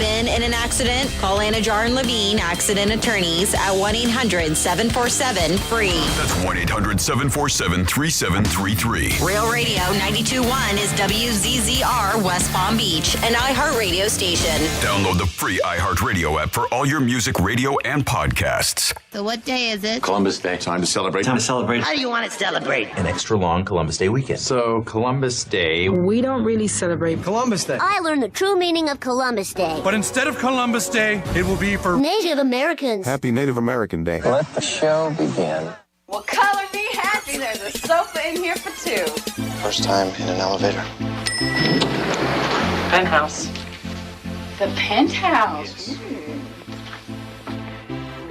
been in an accident? Call Anajar and Levine Accident Attorneys at 1-800-747-FREE. That's 1-800-747-3733. Real Radio 92.1 is WZZR West Palm Beach, an iHeartRadio station. Download the free iHeartRadio app for all your music, radio, and podcasts. So what day is it? Columbus Day. Time to celebrate. Time to celebrate. How do you want to celebrate? An extra long Columbus Day weekend. So, Columbus Day. We don't really celebrate Columbus Day. I learned the true meaning of Columbus Day. But instead of Columbus Day, it will be for Native Americans. Happy Native American Day. Let the show begin. Well, color me happy. There's a sofa in here for two. First time in an elevator. Penthouse. The Penthouse.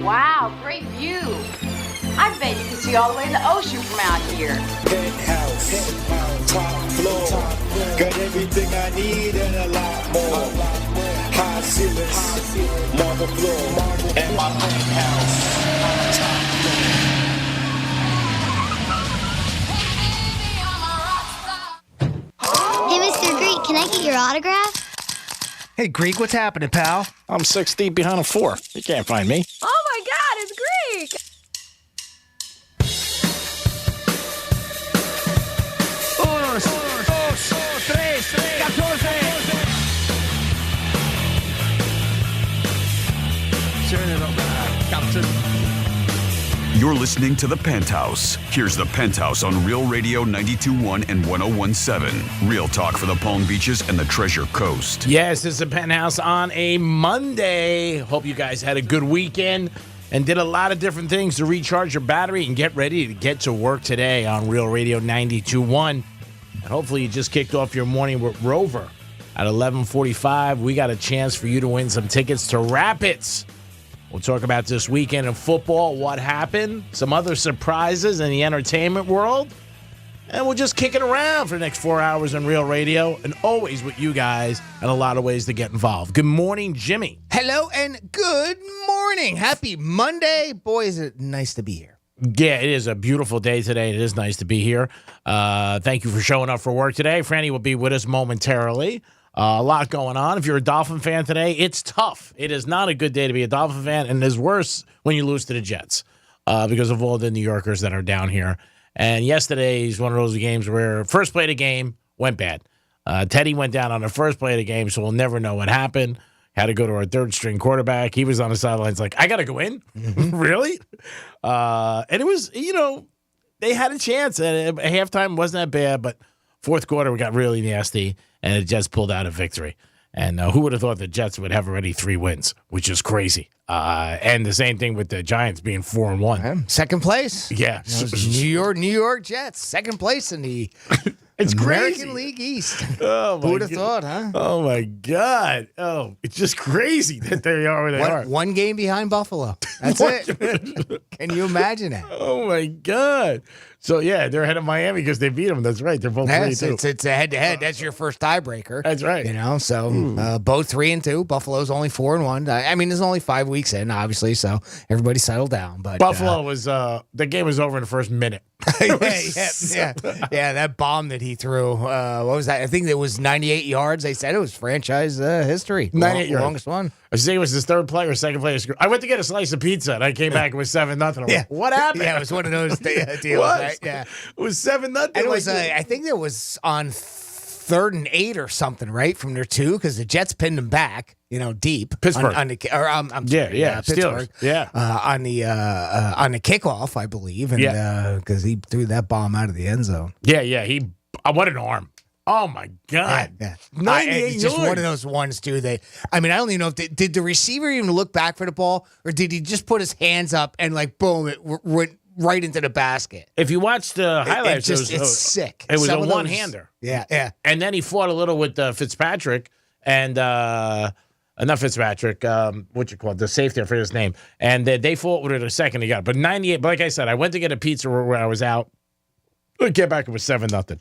Wow, great view. I bet you can see all the way to the ocean from out here. Penthouse, top floor, got everything I need and a lot more. High ceilings, marble floor, and my penthouse. Hey, Mr. Greek, can I get your autograph? Hey, Greek, what's happening, pal? I'm 6 deep behind a 4. You can't find me. Oh my God, it's Greek! You're listening to The Penthouse. Here's The Penthouse on Real Radio 92.1 and 101.7. Real talk for the Palm Beaches and the Treasure Coast. Yes, it's The Penthouse on a Monday. Hope you guys had a good weekend and did a lot of different things to recharge your battery and get ready to get to work today on Real Radio 92.1. And hopefully you just kicked off your morning with Rover. At 11:45, we got a chance for you to win some tickets to Rapids. We'll talk about this weekend in football, what happened, some other surprises in the entertainment world, and we'll just kick it around for the next 4 hours on Real Radio, and always with you guys and a lot of ways to get involved. Good morning, Jimmy. Hello and good morning. Happy Monday. Boy, is it nice to be here. Yeah, it is a beautiful day today. It is nice to be here. Thank you for showing up for work today. Franny will be with us momentarily. A lot going on. If you're a Dolphin fan today, it's tough. It is not a good day to be a Dolphin fan, and it's worse when you lose to the Jets because of all the New Yorkers that are down here. And yesterday is one of those games where first play of the game went bad. Teddy went down on the first play of the game, so we'll never know what happened. Had to go to our third-string quarterback. He was on the sidelines like, I got to go in? Mm-hmm. Really? And it was, they had a chance. And at halftime wasn't that bad, but fourth quarter we got really nasty. And the Jets pulled out a victory. And who would have thought the Jets would have already 3 wins, which is crazy. And the same thing with the Giants being 4-1. Second place. Yeah. New York Jets, second place in the it's American crazy. League East. Oh, who would have thought, huh? Oh, my God. Oh, it's just crazy that they are where they are. One game behind Buffalo. That's it. Can you imagine that? Oh, my God. So, yeah, they're ahead of Miami because they beat them. That's right. They're both 3-2. It's a head-to-head. That's your first tiebreaker. That's right. So both 3-2. Buffalo's only 4-1. I mean, there's only 5 weeks in, obviously, so everybody settled down. But Buffalo was the game was over in the first minute. yeah, that bomb that he threw. What was that? I think it was 98 yards. They said it was franchise history. 98 yards. Longest one. I think it was his third play or second play. I went to get a slice of pizza, and I came back and it was 7-0. Yeah. Like, what happened? Yeah, it was one of those deals. Right? Yeah. It was 7-0. And it was, I think it was on 3rd and 8 or something, right, from their 2, because the Jets pinned them back, deep. Pittsburgh. I'm sorry, Steelers. Pittsburgh. Yeah. On the kickoff, I believe, and because he threw that bomb out of the end zone. Yeah. What an arm. Oh, my God. Yeah. 98 it's just yards. one of those ones, too. I don't even know if did the receiver even look back for the ball, or did he just put his hands up and, boom, it went right into the basket? If you watch the highlights, it's sick. It was Some a of those- one-hander. Yeah. And then he fought a little with Fitzpatrick and not Fitzpatrick, the safety, I forget his name. And they fought with it a second ago. But 98, but like I said, I went to get a pizza where I was out. I get back, it was 7-0.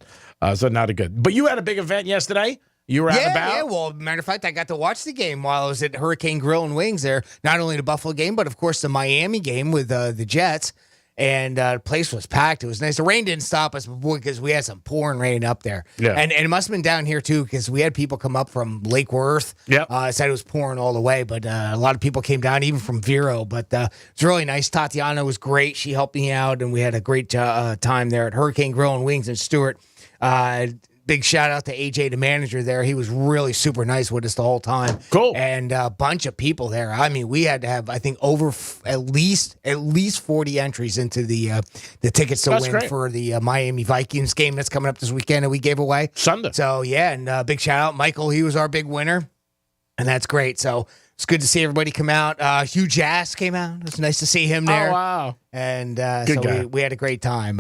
So not a good. But you had a big event yesterday. You were out and about? Yeah, well, matter of fact, I got to watch the game while I was at Hurricane Grill and Wings there. Not only the Buffalo game, but, of course, the Miami game with the Jets. and the place was packed. It was nice. The rain didn't stop us because we had some pouring rain up there. Yeah. And it must have been down here, too, because we had people come up from Lake Worth. Yep. Said it was pouring all the way, but a lot of people came down, even from Vero. But it's really nice. Tatiana was great. She helped me out, and we had a great time there at Hurricane Grill and Wings in Stewart. Big shout out to AJ, the manager there. He was really super nice with us the whole time. Cool. And a bunch of people there. I mean, we had to have, I think, over at least 40 entries into the tickets to win great. for the Miami Vikings game that's coming up this weekend that we gave away. Sunday. So, yeah, and big shout out. Michael, he was our big winner. And that's great. So it's good to see everybody come out. Hugh Jass came out. It was nice to see him there. Oh, wow. And Good guy. we had a great time.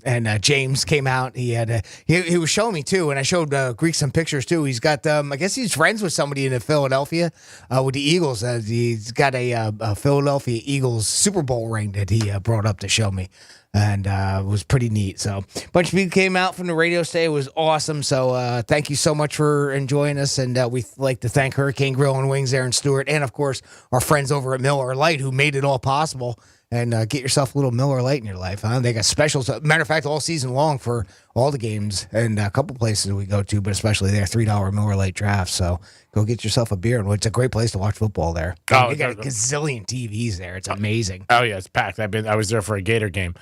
And James came out. He had he was showing me too, and I showed Greek some pictures too. He's got I guess he's friends with somebody in Philadelphia with the Eagles. He's got a Philadelphia Eagles Super Bowl ring that he brought up to show me. And it was pretty neat. So a bunch of people came out from the radio station. It was awesome. So thank you so much for enjoying us. And we'd like to thank Hurricane Grill and Wings there in Stewart. And, of course, our friends over at Miller Lite who made it all possible. And get yourself a little Miller Lite in your life. Huh? They got specials. Matter of fact, all season long for all the games and a couple places we go to, but especially their $3 Miller Lite drafts. So go get yourself a beer. And it's a great place to watch football there. Oh, they got a gazillion TVs there. It's amazing. Oh, yeah, it's packed. I was there for a Gator game.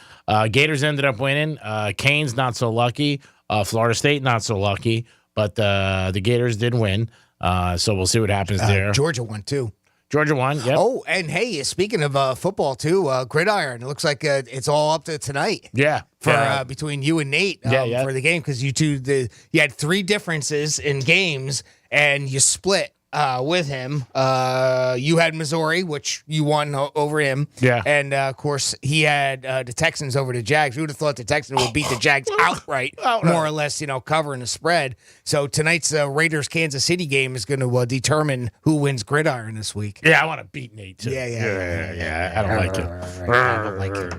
Gators ended up winning. Canes, not so lucky. Florida State, not so lucky. But the Gators did win. So we'll see what happens there. Georgia won, too. Georgia won, yep. Oh, and hey, speaking of football too, Gridiron. It looks like it's all up to tonight. Yeah, for between you and Nate for the game because you two you had 3 differences in games and you split with him. You had Missouri, which you won over him. Yeah, and of course he had the Texans over the Jags. Who would have thought the Texans would beat the Jags outright, more or less, covering the spread. So tonight's Raiders Kansas City game is going to determine who wins Gridiron this week. Yeah, I want to beat Nate too. Yeah. I don't like it. I don't like it.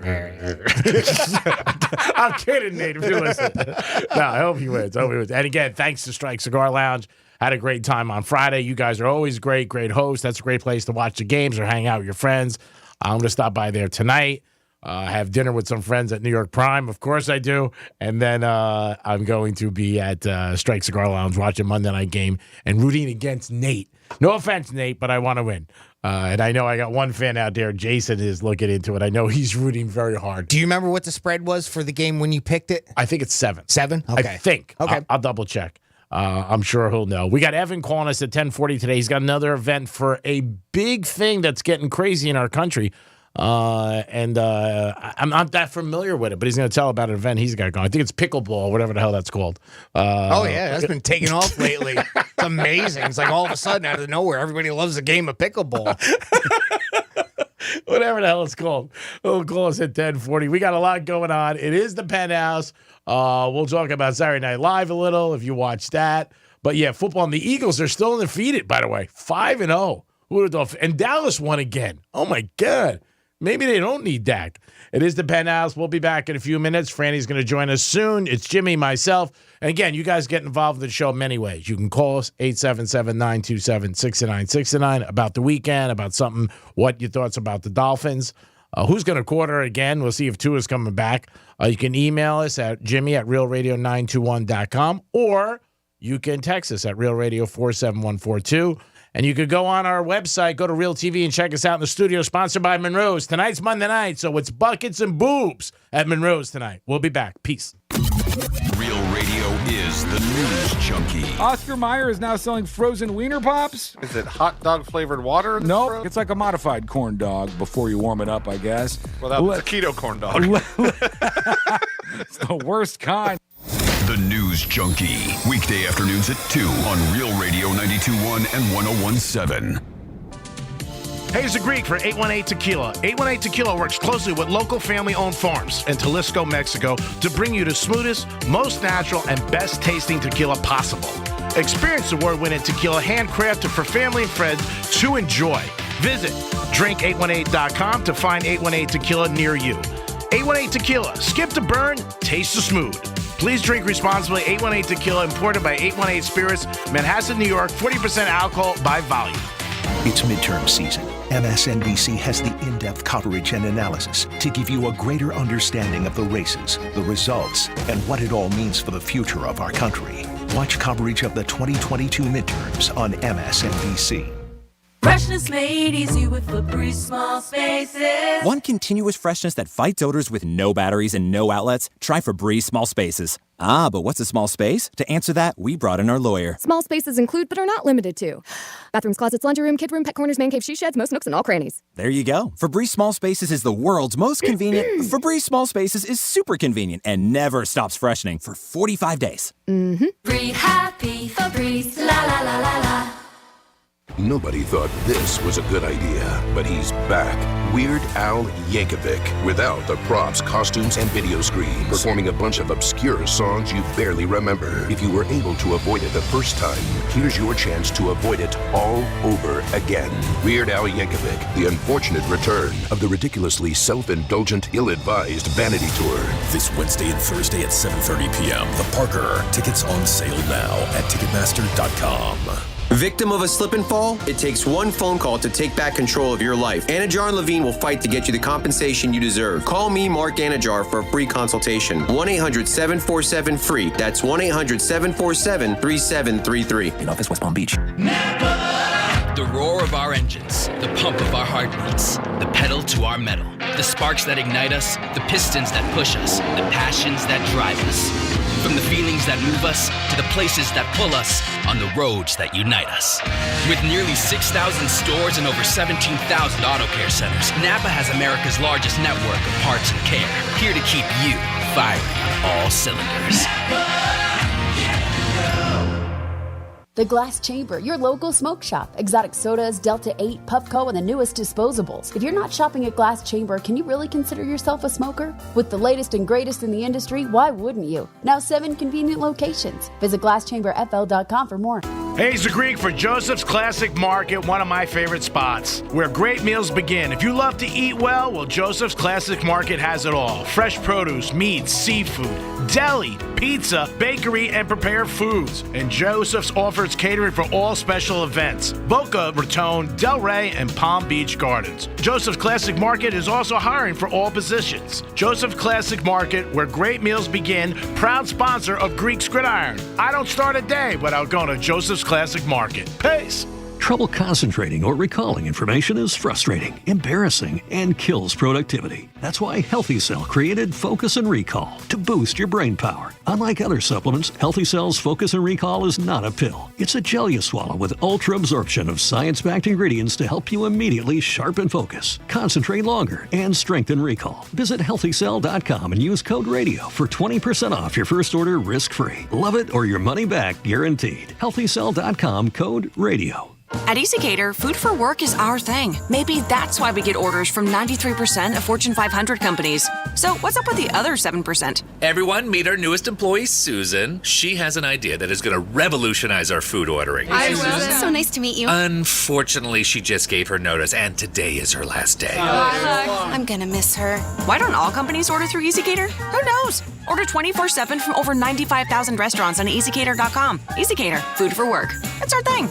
I'm kidding, Nate. If you listen, no, I hope he wins. And again, thanks to Strike Cigar Lounge. Had a great time on Friday. You guys are always great hosts. That's a great place to watch the games or hang out with your friends. I'm going to stop by there tonight. Have dinner with some friends at New York Prime. Of course I do. And then I'm going to be at Strike Cigar Lounge watching Monday Night Game and rooting against Nate. No offense, Nate, but I want to win. And I know I got one fan out there. Jason is looking into it. I know he's rooting very hard. Do you remember what the spread was for the game when you picked it? I think it's 7. 7? Okay. I think. Okay. I'll double check. I'm sure he'll know. We got Evan calling us at 10:40 today. He's got another event for a big thing that's getting crazy in our country. I'm not that familiar with it, but he's going to tell about an event he's got going. I think it's pickleball, whatever the hell that's called. That's been taking off lately. It's amazing. It's like all of a sudden, out of nowhere, everybody loves a game of pickleball. Whatever the hell it's called. He'll call us at 10:40. We got a lot going on. It is the Penthouse. We'll talk about Saturday Night Live a little if you watch that. But yeah, football and the Eagles are still undefeated, by the way. 5-0. Who would have thought? And Dallas won again. Oh my God. Maybe they don't need Dak. It is the Penthouse. We'll be back in a few minutes. Franny's going to join us soon. It's Jimmy, myself. And again, you guys get involved in the show many ways. You can call us 877-927-6969 about the weekend, about something, what your thoughts about the Dolphins. Who's going to quarter again? We'll see if Tua's coming back. You can email us at jimmy@realradio921.com, or you can text us at realradio47142. And you could go on our website, go to Real TV, and check us out in the studio, sponsored by Monroe's. Tonight's Monday night, so it's buckets and boobs at Monroe's tonight. We'll be back. Peace. Real Radio is the news junkie. Oscar Mayer is now selling frozen wiener pops. Is it hot dog flavored water? Nope, it's like a modified corn dog before you warm it up, I guess. Well, that was a keto corn dog. It's the worst kind. The News Junkie. Weekday afternoons at 2 on Real Radio 92.1 and 101.7. Hey, it's the Greek for 818 Tequila. 818 Tequila works closely with local family-owned farms in Jalisco, Mexico to bring you the smoothest, most natural, and best-tasting tequila possible. Experience award-winning tequila handcrafted for family and friends to enjoy. Visit drink818.com to find 818 Tequila near you. 818 Tequila. Skip the burn, taste the smooth. Please drink responsibly. 818 Tequila, imported by 818 Spirits, Manhasset, New York. 40% alcohol by volume. It's midterm season, MSNBC has the in-depth coverage and analysis to give you a greater understanding of the races, the results, and what it all means for the future of our country. Watch coverage of the 2022 midterms on MSNBC. Freshness made easy with Febreze Small Spaces. Want continuous freshness that fights odors with no batteries and no outlets? Try Febreze Small Spaces. Ah, but what's a small space? To answer that, we brought in our lawyer. Small spaces include, but are not limited to, bathrooms, closets, laundry room, kid room, pet corners, man cave, she sheds, most nooks, and all crannies. There you go. Febreze Small Spaces is the world's most convenient. Febreze Small Spaces is super convenient and never stops freshening for 45 days. Mm-hmm. Breathe happy, Febreze, la la la la la. Nobody thought this was a good idea, but he's back. Weird Al Yankovic, without the props, costumes, and video screens, performing a bunch of obscure songs you barely remember. If you were able to avoid it the first time, here's your chance to avoid it all over again. Weird Al Yankovic, the unfortunate return of the ridiculously self-indulgent, ill-advised vanity tour. This Wednesday and Thursday at 7:30 p.m. The Parker. Tickets on sale now at Ticketmaster.com. Victim of a slip and fall? It takes one phone call to take back control of your life. Anajar and Levine will fight to get you the compensation you deserve. Call me, Mark Anajar, for a free consultation. 1-800-747-FREE. That's 1-800-747-3733. In office, West Palm Beach. The roar of our engines, the pump of our heartbeats, the pedal to our metal, the sparks that ignite us, the pistons that push us, the passions that drive us. From the feelings that move us to the places that pull us on the roads that unite us. With nearly 6,000 stores and over 17,000 auto care centers, Napa has America's largest network of parts and care, here to keep you firing on all cylinders. The Glass Chamber, your local smoke shop. Exotic sodas, Delta 8, Puffco, and the newest disposables. If you're not shopping at Glass Chamber, can you really consider yourself a smoker? With the latest and greatest in the industry, why wouldn't you? Now 7 convenient locations. Visit glasschamberfl.com for more. Hey, it's the Greek for Joseph's Classic Market, one of my favorite spots, where great meals begin. If you love to eat well, Joseph's Classic Market has it all. Fresh produce, meats, seafood, deli, pizza, bakery, and prepared foods. And Joseph's offers catering for all special events. Boca Raton, Delray, and Palm Beach Gardens. Joseph's Classic Market is also hiring for all positions. Joseph's Classic Market, where great meals begin, proud sponsor of Greek's Gridiron. I don't start a day without going to Joseph's Classic Market. Peace. Trouble concentrating or recalling information is frustrating, embarrassing, and kills productivity. That's why Healthy Cell created Focus and Recall to boost your brain power. Unlike other supplements, Healthy Cell's Focus and Recall is not a pill. It's a gel you swallow with ultra absorption of science-backed ingredients to help you immediately sharpen focus, concentrate longer, and strengthen recall. Visit healthycell.com and use code RADIO for 20% off your first order risk-free. Love it or your money back guaranteed. Healthycell.com, code RADIO. At EasyCater, food for work is our thing. Maybe that's why we get orders from 93% of Fortune 500 companies. So what's up with the other 7%? Everyone, meet our newest employee, Susan. She has an idea that is going to revolutionize our food ordering. Hi, Susan. So nice to meet you. Unfortunately, she just gave her notice, and today is her last day. I'm going to miss her. Why don't all companies order through EasyCater? Who knows? Order 24/7 from over 95,000 restaurants on EasyCater.com. EasyCater, food for work. It's our thing.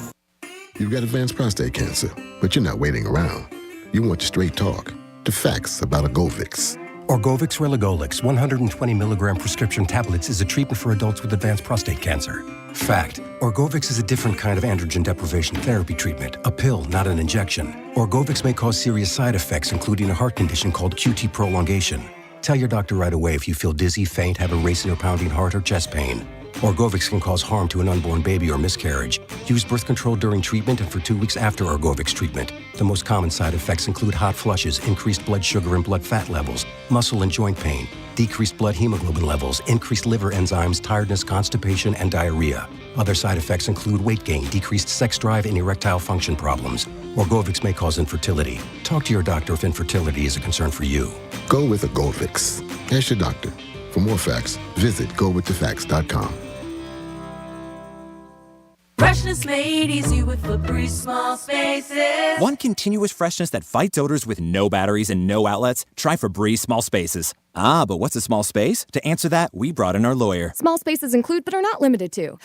You've got advanced prostate cancer, but you're not waiting around. You want straight talk, the facts about Orgovix. Orgovix Relagolix 120 milligram prescription tablets is a treatment for adults with advanced prostate cancer. Fact: Orgovix is a different kind of androgen deprivation therapy treatment, a pill, not an injection. Orgovix may cause serious side effects, including a heart condition called QT prolongation. Tell your doctor right away if you feel dizzy, faint, have a racing or pounding heart, or chest pain. Orgovix can cause harm to an unborn baby or miscarriage. Use birth control during treatment and for 2 weeks after Orgovix treatment. The most common side effects include hot flushes, increased blood sugar and blood fat levels, muscle and joint pain, decreased blood hemoglobin levels, increased liver enzymes, tiredness, constipation, and diarrhea. Other side effects include weight gain, decreased sex drive, and erectile function problems. Orgovix may cause infertility. Talk to your doctor if infertility is a concern for you. Go with Orgovix. Ask your doctor. For more facts, visit gowiththefacts.com. Freshness made easy with Febreze small spaces. Want continuous freshness that fights odors with no batteries and no outlets? Try Febreze Small Spaces. Ah, but what's a small space? To answer that, we brought in our lawyer. Small spaces include, but are not limited to,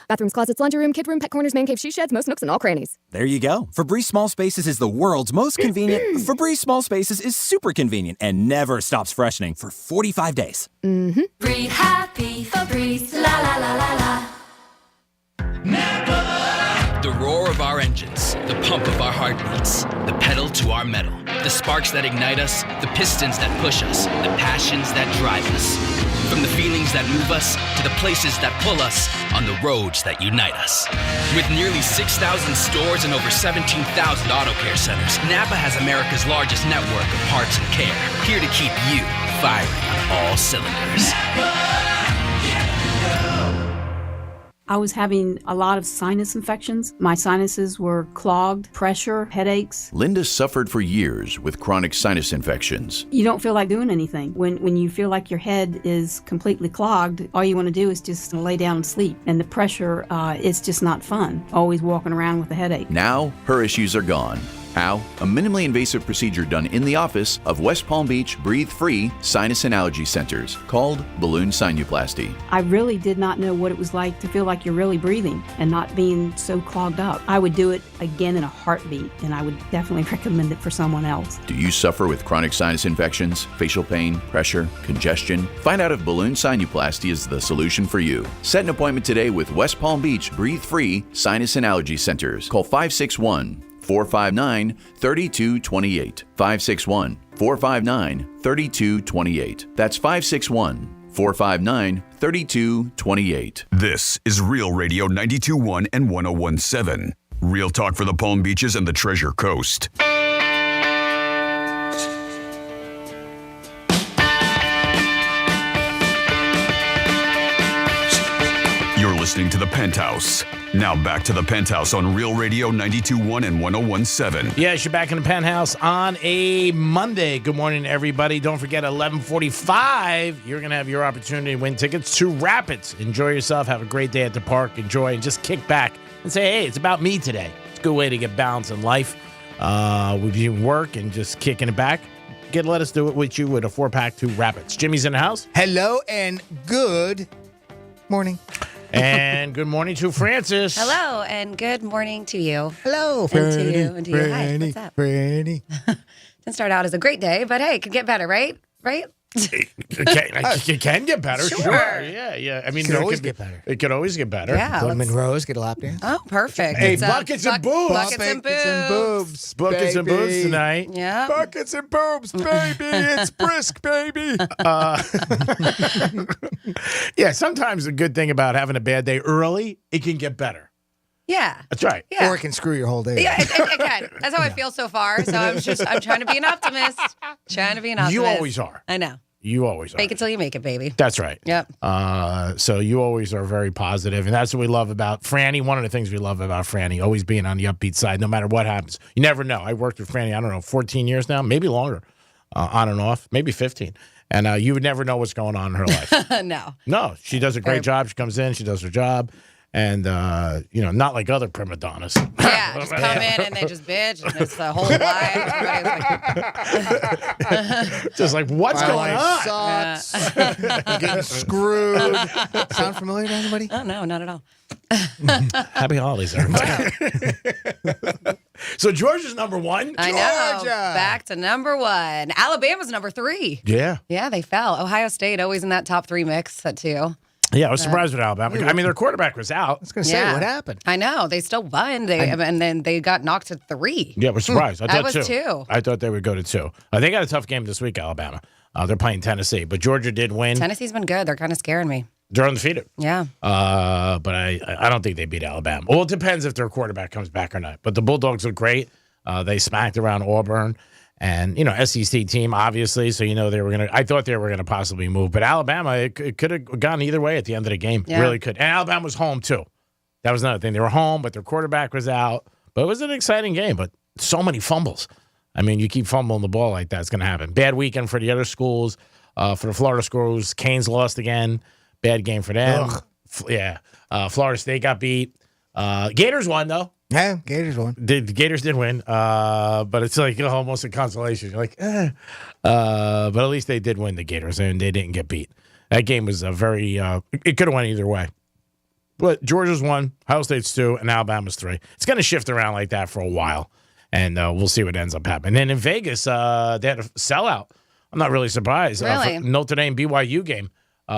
bathrooms, closets, laundry room, kid room, pet corners, man cave, she sheds, most nooks, and all crannies. There you go. Febreze Small Spaces is the world's most convenient. Febreze Small Spaces is super convenient and never stops freshening for 45 days. Mm-hmm. Breathe happy, Febreze, la la la la la. The roar of our engines, the pump of our heartbeats, the pedal to our metal, the sparks that ignite us, the pistons that push us, the passions that drive us. From the feelings that move us to the places that pull us on the roads that unite us. With nearly 6,000 stores and over 17,000 auto care centers, Napa has America's largest network of parts and care, here to keep you firing on all cylinders. I was having a lot of sinus infections. My sinuses were clogged, pressure, headaches. Linda suffered for years with chronic sinus infections. You don't feel like doing anything. When you feel like your head is completely clogged, all you want to do is just lay down and sleep. And the pressure, it's just not fun, always walking around with a headache. Now, her issues are gone. How? A minimally invasive procedure done in the office of West Palm Beach Breathe Free Sinus and Allergy Centers called balloon sinuplasty. I really did not know what it was like to feel like you're really breathing and not being so clogged up. I would do it again in a heartbeat, and I would definitely recommend it for someone else. Do you suffer with chronic sinus infections, facial pain, pressure, congestion? Find out if balloon sinuplasty is the solution for you. Set an appointment today with West Palm Beach Breathe Free Sinus and Allergy Centers. Call 561-459-3228. 561-459-3228. That's 561-459-3228. This is Real Radio 92.1 and 101.7. Real talk for the Palm Beaches and the Treasure Coast. You're listening to the Penthouse. Now back to the Penthouse on Real Radio 92.1 and 101.7. Yes, you're back in the Penthouse on a Monday. Good morning, everybody. Don't forget, 11:45, you're going to have your opportunity to win tickets to Rapids. Enjoy yourself. Have a great day at the park. Enjoy and just kick back and say, hey, it's about me today. It's a good way to get balance in life. With you work and just kicking it back. Let us do it with you with a 4-pack to Rapids. Jimmy's in the house. Hello and good morning. And good morning to Francis. Hello, and good morning to you. Hello, Franny. And to you, and to you. Hi, what's up? Franny. Didn't start out as a great day, but hey, it could get better, right? Right? It can get better, sure. Yeah. I mean, it could always get better. It could always get better. Yeah. Glenn Monroe's get a lap dance. Oh, perfect. Hey, buckets and boobs. Buckets and boobs. Buckets and boobs tonight. Yeah. Buckets and boobs, baby. It's brisk, baby. Yeah, sometimes a good thing about having a bad day early, it can get better. Yeah. That's right. Yeah. Or it can screw your whole day. Yeah, it can. That's how I feel so far. So I'm trying to be an optimist. You always are. I know. You always are. Fake it till you make it, baby. That's right. Yep. So you always are very positive, and that's what we love about Franny. One of the things we love about Franny, always being on the upbeat side, no matter what happens. You never know. I worked with Franny, 14 years now, maybe longer, on and off, maybe 15. And you would never know what's going on in her life. No, she does a great job. She comes in, she does her job. And, not like other prima donnas. Yeah, just come in and they just bitch, and it's the whole life. Just like, what's going on? Sucks. Getting screwed. Sound familiar to anybody? Oh, no, not at all. Happy holidays, everybody. So Georgia's number one. I know. Back to number one. Alabama's number 3. Yeah. Yeah, they fell. Ohio State always in that top 3 mix at 2. Yeah, I was surprised with Alabama. I mean, their quarterback was out. I was going to say, what happened? I know. They still won. And then they got knocked to 3. Yeah, I was surprised. I thought was 2. I thought they would go to 2. They got a tough game this week, Alabama. They're playing Tennessee, but Georgia did win. Tennessee's been good. They're kind of scaring me. They're undefeated. Yeah. But I don't think they beat Alabama. Well, it depends if their quarterback comes back or not. But the Bulldogs look great. They smacked around Auburn. And, SEC team, obviously, so I thought they were going to possibly move. But Alabama, it could have gone either way at the end of the game. Yeah. Really could. And Alabama was home, too. That was another thing. They were home, but their quarterback was out. But it was an exciting game, but so many fumbles. I mean, you keep fumbling the ball like that, it's going to happen. Bad weekend for the other schools. For the Florida schools, Canes lost again. Bad game for them. Yeah. Florida State got beat. Gators won, though. Yeah, Gators won. The Gators did win, but it's like almost a consolation. You're like, but at least they did win, the Gators, and they didn't get beat. That game was it could have went either way. But Georgia's 1, Ohio State's 2, and Alabama's 3. It's going to shift around like that for a while, and we'll see what ends up happening. And then in Vegas, they had a sellout. I'm not really surprised. Really? Notre Dame BYU game,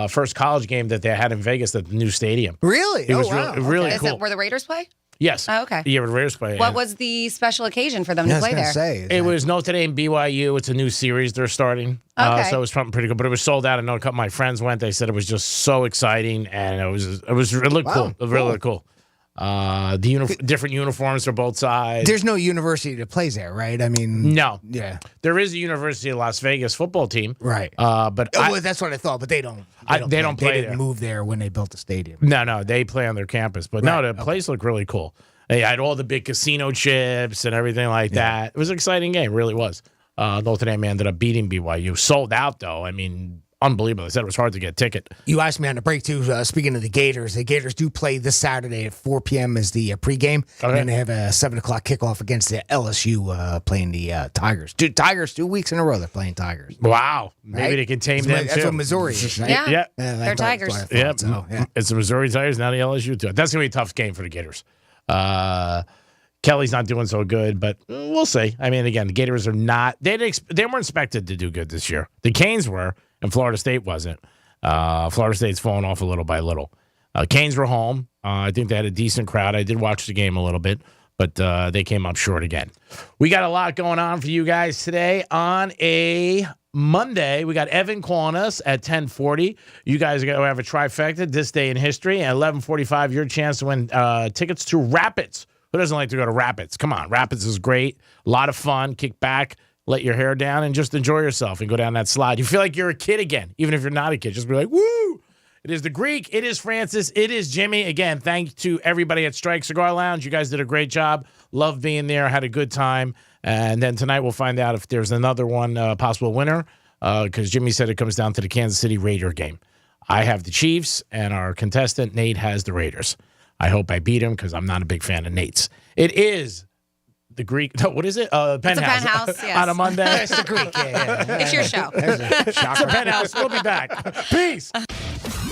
first college game that they had in Vegas at the new stadium. Really? It was wow. really Is cool. it where the Raiders play? Yes. Oh, okay. Yeah, the Raiders play. What was the special occasion for them to play there? It was Notre Dame BYU. It's a new series they're starting. Okay. So it was something pretty good, but it was sold out. I know a couple of my friends went. They said it was just so exciting, and it looked cool. It really cool. Different uniforms for both sides. There's no university that plays there, right? I mean, no. Yeah. There is a University of Las Vegas football team. Right. But well, that's what I thought, but they don't They don't play They didn't there. move there when they built the stadium. No, they play on their campus. But no, the place looked really cool. They had all the big casino chips and everything like that. It was an exciting game, really was. Notre Dame ended up beating BYU. Sold out, though. I mean, unbelievable. They said it was hard to get a ticket. You asked me on the break, too, speaking of the Gators do play this Saturday at 4 p.m. as the pregame. Okay. And then they have a 7 o'clock kickoff against the LSU playing the Tigers. Tigers, 2 weeks in a row they're playing Tigers. Wow. Maybe Right? they can tame That's them, what- too. That's what Missouri is, right? Yeah. They're They're Tigers. Yep. Yeah. It's the Missouri Tigers, now the LSU, too. That's going to be a tough game for the Gators. Kelly's not doing so good, but we'll see. I mean, again, the Gators are not – they weren't expected to do good this year. The Canes were, and Florida State wasn't. Florida State's fallen off a little by little. Canes were home. I think they had a decent crowd. I did watch the game a little bit, but they came up short again. We got a lot going on for you guys today on a Monday. We got Evan calling us at 10:40. You guys are going to have a trifecta this day in history. At 11:45, your chance to win tickets to Rapids. Who doesn't like to go to Rapids? Come on, Rapids is great. A lot of fun. Kick back, let your hair down, and just enjoy yourself and go down that slide. You feel like you're a kid again, even if you're not a kid. Just be like, woo! It is the Greek. It is Francis. It is Jimmy. Again, thanks to everybody at Strike Cigar Lounge. You guys did a great job. Loved being there. Had a good time. And then tonight we'll find out if there's another one possible winner because Jimmy said it comes down to the Kansas City Raider game. I have the Chiefs, and our contestant, Nate, has the Raiders. I hope I beat him because I'm not a big fan of Nate's. It is the Greek. No, what is it? Penthouse. It's a Penthouse, yes. On a Monday. It's the Greek. Yeah. It's your show. It's a Penthouse. We'll be back. Peace.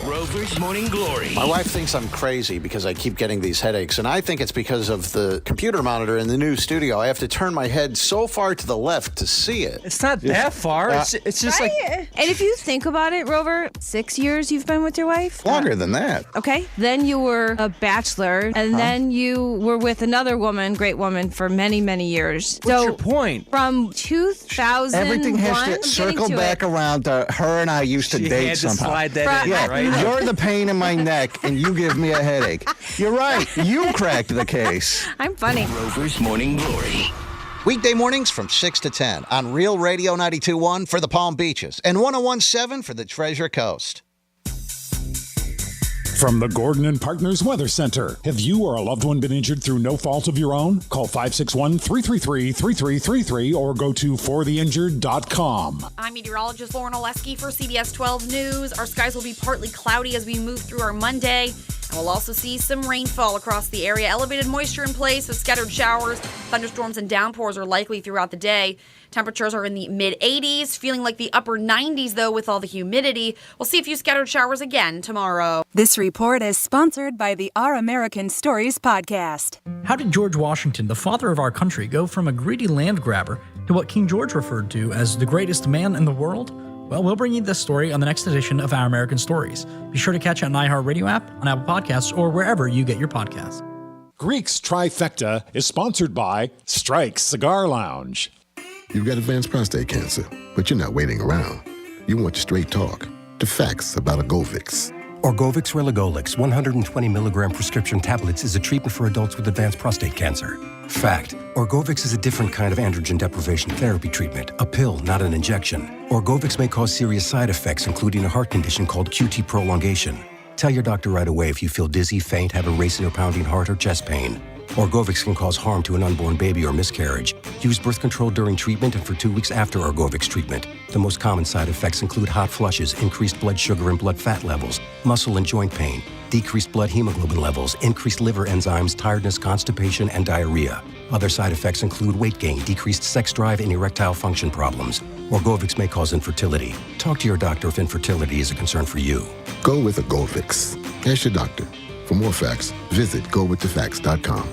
Rover's Morning Glory. My wife thinks I'm crazy because I keep getting these headaches, and I think it's because of the computer monitor in the new studio. I have to turn my head so far to the left to see it. It's not that far. It's just like... And if you think about it, Rover, 6 years you've been with your wife? Longer than that. Okay. Then you were a bachelor, and then you were with another woman, great woman, for many, many years. What's your point? From 2001... Everything has I'm to getting circle to back it. around to her and I used to She date had to somehow. slide that in, yeah, right? You're the pain in my neck, and you give me a headache. You're right. You cracked the case. I'm funny. Rover's Morning Glory. Weekday mornings from 6 to 10 on Real Radio 92.1 for the Palm Beaches and 101.7 for the Treasure Coast. From the Gordon and Partners Weather Center. Have you or a loved one been injured through no fault of your own? Call 561-333-3333 or go to fortheinjured.com. I'm meteorologist Lauren Oleski for CBS 12 News. Our skies will be partly cloudy as we move through our Monday. And we'll also see some rainfall across the area. Elevated moisture in place with scattered showers. Thunderstorms and downpours are likely throughout the day. Temperatures are in the mid-80s, feeling like the upper 90s, though, with all the humidity. We'll see a few scattered showers again tomorrow. This report is sponsored by the Our American Stories podcast. How did George Washington, the father of our country, go from a greedy land grabber to what King George referred to as the greatest man in the world? Well, we'll bring you this story on the next edition of Our American Stories. Be sure to catch it on iHeartRadio app, on Apple Podcasts, or wherever you get your podcasts. Greek's Trifecta is sponsored by Strike Cigar Lounge. You've got advanced prostate cancer, but you're not waiting around. You want straight talk, the facts about a Govix. Orgovix Relagolix 120 milligram prescription tablets is a treatment for adults with advanced prostate cancer. Fact, Orgovix is a different kind of androgen deprivation therapy treatment, a pill, not an injection. Orgovix may cause serious side effects, including a heart condition called QT prolongation. Tell your doctor right away if you feel dizzy, faint, have a racing or pounding heart, or chest pain. Orgovyx can cause harm to an unborn baby or miscarriage. Use birth control during treatment and for 2 weeks after Orgovyx treatment. The most common side effects include hot flushes, increased blood sugar and blood fat levels, muscle and joint pain, decreased blood hemoglobin levels, increased liver enzymes, tiredness, constipation, and diarrhea. Other side effects include weight gain, decreased sex drive, and erectile function problems. Orgovyx may cause infertility. Talk to your doctor if infertility is a concern for you. Go with Orgovyx. Ask your doctor. For more facts, visit gowiththefacts.com.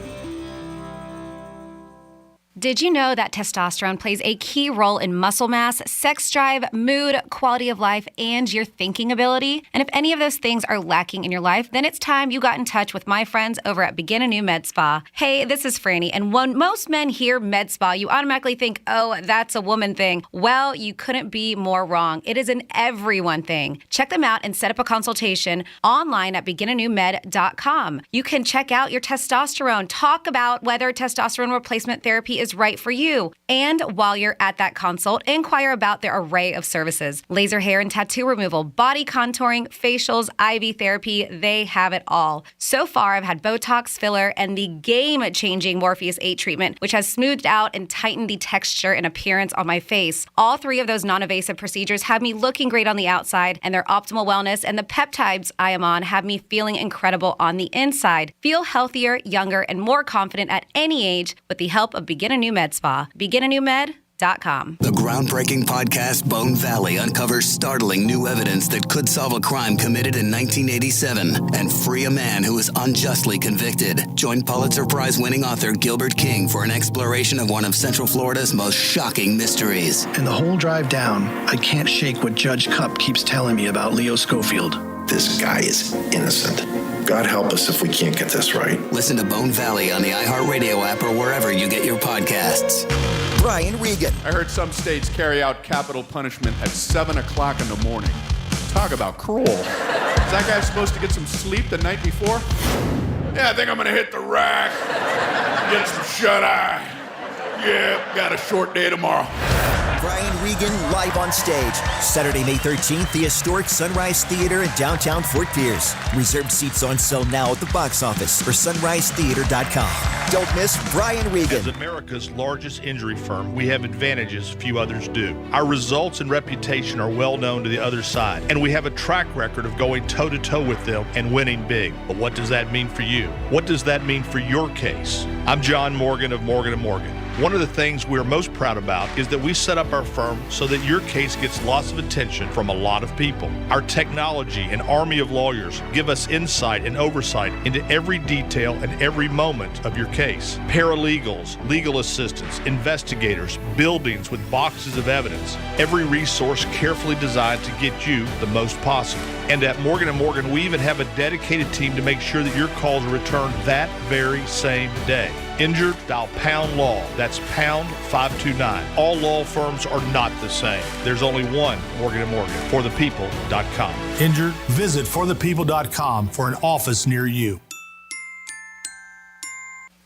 Did you know that testosterone plays a key role in muscle mass, sex drive, mood, quality of life, and your thinking ability? And if any of those things are lacking in your life, then it's time you got in touch with my friends over at Begin Anew Med Spa. Hey, this is Franny, and when most men hear med spa, you automatically think, oh, that's a woman thing. Well, you couldn't be more wrong. It is an everyone thing. Check them out and set up a consultation online at beginanewmed.com. You can check out your testosterone, talk about whether testosterone replacement therapy is right for you. And while you're at that consult, inquire about their array of services. Laser hair and tattoo removal, body contouring, facials, IV therapy, they have it all. So far, I've had Botox, filler, and the game-changing Morpheus 8 treatment, which has smoothed out and tightened the texture and appearance on my face. All three of those non-invasive procedures have me looking great on the outside, and their optimal wellness and the peptides I am on have me feeling incredible on the inside. Feel healthier, younger, and more confident at any age with the help of Begin Anew Med Spa. BeginAnewMed.com. The groundbreaking podcast Bone Valley uncovers startling new evidence that could solve a crime committed in 1987 and free a man who was unjustly convicted. Join Pulitzer Prize-winning author Gilbert King for an exploration of one of Central Florida's most shocking mysteries. And the whole drive down, I can't shake what Judge Cupp keeps telling me about Leo Schofield. This guy is innocent. God help us if we can't get this right. Listen to Bone Valley on the iHeartRadio app or wherever you get your podcasts. Brian Regan. I heard some states carry out capital punishment at 7 o'clock in the morning. Talk about cruel. Is that guy supposed to get some sleep the night before? Yeah, I think I'm going to hit the rack. Get some shut-eye. Yeah, got a short day tomorrow. Brian Regan live on stage. Saturday, May 13th, the historic Sunrise Theater in downtown Fort Pierce. Reserved seats on sale now at the box office or sunrisetheater.com. Don't miss Brian Regan. As America's largest injury firm, we have advantages few others do. Our results and reputation are well known to the other side, and we have a track record of going toe-to-toe with them and winning big. But what does that mean for you? What does that mean for your case? I'm John Morgan of Morgan & Morgan. One of the things we're most proud about is that we set up our firm so that your case gets lots of attention from a lot of people. Our technology and army of lawyers give us insight and oversight into every detail and every moment of your case. Paralegals, legal assistants, investigators, buildings with boxes of evidence, every resource carefully designed to get you the most possible. And at Morgan & Morgan, we even have a dedicated team to make sure that your calls are returned that very same day. Injured, dial pound law. That's pound 529. All law firms are not the same. There's only one Morgan & Morgan. ForThePeople.com. Injured? Visit ForThePeople.com for an office near you.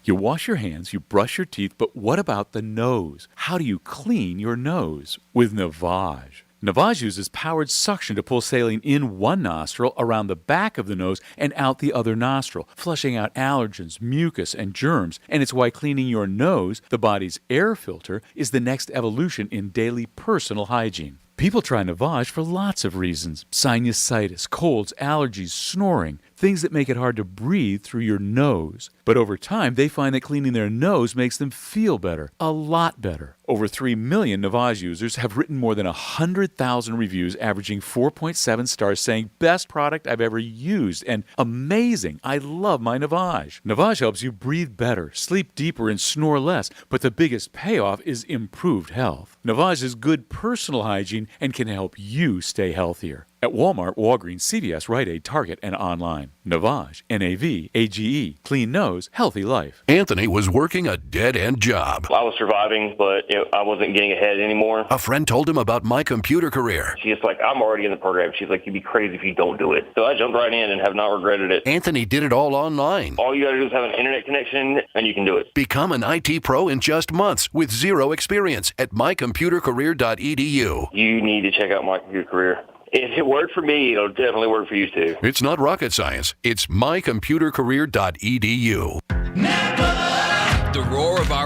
You wash your hands, you brush your teeth, but what about the nose? How do you clean your nose? With Navage. Navage uses powered suction to pull saline in one nostril, around the back of the nose, and out the other nostril, flushing out allergens, mucus, and germs. And it's why cleaning your nose, the body's air filter, is the next evolution in daily personal hygiene. People try Navage for lots of reasons. Sinusitis, colds, allergies, snoring, things that make it hard to breathe through your nose. But over time, they find that cleaning their nose makes them feel better, a lot better. Over 3 million Navage users have written more than 100,000 reviews, averaging 4.7 stars, saying, best product I've ever used, and amazing, I love my Navage. Navage helps you breathe better, sleep deeper, and snore less, but the biggest payoff is improved health. Navage is good personal hygiene and can help you stay healthier. At Walmart, Walgreens, CVS, Rite Aid, Target, and online. Navage, N-A-V-A-G-E. Clean nose, healthy life. Anthony was working a dead-end job. I was surviving, but I wasn't getting ahead anymore. A friend told him about My Computer Career. She's like, I'm already in the program. She's like, you'd be crazy if you don't do it. So I jumped right in and have not regretted it. Anthony did it all online. All you got to do is have an internet connection, and you can do it. Become an IT pro in just months with zero experience at mycomputercareer.edu. You need to check out My Computer Career. If it worked for me, it'll definitely work for you too. It's not rocket science. It's mycomputercareer.edu. Never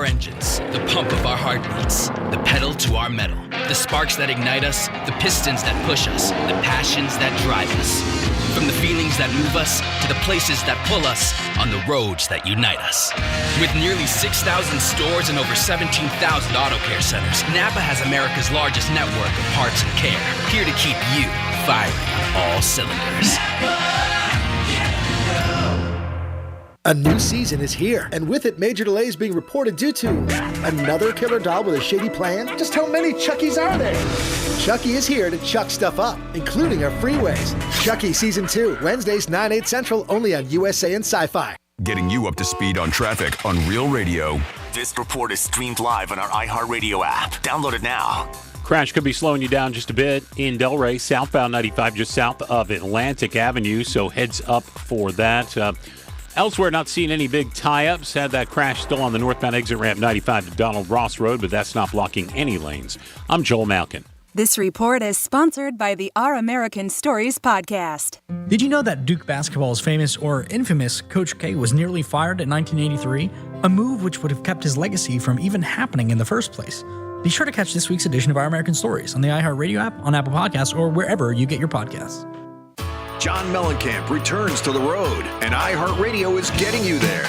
engines, the pump of our heartbeats, the pedal to our metal, the sparks that ignite us, the pistons that push us, the passions that drive us. From the feelings that move us to the places that pull us on the roads that unite us. With nearly 6,000 stores and over 17,000 auto care centers, Napa has America's largest network of parts and care, here to keep you firing on all cylinders. A new season is here, and with it, major delays being reported due to another killer doll with a shady plan. Just how many Chuckies are there? Chucky is here to chuck stuff up, including our freeways. Chucky Season 2, Wednesdays 9, 8 Central, only on USA and Sci-Fi. Getting you up to speed on traffic on Real Radio. This report is streamed live on our iHeartRadio app. Download it now. Crash could be slowing you down just a bit in Delray, southbound 95, just south of Atlantic Avenue, so heads up for that. Elsewhere, not seeing any big tie-ups. Had that crash still on the northbound exit ramp 95 to Donald Ross Road, but that's not blocking any lanes. I'm Joel Malkin. This report is sponsored by the Our American Stories podcast. Did you know that Duke basketball's famous or infamous Coach K was nearly fired in 1983? A move which would have kept his legacy from even happening in the first place. Be sure to catch this week's edition of Our American Stories on the iHeartRadio app, on Apple Podcasts, or wherever you get your podcasts. John Mellencamp returns to the road, and iHeartRadio is getting you there.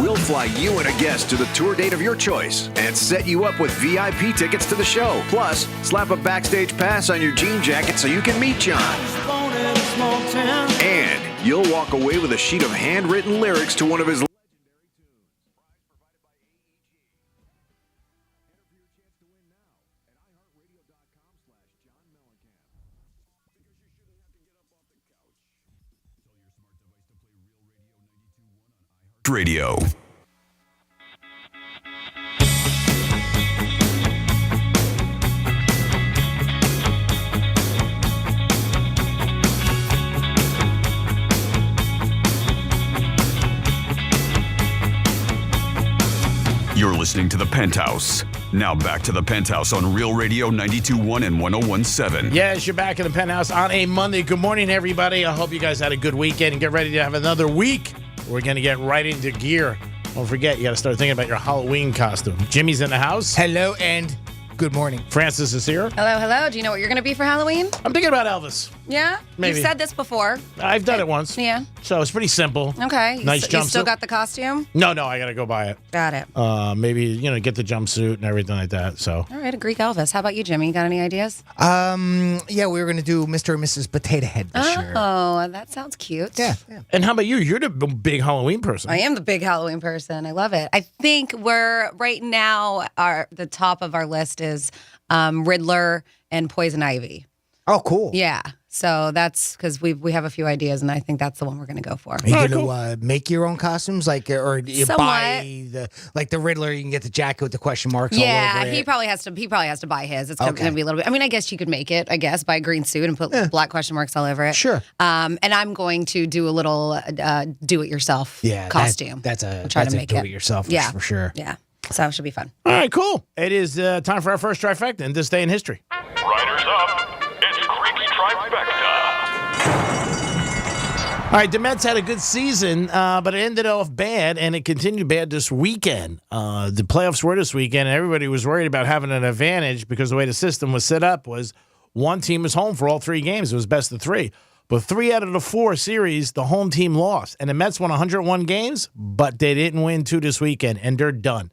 We'll fly you and a guest to the tour date of your choice and set you up with VIP tickets to the show. Plus, slap a backstage pass on your jean jacket so you can meet John. And you'll walk away with a sheet of handwritten lyrics to one of his Radio. You're listening to The Penthouse. Now back to The Penthouse on Real Radio 92.1 and 101.7. Yes, you're back in The Penthouse on a Monday. Good morning, everybody. I hope you guys had a good weekend and get ready to have another week. We're going to get right into gear. Don't forget, you got to start thinking about your Halloween costume. Jimmy's in the house. Hello and good morning. Francis is here. Hello, hello. Do you know what you're going to be for Halloween? I'm thinking about Elvis. Yeah? Maybe. You've said this before. I've done it once. Yeah. So it's pretty simple. Okay. Nice jumpsuit. You still got the costume? No, I got to go buy it. Got it. Maybe, get the jumpsuit and everything like that. So. All right, a Greek Elvis. How about you, Jimmy? Got any ideas? Yeah, we were going to do Mr. and Mrs. Potato Head this year. Oh, that sounds cute. Yeah. And how about you? You're the big Halloween person. I am the big Halloween person. I love it. I think we're right now, the top of our list is Riddler and Poison Ivy. Oh, cool. Yeah. So that's because we have a few ideas, and I think that's the one we're going to go for. Are you going to make your own costumes, or you buy the Riddler? You can get the jacket with the question marks all over it. Yeah, he probably has to buy his. It's going to be a little bit. I mean, I guess you could make it. I guess buy a green suit and put black question marks all over it. Sure. And I'm going to do a little do-it-yourself costume. That's a make do-it-yourself for sure. Yeah. So it should be fun. All right, cool. It is time for our first trifecta in this day in history. Riders up. It's Creek's Trifecta. All right, the Mets had a good season, but it ended off bad, and it continued bad this weekend. The playoffs were this weekend, and everybody was worried about having an advantage because the way the system was set up was one team was home for all three games. It was best of three. But 3 out of the 4 series, the home team lost. And the Mets won 101 games, but they didn't win 2 this weekend, and they're done.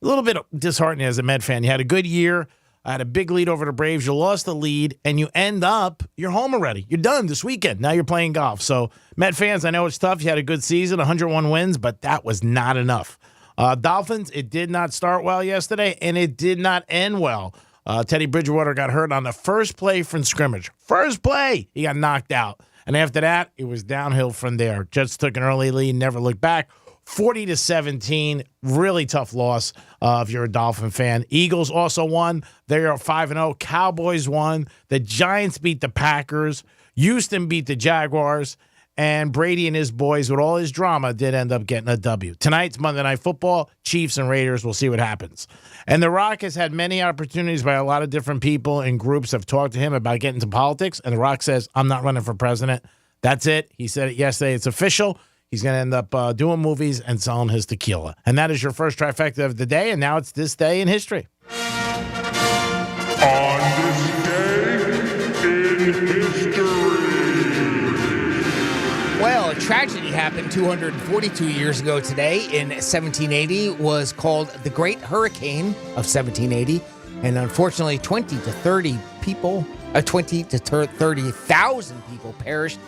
A little bit disheartening as a Met fan. You had a good year. I had a big lead over the Braves. You lost the lead, and you end up, you're home already. You're done this weekend. Now you're playing golf. So, Met fans, I know it's tough. You had a good season, 101 wins, but that was not enough. Dolphins, it did not start well yesterday, and it did not end well. Teddy Bridgewater got hurt on the first play from scrimmage. First play, he got knocked out. And after that, it was downhill from there. Jets took an early lead, never looked back. 40-17, really tough loss if you're a Dolphin fan. Eagles also won. They are 5-0. Cowboys won. The Giants beat the Packers. Houston beat the Jaguars. And Brady and his boys, with all his drama, did end up getting a W. Tonight's Monday Night Football, Chiefs and Raiders. We'll see what happens. And The Rock has had many opportunities by a lot of different people and groups have talked to him about getting into politics. And The Rock says, I'm not running for president. That's it. He said it yesterday. It's official. He's going to end up doing movies and selling his tequila. And that is your first trifecta of the day, and now it's this day in history. On this day in history. Well, a tragedy happened 242 years ago today in 1780. Was called the Great Hurricane of 1780. And unfortunately, 20 to 30,000 people perished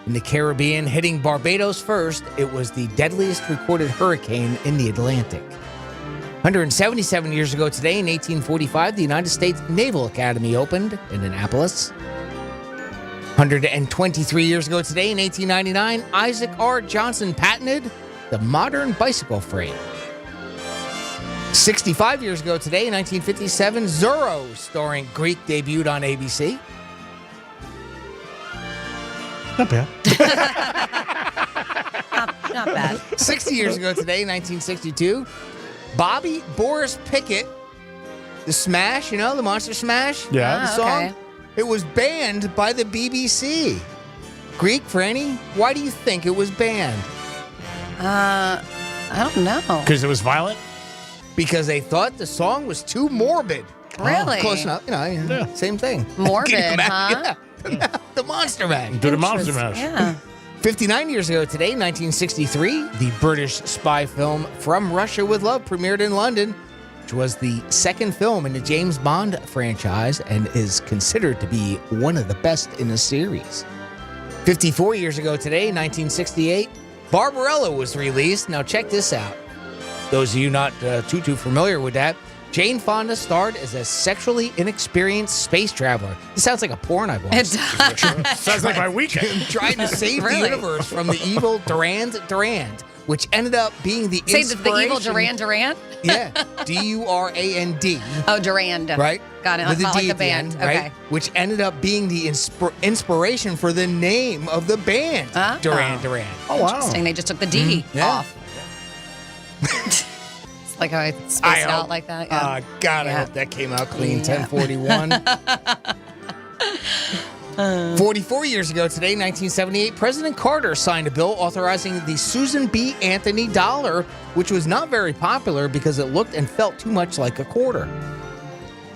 in the Caribbean. Hitting Barbados first, it was the deadliest recorded hurricane in the Atlantic. 177 years ago today, in 1845, the United States Naval Academy opened in Annapolis. 123 years ago today, in 1899, Isaac R. Johnson patented the modern bicycle frame. 65 years ago today, in 1957, Zorro, starring Greek, debuted on ABC. Not bad. Not bad. 60 years ago today, in 1962, Bobby Boris Pickett, the Smash, the Monster Smash? Yeah. The song? Okay. It was banned by the BBC. Greek, Franny, why do you think it was banned? I don't know. Because it was violent? Because they thought the song was too morbid. Really? Close enough. Same thing. Morbid, Can you huh? Yeah. The Monster Mash. Do the Monster Mash. Yeah. 59 years ago today, 1963, the British spy film From Russia with Love premiered in London, which was the second film in the James Bond franchise and is considered to be one of the best in the series. 54 years ago today, 1968, Barbarella was released. Now check this out. Those of you not too familiar with that, Jane Fonda starred as a sexually inexperienced space traveler. This sounds like a porn I've watched. It does. Sounds like my weekend. Trying to save the universe from the evil Durand, which ended up being the Say inspiration. the evil Durand? Yeah, Durand. Oh, Durand. Right? Got it. With Not a like D the at band. end, right? Okay. Which ended up being the inspiration for the name of the band, Duran. Oh, wow. Interesting. They just took the D off. It's like how I spaced out like that. Yeah. God, I hope that came out clean. 1041. 44 years ago today, 1978, President Carter signed a bill authorizing the Susan B. Anthony dollar, which was not very popular because it looked and felt too much like a quarter.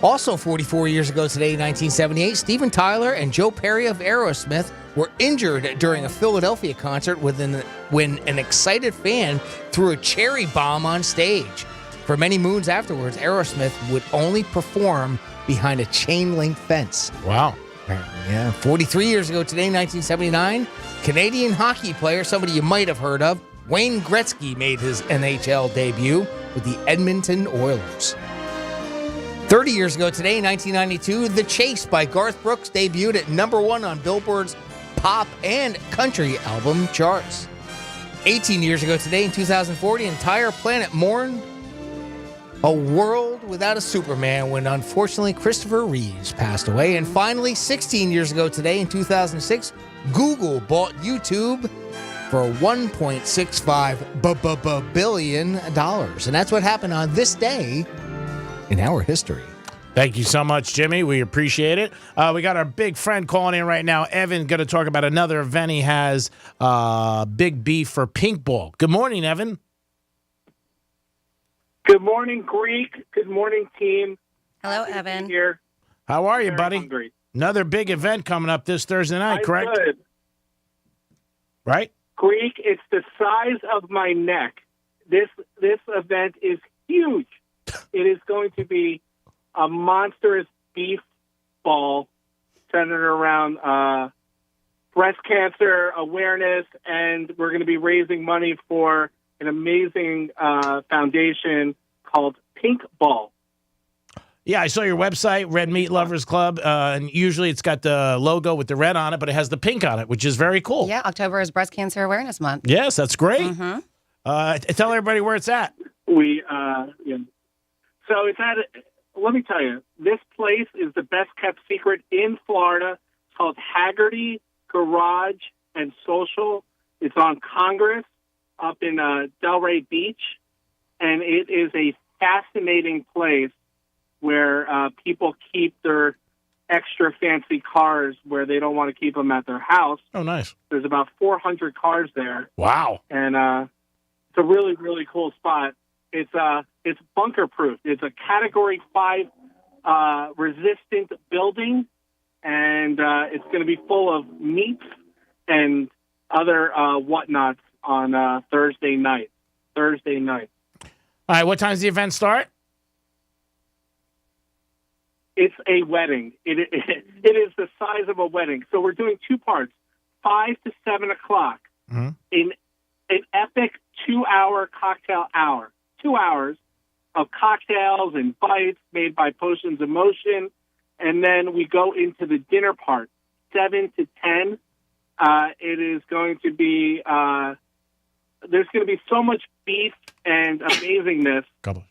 Also 44 years ago today, 1978, Steven Tyler and Joe Perry of Aerosmith were injured during a Philadelphia concert when an excited fan threw a cherry bomb on stage. For many moons afterwards, Aerosmith would only perform behind a chain-link fence. Wow. Yeah. 43 years ago today, 1979, Canadian hockey player, somebody you might have heard of, Wayne Gretzky made his NHL debut with the Edmonton Oilers. 30 years ago today, 1992, The Chase by Garth Brooks debuted at #1 on Billboard's pop and country album charts. 18 years ago today, in 2004, the entire planet mourned a world without a Superman when, unfortunately, Christopher Reeves passed away. And finally, 16 years ago today, in 2006, Google bought YouTube for $1.65 billion. And that's what happened on this day in our history. Thank you so much, Jimmy. We appreciate it. We got our big friend calling in right now. Evan, going to talk about another event he has, Big B for Pink Ball. Good morning, Evan. Good morning, Greek. Good morning, team. Hello, Evan. Here. How are you, Very buddy? hungry. Another big event coming up this Thursday night, correct? Good. Right? Greek, it's the size of my neck. This event is huge. It is going to be a monstrous beef ball centered around breast cancer awareness, and we're going to be raising money for an amazing foundation called Pink Ball. Yeah, I saw your website, Red Meat Lovers Club, and usually it's got the logo with the red on it, but it has the pink on it, which is very cool. Yeah, October is Breast Cancer Awareness Month. Yes, that's great. Mm-hmm. Tell everybody where it's at. So it's at, let me tell you, this place is the best kept secret in Florida. It's called Haggerty Garage and Social. It's on Congress up in Delray Beach, and it is a fascinating place where people keep their extra fancy cars where they don't want to keep them at their house. Oh, nice. There's about 400 cars there. Wow. And it's a really, really cool spot. It's bunker proof. It's a Category 5 resistant building, and it's going to be full of meats and other whatnots on Thursday night. All right, what time does the event start? It's a wedding. It is the size of a wedding. So we're doing two parts, 5 to 7 o'clock, in an epic 2-hour cocktail hour. 2 hours of cocktails and bites made by Potions of Motion. And then we go into the dinner part, 7 to 10. It is going to be, there's going to be so much beef and amazingness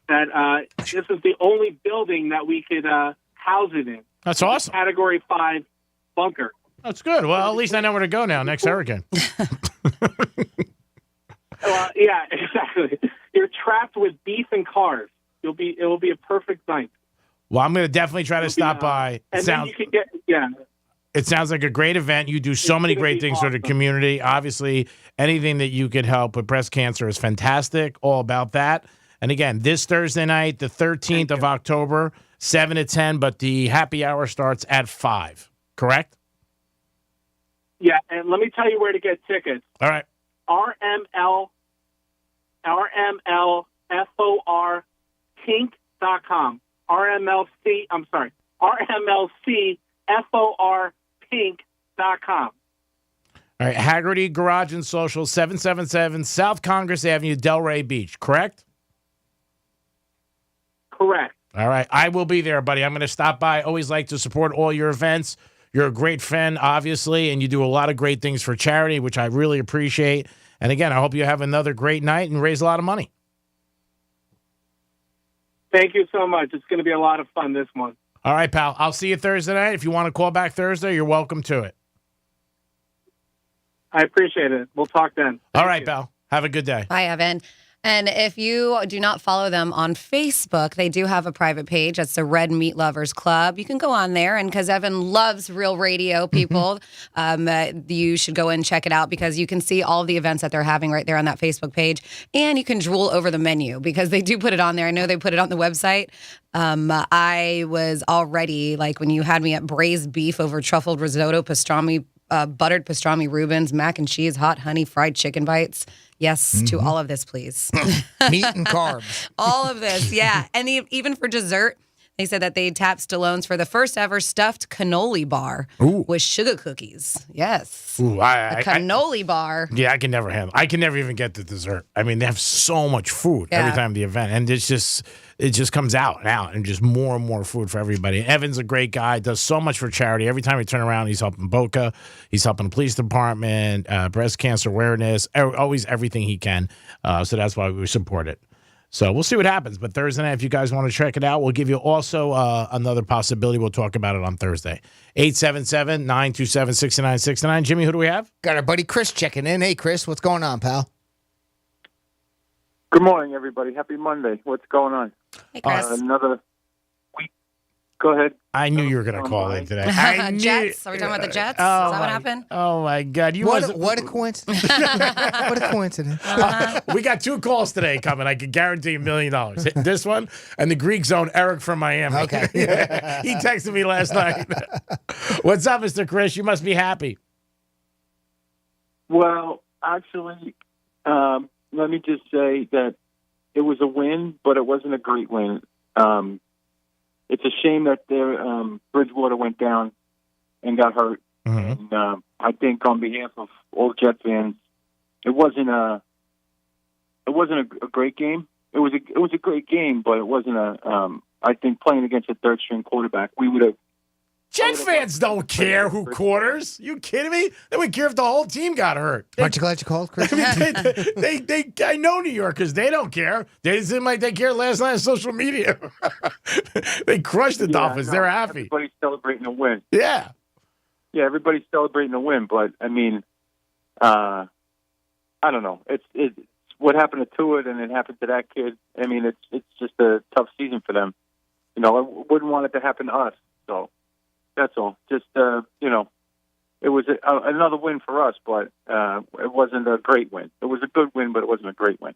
that this is the only building that we could house it in. That's awesome. Category 5 bunker. That's good. Well, at least I know where to go now next hurricane. Yeah, exactly. You're trapped with beef and cars. It will be a perfect night. Well, I'm going to definitely try to stop by. And then you can get, It sounds like a great event. You do so many great things for the community. Obviously, anything that you could help with breast cancer is fantastic. All about that. And again, this Thursday night, the 13th of October, 7 to 10, but the happy hour starts at 5, correct? Yeah, and let me tell you where to get tickets. All right. RMLFORPink.com. RMLCFORPink.com. All right, Haggerty Garage and Social, 777 South Congress Avenue, Delray Beach, correct? Correct. All right, I will be there, buddy. I'm going to stop by. Always like to support all your events. You're a great fan, obviously, and you do a lot of great things for charity, which I really appreciate. And again, I hope you have another great night and raise a lot of money. Thank you so much. It's going to be a lot of fun this month. All right, pal. I'll see you Thursday night. If you want to call back Thursday, you're welcome to it. I appreciate it. We'll talk then. All right, pal. Have a good day. Bye, Evan. And if you do not follow them on Facebook, they do have a private page. That's the Red Meat Lovers Club. You can go on there, and because Evan loves real radio people, you should go and check it out because you can see all the events that they're having right there on that Facebook page. And you can drool over the menu because they do put it on there. I know they put it on the website. I was already, like when you had me at braised beef over truffled risotto, pastrami, buttered pastrami Reubens, mac and cheese, hot honey, fried chicken bites. Yes, to all of this, please. Meat and carbs. All of this, yeah. And even for dessert, they said that they tapped Stallone's for the first ever stuffed cannoli bar with sugar cookies. Yes. Ooh, a cannoli bar. Yeah, I can never handle. I can never even get the dessert. I mean, they have so much food every time the event, and it just comes out and just more and more food for everybody. Evan's a great guy, does so much for charity. Every time we turn around, he's helping Boca, he's helping the police department, breast cancer awareness, always everything he can. So that's why we support it. So we'll see what happens. But Thursday night, if you guys want to check it out, we'll give you also another possibility. We'll talk about it on Thursday. 877-927-6969. Jimmy, who do we have? Got our buddy Chris checking in. Hey, Chris, what's going on, pal? Good morning, everybody. Happy Monday. What's going on? Hey, Chris. Another week. Go ahead. I knew you were going to call in today. Jets? Are we talking about the Jets? Is that what happened? Oh, my God. What a coincidence. What a coincidence. We got 2 calls today coming. I can guarantee $1 million. This one and the Greek Zone, Eric from Miami. Okay. He texted me last night. What's up, Mr. Chris? You must be happy. Well, actually, let me just say that it was a win, but it wasn't a great win. It's a shame that Bridgewater went down and got hurt. Mm-hmm. And I think on behalf of all Jet fans, it wasn't a great game. It was a great game, but it wasn't I think playing against a third string quarterback, we would have. Jet fans don't care who quarters. You kidding me? They would care if the whole team got hurt. Aren't you glad you called, Chris? I know New Yorkers. They don't care. They seem like they care last night on social media. They crushed the Dolphins. They're happy. Everybody's celebrating a win. Yeah. Yeah, everybody's celebrating a win, but I mean, I don't know. It's what happened to it, and it happened to that kid. I mean, it's just a tough season for them. You know, I wouldn't want it to happen to us. So, That's all. Just it was another win for us, but it wasn't a great win. It was a good win, but it wasn't a great win.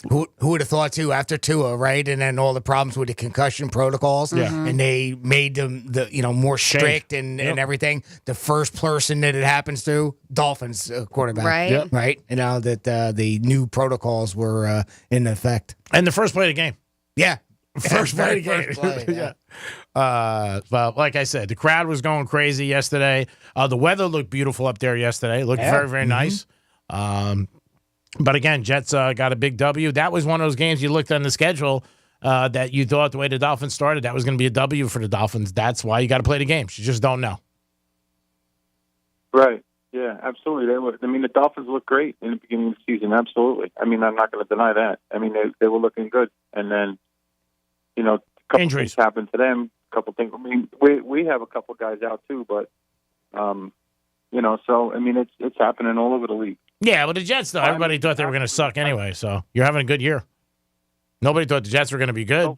Who would have thought too after Tua, right? And then all the problems with the concussion protocols, and they made them more strict and everything. The first person that it happens to, Dolphins quarterback, Right. Right. That the new protocols were in effect. And the first play of the game. Yeah. First play of the game. First play, Well, like I said, the crowd was going crazy yesterday. The weather looked beautiful up there yesterday. It looked very, very nice. But again, Jets got a big W. That was one of those games you looked on the schedule that you thought the way the Dolphins started, that was going to be a W for the Dolphins. That's why you got to play the games. You just don't know. Right. Yeah, absolutely. The Dolphins looked great in the beginning of the season. Absolutely. I'm not going to deny that. They were looking good. And then, a couple injuries things happened to them. A couple things. We have a couple guys out too, but, it's happening all over the league. Yeah, but the Jets, though, everybody thought they were going to suck anyway, so you're having a good year. Nobody thought the Jets were going to be good.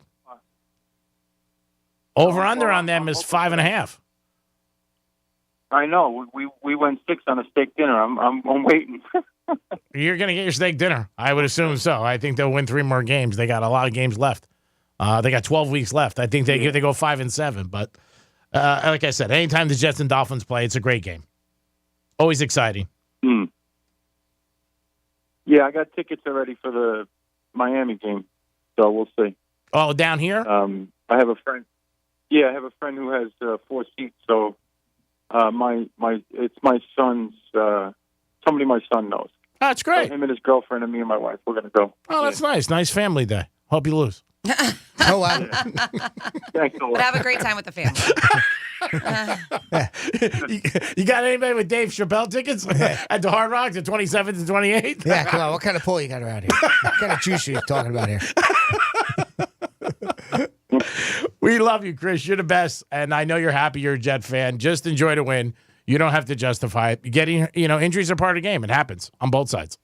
Over-under on them is 5.5. I know. We went 6 on a steak dinner. I'm waiting. You're going to get your steak dinner. I would assume so. I think they'll win 3 more games. They got a lot of games left. They got 12 weeks left. I think they go 5-7. But like I said, anytime the Jets and Dolphins play, it's a great game. Always exciting. Yeah, I got tickets already for the Miami game, so we'll see. Oh, down here? I have a friend. Yeah, I have a friend who has 4 seats. So it's my son's. Somebody my son knows. Oh, that's great. So him and his girlfriend and me and my wife. We're gonna go. Oh, that's nice. Nice family day. Hope you lose. Oh, wow. Thanks a lot. But have a great time with the family. You got anybody with Dave Chappelle tickets at the Hard Rock, the 27th and 28th? Yeah, come on. What kind of pull you got around here? What kind of juice are you talking about here? We love you, Chris. You're the best, and I know you're happy you're a Jet fan. Just enjoy the win. You don't have to justify it. Getting, injuries are part of the game. It happens on both sides.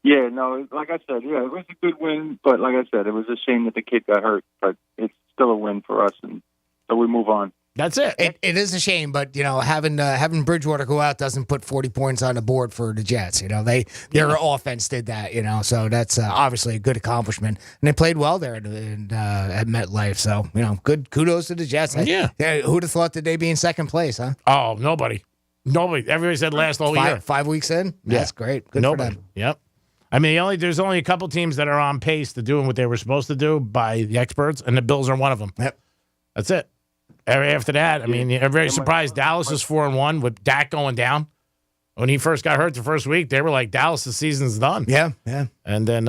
Yeah, no, like I said, it was a good win, but like I said, it was a shame that the kid got hurt, but it's still a win for us, and so we move on. That's it. It is a shame, but having Bridgewater go out doesn't put 40 points on the board for the Jets. Their offense did that. So that's obviously a good accomplishment, and they played well there at MetLife. So good kudos to the Jets. Who'd have thought that they'd be in second place, huh? Oh, nobody. Everybody said last all year. 5 weeks in. Yeah. That's great. Good nobody. for them. Yep. There's only a couple teams that are on pace to doing what they were supposed to do by the experts, and the Bills are one of them. Yep. That's it. After that, everybody's surprised Dallas is 4-1 with Dak going down. When he first got hurt the first week, they were like, Dallas' season's done. Yeah. And then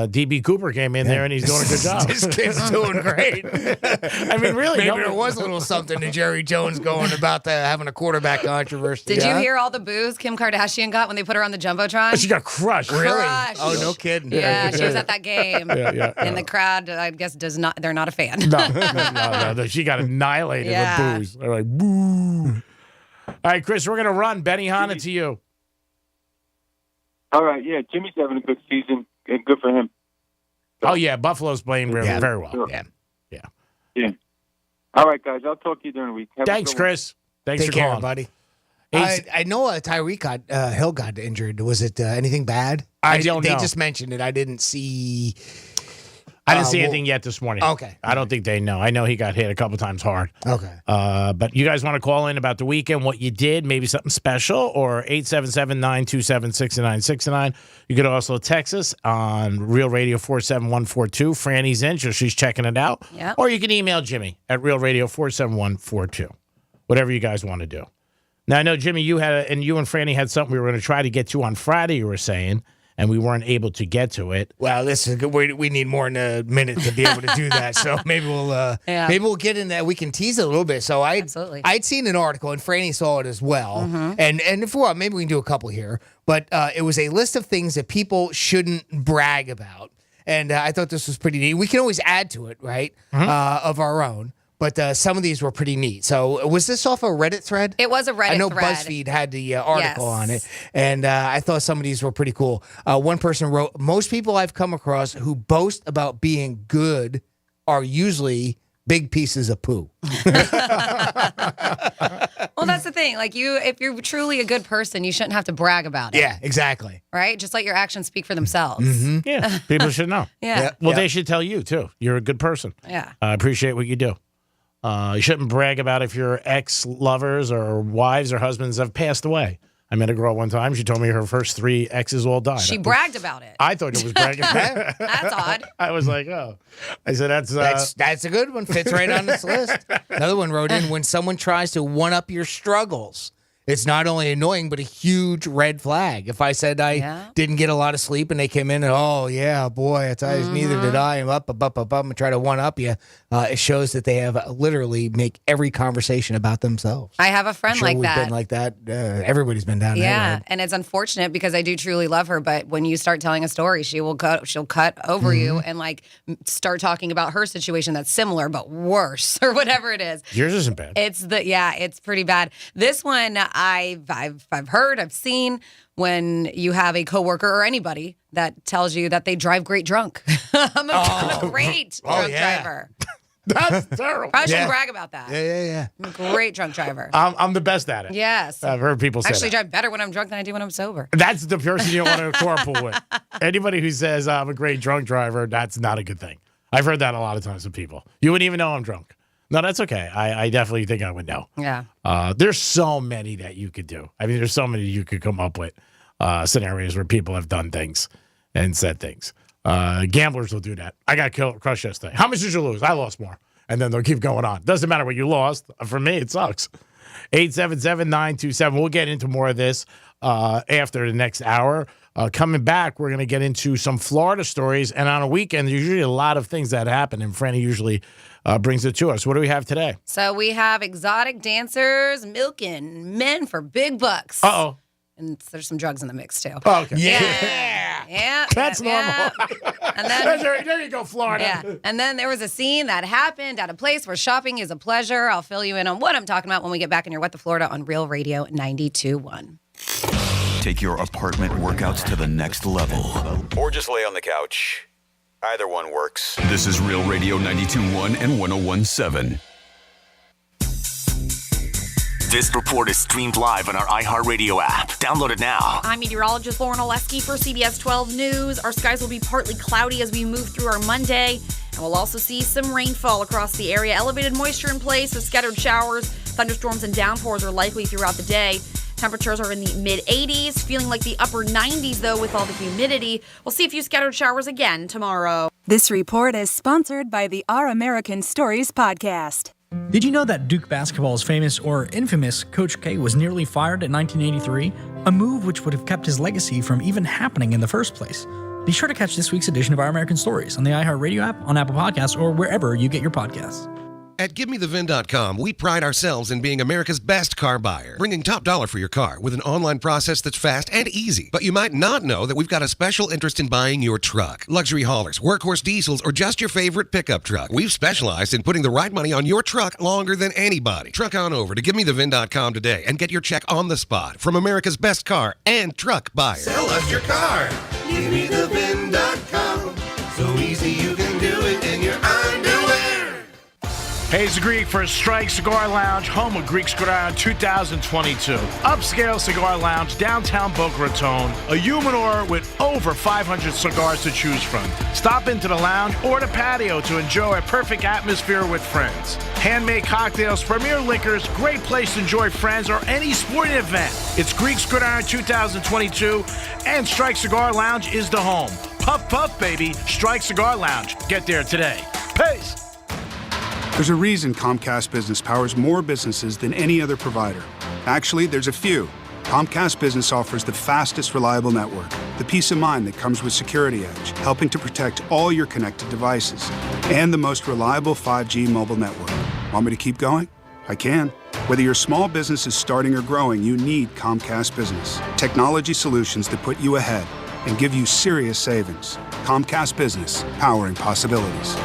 D.B. Cooper came in there, and he's doing a good job. This kid's doing great. Really. Maybe there was a little something to Jerry Jones going about having a quarterback controversy. Did you hear all the boos Kim Kardashian got when they put her on the Jumbotron? She got crushed. Really? Crushed. Oh, no kidding. Yeah, she was at that game. Yeah. And the crowd, I guess, they're not a fan. No. She got annihilated with boos. They're like, boo. All right, Chris, we're going to run. Benny Hanna to you. All right, Jimmy's having a good season, and good for him. So, oh, yeah, Buffalo's playing very well. Sure. Yeah. All right, guys, I'll talk to you during the week. Thanks, Chris. Thanks Take for care, calling. buddy. I know Tyreek Hill got injured. Was it anything bad? I don't know. They just mentioned it. I didn't see... I didn't see anything yet this morning. Okay. I don't think they know. I know he got hit a couple times hard. Okay. But you guys want to call in about the weekend, what you did, maybe something special, or 877-927-6969. You could also text us on Real Radio 47142. Franny's in, so she's checking it out. Yep. Or you can email Jimmy at Real Radio 47142. Whatever you guys want to do. Now, I know, Jimmy, you and Franny had something we were going to try to get to on Friday, you were saying, and we weren't able to get to it. Well, this is good. We need more than a minute to be able to do that. So maybe we'll get in that. We can tease it a little bit. So I'd seen an article, and Franny saw it as well. Mm-hmm. And if we want, maybe we can do a couple here. But it was a list of things that people shouldn't brag about. And I thought this was pretty neat. We can always add to it, right, of our own. But some of these were pretty neat. So was this off a Reddit thread? It was a Reddit thread. I know BuzzFeed had the article on it. And I thought some of these were pretty cool. One person wrote, most people I've come across who boast about being good are usually big pieces of poo. Well, that's the thing. Like if you're truly a good person, you shouldn't have to brag about it. Yeah, exactly. Right? Just let your actions speak for themselves. Mm-hmm. Yeah, people should know. Yeah. Well, they should tell you, too. You're a good person. Yeah. I appreciate what you do. You shouldn't brag about if your ex-lovers or wives or husbands have passed away. I met a girl one time. She told me her first 3 exes all died. She bragged about it. I thought it was bragging. That's odd. I was like, oh. I said, that's a good one. Fits right on this list. Another one wrote in, when someone tries to one-up your struggles, it's not only annoying, but a huge red flag. If I said I didn't get a lot of sleep and they came in and, oh, yeah, boy, I tell you, neither did I. I'm up, and try to one-up you. It shows that they have literally make every conversation about themselves. I have a friend like we've that. been like that. Everybody's been down Yeah, that and it's unfortunate because I do truly love her, but when you start telling a story, she'll cut over you and like start talking about her situation that's similar but worse or whatever it is. Yours isn't bad. It's pretty bad. This one I've heard, I've seen when you have a coworker or anybody that tells you that they drive great drunk. I'm a great drunk driver. That's terrible. I shouldn't brag about that. Yeah. I'm a great drunk driver. I'm the best at it. Yes. I've heard people say Actually, that. drive better when I'm drunk than I do when I'm sober. That's the person you don't want to carpool with. Anybody who says I'm a great drunk driver, that's not a good thing. I've heard that a lot of times with people. You wouldn't even know I'm drunk. No, that's okay. I definitely think I would know. Yeah. There's so many that you could do. I mean, there's so many you could come up with scenarios where people have done things and said things. Gamblers will do that. I got crushed yesterday. How much did you lose? I lost more. And then they'll keep going on. Doesn't matter what you lost. For me, it sucks. 877-927. We'll get into more of this after the next hour. Coming back, we're going to get into some Florida stories. And on a weekend, there's usually a lot of things that happen. And Franny usually brings it to us. What do we have today? So we have exotic dancers milking men for big bucks. Uh-oh. And there's some drugs in the mix, too. Oh, okay. Yeah. That's normal. And then there you go, Florida. Yeah. And then there was a scene that happened at a place where shopping is a pleasure. I'll fill you in on what I'm talking about when we get back in your What the Florida on Real Radio 92.1. Take your apartment workouts to the next level. Or just lay on the couch. Either one works. This is Real Radio 92.1 and 101.7. This report is streamed live on our iHeartRadio app. Download it now. I'm meteorologist Lauren Oleski for CBS 12 News. Our skies will be partly cloudy as we move through our Monday, and we'll also see some rainfall across the area. Elevated moisture in place with scattered showers. Thunderstorms and downpours are likely throughout the day. Temperatures are in the mid-80s, feeling like the upper 90s, though, with all the humidity. We'll see a few scattered showers again tomorrow. This report is sponsored by the Our American Stories podcast. Did you know that Duke basketball's famous or infamous Coach K was nearly fired in 1983? A move which would have kept his legacy from even happening in the first place. Be sure to catch this week's edition of Our American Stories on the iHeartRadio app, on Apple Podcasts, or wherever you get your podcasts. At GiveMeTheVIN.com, we pride ourselves in being America's best car buyer, bringing top dollar for your car with an online process that's fast and easy. But you might not know that we've got a special interest in buying your truck. Luxury haulers, workhorse diesels, or just your favorite pickup truck. We've specialized in putting the right money on your truck longer than anybody. Truck on over to GiveMeTheVIN.com today and get your check on the spot from America's best car and truck buyer. Sell us your car. GiveMeTheVIN.com. So easy you can do it in your underwear. Hey, it's Greek for Strike Cigar Lounge, home of Greek Cigar 2022. Upscale cigar lounge, downtown Boca Raton, a humidor with over 500 cigars to choose from. Stop into the lounge or the patio to enjoy a perfect atmosphere with friends. Handmade cocktails, premier liquors, great place to enjoy friends or any sporting event. It's Greek Cigar 2022, and Strike Cigar Lounge is the home. Puff, puff, baby. Strike Cigar Lounge. Get there today. Peace. There's a reason Comcast Business powers more businesses than any other provider. Actually, there's a few. Comcast Business offers the fastest, reliable network, the peace of mind that comes with Security Edge, helping to protect all your connected devices, and the most reliable 5G mobile network. Want me to keep going? I can. Whether your small business is starting or growing, you need Comcast Business. Technology solutions that put you ahead and give you serious savings. Comcast Business, powering possibilities.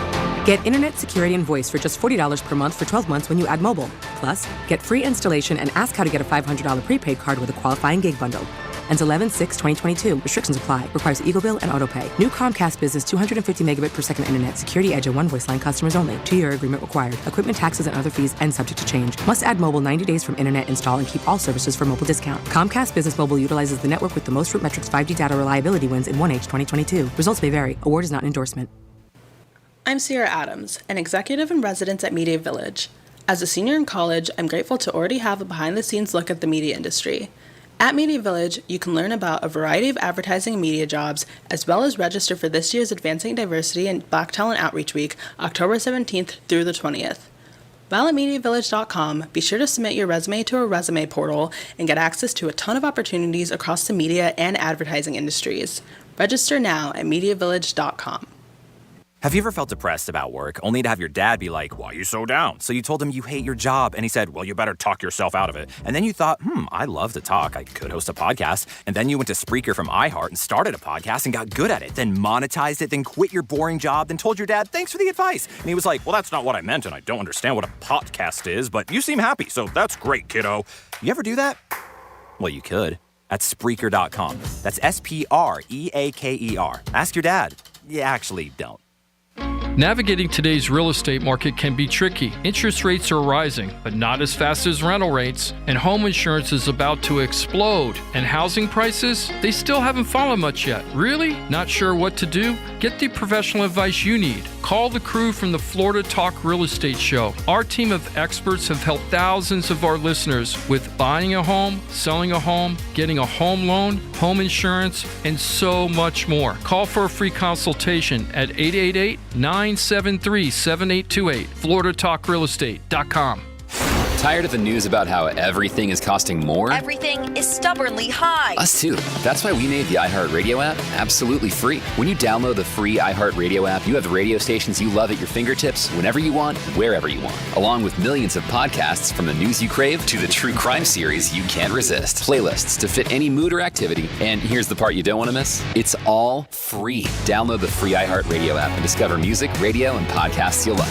Get internet, security, and voice for just $40 per month for 12 months when you add mobile. Plus, get free installation and ask how to get a $500 prepaid card with a qualifying gig bundle. Ends 11/6/2022. Restrictions apply. Requires Eagle Bill and autopay. New Comcast Business 250 megabit per second internet. Security edge and one voice line customers only. 2-year agreement required. Equipment, taxes, and other fees and subject to change. Must add mobile 90 days from internet install and keep all services for mobile discount. Comcast Business Mobile utilizes the network with the most RootMetrics 5G data reliability wins in 1H 2022. Results may vary. Award is not an endorsement. I'm Sierra Adams, an executive in residence at Media Village. As a senior in college, I'm grateful to already have a behind-the-scenes look at the media industry. At Media Village, you can learn about a variety of advertising and media jobs, as well as register for this year's Advancing Diversity and Black Talent Outreach Week, October 17th through the 20th. While at MediaVillage.com, be sure to submit your resume to a resume portal and get access to a ton of opportunities across the media and advertising industries. Register now at MediaVillage.com. Have you ever felt depressed about work, only to have your dad be like, "Why are you so down?" So you told him you hate your job, and he said, "Well, you better talk yourself out of it." And then you thought, I love to talk. I could host a podcast. And then you went to Spreaker from iHeart and started a podcast and got good at it, then monetized it, then quit your boring job, then told your dad, "Thanks for the advice." And he was like, "Well, that's not what I meant, and I don't understand what a podcast is, but you seem happy, so that's great, kiddo." You ever do that? Well, you could. At Spreaker.com. That's Spreaker. Ask your dad. You actually don't. Navigating today's real estate market can be tricky. Interest rates are rising, but not as fast as rental rates, and home insurance is about to explode. And housing prices, they still haven't fallen much yet. Really? Not sure what to do? Get the professional advice you need. Call the crew from the Florida Talk Real Estate Show. Our team of experts have helped thousands of our listeners with buying a home, selling a home, getting a home loan, home insurance, and so much more. Call for a free consultation at 888-973-7828. FloridaTalkRealEstate.com. Tired of the news about how everything is costing more? Everything is stubbornly high. Us too. That's why we made the iHeartRadio app absolutely free. When you download the free iHeartRadio app, you have the radio stations you love at your fingertips whenever you want, wherever you want. Along with millions of podcasts from the news you crave to the true crime series you can't resist. Playlists to fit any mood or activity. And here's the part you don't want to miss. It's all free. Download the free iHeartRadio app and discover music, radio, and podcasts you'll love.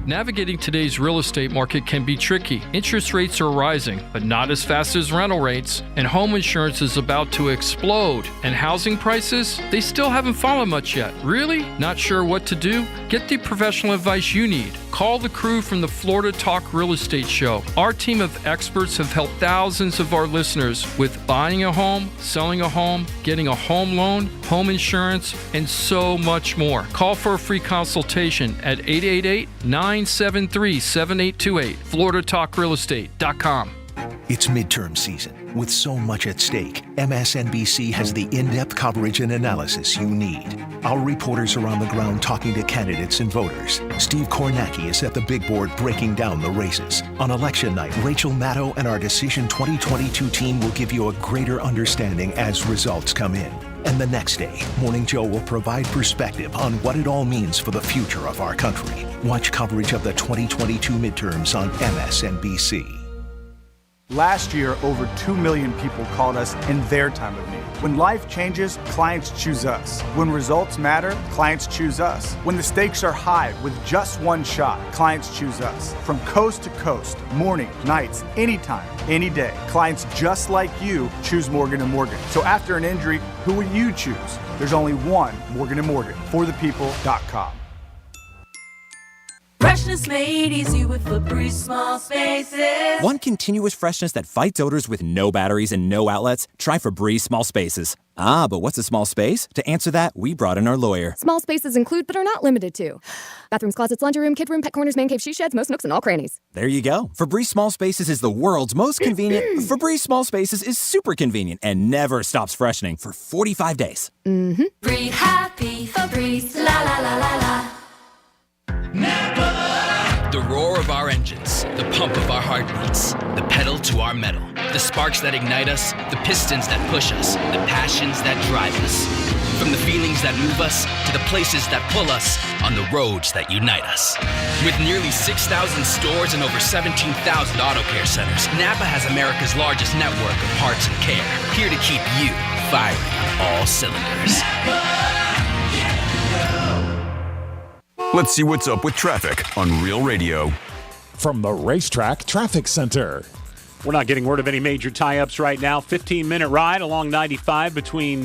Navigating today's real estate market can be tricky. Interest rates are rising, but not as fast as rental rates, and home insurance is about to explode. And housing prices, they still haven't fallen much yet. Really? Not sure what to do? Get the professional advice you need. Call the crew from the Florida Talk Real Estate Show. Our team of experts have helped thousands of our listeners with buying a home, selling a home, getting a home loan, home insurance, and so much more. Call for a free consultation at 888-973-7828. FloridaTalkRealEstate.com. It's midterm season. With so much at stake, MSNBC has the in-depth coverage and analysis you need. Our reporters are on the ground talking to candidates and voters. Steve Kornacki is at the big board breaking down the races. On election night, Rachel Maddow and our Decision 2022 team will give you a greater understanding as results come in. And the next day, Morning Joe will provide perspective on what it all means for the future of our country. Watch coverage of the 2022 midterms on MSNBC. Last year, over 2 million people called us in their time of need. When life changes, clients choose us. When results matter, clients choose us. When the stakes are high with just one shot, clients choose us. From coast to coast, morning, nights, anytime, any day, clients just like you choose Morgan & Morgan. So after an injury, who will you choose? There's only one Morgan & Morgan. ForThePeople.com. Freshness made easy with Febreze Small Spaces. Want continuous freshness that fights odors with no batteries and no outlets? Try Febreze Small Spaces. Ah, but what's a small space? To answer that, we brought in our lawyer. Small spaces include, but are not limited to, bathrooms, closets, laundry room, kid room, pet corners, man cave, she sheds, most nooks, and all crannies. There you go. Febreze Small Spaces is the world's most convenient. Febreze Small Spaces is super convenient and never stops freshening for 45 days. Mm-hmm. Breathe happy, Febreze, la la la la la. The roar of our engines, the pump of our heartbeats, the pedal to our metal, the sparks that ignite us, the pistons that push us, the passions that drive us. From the feelings that move us to the places that pull us on the roads that unite us. With nearly 6,000 stores and over 17,000 auto care centers, Napa has America's largest network of parts and care, here to keep you firing on all cylinders. Let's see what's up with traffic on Real Radio. From the Racetrack Traffic Center. We're not getting word of any major tie-ups right now. 15-minute ride along 95 between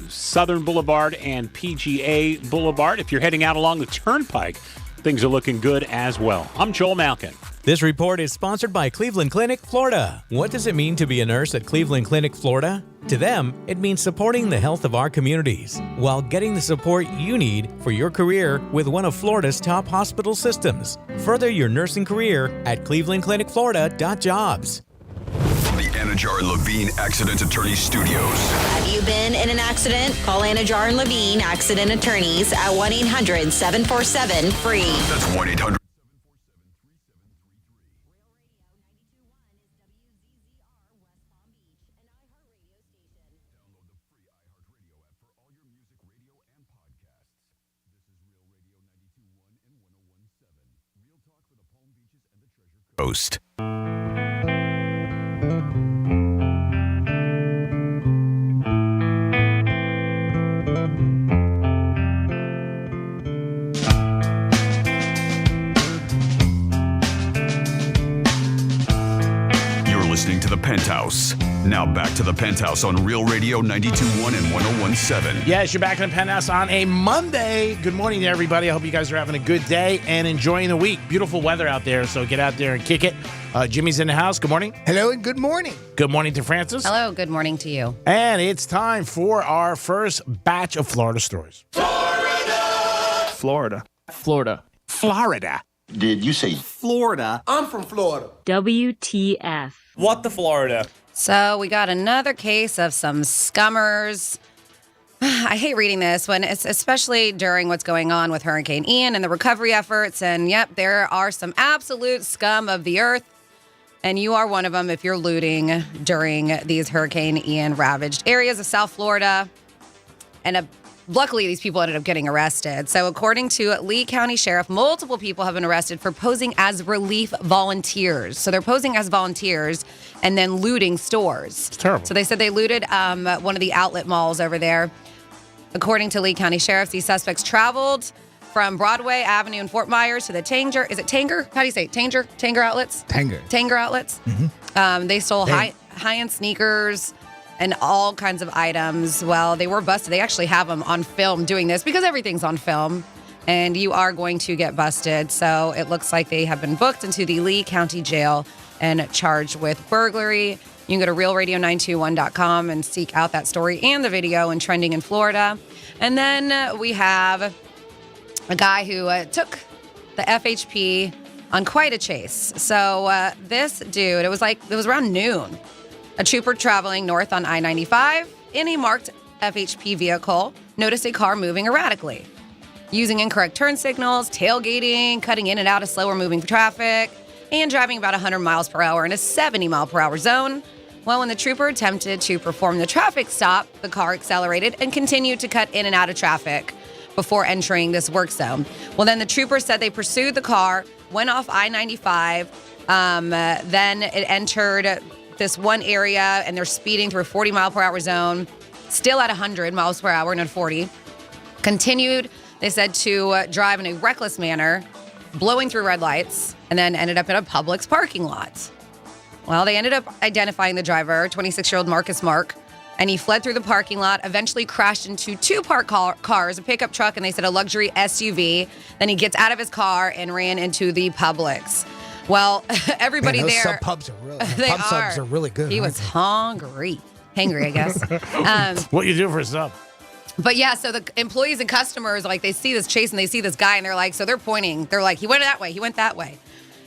Southern Boulevard and PGA Boulevard. If you're heading out along the Turnpike, things are looking good as well. I'm Joel Malkin. This report is sponsored by Cleveland Clinic, Florida. What does it mean to be a nurse at Cleveland Clinic, Florida? To them, it means supporting the health of our communities while getting the support you need for your career with one of Florida's top hospital systems. Further your nursing career at clevelandclinicflorida.jobs. From the Anajar and Levine Accident Attorney Studios. Have you been in an accident? Call Anajar and Levine Accident Attorneys at 1-800-747-FREE. That's 1-800. Coast. You're listening to The Penthouse. Now back to The Penthouse on Real Radio 92.1 and 101.7. Yes, you're back in the Penthouse on a Monday. Good morning to everybody. I hope you guys are having a good day and enjoying the week. Beautiful weather out there, so get out there and kick it. Jimmy's in the house. Good morning. Hello and good morning. Good morning to Francis. Hello, good morning to you. And it's time for our first batch of Florida stories. Florida. Florida. Did you say Florida? I'm from Florida. WTF. What the Florida? So we got another case of some scummers. I hate reading this when it's especially during what's going on with Hurricane Ian and the recovery efforts. And yep, there are some absolute scum of the earth. And you are one of them if you're looting during these Hurricane Ian ravaged areas of South Florida. And luckily, these people ended up getting arrested. So according to Lee County Sheriff, multiple people have been arrested for posing as relief volunteers. So they're posing as volunteers and then looting stores. It's terrible. So they said they looted one of the outlet malls over there. According to Lee County Sheriff, these suspects traveled from Broadway Avenue in Fort Myers to the Tanger. Is it Tanger? How do you say it? Tanger? Tanger outlets? Tanger outlets. Mm-hmm. They stole high-end sneakers and all kinds of items. Well, they were busted. They actually have them on film doing this because everything's on film. And you are going to get busted. So it looks like they have been booked into the Lee County Jail and charged with burglary. You can go to realradio921.com and seek out that story and the video and trending in Florida. And then we have a guy who took the FHP on quite a chase. So this dude, it was around noon. A trooper traveling north on I-95 in a marked FHP vehicle noticed a car moving erratically, using incorrect turn signals, tailgating, cutting in and out of slower moving traffic, and driving about 100 miles per hour in a 70 mile per hour zone. Well, when the trooper attempted to perform the traffic stop, the car accelerated and continued to cut in and out of traffic before entering this work zone. Well, then the trooper said they pursued the car, went off I-95, then it entered this one area and they're speeding through a 40 mile per hour zone, still at 100 miles per hour, not 40. Continued, they said, to drive in a reckless manner, blowing through red lights, and then ended up in a Publix parking lot. Well, they ended up identifying the driver, 26-year-old Marcus Mark, and he fled through the parking lot, eventually crashed into two parked cars, a pickup truck, and they said a luxury SUV. Then he gets out of his car and ran into the Publix. Well, everybody Man, those there. Subs are really good. He was hangry, I guess. What you do for a sub? But yeah, so the employees and customers, like, they see this chase and they see this guy and they're like, so they're pointing. They're like, he went that way, he went that way.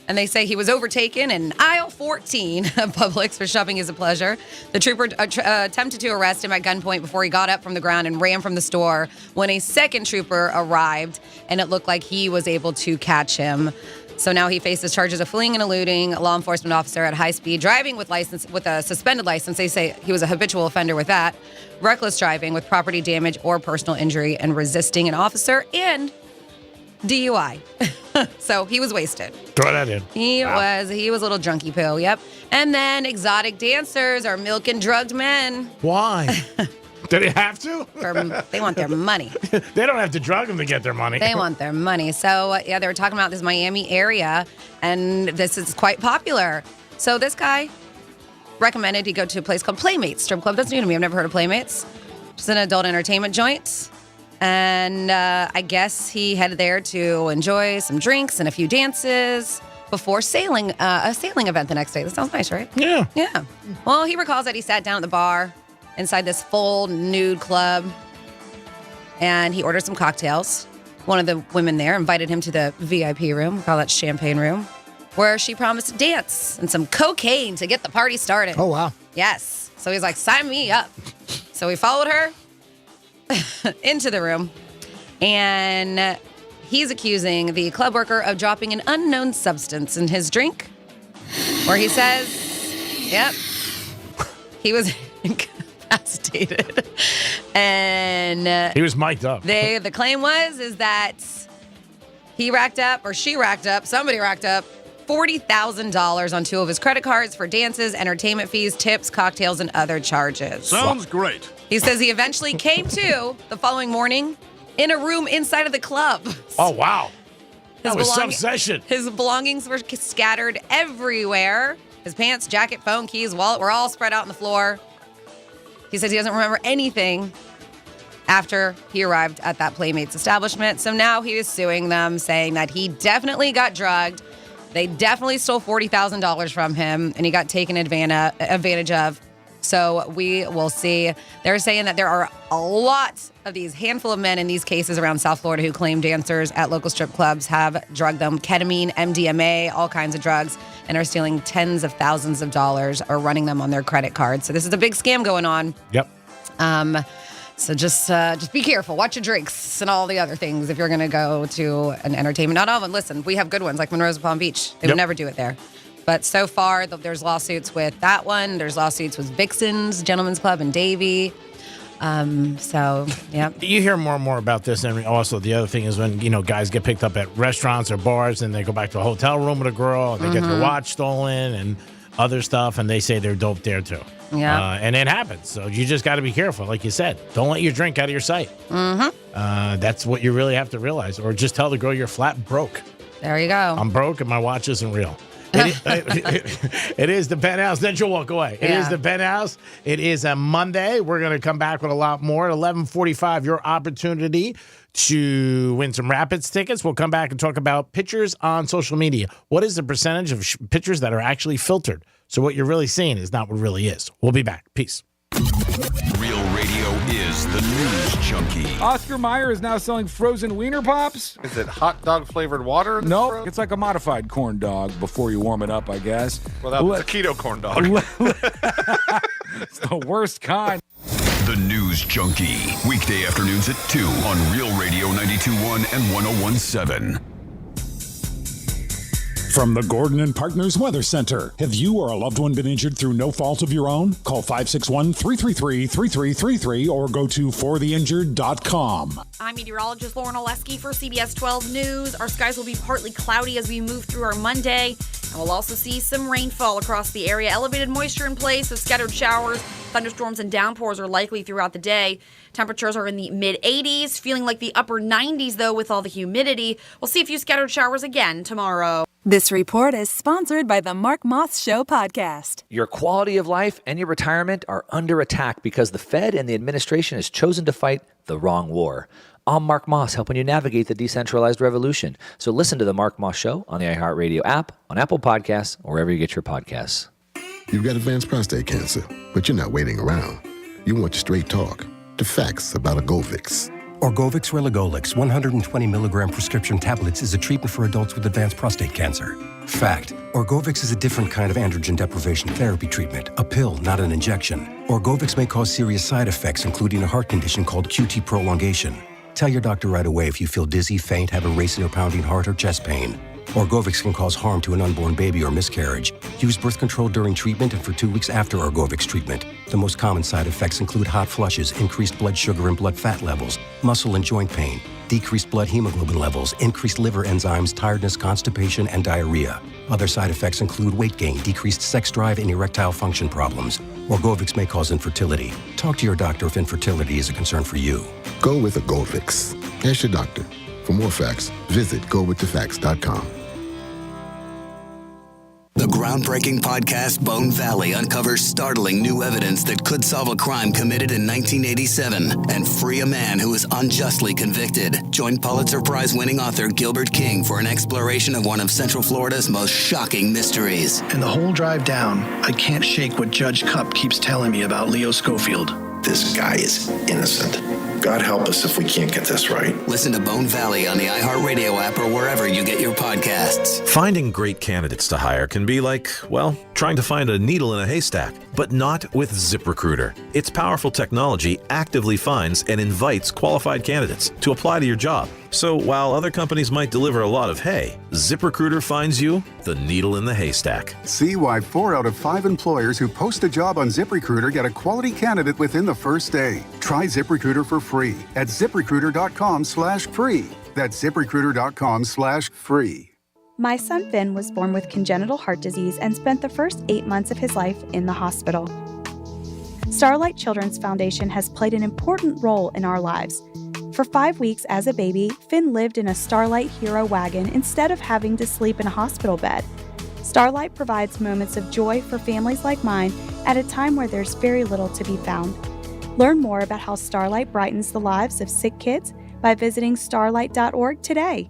And they say he was overtaken in aisle 14 of Publix for shopping as a pleasure. The trooper attempted to arrest him at gunpoint before he got up from the ground and ran from the store when a second trooper arrived, and it looked like he was able to catch him. So now he faces charges of fleeing and eluding a law enforcement officer at high speed, driving with a suspended license. They say he was a habitual offender with that, reckless driving with property damage or personal injury, and resisting an officer, and DUI. So he was wasted. Throw that in. He was a little drunky poo, yep. And then exotic dancers are milking drugged men. Why? Do they have to? They want their money. They don't have to drug them to get their money. They want their money. So, yeah, they were talking about this Miami area, and this is quite popular. So this guy, recommended he go to a place called Playmates Strip Club. That's new to me. I've never heard of Playmates. It's an adult entertainment joint. And I guess he headed there to enjoy some drinks and a few dances before a sailing event the next day. That sounds nice, right? Yeah. Yeah. Well, he recalls that he sat down at the bar inside this full nude club and he ordered some cocktails. One of the women there invited him to the VIP room, we call that champagne room, where she promised to dance and some cocaine to get the party started. Oh, wow. Yes. So he's like, sign me up. So we followed her into the room, and he's accusing the club worker of dropping an unknown substance in his drink, where he says, yep, he was incapacitated. And he was mic'd up. The claim is that he racked up, or she racked up, somebody racked up $40,000 on 2 of his credit cards for dances, entertainment fees, tips, cocktails, and other charges. Sounds great. He says he eventually came to the following morning in a room inside of the club. Oh, wow. That was some session. His belongings were scattered everywhere. His pants, jacket, phone, keys, wallet were all spread out on the floor. He says he doesn't remember anything after he arrived at that Playmates establishment. So now he is suing them, saying that he definitely got drugged. They definitely stole $40,000 from him, and he got taken advantage of. So we will see. They're saying that there are a lot of these handful of men in these cases around South Florida who claim dancers at local strip clubs have drugged them, ketamine, MDMA, all kinds of drugs, and are stealing tens of thousands of dollars or running them on their credit cards. So this is a big scam going on. Yep. So just be careful. Watch your drinks and all the other things if you're going to go to an entertainment. Not all of them. Listen, we have good ones like Monroe's Palm Beach. They would never do it there. But so far, there's lawsuits with that one. There's lawsuits with Vixen's Gentleman's Club in Davie. So, yeah. You hear more and more about this. And also the other thing is when, guys get picked up at restaurants or bars and they go back to a hotel room with a girl and they get their watch stolen and other stuff and they say they're dope there too. Yeah. And it happens. So you just got to be careful. Like you said, don't let your drink out of your sight. That's what you really have to realize. Or just tell the girl you're flat broke. There you go. I'm broke and my watch isn't real. It is the Penthouse. Then you'll walk away. It is the Penthouse. It is a Monday. We're going to come back with a lot more. At 11:45, your opportunity to win some Rapids tickets. We'll come back and talk about pictures on social media. What is the percentage of pictures that are actually filtered? So what you're really seeing is not what really is. We'll be back. Peace. Real Radio is the news junkie. Oscar Mayer is now selling frozen wiener pops. Is it hot dog flavored water? No, it's like a modified corn dog before you warm it up, I guess. Well, that was a keto corn dog. It's the worst kind. The News Junkie. Weekday afternoons at 2 on Real Radio 92.1 and 101.7. From the Gordon and Partners Weather Center. Have you or a loved one been injured through no fault of your own? Call 561-333-3333 or go to fortheinjured.com. I'm meteorologist Lauren Oleski for CBS 12 News. Our skies will be partly cloudy as we move through our Monday. And we'll also see some rainfall across the area. Elevated moisture in place, so scattered showers, thunderstorms, and downpours are likely throughout the day. Temperatures are in the mid-80s, feeling like the upper 90s, though, with all the humidity. We'll see a few scattered showers again tomorrow. This report is sponsored by the Mark Moss Show podcast. Your quality of life and your retirement are under attack because the Fed and the administration has chosen to fight the wrong war. I'm Mark Moss, helping you navigate the decentralized revolution. So listen to the Mark Moss Show on the iHeartRadio app, on Apple Podcasts, or wherever you get your podcasts. You've got advanced prostate cancer, but you're not waiting around. You want straight talk, the facts about Orgovix. Orgovix Relagolix 120 milligram prescription tablets is a treatment for adults with advanced prostate cancer. Fact: Orgovix is a different kind of androgen deprivation therapy treatment, a pill, not an injection. Orgovix may cause serious side effects, including a heart condition called QT prolongation. Tell your doctor right away if you feel dizzy, faint, have a racing or pounding heart, or chest pain. Orgovix can cause harm to an unborn baby or miscarriage. Use birth control during treatment and for 2 weeks after Orgovix treatment. The most common side effects include hot flushes, increased blood sugar and blood fat levels, muscle and joint pain, decreased blood hemoglobin levels, increased liver enzymes, tiredness, constipation, and diarrhea. Other side effects include weight gain, decreased sex drive, and erectile function problems. Orgovix may cause infertility. Talk to your doctor if infertility is a concern for you. Go with Orgovix. Ask your doctor. For more facts, visit gowiththefacts.com. The groundbreaking podcast Bone Valley uncovers startling new evidence that could solve a crime committed in 1987 and free a man who was unjustly convicted. Join Pulitzer Prize-winning author Gilbert King for an exploration of one of Central Florida's most shocking mysteries. And the whole drive down, I can't shake what Judge Cupp keeps telling me about Leo Schofield. This guy is innocent. God help us if we can't get this right. Listen to Bone Valley on the iHeartRadio app or wherever you get your podcasts. Finding great candidates to hire can be like, well, trying to find a needle in a haystack, but not with ZipRecruiter. Its powerful technology actively finds and invites qualified candidates to apply to your job. So while other companies might deliver a lot of hay, ZipRecruiter finds you the needle in the haystack. See why 4 out of 5 employers who post a job on ZipRecruiter get a quality candidate within the first day. Try ZipRecruiter for free at ZipRecruiter.com/free. That's ZipRecruiter.com/free. My son Finn was born with congenital heart disease and spent the first 8 months of his life in the hospital. Starlight Children's Foundation has played an important role in our lives. For 5 weeks as a baby, Finn lived in a Starlight Hero wagon instead of having to sleep in a hospital bed. Starlight provides moments of joy for families like mine at a time where there's very little to be found. Learn more about how Starlight brightens the lives of sick kids by visiting starlight.org today.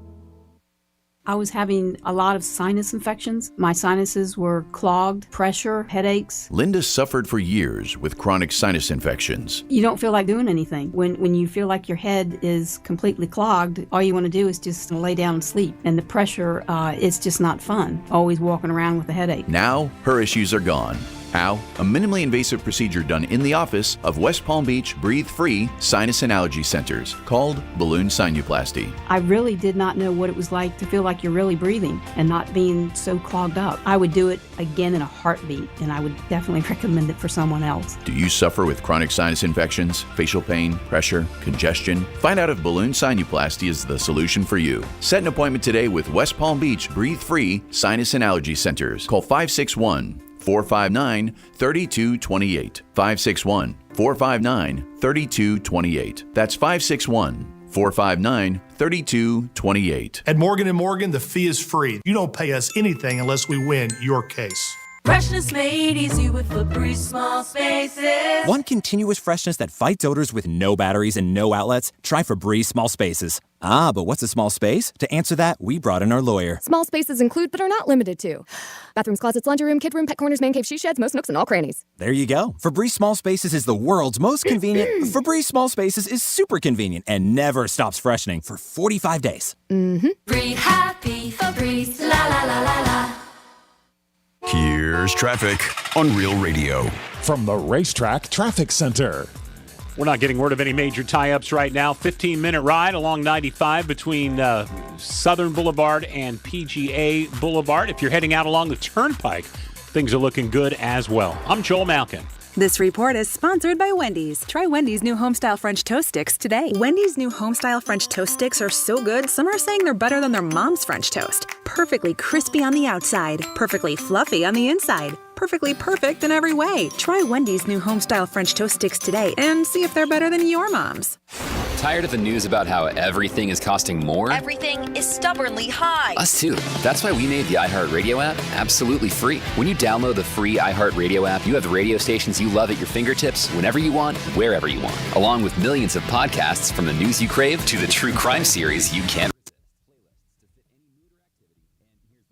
I was having a lot of sinus infections. My sinuses were clogged, pressure, headaches. Linda suffered for years with chronic sinus infections. You don't feel like doing anything. When you feel like your head is completely clogged, all you want to do is just lay down and sleep. And the pressure, it's just not fun, always walking around with a headache. Now, her issues are gone. How? A minimally invasive procedure done in the office of West Palm Beach Breathe Free Sinus and Allergy Centers called balloon sinuplasty. I really did not know what it was like to feel like you're really breathing and not being so clogged up. I would do it again in a heartbeat, and I would definitely recommend it for someone else. Do you suffer with chronic sinus infections, facial pain, pressure, congestion? Find out if balloon sinuplasty is the solution for you. Set an appointment today with West Palm Beach Breathe Free Sinus and Allergy Centers. Call 561-459-3228. 561-459-3228. That's 561-459-3228. At Morgan & Morgan, the fee is free. You don't pay us anything unless we win your case. Freshness made easy with Febreze Small Spaces. Want continuous freshness that fights odors with no batteries and no outlets? Try Febreze Small Spaces. Ah, but what's a small space? To answer that, we brought in our lawyer. Small spaces include, but are not limited to, bathrooms, closets, laundry room, kid room, pet corners, man cave, she sheds, most nooks, and all crannies. There you go. Febreze Small Spaces is the world's most convenient. Febreze Small Spaces is super convenient and never stops freshening for 45 days. Breathe happy, Febreze, la la la la la. Here's traffic on Real Radio. From the Racetrack Traffic Center. We're not getting word of any major tie-ups right now. 15-minute ride along 95 between Southern Boulevard and PGA Boulevard. If you're heading out along the Turnpike, things are looking good as well. I'm Joel Malkin. This report is sponsored by Wendy's. Try Wendy's new Homestyle French Toast Sticks today. Wendy's new Homestyle French Toast Sticks are so good, some are saying they're better than their mom's French toast. Perfectly crispy on the outside, perfectly fluffy on the inside, perfectly perfect in every way. Try Wendy's new Homestyle French Toast Sticks today and see if they're better than your mom's. Tired of the news about how everything is costing more? Everything is stubbornly high. Us too. That's why we made the iHeartRadio app absolutely free. When you download the free iHeartRadio app, you have the radio stations you love at your fingertips whenever you want, wherever you want, along with millions of podcasts from the news you crave to the true crime series you can't.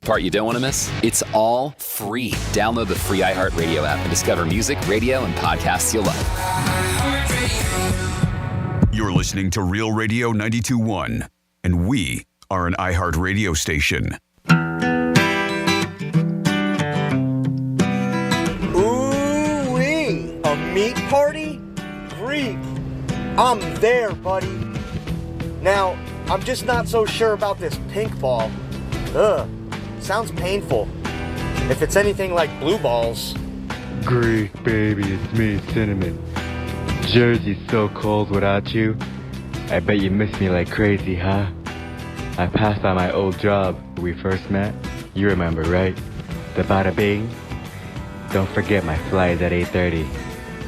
Part you don't want to miss? It's all free. Download the free iHeartRadio app and discover music, radio, and podcasts you'll love. You're listening to Real Radio 92.1, and we are an iHeart radio station. Ooh-wee, a meat party? Freak. I'm there, buddy. Now, I'm just not so sure about this pink ball. Ugh, sounds painful. If it's anything like blue balls. Greek baby, it's me, Cinnamon. Jersey's so cold without you. I bet you miss me like crazy, huh? I passed by my old job when we first met. You remember, right? The bada bing. Don't forget my flight is at 8:30.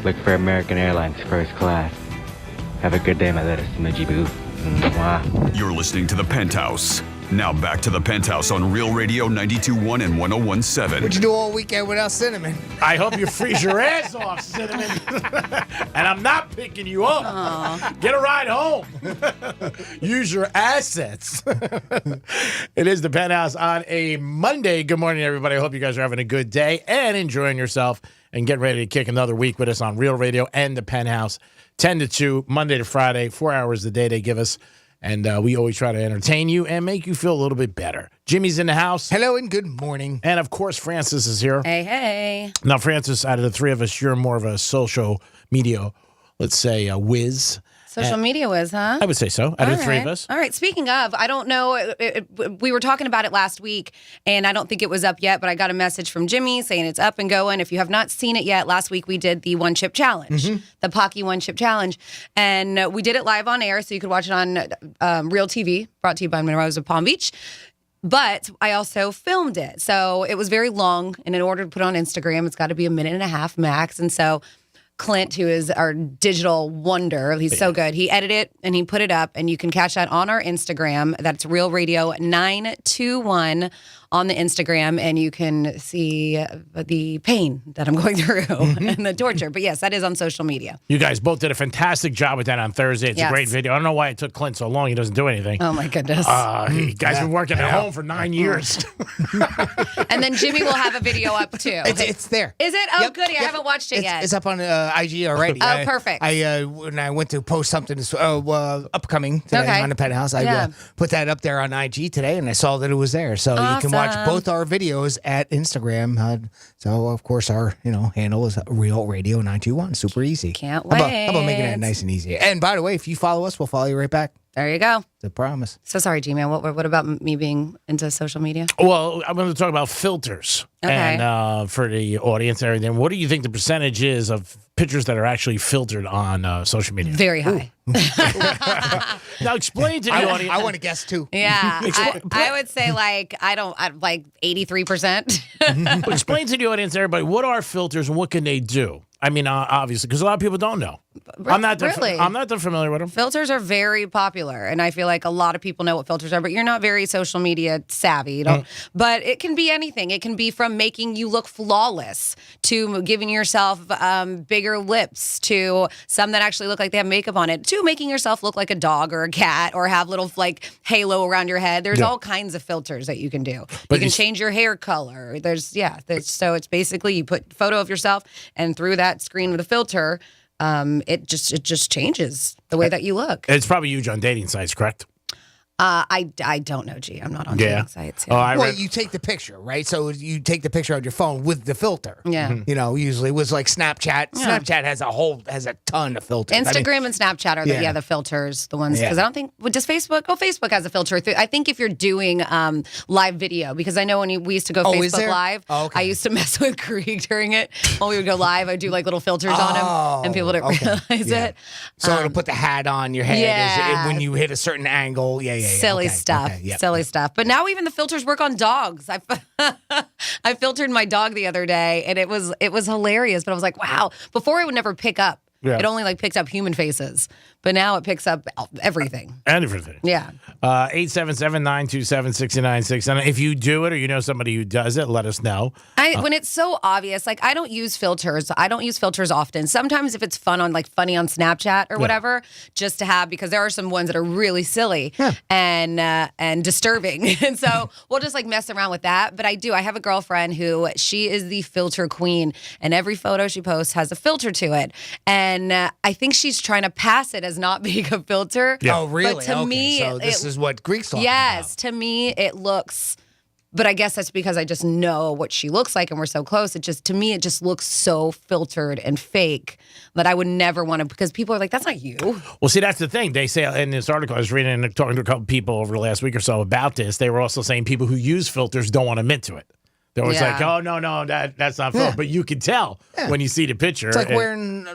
Look for American Airlines first class. Have a good day, my little smudgy boo. Mwah. You're listening to The Penthouse Now back to the Penthouse on Real Radio 92.1 and 101.7. What'd you do all weekend without Cinnamon? I hope you freeze your ass off, Cinnamon. And I'm not picking you up. Aww. Get a ride home. Use your assets. It is the Penthouse on a Monday. Good morning, everybody. I hope you guys are having a good day and enjoying yourself and getting ready to kick another week with us on Real Radio and the Penthouse. 10 to 2, Monday to Friday, 4 hours a day they give us. And we always try to entertain you and make you feel a little bit better. Jimmy's in the house. Hello and good morning. And, of course, Francis is here. Hey, hey. Now, Francis, out of the three of us, you're more of a social media, let's say, whiz. Social media whiz, huh? I would say so, out of the three of us. All right. Speaking of, I don't know. We were talking about it last week, and I don't think it was up yet, but I got a message from Jimmy saying it's up and going. If you have not seen it yet, last week we did the one-chip challenge, the Pocky one-chip challenge, and we did it live on air, so you could watch it on Real TV, brought to you by Monroe's of Palm Beach. But I also filmed it. So it was very long, and in order to put it on Instagram, it's got to be a minute and a half max, and so Clint, who is our digital wonder, he's so good. He edited it and he put it up, and you can catch that on our Instagram. That's Real Radio 921 on the Instagram, and you can see the pain that I'm going through and the torture. But yes, that is on social media. You guys both did a fantastic job with that on Thursday. It's a great video. I don't know why it took Clint so long. He doesn't do anything. Oh, my goodness. You guys been working at home for 9 years. And then Jimmy will have a video up, too. It's there. Is it? Oh, goody. I haven't watched it yet. It's up on IG already. Oh, perfect. When I went to post something upcoming today on the Penthouse, I put that up there on IG today, and I saw that it was there. So you can watch both our videos at Instagram. So, of course, our handle is Real Radio 921. Super easy. Can't wait. How about making it nice and easy? And by the way, if you follow us, we'll follow you right back. There you go. It's a promise. So sorry, G-Man. What about me being into social media? Well, I'm going to talk about filters. Okay. And for the audience and everything, what do you think the percentage is of pictures that are actually filtered on social media? Very high. Now explain to the audience. I want to guess too. Yeah, I would say like 83%. Explain to the audience, everybody, what are filters and what can they do? I mean, obviously, because a lot of people don't know. I'm not that familiar with them. Filters are very popular, and I feel like a lot of people know what filters are, but you're not very social media savvy. But it can be anything. It can be from making you look flawless to giving yourself bigger lips to some that actually look like they have makeup on it to making yourself look like a dog or a cat or have little like halo around your head. There's all kinds of filters that you can do. You can change your hair color. So it's basically you put photo of yourself, and through that screen with a filter, it just changes the way that you look. It's probably huge on dating sites, correct? I don't know, G. I'm not on dating sites. Yeah. Well, you take the picture, right? So you take the picture on your phone with the filter. Yeah. Usually it was like Snapchat. Yeah. Snapchat has a ton of filters. Instagram and Snapchat are the other filters, the ones, because I don't think, does Facebook? Oh, Facebook has a filter. I think if you're doing live video, because I know when we used to go Facebook Live, I used to mess with Krieg during it. When we would go live, I'd do like little filters on him, and people didn't realize it. So it'll put the hat on your head when you hit a certain angle. Silly stuff. Silly stuff. But now even the filters work on dogs. I filtered my dog the other day, and it was hilarious. But I was like, wow. Before it would never pick up. Yeah. It only picked up human faces. But now it picks up everything. Everything. Yeah. 877-927-6969. If you do it or you know somebody who does it, let us know. When it's so obvious, I don't use filters. I don't use filters often. Sometimes if it's funny on Snapchat or whatever, just to have, because there are some ones that are really silly and disturbing. And so we'll just mess around with that. But I have a girlfriend who, she is the filter queen, and every photo she posts has a filter to it. And I think she's trying to pass it as not being a filter. Yeah. Oh, really? But to me, so this is what Greek's talking about. Yes, to me, it looks. But I guess that's because I just know what she looks like and we're so close. To me, it just looks so filtered and fake that I would never want to, because people are like, that's not you. Well, see, that's the thing. They say in this article I was reading and talking to a couple people over the last week or so about this, they were also saying people who use filters don't want to admit to it. They're always like, oh, no, that's not filtered. But you can tell when you see the picture. It's like wearing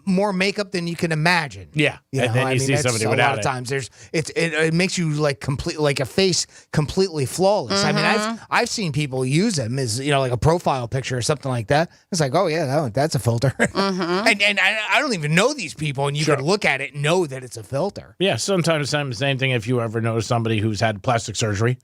more makeup than you can imagine. Yeah. And then you see somebody without it. A lot of times it makes you like a face completely flawless. I mean, I've seen people use them as, like a profile picture or something like that. It's like, oh, yeah, that's a filter. And I don't even know these people, and you can look at it and know that it's a filter. Yeah, sometimes the same thing if you ever notice somebody who's had plastic surgery.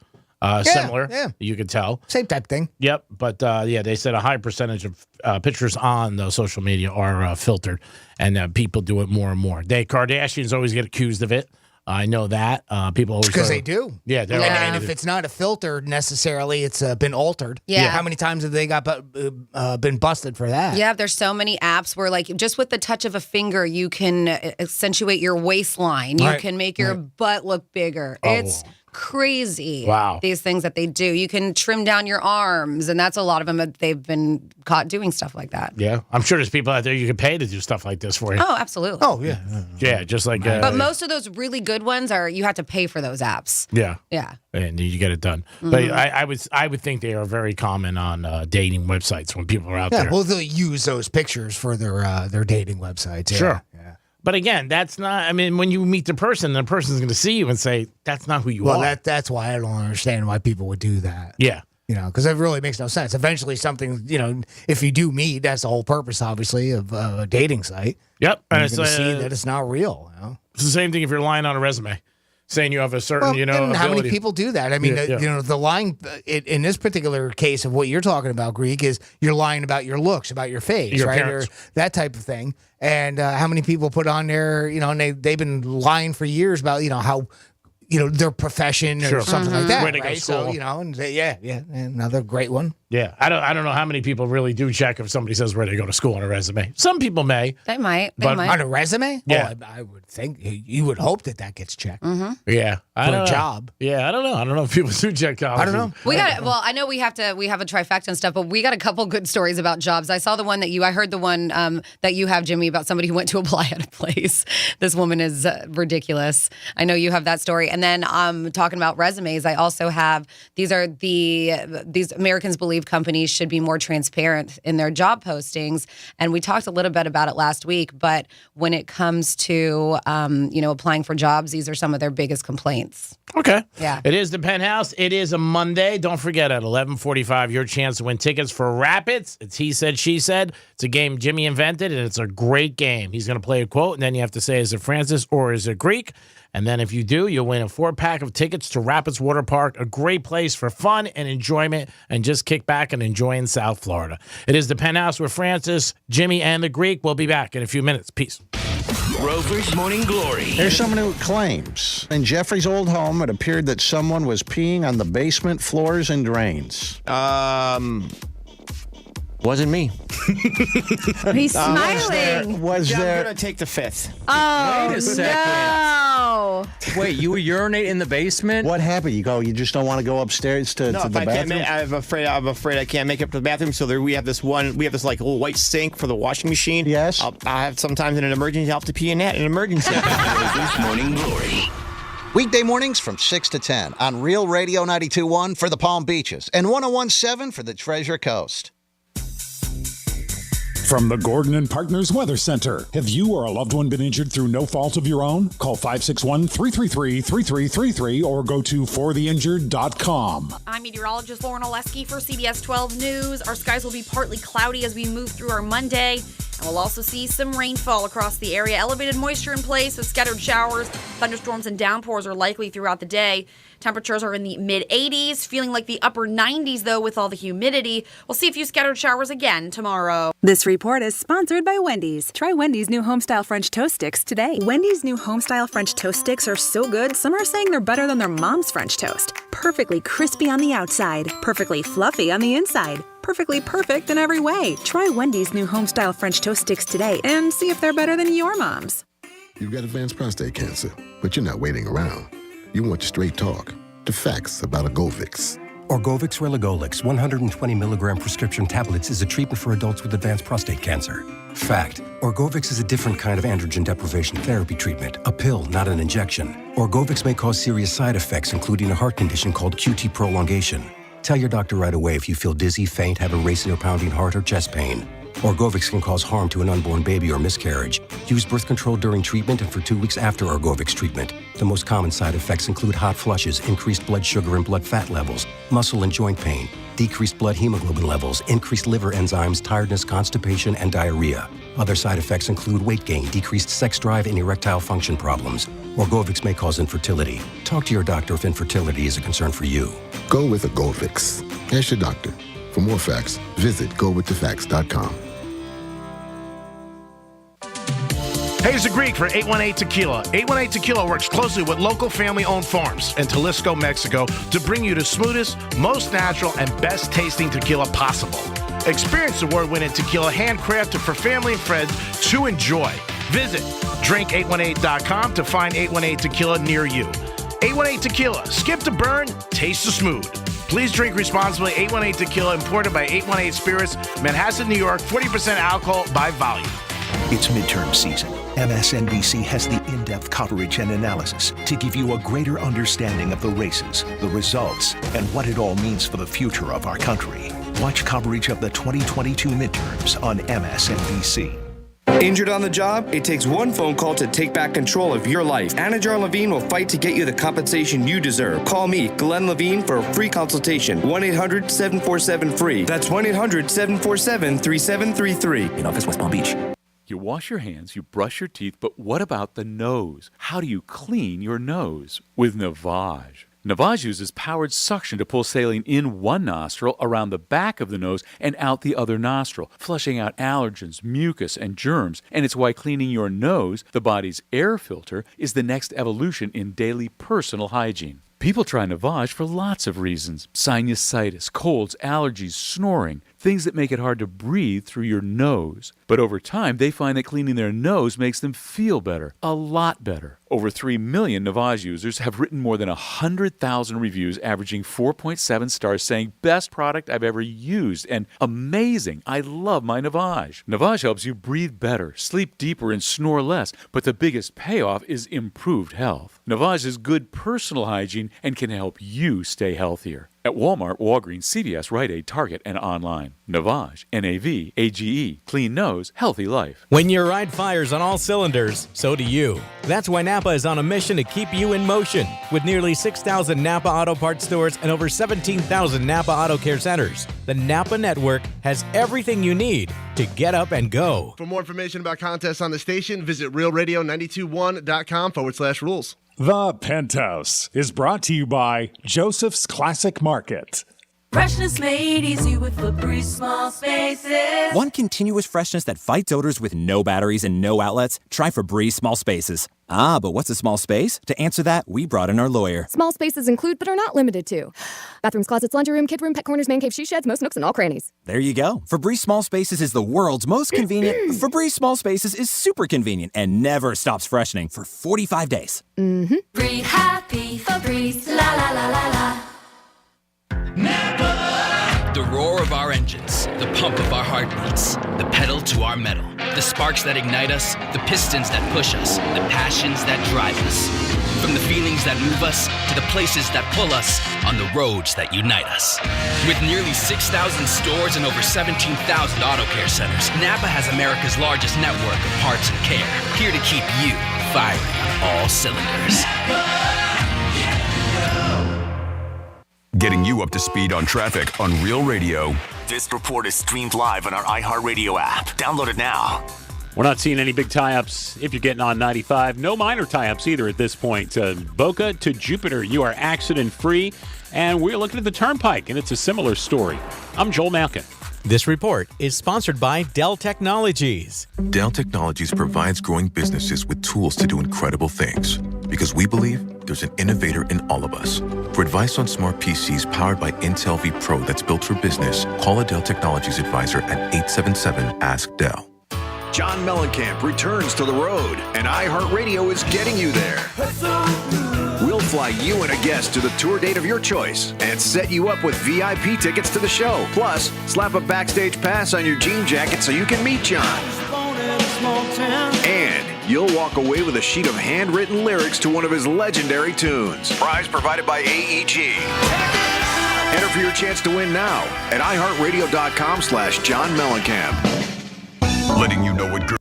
Similar, you could tell. Same type thing. Yep, but they said a high percentage of pictures on the social media are filtered, and people do it more and more. The Kardashians always get accused of it. I know that. People always because they do. Yeah, and if it's not a filter necessarily, it's been altered. Yeah. How many times have they been busted for that? Yeah, there's so many apps where just with the touch of a finger, you can accentuate your waistline. You can make your butt look bigger. Oh. It's crazy. Wow. These things that they do. You can trim down your arms, and that's a lot of them that they've been caught doing stuff like that. Yeah. I'm sure there's people out there you can pay to do stuff like this for you. Oh, absolutely. Oh, yeah. Yeah, just like... but most of those really good ones you have to pay for those apps. Yeah. Yeah. And you get it done. But I would think they are very common on dating websites when people are out there. Well, they'll use those pictures for their dating websites. Yeah. Sure. Yeah. But again, that's not, when you meet the person's going to see you and say, that's not who you are. Well, that's why I don't understand why people would do that. Yeah. Because it really makes no sense. Eventually something, if you do meet, that's the whole purpose, obviously, of a dating site. Yep. And you're going to see that it's not real. It's the same thing if you're lying on a resume, saying you have a certain, and how ability. many people do that? I mean, the lying in this particular case of what you're talking about, Greek, is you're lying about your looks, about your face, Your right? appearance. Or that type of thing. And how many people put on there, and they've been lying for years about, how, their profession or something like that. Where they go right? to school. So, and another great one. Yeah. I don't know how many people really do check if somebody says where they go to school on a resume. Some people may. They might. But On a resume? Yeah. I would think you would hope that gets checked. Yeah. For a job. Yeah. I don't know. I don't know if people do check college. I don't know. I know we have a trifecta and stuff, but we got a couple good stories about jobs. I saw the one I heard the one that you have, Jimmy, about somebody who went to apply at a place. This woman is ridiculous. I know you have that story. And then talking about resumes, I also have, these Americans believe companies should be more transparent in their job postings. And we talked a little bit about it last week, but when it comes to, applying for jobs, these are some of their biggest complaints. Okay. Yeah. It is the Penthouse. It is a Monday. Don't forget at 11:45, your chance to win tickets for Rapids. It's He Said, She Said. It's a game Jimmy invented, and it's a great game. He's going to play a quote, and then you have to say, is it Francis or is it Greek? And then if you do, you'll win a 4-pack of tickets to Rapids Water Park, a great place for fun and enjoyment, and just kick back and enjoy in South Florida. It is the Penthouse with Francis, Jimmy, and the Greek. We'll be back in a few minutes. Peace. Rover's Morning Glory. There's someone who claims in Jeffrey's old home it appeared that someone was peeing on the basement floors and drains. Wasn't me. He's smiling. Was there? I'm going to take the fifth. Oh, Wait a second. no. Wait, you urinate in the basement? What happened? You just don't want to go upstairs to the bathroom? I'm afraid I can't make it up to the bathroom. So we have this like little white sink for the washing machine. Yes. I have sometimes in an emergency, I'll have to pee in that in an emergency. Rover's Morning Glory. Weekday mornings from 6 to 10 on Real Radio 92.1 for the Palm Beaches and 101.7 for the Treasure Coast. From the Gordon and Partners Weather Center. Have you or a loved one been injured through no fault of your own? Call 561-333-3333 or go to fortheinjured.com. I'm meteorologist Lauren Oleski for CBS 12 News. Our skies will be partly cloudy as we move through our Monday. And we'll also see some rainfall across the area. Elevated moisture in place with scattered showers. Thunderstorms and downpours are likely throughout the day. Temperatures are in the mid-80s, feeling like the upper 90s, though, with all the humidity. We'll see a few scattered showers again tomorrow. This report is sponsored by Wendy's. Try Wendy's new homestyle French toast sticks today. Wendy's new homestyle French toast sticks are so good, some are saying they're better than their mom's French toast. Perfectly crispy on the outside, perfectly fluffy on the inside. Perfectly perfect in every way. Try Wendy's new homestyle French toast sticks today and see if they're better than your mom's. You've got advanced prostate cancer, but you're not waiting around. You want straight talk, the facts about Orgovix. Orgovix Relagolix 120 milligram prescription tablets is a treatment for adults with advanced prostate cancer. Fact: Orgovix is a different kind of androgen deprivation therapy treatment, a pill, not an injection. Orgovix may cause serious side effects, including a heart condition called QT prolongation. Tell your doctor right away if you feel dizzy, faint, have a racing or pounding heart, or chest pain. Orgovix can cause harm to an unborn baby or miscarriage. Use birth control during treatment and for 2 weeks after Orgovix treatment. The most common side effects include hot flushes, increased blood sugar and blood fat levels, muscle and joint pain, decreased blood hemoglobin levels, increased liver enzymes, tiredness, constipation, and diarrhea. Other side effects include weight gain, decreased sex drive, and erectile function problems. Orgovix may cause infertility. Talk to your doctor if infertility is a concern for you. Go with Orgovix. Ask your doctor. For more facts, visit gowiththefacts.com. Hayes the Greek for 818 Tequila. 818 Tequila works closely with local family-owned farms in Jalisco, Mexico to bring you the smoothest, most natural, and best tasting tequila possible. Experience award-winning tequila handcrafted for family and friends to enjoy. Visit drink818.com to find 818 Tequila near you. 818 Tequila. Skip the burn, taste the smooth. Please drink responsibly. 818 Tequila, imported by 818 Spirits, Manhasset, New York. 40% alcohol by volume. It's midterm season. MSNBC has the in-depth coverage and analysis to give you a greater understanding of the races, the results, and what it all means for the future of our country. Watch coverage of the 2022 midterms on MSNBC. Injured on the job? It takes one phone call to take back control of your life. Anajar Levine will fight to get you the compensation you deserve. Call me, Glenn Levine, for a free consultation. 1-800-747-FREE. That's 1-800-747-3733. In office, West Palm Beach. You wash your hands, you brush your teeth, but what about the nose? How do you clean your nose? With Navage. Navage uses powered suction to pull saline in one nostril, around the back of the nose, and out the other nostril, flushing out allergens, mucus, and germs. And it's why cleaning your nose, the body's air filter, is the next evolution in daily personal hygiene. People try Navage for lots of reasons. Sinusitis, colds, allergies, snoring, things that make it hard to breathe through your nose. But over time, they find that cleaning their nose makes them feel better, a lot better. Over 3 million Navage users have written more than 100,000 reviews, averaging 4.7 stars, saying, best product I've ever used, and amazing, I love my Navage. Navage helps you breathe better, sleep deeper, and snore less, but the biggest payoff is improved health. Navage is good personal hygiene and can help you stay healthier. At Walmart, Walgreens, CVS, Rite Aid, Target, and online. Navage, N-A-V-A-G-E. Clean nose, healthy life. When your ride fires on all cylinders, so do you. That's why Napa is on a mission to keep you in motion. With nearly 6,000 Napa Auto Parts stores and over 17,000 Napa Auto Care centers, the Napa Network has everything you need to get up and go. For more information about contests on the station, visit realradio921.com/rules. The Penthouse is brought to you by Joseph's Classic Market. Freshness made easy with Febreze Small Spaces. Want continuous freshness that fights odors with no batteries and no outlets? Try Febreze Small Spaces. Ah, but what's a small space? To answer that, we brought in our lawyer. Small spaces include, but are not limited to, bathrooms, closets, laundry room, kid room, pet corners, man cave, she sheds, most nooks, and all crannies. There you go. Febreze Small Spaces is the world's most convenient. Febreze Small Spaces is super convenient and never stops freshening for 45 days. Mm-hmm. Breathe happy, Febreze, la la la la la. The roar of our engines, the pump of our heartbeats, the pedal to our metal, the sparks that ignite us, the pistons that push us, the passions that drive us. From the feelings that move us to the places that pull us on the roads that unite us. With nearly 6,000 stores and over 17,000 auto care centers, Napa has America's largest network of parts and care, here to keep you firing on all cylinders. Getting you up to speed on traffic on Real Radio. This report is streamed live on our iHeartRadio app. Download it now. We're not seeing any big tie-ups if you're getting on 95. No minor tie-ups either at this point. Boca to Jupiter, you are accident-free. And we're looking at the Turnpike, and it's a similar story. I'm Joel Malkin. This report is sponsored by Dell Technologies. Dell Technologies provides growing businesses with tools to do incredible things. Because we believe there's an innovator in all of us. For advice on smart PCs powered by Intel V Pro that's built for business, call a Dell Technologies advisor at 877-ASK-DELL. John Mellencamp returns to the road, and iHeartRadio is getting you there. We'll fly you and a guest to the tour date of your choice and set you up with VIP tickets to the show. Plus, slap a backstage pass on your jean jacket so you can meet John. And you'll walk away with a sheet of handwritten lyrics to one of his legendary tunes. Prize provided by AEG. Enter for your chance to win now at iHeartRadio.com/John Mellencamp. Letting you know what girls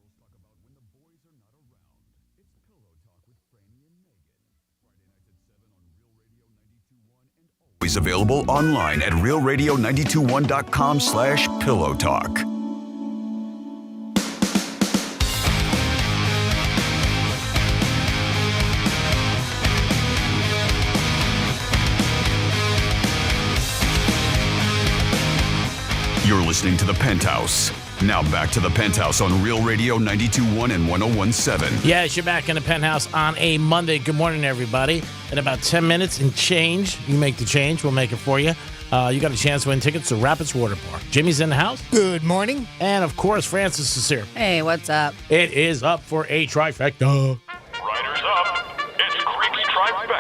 always available online at realradio921.com/Pillow Talk. You're listening to The Penthouse. Now back to The Penthouse on Real Radio 92.1 and 101.7. Yes, you're back in The Penthouse on a Monday. Good morning, everybody. In about 10 minutes and change, you make the change. We'll make it for you. You got a chance to win tickets to Rapids Water Park. Jimmy's in the house. Good morning. And, of course, Francis is here. Hey, what's up? It is up for a trifecta. Riders up. It's Creek's Trifecta.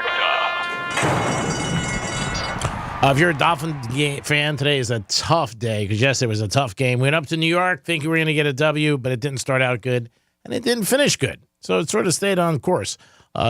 If you're a Dolphin fan, today is a tough day because yesterday was a tough game. We went up to New York thinking we were going to get a W, but it didn't start out good, and it didn't finish good. So it sort of stayed on course.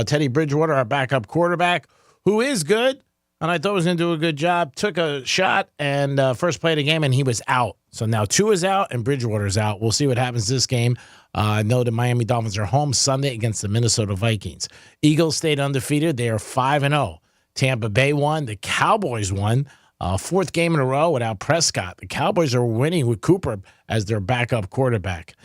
Teddy Bridgewater, our backup quarterback, who is good, and I thought was going to do a good job, took a shot and first play of the game, and he was out. So now Tua's out and Bridgewater's out. We'll see what happens this game. I know the Miami Dolphins are home Sunday against the Minnesota Vikings. Eagles stayed undefeated. They are 5-0. Tampa Bay won. The Cowboys won. Fourth game in a row without Prescott. The Cowboys are winning with Cooper as their backup quarterback.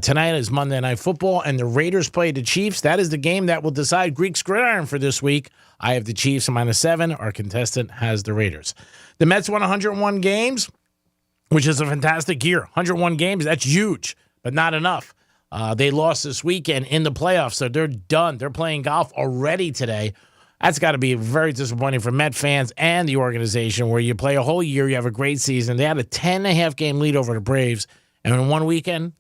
Tonight is Monday Night Football, and the Raiders play the Chiefs. That is the game that will decide Greek's Gridiron for this week. I have the Chiefs -7. Our contestant has the Raiders. The Mets won 101 games, which is a fantastic year. 101 games, that's huge, but not enough. They lost this weekend in the playoffs, so they're done. They're playing golf already today. That's got to be very disappointing for Met fans and the organization where you play a whole year, you have a great season. They had a 10.5 game lead over the Braves, and in one weekend,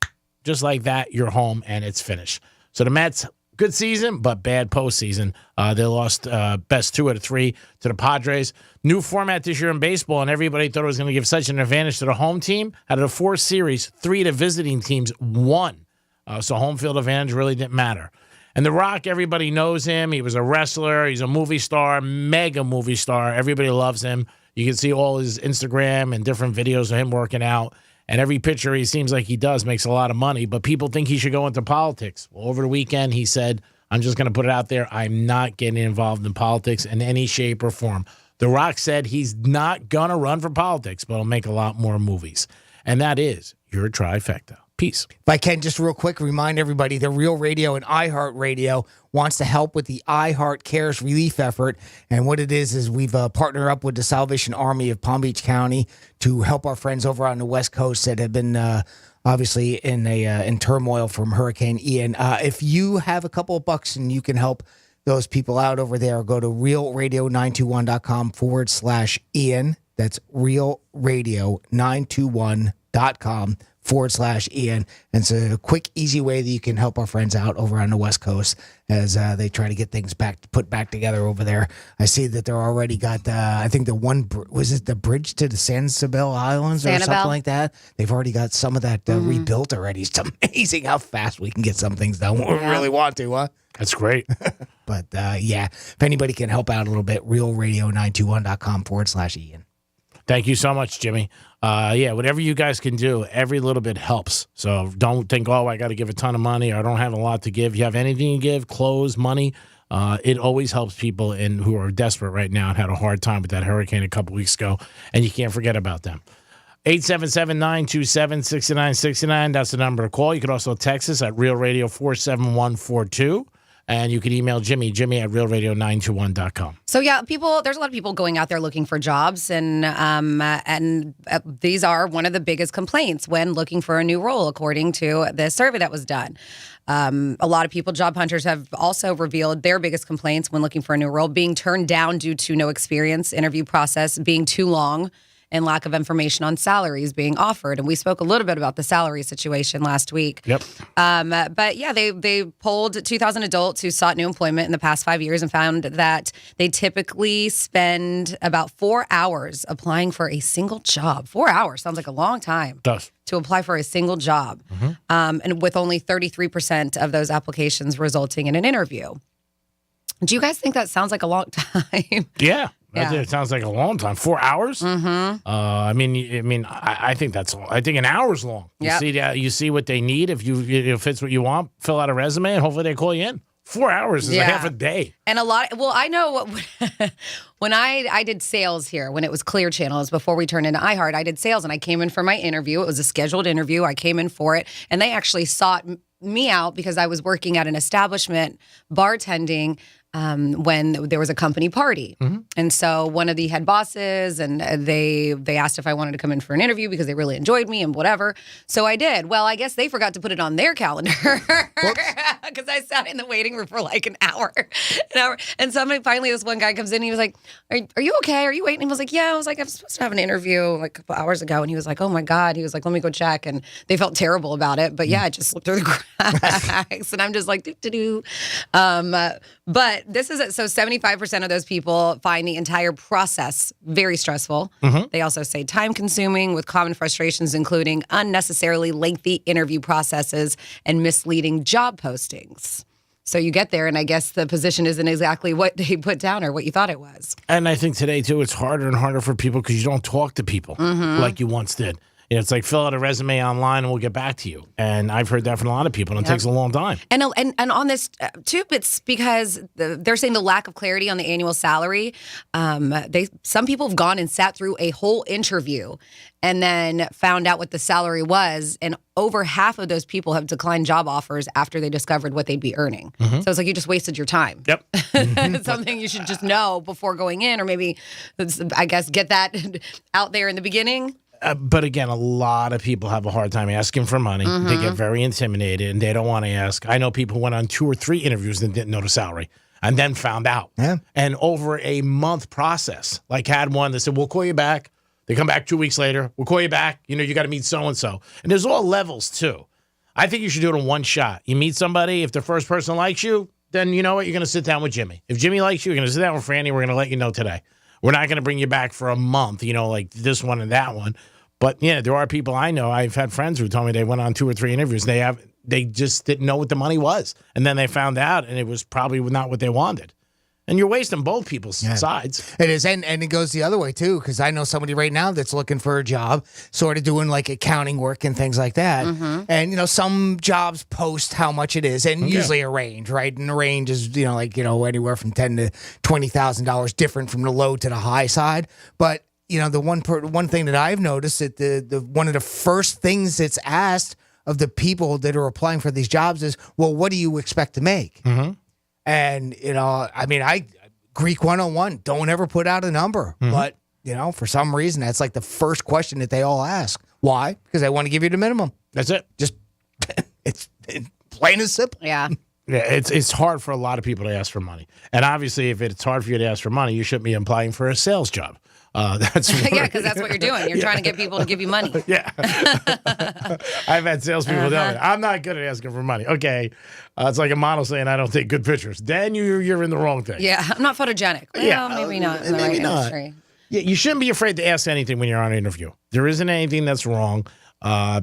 just like that, you're home and it's finished. So the Mets, good season, but bad postseason. They lost best 2 out of 3 to the Padres. New format this year in baseball, and everybody thought it was going to give such an advantage to the home team. Out of the 4 series, 3 of the visiting teams won. So home field advantage really didn't matter. And The Rock, everybody knows him. He was a wrestler. He's a movie star, mega movie star. Everybody loves him. You can see all his Instagram and different videos of him working out. And every picture he seems like he does makes a lot of money. But people think he should go into politics. Well, over the weekend, he said, I'm just going to put it out there. I'm not getting involved in politics in any shape or form. The Rock said he's not going to run for politics, but he'll make a lot more movies. And that is your trifecta. Peace. If I can, just real quick, remind everybody that Real Radio and iHeartRadio wants to help with the iHeart Cares relief effort. And what it is we've partnered up with the Salvation Army of Palm Beach County to help our friends over on the West Coast that have been obviously in turmoil from Hurricane Ian. If you have a couple of bucks and you can help those people out over there, go to realradio921.com/Ian. That's realradio921.com/Ian. And it's a quick, easy way that you can help our friends out over on the West Coast as they try to get things put back together over there. I see that they're already got, I think the one, was it the bridge to the Sanibel Islands or something like that? They've already got some of that rebuilt already. It's amazing how fast we can get some things done when we really want to, huh? That's great. But if anybody can help out a little bit, realradio921.com/Ian. Thank you so much, Jimmy. Whatever you guys can do, every little bit helps. So don't think, I got to give a ton of money or I don't have a lot to give. You have anything to give, clothes, money, it always helps people who are desperate right now and had a hard time with that hurricane a couple weeks ago, and you can't forget about them. 877-927-6969, that's the number to call. You can also text us at Real Radio 47142. And you can email Jimmy at realradio921.com. So, there's a lot of people going out there looking for jobs. And these are one of the biggest complaints when looking for a new role, according to the survey that was done. A lot of people, job hunters, have also revealed their biggest complaints when looking for a new role, being turned down due to no experience, interview process being too long, and lack of information on salaries being offered. And we spoke a little bit about the salary situation last week. Yep. They polled 2,000 adults who sought new employment in the past 5 years and found that they typically spend about 4 hours applying for a single job. 4 hours sounds like a long time. It does. To apply for a single job. Mm-hmm. And with only 33% of those applications resulting in an interview. Do you guys think that sounds like a long time? Yeah. Yeah. It sounds like a long time. 4 hours? Mm-hmm. I think that's. I think an hour's long. You see what they need. If it fits what you want, fill out a resume, and hopefully they call you in. 4 hours is a half a day. And I know what when I did sales here, when it was Clear Channel, it was before we turned into iHeart, I did sales and I came in for my interview. It was a scheduled interview. I came in for it and they actually sought me out because I was working at an establishment bartending when there was a company party. Mm-hmm. And so one of the head bosses, and they asked if I wanted to come in for an interview because they really enjoyed me and whatever. So I did. Well, I guess they forgot to put it on their calendar because I sat in the waiting room for like an hour. And finally this one guy comes in and he was like, are you okay? Are you waiting? And I was like, yeah. I was like, I was supposed to have an interview like a couple hours ago. And he was like, oh my God. He was like, let me go check. And they felt terrible about it. But yeah, I just slipped through the cracks. And I'm just like, doo-doo-doo. But this is it. So 75% of those people find the entire process very stressful. Mm-hmm. They also say time consuming with common frustrations, including unnecessarily lengthy interview processes and misleading job postings. So you get there, and I guess the position isn't exactly what they put down or what you thought it was. And I think today, too, it's harder and harder for people because you don't talk to people like you once did. It's like fill out a resume online and we'll get back to you. And I've heard that from a lot of people, and it takes a long time. And on this, too, it's because they're saying the lack of clarity on the annual salary. Some people have gone and sat through a whole interview and then found out what the salary was. And over half of those people have declined job offers after they discovered what they'd be earning. Mm-hmm. So it's like you just wasted your time. Yep. It's something you should just know before going in, or maybe, I guess, get that out there in the beginning. But again, a lot of people have a hard time asking for money. Mm-hmm. They get very intimidated, and they don't want to ask. I know people who went on 2 or 3 interviews and didn't know the salary, and then found out. Yeah. And over a month process, like had one that said, we'll call you back. They come back 2 weeks later. We'll call you back. You got to meet so-and-so. And there's all levels, too. I think you should do it in one shot. You meet somebody. If the first person likes you, then you know what? You're going to sit down with Jimmy. If Jimmy likes you, you're going to sit down with Franny. We're going to let you know today. We're not going to bring you back for a month, like this one and that one. But yeah, there are people I know. I've had friends who told me they went on 2 or 3 interviews. They just didn't know what the money was, and then they found out, and it was probably not what they wanted. And you're wasting both people's sides. It is, and it goes the other way too. Because I know somebody right now that's looking for a job, sort of doing like accounting work and things like that. Mm-hmm. And some jobs post how much it is, and usually a range, right? And the range is anywhere from $10,000 to $20,000, different from the low to the high side, but. The one thing that I've noticed that the one of the first things that's asked of the people that are applying for these jobs is, well, what do you expect to make? Mm-hmm. And I Greek 101, don't ever put out a number, but for some reason that's like the first question that they all ask. Why? Because they want to give you the minimum. That's it. Just it's plain and simple. Yeah. Yeah, it's hard for a lot of people to ask for money, and obviously, if it's hard for you to ask for money, you shouldn't be applying for a sales job. That's because that's what you're doing. You're trying to get people to give you money. Yeah. I've had salespeople tell me, I'm not good at asking for money. Okay. It's like a model saying, I don't take good pictures. Then you're in the wrong thing. Yeah. I'm not photogenic. Well, maybe not. In the maybe right not. industry. Yeah, you shouldn't be afraid to ask anything when you're on an interview. There isn't anything that's wrong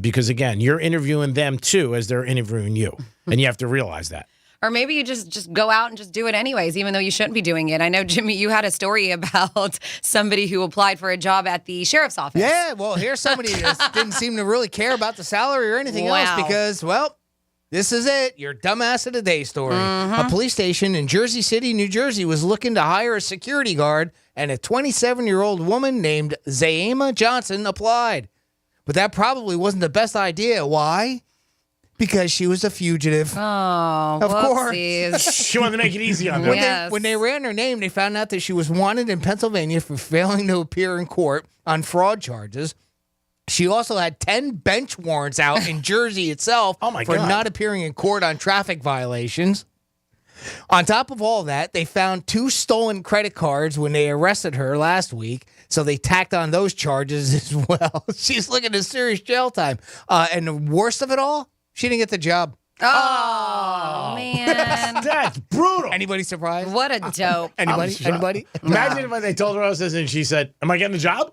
because, again, you're interviewing them, too, as they're interviewing you. And you have to realize that. Or maybe you just go out and just do it anyways, even though you shouldn't be doing it. I know, Jimmy, you had a story about somebody who applied for a job at the sheriff's office. Yeah, well, here's somebody that didn't seem to really care about the salary or anything else because, well, this is it. Your dumbass of the day story. A police station in Jersey City, New Jersey was looking to hire a security guard, and a 27-year-old woman named Zayema Johnson applied. But that probably wasn't the best idea. Why? Because she was a fugitive. Oh, of whoopsies. course. She wanted to make it easy on them. When they ran her name, they found out that she was wanted in Pennsylvania for failing to appear in court on fraud charges. She also had 10 bench warrants out in Jersey itself for not appearing in court on traffic violations. On top of all that, they found 2 stolen credit cards when they arrested her last week, so they tacked on those charges as well. She's looking at serious jail time. And the worst of it all, she didn't get the job. Oh, man. man. That's brutal. Anybody surprised? What a dope. Anybody? Imagine if they told her this and she said, "Am I getting the job?"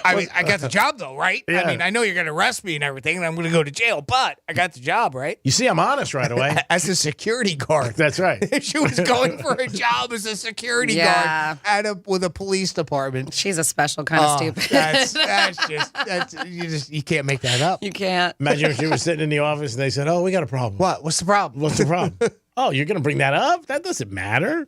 I mean, I got the job though, right? Yeah. I mean, I know you're going to arrest me and everything, and I'm going to go to jail, but I got the job, right? You see, I'm honest right away. As a security guard. That's right. She was going for a job as a security Yeah. guard with a police department. She's a special kind of stupid. You can't make that up. You can't. Imagine if she was sitting in the office and they said, "Oh, we got a problem." What? What's the problem? What's the problem? Oh, you're going to bring that up? That doesn't matter.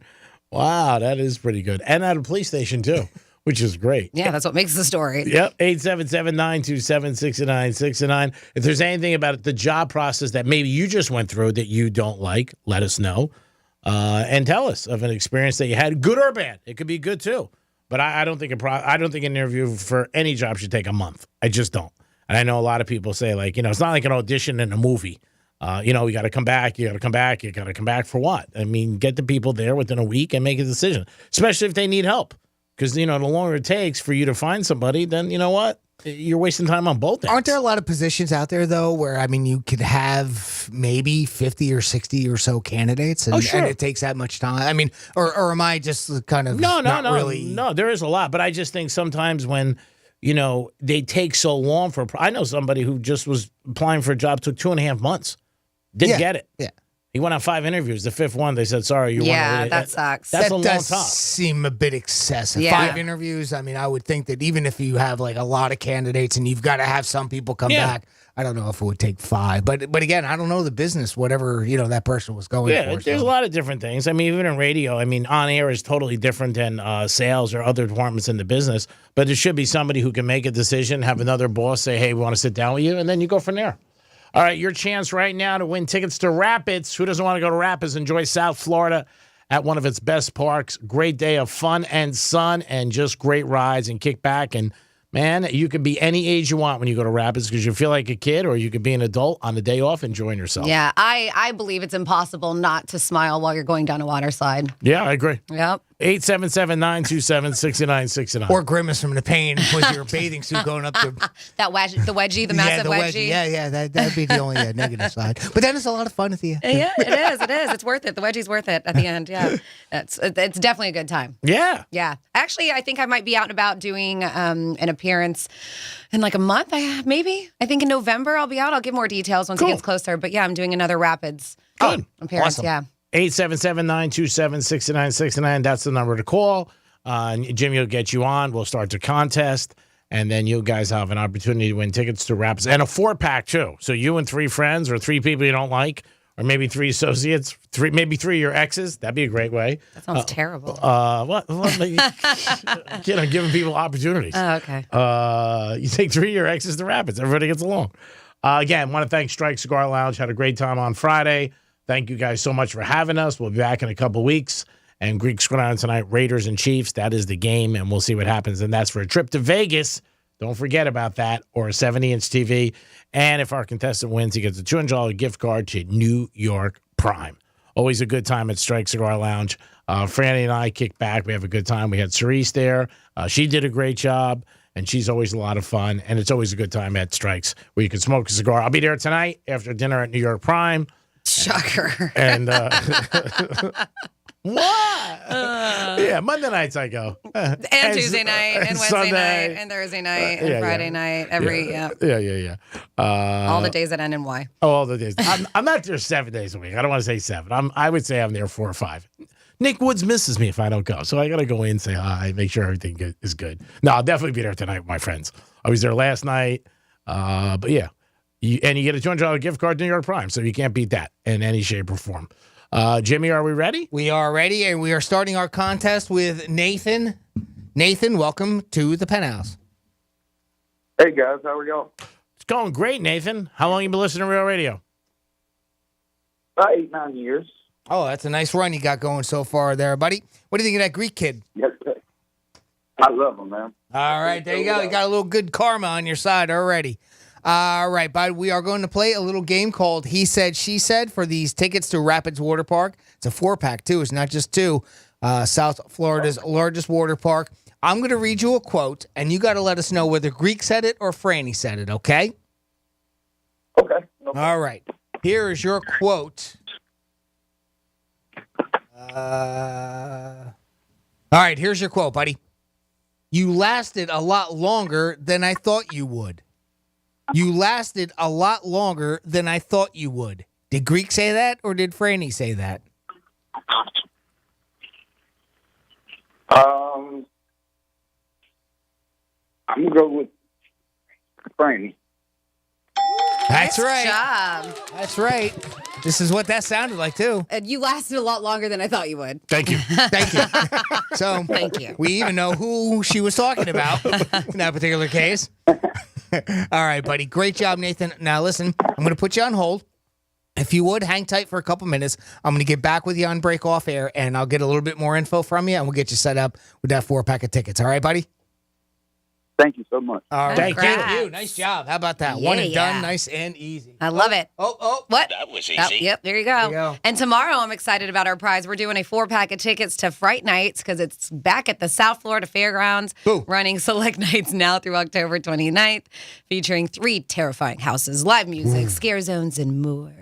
Wow, that is pretty good. And at a police station, too, which is great. Yeah, that's what makes the story. Yep, 877-927-6969. If there's anything about the job process that maybe you just went through that you don't like, let us know. And tell us of an experience that you had, good or bad. It could be good, too. But I don't think an interview for any job should take a month. I just don't. And I know a lot of people say, like, it's not like an audition in a movie. You got to come back. You got to come back. You got to come back for what? I mean, get the people there within a week and make a decision, especially if they need help. Because, the longer it takes for you to find somebody, then you know what? You're wasting time on both ends. Aren't there a lot of positions out there, though, where, you could have maybe 50 or 60 or so candidates and, sure. and it takes that much time? Or am I just kind of No, really? No, there is a lot. But I just think sometimes when, they take so long I know somebody who just was applying for a job, took 2.5 months. Didn't get it. Yeah. He went on 5 interviews. The 5th one, they said, "Sorry, you Yeah, that sucks. That's That a long does time. seem a bit excessive. Yeah. 5 interviews. I would think that even if you have like a lot of candidates and you've got to have some people come back, I don't know if it would take 5. But again, I don't know the business, whatever that person was going for. There's a lot of different things. Even in radio, on air is totally different than sales or other departments in the business. But there should be somebody who can make a decision, have another boss say, "Hey, we want to sit down with you," and then you go from there. All right, your chance right now to win tickets to Rapids. Who doesn't want to go to Rapids? Enjoy South Florida at one of its best parks. Great day of fun and sun and just great rides and kick back. And, man, you could be any age you want when you go to Rapids because you feel like a kid, or you could be an adult on the day off enjoying yourself. Yeah, I believe it's impossible not to smile while you're going down a water slide. Yeah, I agree. Yep. 877-927-6969. Or grimace from the pain with your bathing suit going up to The wedgie, the massive wedgie. Yeah, that'd be the only negative side. But then it's a lot of fun at the end. Yeah, it is. It is. It's worth it. The wedgie's worth it at the end. Yeah, it's definitely a good time. Yeah. Yeah. Actually, I think I might be out and about doing an appearance in like a month. Maybe. I think in November I'll be out. I'll give more details once it gets closer. But yeah, I'm doing another Rapids appearance. Awesome. Yeah. 877-927-6969. That's the number to call. Jimmy will get you on. We'll start the contest. And then you guys have an opportunity to win tickets to Rapids. And a 4-pack, too. So you and 3 friends or 3 people you don't like, or maybe 3 associates, maybe 3 of your exes. That'd be a great way. That sounds terrible. Giving people opportunities. Oh, okay. You take 3 of your exes to Rapids. Everybody gets along. Again, want to thank Strike Cigar Lounge. Had a great time on Friday. Thank you guys so much for having us. We'll be back in a couple weeks. And Greeks going on tonight, Raiders and Chiefs. That is the game, and we'll see what happens. And that's for a trip to Vegas. Don't forget about that, or a 70-inch TV. And if our contestant wins, he gets a $200 gift card to New York Prime. Always a good time at Strike Cigar Lounge. Franny and I kicked back. We have a good time. We had Cerise there. She did a great job, and she's always a lot of fun. And it's always a good time at Strikes where you can smoke a cigar. I'll be there tonight after dinner at New York Prime. Shocker. And what? Yeah, Monday nights I go. And Tuesday night, and Wednesday Sunday, night, and Thursday night, and Friday night. Yeah. All the days that end in Y. Oh, all the days. I'm not there 7 days a week. I don't want to say 7. I would say I'm there 4 or 5. Nick Woods misses me if I don't go. So I got to go in, say hi, make sure everything is good. No, I'll definitely be there tonight with my friends. I was there last night. But yeah. You get a $200 gift card to New York Prime, so you can't beat that in any shape or form. Jimmy, are we ready? We are ready, and we are starting our contest with Nathan. Nathan, welcome to the Penthouse. Hey, guys. How are y'all? It's going great, Nathan. How long you been listening to Real Radio? About 8-9 years. Oh, that's a nice run you got going so far there, buddy. What do you think of that Greek kid? Yes, sir. I love him, man. All right, there you go. You got a little good karma on your side already. All right, bud. We are going to play a little game called He Said, She Said for these tickets to Rapids Water Park. It's a 4-pack, too. It's not just 2. South Florida's largest water park. I'm going to read you a quote, and you got to let us know whether Greek said it or Franny said it, okay? Okay. All right. Here is your quote. All right, here's your quote, buddy. You lasted a lot longer than I thought you would. You lasted a lot longer than I thought you would. Did Greek say that, or did Franny say that? I'm going to go with Franny. That's right. Job. That's right. This is what that sounded like, too. You lasted a lot longer than I thought you would. Thank you. Thank you. So, Thank you. We even know who she was talking about in that particular case. All right, buddy. Great job, Nathan. Now, listen, I'm going to put you on hold. If you would, hang tight for a couple minutes. I'm going to get back with you on break off air, and I'll get a little bit more info from you, and we'll get you set up with that 4-pack of tickets. All right, buddy? Thank you so much. All right. Thank you. Nice job. How about that? Yeah, One and yeah. done. Nice and easy. I love it. What? That was easy. Yep, there you go. There you go. And tomorrow I'm excited about our prize. We're doing a 4-pack of tickets to Fright Nights because it's back at the South Florida Fairgrounds, running select nights now through October 29th, featuring 3 terrifying houses, live music, scare zones, and more.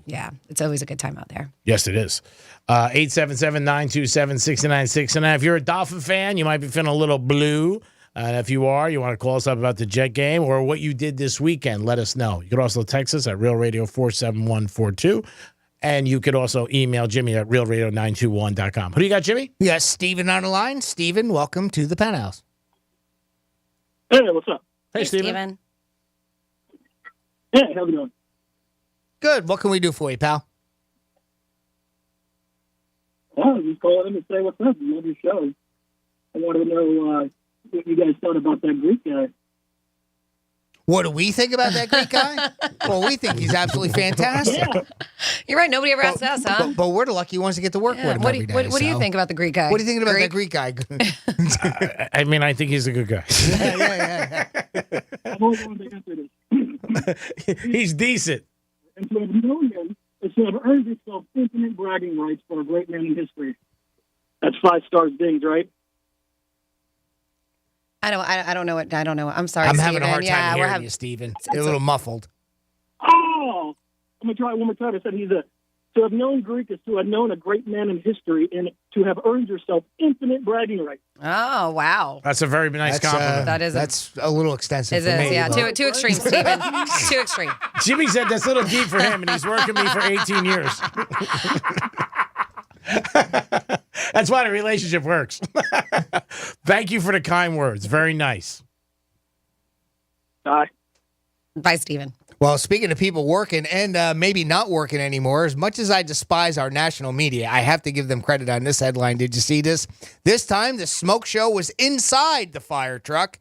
Yeah, it's always a good time out there. Yes, it is. 877-927-6969. If you're a Dolphin fan, you might be feeling a little blue. And if you are, you want to call us up about the Jet game or what you did this weekend, let us know. You could also text us at Real Radio 47142. And you could also email Jimmy at realradio921.com. Who do you got, Jimmy? We got Steven on the line. Steven, welcome to the Penthouse. Hey, what's up? Hey, Steven. Hey, how's it going? Good. What can we do for you, pal? Well, just calling in to say what's up. Love your show. I wanted to know what you guys thought about that Greek guy. What do we think about that Greek guy? Well, we think he's absolutely fantastic. Yeah. You're right. Nobody ever asked us, huh? But we're the lucky ones to get to work with him What every do, day. what do you so. think about the Greek guy? What are you thinking about that Greek guy? I mean, I think he's a good guy. yeah. I've always wanted to answer this. He's decent. And to have known him is to have earned yourself infinite bragging rights for a great man in history. That's 5 stars dings, right? I don't know what. I'm sorry, I'm Steven. having a hard time we're hearing you, Steven. You're a little muffled. Oh! I'm going to try it one more time. I said to have known Greek is to have known a great man in history and to have earned yourself infinite bragging rights. Oh, wow. That's a very nice compliment. That's a little extensive It for is, me. yeah. but- Too extreme, Steven. Too extreme. Jimmy said that's a little deep for him, and he's working me for 18 years. That's why the relationship works. Thank you for the kind words. Very nice. Bye. Bye, Steven. Well, speaking of people working and maybe not working anymore, as much as I despise our national media, I have to give them credit on this headline. Did you see this? This time, the smoke show was inside the fire truck.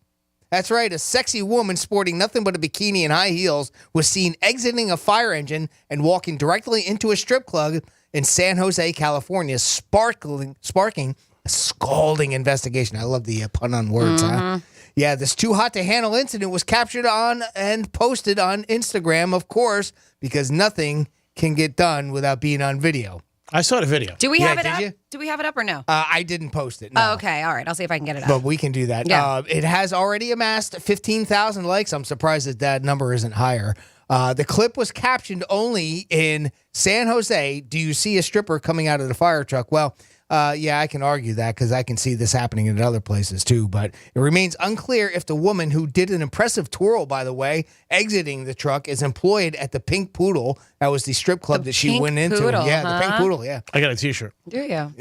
That's right. A sexy woman sporting nothing but a bikini and high heels was seen exiting a fire engine and walking directly into a strip club in San Jose, California, sparking a scalding investigation. I love the pun on words, huh? Yeah, this too hot to handle incident was captured on and posted on Instagram, of course, because nothing can get done without being on video. I saw the video. Do we have it did up? you? Do we have it up or no? I didn't post it. No. Oh, okay. All right. I'll see if I can get it up. But we can do that. Yeah. It has already amassed 15,000 likes. I'm surprised that number isn't higher. The clip was captioned only in San Jose. Do you see a stripper coming out of the fire truck? Well, yeah, I can argue that because I can see this happening in other places too. But it remains unclear if the woman who did an impressive twirl, by the way, exiting the truck, is employed at the Pink Poodle. That was the strip club that she Pink went into. Poodle, Yeah, the Pink huh? Poodle. Yeah. I got a T-shirt. Do you?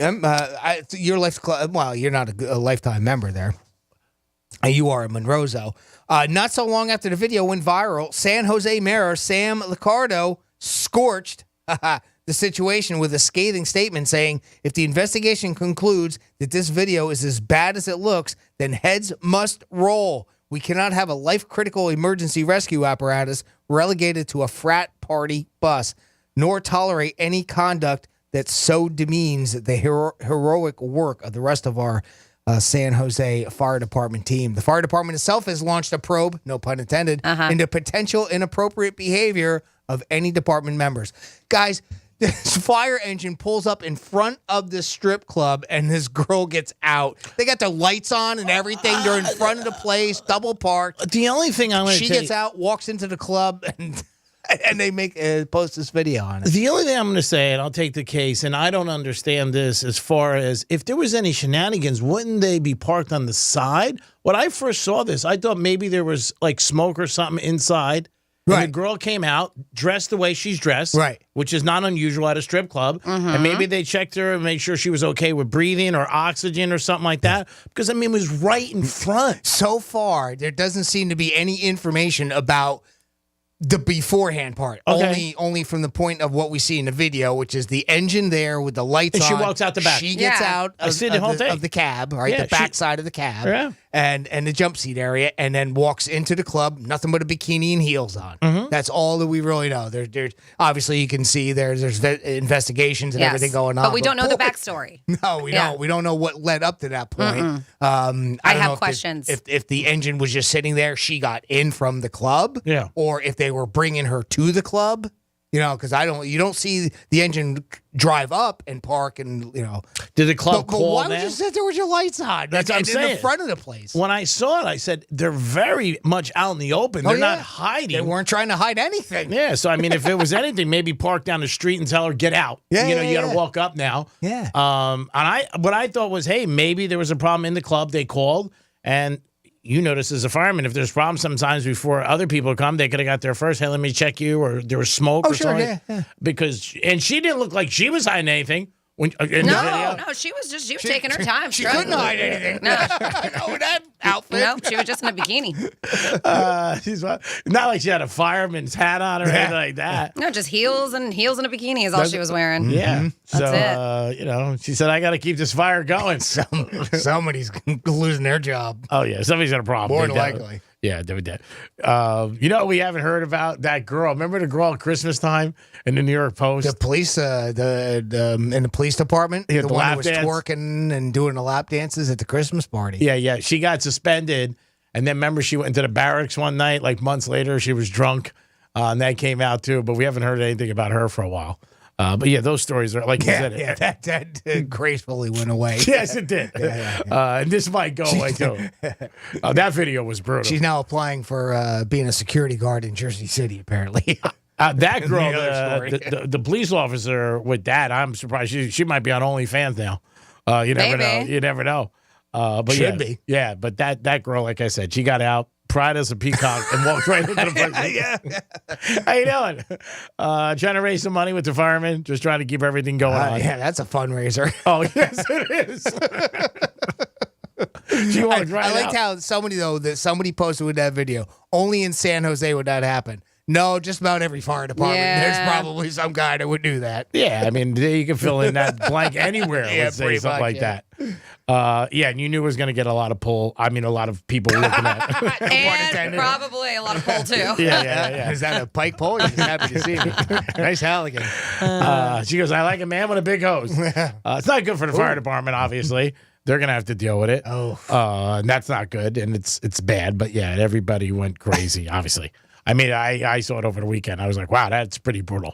Your life club. Well, you're not a lifetime member there. You are a Monrozo. Not so long after the video went viral, San Jose Mayor Sam Liccardo scorched the situation with a scathing statement saying, if the investigation concludes that this video is as bad as it looks, then heads must roll. We cannot have a life-critical emergency rescue apparatus relegated to a frat party bus, nor tolerate any conduct that so demeans the heroic work of the rest of our San Jose Fire Department team. The fire department itself has launched a probe, no pun intended, into potential inappropriate behavior of any department members. Guys, this fire engine pulls up in front of the strip club and this girl gets out. They got their lights on and everything. They're in front of the place, double parked. The only thing I'm going to She gets out, walks into the club, and and they post this video on it. The only thing I'm going to say, and I'll take the case, and I don't understand this as far as if there was any shenanigans, wouldn't they be parked on the side? When I first saw this, I thought maybe there was like smoke or something inside. And the girl came out dressed the way she's dressed, which is not unusual at a strip club. And maybe they checked her and made sure she was okay with breathing or oxygen or something like that. Because, I mean, it was right in front. So far, there doesn't seem to be any information about the beforehand part. Only from the point of what we see in the video, which is the engine there with the lights and on. she walks out the back. She gets out of the cab, right? The back side of the cab and the jump seat area, and then walks into the club, nothing but a bikini and heels on. That's all that we really know. There's obviously you can see there's investigations and everything going on. But we don't know the backstory. No, we don't. We don't know what led up to that point. I have questions. If the engine was just sitting there, she got in from the club, or if they were bringing her to the club, because you don't see the engine drive up and park, and Did the club call why would you sit there with your lights on? That's what I'm saying. In the front of the place. When I saw it, I said they're very much out in the open. They're not hiding. They weren't trying to hide anything. Yeah, so I mean, if it was anything, maybe park down the street and tell her get out. You got to walk up now. Yeah. And what I thought was, hey, maybe there was a problem in the club. They called, and you notice as a fireman, if there's problems sometimes before other people come, they could have got there first. Hey, let me check you, or there was smoke or something. Yeah. And she didn't look like she was hiding anything. No, she was taking her time. She couldn't hide anything. No, with that outfit. No, she was just in a bikini. She's not like she had a fireman's hat on or anything like that. No, just heels and a bikini is all she was wearing. Yeah, that's it. She said, "I got to keep this fire going." Somebody's losing their job. Oh yeah, somebody's got a problem. More than likely. Yeah, they were dead. We haven't heard about that girl. Remember the girl at Christmas time in the New York Post? The police, in the police department, the one who was twerking and doing the lap dances at the Christmas party. Yeah. She got suspended, and then remember she went into the barracks one night, like months later. She was drunk, and that came out too. But we haven't heard anything about her for a while. But yeah, those stories are like you said. That gracefully went away. Yes, it did. And this might go away too. That video was brutal. She's now applying for being a security guard in Jersey City, apparently. That girl, the police officer with that, I'm surprised she might be on OnlyFans now. You never know. You never know. But should be. Yeah, but that girl, like I said, she got out. Pride as a peacock and walked right into the place. How you doing? Trying to raise some money with the firemen, just trying to keep everything going on. Yeah, that's a fundraiser. Oh, yes, it is. She walked right I liked out. how somebody posted with that video. Only in San Jose would that happen. No, just about every fire department. There's probably some guy that would do that. Yeah, I mean, you can fill in that blank anywhere. Let's say something like that. And you knew it was going to get a lot of pull. I mean, a lot of people looking at. And probably a lot of pull too. Yeah. Is that a pike pole? You're just happy to see me. Nice Halligan. She goes, I like a man with a big hose. It's not good for the fire department, obviously. They're going to have to deal with it. And that's not good, and it's bad. But yeah, everybody went crazy, obviously. I mean, I saw it over the weekend. I was like, wow, that's pretty brutal.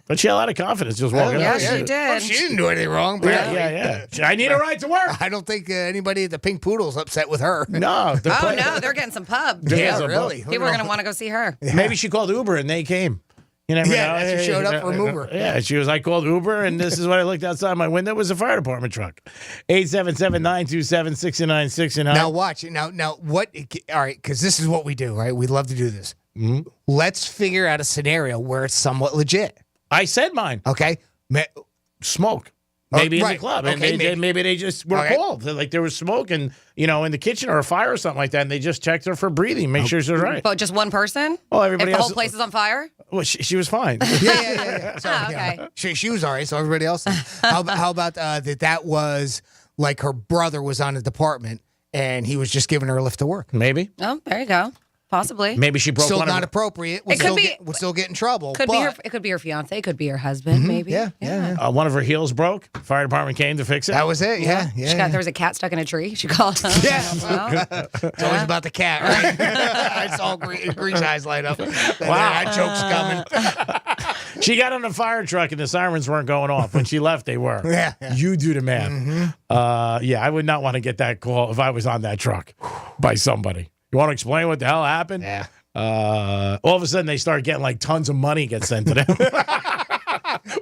But she had a lot of confidence just walking Yeah, out. she did. Well, she didn't do anything wrong. Yeah. I need a ride to work. I don't think anybody at the Pink Poodle's upset with her. No. They're getting some pub. Yeah, really. People are going to want to go see her. Yeah. Maybe she called Uber and they came. You never know. She showed up from Uber. Yeah, she was, I called Uber, and this is what I looked outside my window was a fire department truck. 877-927-6969. Now watch. Now what? All right, because this is what we do, right? We love to do this. Mm-hmm. Let's figure out a scenario where it's somewhat legit. I said mine. Okay. Smoke. Maybe in the club. And Okay, maybe they just were called. Like there was smoke and, in the kitchen or a fire or something like that. And they just checked her for breathing, make sure she's right. But just one person? Well, everybody if the else. whole place is on fire? Well, she was fine. Yeah. So, okay. She was all right. So everybody else. How about that was like her brother was on the department and he was just giving her a lift to work. Maybe. Oh, there you go. Possibly. Maybe she broke still one not of appropriate. We'll still get in trouble. It could be her fiance. It could be her husband. Maybe. Yeah. One of her heels broke. Fire department came to fix it. That was it. Yeah. There was a cat stuck in a tree. She called him. It's always about the cat, right? I saw Greek's eyes light up. Wow. That joke's coming. She got on the fire truck and the sirens weren't going off. When she left, they were. Yeah. You do the math. I would not want to get that call if I was on that truck by somebody. You want to explain what the hell happened? Yeah. all of a sudden they start getting like tons of money gets sent to them.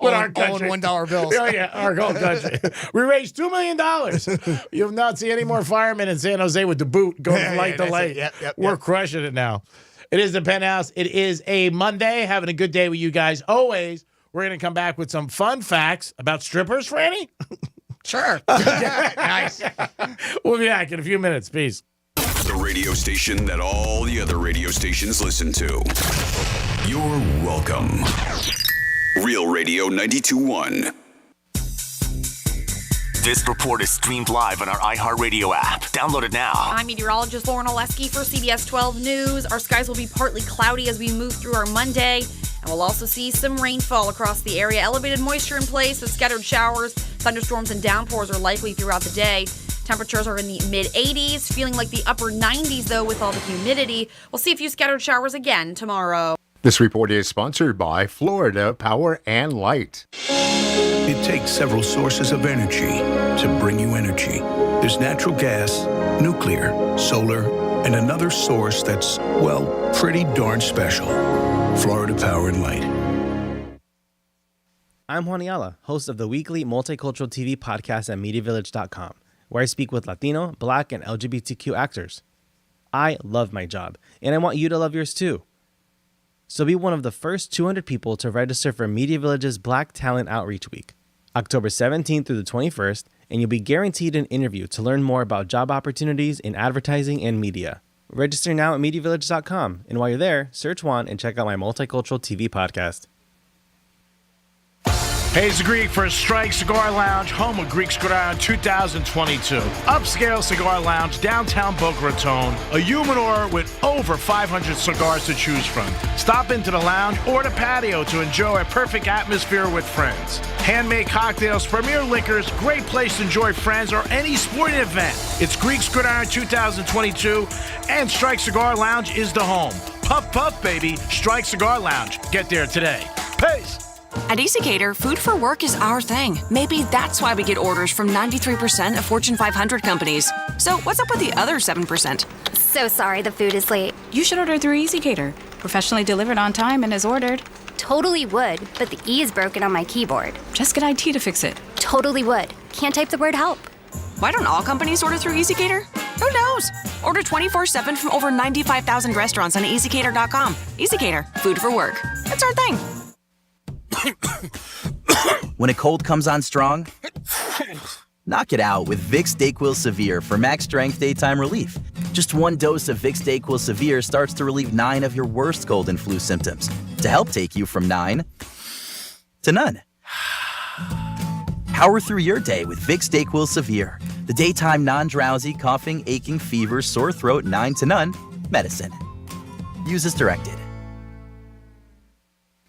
All in $1 bills. Oh, yeah, our whole country. We raised $2 million. You'll not see any more firemen in San Jose with the boot going from light to light. We're crushing it now. It is the Penthouse. It is a Monday. Having a good day with you guys. Always. We're going to come back with some fun facts about strippers, Franny. Sure. Nice. We'll be back in a few minutes. Peace. The radio station that all the other radio stations listen to. You're welcome. Real Radio 92.1. This report is streamed live on our iHeartRadio app. Download it now. I'm meteorologist Lauren Oleski for CBS 12 News. Our skies will be partly cloudy as we move through our Monday, and we'll also see some rainfall across the area. Elevated moisture in place with scattered showers. Thunderstorms and downpours are likely throughout the day. Temperatures are in the mid-80s, feeling like the upper 90s, though, with all the humidity. We'll see a few scattered showers again tomorrow. This report is sponsored by Florida Power and Light. It takes several sources of energy to bring you energy. There's natural gas, nuclear, solar, and another source that's, well, pretty darn special. Florida Power and Light. I'm Juan Ayala, host of the weekly multicultural TV podcast at MediaVillage.com, where I speak with Latino, Black, and LGBTQ actors. I love my job, and I want you to love yours too. So be one of the first 200 people to register for Media Village's Black Talent Outreach Week, October 17th through the 21st, and you'll be guaranteed an interview to learn more about job opportunities in advertising and media. Register now at MediaVillage.com, and while you're there, search Juan and check out my multicultural TV podcast. Hayes the Greek for Strike Cigar Lounge, home of Greek Cigar 2022. Upscale cigar lounge, downtown Boca Raton, a humidor with over 500 cigars to choose from. Stop into the lounge or the patio to enjoy a perfect atmosphere with friends. Handmade cocktails, premier liquors, great place to enjoy friends or any sporting event. It's Greek Cigar 2022, and Strike Cigar Lounge is the home. Puff, puff, baby. Strike Cigar Lounge. Get there today. Peace. At EasyCater, food for work is our thing. Maybe that's why we get orders from 93% of Fortune 500 companies. So what's up with the other 7%? So sorry the food is late. You should order through EasyCater. Professionally delivered on time and as ordered. Totally would, but the E is broken on my keyboard. Just get IT to fix it. Totally would. Can't type the word help. Why don't all companies order through EasyCater? Who knows? Order 24/7 from over 95,000 restaurants on EasyCater.com. EasyCater, food for work. It's our thing. When a cold comes on strong, knock it out with Vicks DayQuil Severe for max strength daytime relief. Just one dose of Vicks DayQuil Severe starts to relieve 9 of your worst cold and flu symptoms to help take you from 9 to none. Power through your day with Vicks DayQuil Severe, the daytime non-drowsy, coughing, aching, fever, sore throat, 9 to none medicine. Use as directed.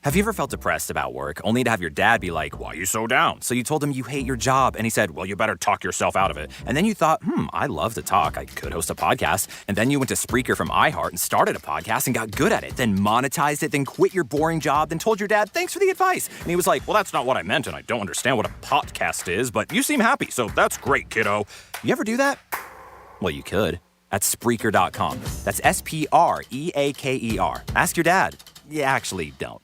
Have you ever felt depressed about work, only to have your dad be like, why are you so down? So you told him you hate your job, and he said, well, you better talk yourself out of it. And then you thought, I love to talk. I could host a podcast. And then you went to Spreaker from iHeart and started a podcast and got good at it, then monetized it, then quit your boring job, then told your dad, thanks for the advice. And he was like, well, that's not what I meant, and I don't understand what a podcast is, but you seem happy, so that's great, kiddo. You ever do that? Well, you could. At Spreaker.com. That's Spreaker. Ask your dad. You actually don't.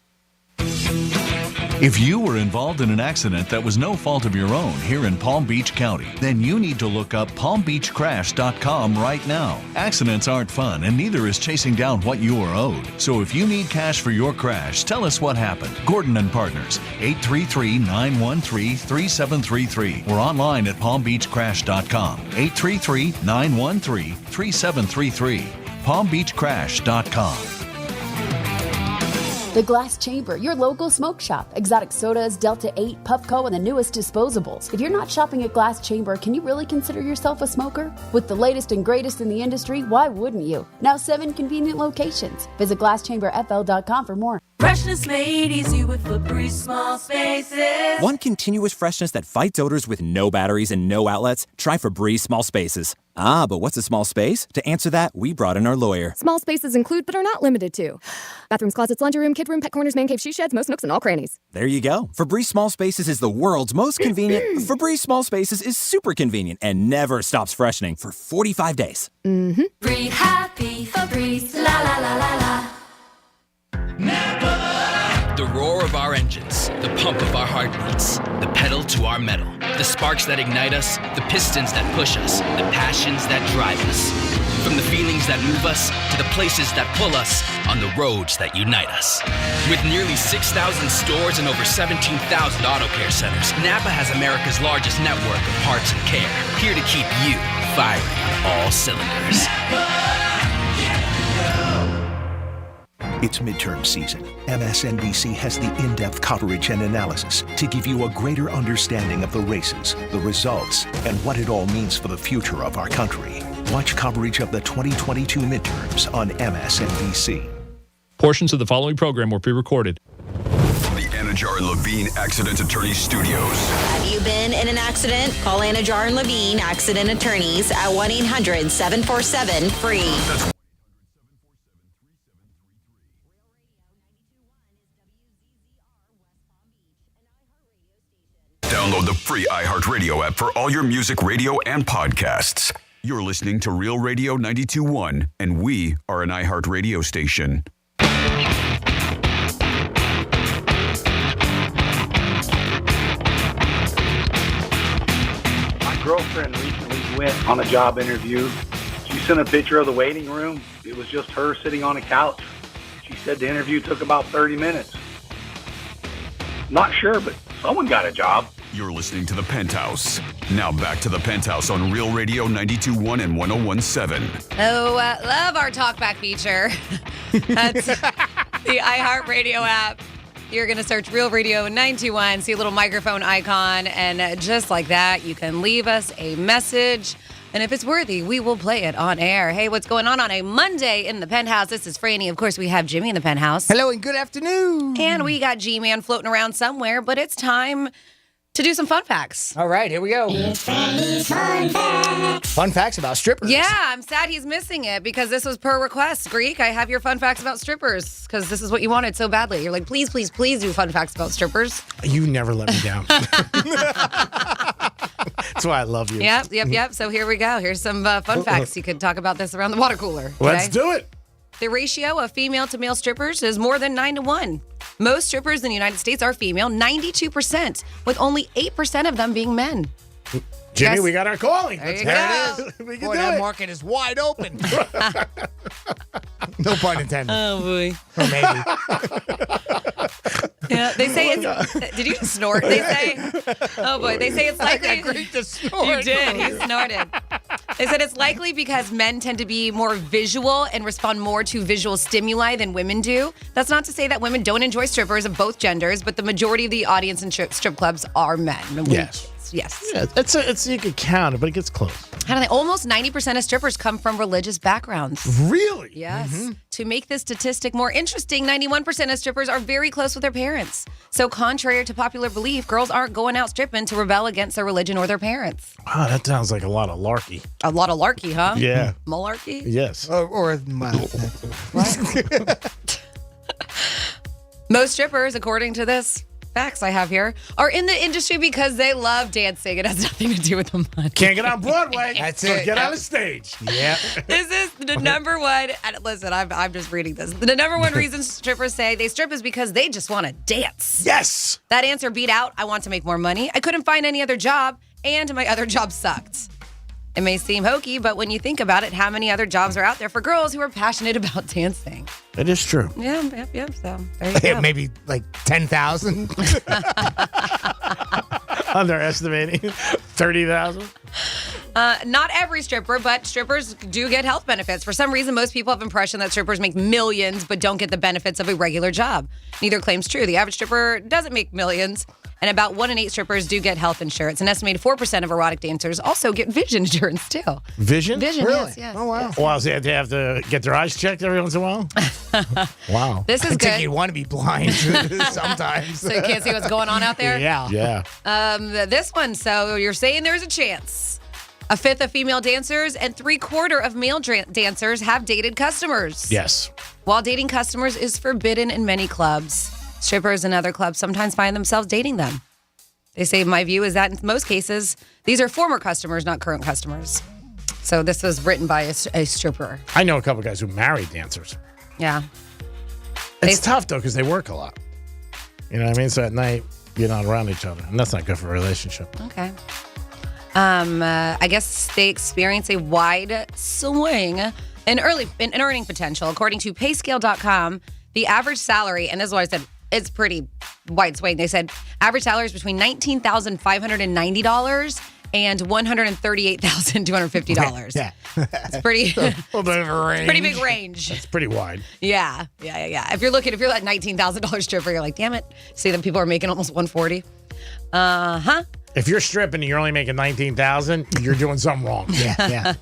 If you were involved in an accident that was no fault of your own here in Palm Beach County, then you need to look up palmbeachcrash.com right now. Accidents aren't fun, and neither is chasing down what you are owed. So if you need cash for your crash, tell us what happened. Gordon and Partners, 833-913-3733, or online at palmbeachcrash.com, 833-913-3733, palmbeachcrash.com. The Glass Chamber, your local smoke shop. Exotic sodas, Delta 8, Puffco, and the newest disposables. If you're not shopping at Glass Chamber, can you really consider yourself a smoker? With the latest and greatest in the industry, why wouldn't you? Now 7 convenient locations. Visit glasschamberfl.com for more. Freshness made easy with Febreze Small Spaces. Want continuous freshness that fights odors with no batteries and no outlets? Try Febreze Small Spaces. Ah, but what's a small space? To answer that, we brought in our lawyer. Small spaces include, but are not limited to, bathrooms, closets, laundry room, kid room, pet corners, man cave, she sheds, most nooks, and all crannies. There you go. Febreze Small Spaces is the world's most convenient. Febreze Small Spaces is super convenient and never stops freshening for 45 days. Breathe happy, Febreze, la la la la la. engines, the pump of our heartbeats, the pedal to our metal, the sparks that ignite us, the pistons that push us, the passions that drive us. From the feelings that move us to the places that pull us on the roads that unite us. With nearly 6,000 stores and over 17,000 auto care centers, Napa has America's largest network of parts and care, here to keep you firing on all cylinders. It's midterm season. MSNBC has the in-depth coverage and analysis to give you a greater understanding of the races, the results, and what it all means for the future of our country. Watch coverage of the 2022 midterms on MSNBC. Portions of the following program were pre-recorded. The Anajar and Levine Accident Attorney Studios. Have you been in an accident? Call Anajar and Levine Accident Attorneys at 1-800-747-FREE. That's Download the free iHeartRadio app for all your music, radio, and podcasts. You're listening to Real Radio 92.1, and we are an iHeartRadio station. My girlfriend recently went on a job interview. She sent a picture of the waiting room. It was just her sitting on a couch. She said the interview took about 30 minutes. Not sure, but someone got a job. You're listening to The Penthouse. Now back to The Penthouse on Real Radio 92.1 and 101.7. Oh, love our talkback feature. That's the iHeartRadio app. You're going to search Real Radio 921, see a little microphone icon, and just like that, you can leave us a message. And if it's worthy, we will play it on air. Hey, what's going on a Monday in the Penthouse? This is Franny. Of course, we have Jimmy in the Penthouse. Hello and good afternoon. And we got G-Man floating around somewhere, but it's time to do some fun facts. All right, here we go. It's Franny's Fun Facts. Fun facts about strippers. Yeah, I'm sad he's missing it because this was per request. Greek, I have your fun facts about strippers because this is what you wanted so badly. You're like, please, please, please do fun facts about strippers. You never let me down. That's why I love you. Yep. So here we go. Here's some fun facts. You could talk about this around the water cooler. Let's do it. The ratio of female to male strippers is more than 9-1. Most strippers in the United States are female, 92%, with only 8% of them being men. Jimmy, we got our calling. There you go. We can Boy, do that it. market is wide open. No pun intended. Oh, boy. Or maybe. Yeah, they say it's... Did you just snort? They say... Oh, boy. They say it's likely... I got Greek to snort. You did. He snorted. They said it's likely because men tend to be more visual and respond more to visual stimuli than women do. That's not to say that women don't enjoy strippers of both genders, but the majority of the audience in strip clubs are men. Yes. Yes. Yeah, it's you could count it, but it gets close. How do they? Almost 90% of strippers come from religious backgrounds. Really? Yes. To make this statistic more interesting, 91% of strippers are very close with their parents. So contrary to popular belief, girls aren't going out stripping to rebel against their religion or their parents. Wow, that sounds like a lot of larky. A lot of larky, huh? Yeah. Malarkey? Yes. Most strippers, according to this facts I have here, are in the industry because they love dancing. It has nothing to do with the money. Can't get on Broadway. That's so it. Get on the stage. Yeah. This is the number one. And listen, I'm just reading this. The number one reason strippers say they strip is because they just want to dance. Yes. That answer beat out, I want to make more money. I couldn't find any other job, and my other job sucked. It may seem hokey, but when you think about it, how many other jobs are out there for girls who are passionate about dancing? It is true. Yeah. So there you go. Maybe like 10,000. Underestimating 30,000. Not every stripper, but strippers do get health benefits. For some reason, most people have the impression that strippers make millions but don't get the benefits of a regular job. Neither claim's true. The average stripper doesn't make millions, and about 1 in 8 strippers do get health insurance. An estimated 4% of erotic dancers also get vision insurance, too. Vision? Vision, Really? yes. Oh, wow. Wow, so they have to get their eyes checked every once in a while? Wow. This is I think good. you want to be blind sometimes. So you can't see what's going on out there? Yeah. This one, so you're saying there's a chance. A fifth of female dancers and 3/4 of male dancers have dated customers. Yes. While dating customers is forbidden in many clubs, strippers and other clubs sometimes find themselves dating them. They say, my view is that in most cases, these are former customers, not current customers. So this was written by a stripper. I know a couple guys who marry dancers. Yeah. It's tough, though, because they work a lot. You know what I mean? So at night, you're not around each other, and that's not good for a relationship. Okay. I guess they experience a wide swing in earning potential. According to payscale.com, the average salary, and this is what I said, it's pretty wide swing. They said average salary is between $19,590 and $138,250. Yeah. It's pretty a little bit of a range. Pretty big range. It's pretty wide. Yeah. If you're that $19,000 stripper, you're like, damn it. See them people are making almost $140. If you're stripping and you're only making $19,000, you're doing something wrong. Yeah.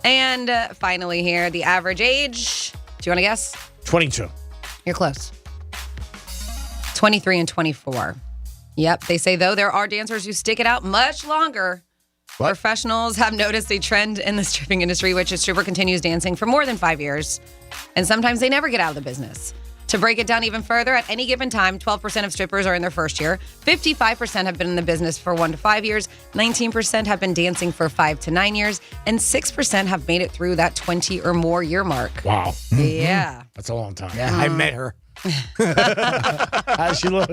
And finally here, the average age. Do you want to guess? 22. You're close. 23 and 24. Yep. They say, though, there are dancers who stick it out much longer. What? Professionals have noticed a trend in the stripping industry, which a stripper continues dancing for more than 5 years. And sometimes they never get out of the business. To break it down even further, at any given time, 12% of strippers are in their first year, 55% have been in the business for 1 to 5 years, 19% have been dancing for 5 to 9 years, and 6% have made it through that 20 or more year mark. Wow. Yeah. That's a long time. Yeah, I met her. How's she look?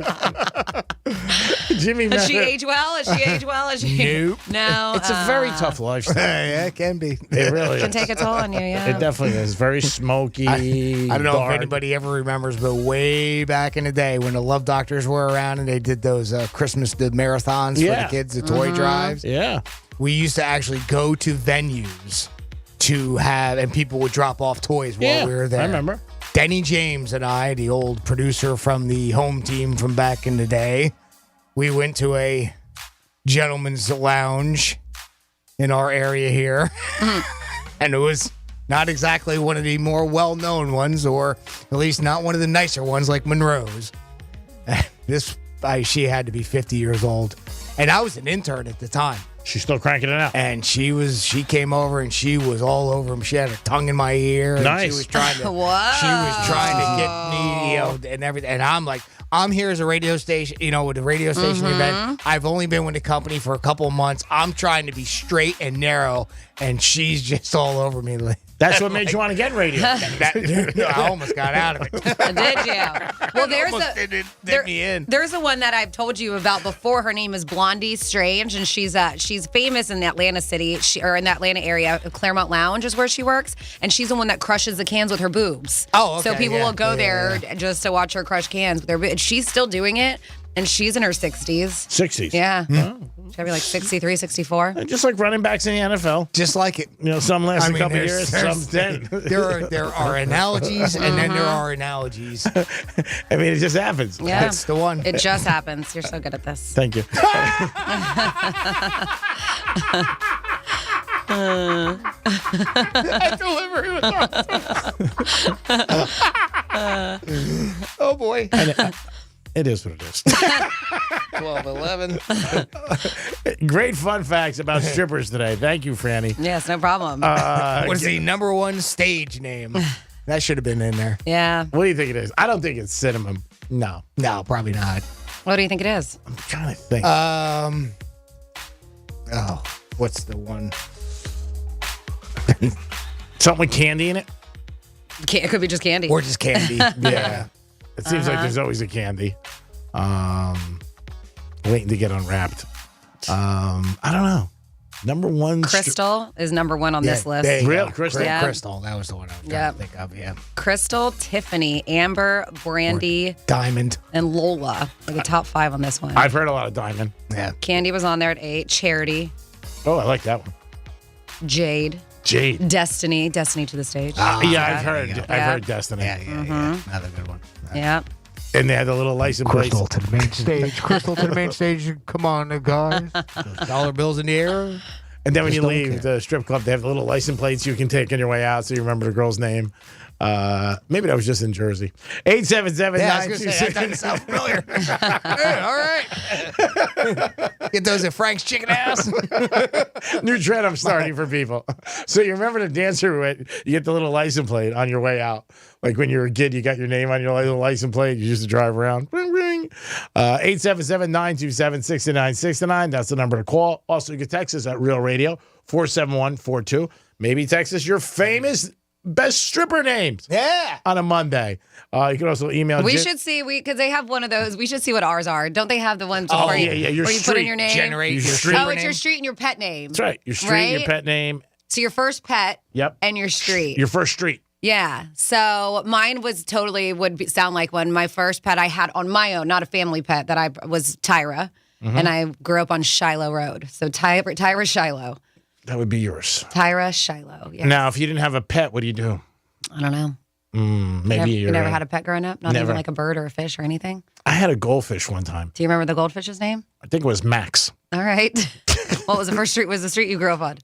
Jimmy Does met she her. age well? Nope. No. It's a very tough lifestyle. Yeah, it can be. It really It can is. take a toll on you, yeah. It definitely is. Very smoky. I don't know dark. if anybody ever remembers, but way back in the day when the Love Doctors were around and they did those Christmas marathons for the kids, the toy drives. Yeah. We used to actually go to venues to have, and people would drop off toys while we were there. I remember. Denny James and I, the old producer from the home team from back in the day, we went to a gentleman's lounge in our area here. And it was not exactly one of the more well-known ones, or at least not one of the nicer ones like Monroe's. She had to be 50 years old. And I was an intern at the time. She's still cranking it out. And she came over and she was all over him. She had her tongue in my ear. And Nice. she was trying to Whoa. She was trying to get me, and everything. And I'm like, I'm here as a radio station, with the radio station event. I've only been with the company for a couple of months. I'm trying to be straight and narrow, and she's just all over me. That's what made you want to get radio. I almost got out of it. Did you? Well, Did me in. There's the one that I've told you about before. Her name is Blondie Strange, and she's famous in Atlanta City, or in the Atlanta area. Claremont Lounge is where she works, and she's the one that crushes the cans with her boobs. Oh, okay. So people will go there Yeah. just to watch her crush cans with her boobs. She's still doing it, and she's in her 60s. 60s. Yeah. She's gotta be like 63, 64. Just like running backs in the NFL. Just like it. Some last a couple there's- years, there's- some 10. There are analogies, and then there are analogies. I mean, it just happens. Yeah. That's the one. It just happens. You're so good at this. Thank you. That delivery was awesome. Oh, boy. It is what it is. 12, 11. Great fun facts about strippers today. Thank you, Franny. Yes, no problem. What is the number one stage name? That should have been in there. Yeah. What do you think it is? I don't think it's cinnamon. No. No, probably not. What do you think it is? I'm trying to think. What's the one? Something with candy in it? It could be just candy. Or just candy. Yeah. It seems like there's always a candy. Waiting to get unwrapped. I don't know. Number one. Crystal is number one on this list. Real Crystal? Yeah. Crystal. That was the one I was trying to think of. Yeah. Crystal, Tiffany, Amber, Brandy, Diamond, and Lola are the top 5 on this one. I've heard a lot of Diamond. Yeah. Candy was on there at 8. Charity, Oh, I like that one. Jade, Destiny to the stage. Yeah, I've heard. I've Yeah. heard Destiny. Yeah. Another good one. Yeah. And they had the little license plates. Crystal to the main stage. Crystal to the main stage. Come on, guys. Those dollar bills in the air. And then when Just you don't leave care. the strip club, they have the little license plates you can take on your way out so you remember the girl's name. Maybe that was just in Jersey. 877 Yeah, I was going to say, that doesn't sound familiar. Hey, all right. Get those at Frank's Chicken House. New trend I'm starting for people. So you remember the dancer who you get the little license plate on your way out. Like when you were a kid, you got your name on your little license plate. You used to drive around. Ring, ring. 877-927-6969. That's the number to call. Also, you can text us at Real Radio 47142. Maybe text us your famous best stripper names. Yeah. On a Monday. You can also email. We should see, because they have one of those. We should see what ours are. Don't they have the ones Oh, where yeah, your you put in your name? Generate your street Oh, it's name. your street and your pet name. That's right. Your street, Right? your pet name. So your first pet Yep. and your street. Your first street. Yeah. So mine was sound like one. My first pet I had on my own, not a family pet, was Tyra. Mm-hmm. And I grew up on Shiloh Road. So Tyra Shiloh. That would be yours. Tyra Shiloh. Yes. Now, if you didn't have a pet, what do you do? I don't know. Maybe you never had a pet growing up? Not Never. even like a bird or a fish or anything? I had a goldfish one time. Do you remember the goldfish's name? I think it was Max. All right. What was the first street? Was the street you grew up on?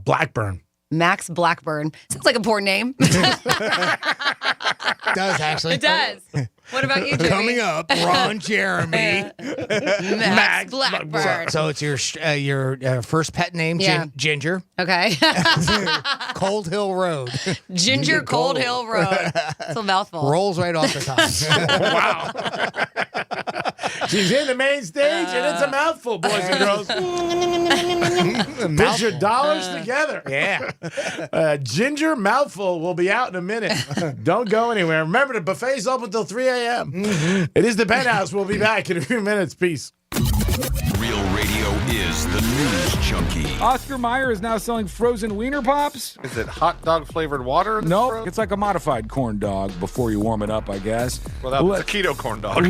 Blackburn. Max Blackburn. Sounds like a poor name. It does, actually. It does. What about you, Jimmy? Coming up, Ron Jeremy. Max Blackburn. So it's your first pet name, Yeah. Ginger. Okay. Cold Hill Road. Ginger Cold Hill Road. It's a mouthful. Rolls right off the tongue. Wow. She's in the main stage, and it's a mouthful, boys and girls. Put your dollars together. Yeah. Ginger Mouthful will be out in a minute. Don't go anywhere. Remember, the buffet's open until 3 a.m. It is the Penthouse. We'll be back in a few minutes. Peace. Real Radio is the news junkie. Oscar Mayer is now selling frozen wiener pops. Is it hot dog flavored water? Nope, it's like a modified corn dog before you warm it up, I guess. Well, that's a keto corn dog.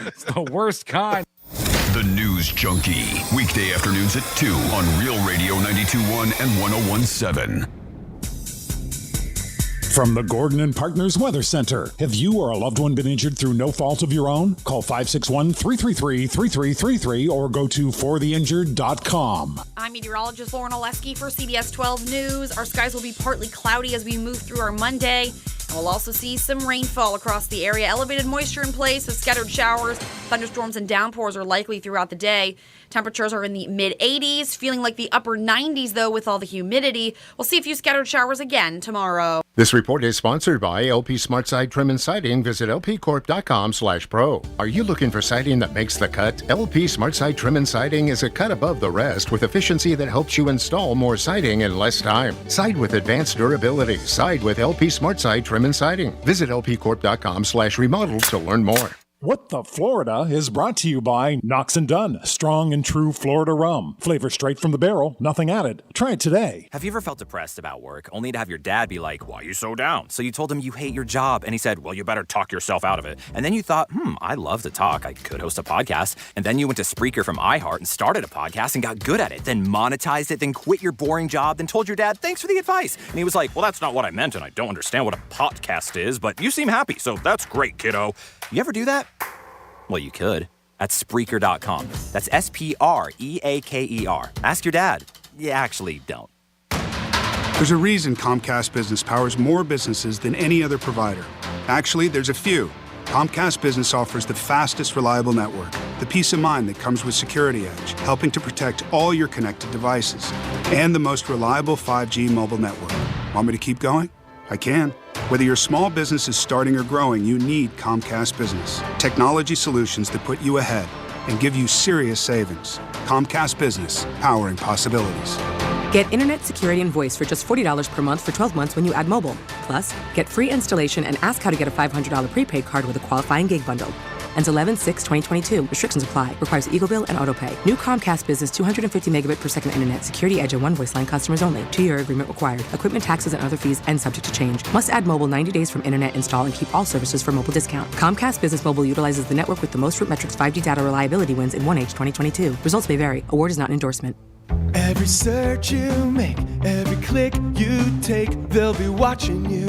It's the worst kind. The News Junkie. Weekday afternoons at 2 on Real Radio 92.1 and 101.7. From the Gordon and Partners Weather Center. Have you or a loved one been injured through no fault of your own? Call 561-333-3333 or go to fortheinjured.com. I'm meteorologist Lauren Oleski for CBS 12 News. Our skies will be partly cloudy as we move through our Monday. And we'll also see some rainfall across the area. Elevated moisture in place with scattered showers. Thunderstorms and downpours are likely throughout the day. Temperatures are in the mid-80s, feeling like the upper 90s, though, with all the humidity. We'll see a few scattered showers again tomorrow. This report is sponsored by LP SmartSide Trim and Siding. Visit lpcorp.com/pro. Are you looking for siding that makes the cut? LP SmartSide Trim and Siding is a cut above the rest with efficiency that helps you install more siding in less time. Side with advanced durability. Side with LP SmartSide Trim and Siding. Visit lpcorp.com/remodel to learn more. What the Florida is brought to you by Knox & Dunn, strong and true Florida rum. Flavor straight from the barrel, nothing added. Try it today. Have you ever felt depressed about work, only to have your dad be like, why are you so down? So you told him you hate your job, and he said, well, you better talk yourself out of it. And then you thought, I love to talk. I could host a podcast. And then you went to Spreaker from iHeart and started a podcast and got good at it, then monetized it, then quit your boring job, then told your dad, thanks for the advice. And he was like, well, that's not what I meant, and I don't understand what a podcast is, but you seem happy, so that's great, kiddo. You ever do that? Well, you could. At Spreaker.com. That's Spreaker. Ask your dad. You actually don't. There's a reason Comcast Business powers more businesses than any other provider. Actually, there's a few. Comcast Business offers the fastest, reliable network, the peace of mind that comes with Security Edge, helping to protect all your connected devices, and the most reliable 5G mobile network. Want me to keep going? I can. Whether your small business is starting or growing, you need Comcast Business. Technology solutions that put you ahead and give you serious savings. Comcast Business, powering possibilities. Get internet, security, and voice for just $40 per month for 12 months when you add mobile. Plus, get free installation and ask how to get a $500 prepaid card with a qualifying gig bundle. Ends 11/6/2022. Restrictions apply. Requires Eagle Bill and AutoPay. New Comcast Business 250 megabit per second internet. Security Edge and one voice line customers only. 2-year agreement required. Equipment taxes and other fees and subject to change. Must add mobile 90 days from internet install and keep all services for mobile discount. Comcast Business Mobile utilizes the network with the most RootMetrics 5G data reliability wins in 1H 2022. Results may vary. Award is not an endorsement. Every search you make, every click you take, they'll be watching you.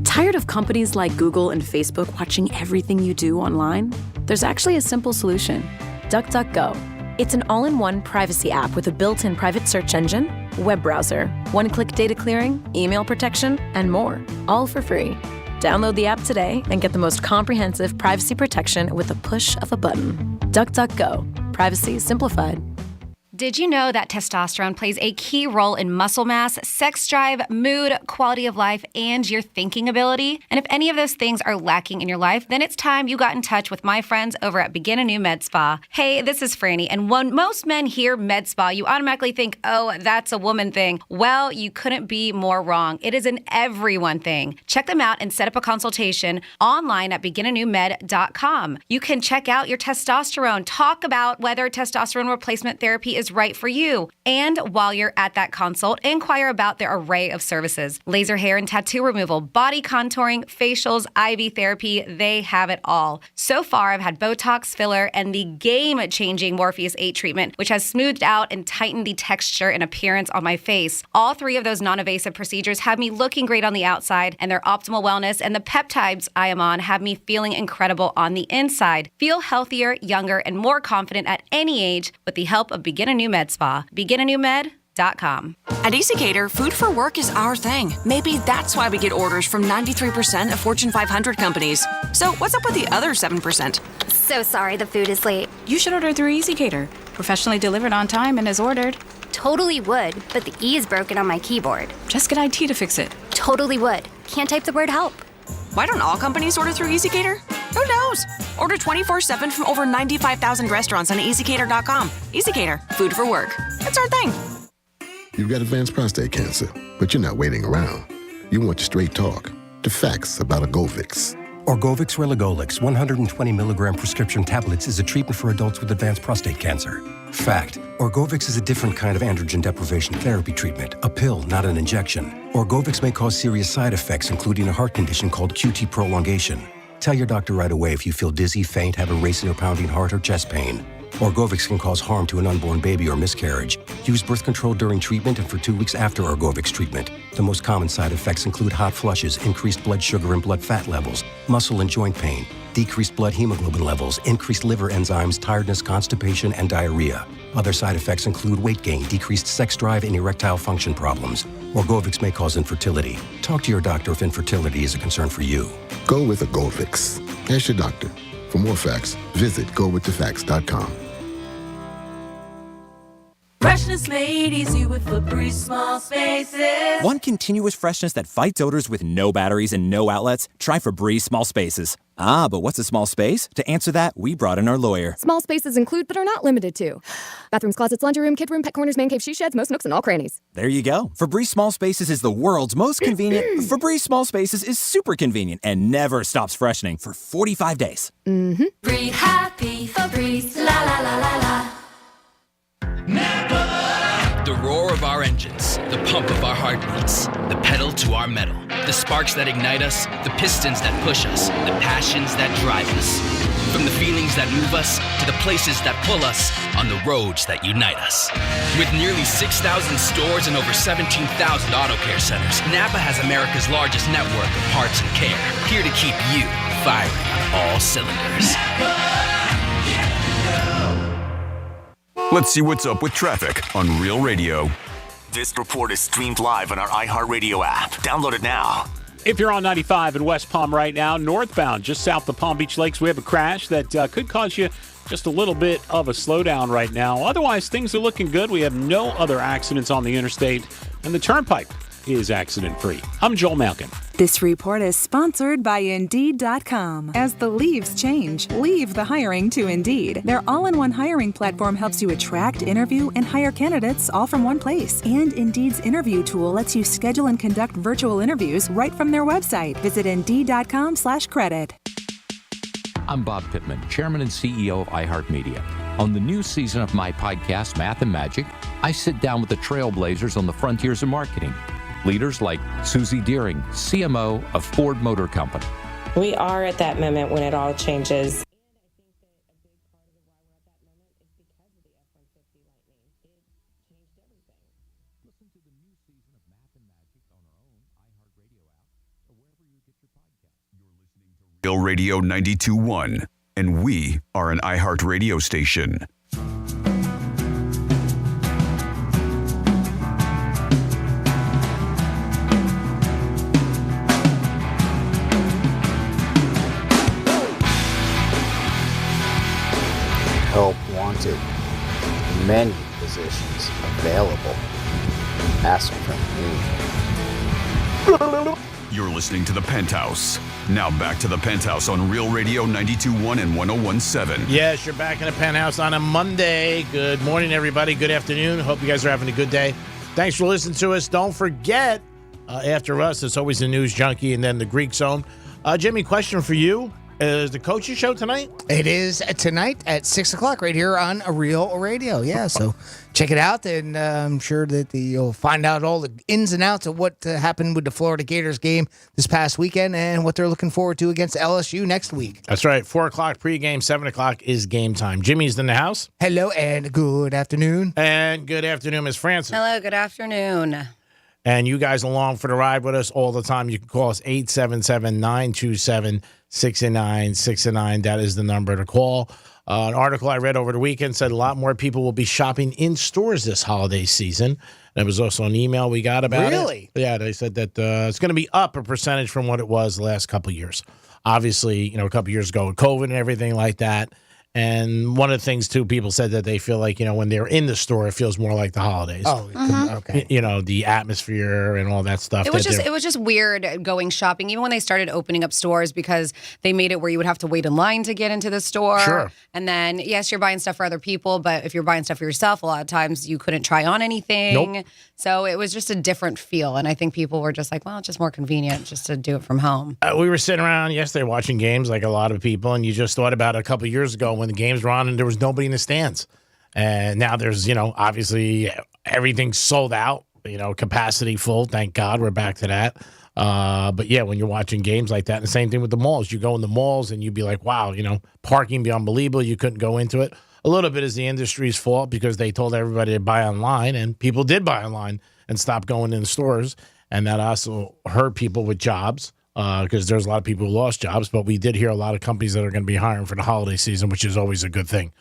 Tired of companies like Google and Facebook watching everything you do online? There's actually a simple solution. DuckDuckGo. It's an all-in-one privacy app with a built-in private search engine, web browser, one-click data clearing, email protection, and more, all for free. Download the app today and get the most comprehensive privacy protection with the push of a button. DuckDuckGo. Privacy simplified. Did you know that testosterone plays a key role in muscle mass, sex drive, mood, quality of life, and your thinking ability? And if any of those things are lacking in your life, then it's time you got in touch with my friends over at Begin a New Med Spa. Hey, this is Franny, and when most men hear med spa, you automatically think, oh, that's a woman thing. Well, you couldn't be more wrong. It is an everyone thing. Check them out and set up a consultation online at beginanewmed.com. You can check out your testosterone, talk about whether testosterone replacement therapy is right for you. And while you're at that consult, inquire about their array of services. Laser hair and tattoo removal, body contouring, facials, IV therapy, they have it all. So far, I've had Botox, filler, and the game-changing Morpheus 8 treatment, which has smoothed out and tightened the texture and appearance on my face. All three of those non-invasive procedures have me looking great on the outside, and their optimal wellness and the peptides I am on have me feeling incredible on the inside. Feel healthier, younger, and more confident at any age with the help of Begin a New Med Spa. BeginANewMed.com. At EasyCater, food for work is our thing. Maybe that's why we get orders from 93% of Fortune 500 companies. So what's up with the other 7%? So sorry the food is late. You should order through EasyCater. Professionally delivered on time and as ordered. Totally would, but the E is broken on my keyboard. Just get IT to fix it. Totally would. Can't type the word help. Why don't all companies order through EasyCater? Who knows? Order 24/7 from over 95,000 restaurants on EasyCater.com. EasyCater, food for work. It's our thing. You've got advanced prostate cancer, but you're not waiting around. You want the straight talk, the facts about Orgovix. Orgovix Relagolix 120 milligram prescription tablets is a treatment for adults with advanced prostate cancer. Fact: Orgovix is a different kind of androgen deprivation therapy treatment, a pill, not an injection. Orgovix may cause serious side effects, including a heart condition called QT prolongation. Tell your doctor right away if you feel dizzy, faint, have a racing or pounding heart, or chest pain. Orgovix can cause harm to an unborn baby or miscarriage. Use birth control during treatment and for 2 weeks after Orgovix treatment. The most common side effects include hot flushes, increased blood sugar and blood fat levels, muscle and joint pain, decreased blood hemoglobin levels, increased liver enzymes, tiredness, constipation, and diarrhea. Other side effects include weight gain, decreased sex drive, and erectile function problems. Orgovix may cause infertility. Talk to your doctor if infertility is a concern for you. Go with Orgovix. Ask your doctor. For more facts, visit gowiththefacts.com. Freshness made easy with Febreze small spaces. Want continuous freshness that fights odors with no batteries and no outlets? Try Febreze Small Spaces. Ah, but what's a small space? To answer that, we brought in our lawyer. Small spaces include, but are not limited to, bathrooms, closets, laundry room, kid room, pet corners, man cave, she sheds, most nooks, and all crannies. There you go. Febreze Small Spaces is the world's most convenient. Febreze Small Spaces is super convenient and never stops freshening for 45 days. Mm-hmm. Breathe happy, Febreze, la la la la la. The roar of our engines, the pump of our heartbeats, the pedal to our metal, the sparks that ignite us, the pistons that push us, the passions that drive us. From the feelings that move us to the places that pull us on the roads that unite us. With nearly 6,000 stores and over 17,000 auto care centers, Napa has America's largest network of parts and care, here to keep you firing on all cylinders. Let's see what's up with traffic on Real Radio. This report is streamed live on our iHeartRadio app. Download it now. If you're on 95 in West Palm right now, northbound, just south of Palm Beach Lakes, we have a crash that could cause you just a little bit of a slowdown right now. Otherwise, things are looking good. We have no other accidents on the interstate, and the turnpike is accident-free. I'm Joel Malkin. This report is sponsored by Indeed.com. As the leaves change, leave the hiring to Indeed. Their all-in-one hiring platform helps you attract, interview, and hire candidates all from one place. And Indeed's interview tool lets you schedule and conduct virtual interviews right from their website. Visit Indeed.com/credit. I'm Bob Pittman, Chairman and CEO of iHeartMedia. On the new season of my podcast, Math and Magic, I sit down with the trailblazers on the frontiers of marketing. Leaders like Susie Deering, CMO of Ford Motor Company. We are at that moment when it all changes. Real Radio 92.1, and we are an iHeart radio station. Help wanted. Many positions. You're listening to The Penthouse. Now back to The Penthouse on Real Radio 92.1 and 101.7. Yes, you're back in The Penthouse on a Monday. Good morning, everybody. Good afternoon. Hope you guys are having a good day. Thanks for listening to us. Don't forget, after us, it's always the News Junkie and then the Greek Zone. Jimmy, question for you. Is the coach's show tonight? It is tonight at 6 o'clock right here on a Real Radio. Yeah, so check it out, and I'm sure that you'll find out all the ins and outs of what happened with the Florida Gators game this past weekend and what they're looking forward to against LSU next week. That's right. 4 o'clock pregame, 7 o'clock is game time. Jimmy's in the house. Hello, and good afternoon. And good afternoon, Ms. Francis. Hello, good afternoon. And you guys along for the ride with us all the time. You can call us 877-927-6969. That is the number to call. An article I read over the weekend said a lot more people will be shopping in stores this holiday season. There was also an email we got about it. Really? Yeah, they said that it's going to be up a percentage from what it was the last couple of years. Obviously, a couple of years ago with COVID and everything like that. And one of the things, too, people said that they feel like, when they're in the store, it feels more like the holidays. Oh, okay. The atmosphere and all that stuff. It was just weird going shopping, even when they started opening up stores, because they made it where you would have to wait in line to get into the store. Sure. And then, yes, you're buying stuff for other people, but if you're buying stuff for yourself, a lot of times you couldn't try on anything. Nope. So it was just a different feel. And I think people were just like, well, it's just more convenient just to do it from home. We were sitting around yesterday watching games like a lot of people, and you just thought about a couple of years ago when the games were on and there was nobody in the stands. And now there's, obviously everything's sold out, capacity full. Thank God we're back to that. But yeah, when you're watching games like that, and the same thing with the malls, you go in the malls and you'd be like, wow, parking be unbelievable. You couldn't go into it. A little bit is the industry's fault because they told everybody to buy online, and people did buy online and stop going in stores. And that also hurt people with jobs. Because there's a lot of people who lost jobs, but we did hear a lot of companies that are going to be hiring for the holiday season, which is always a good thing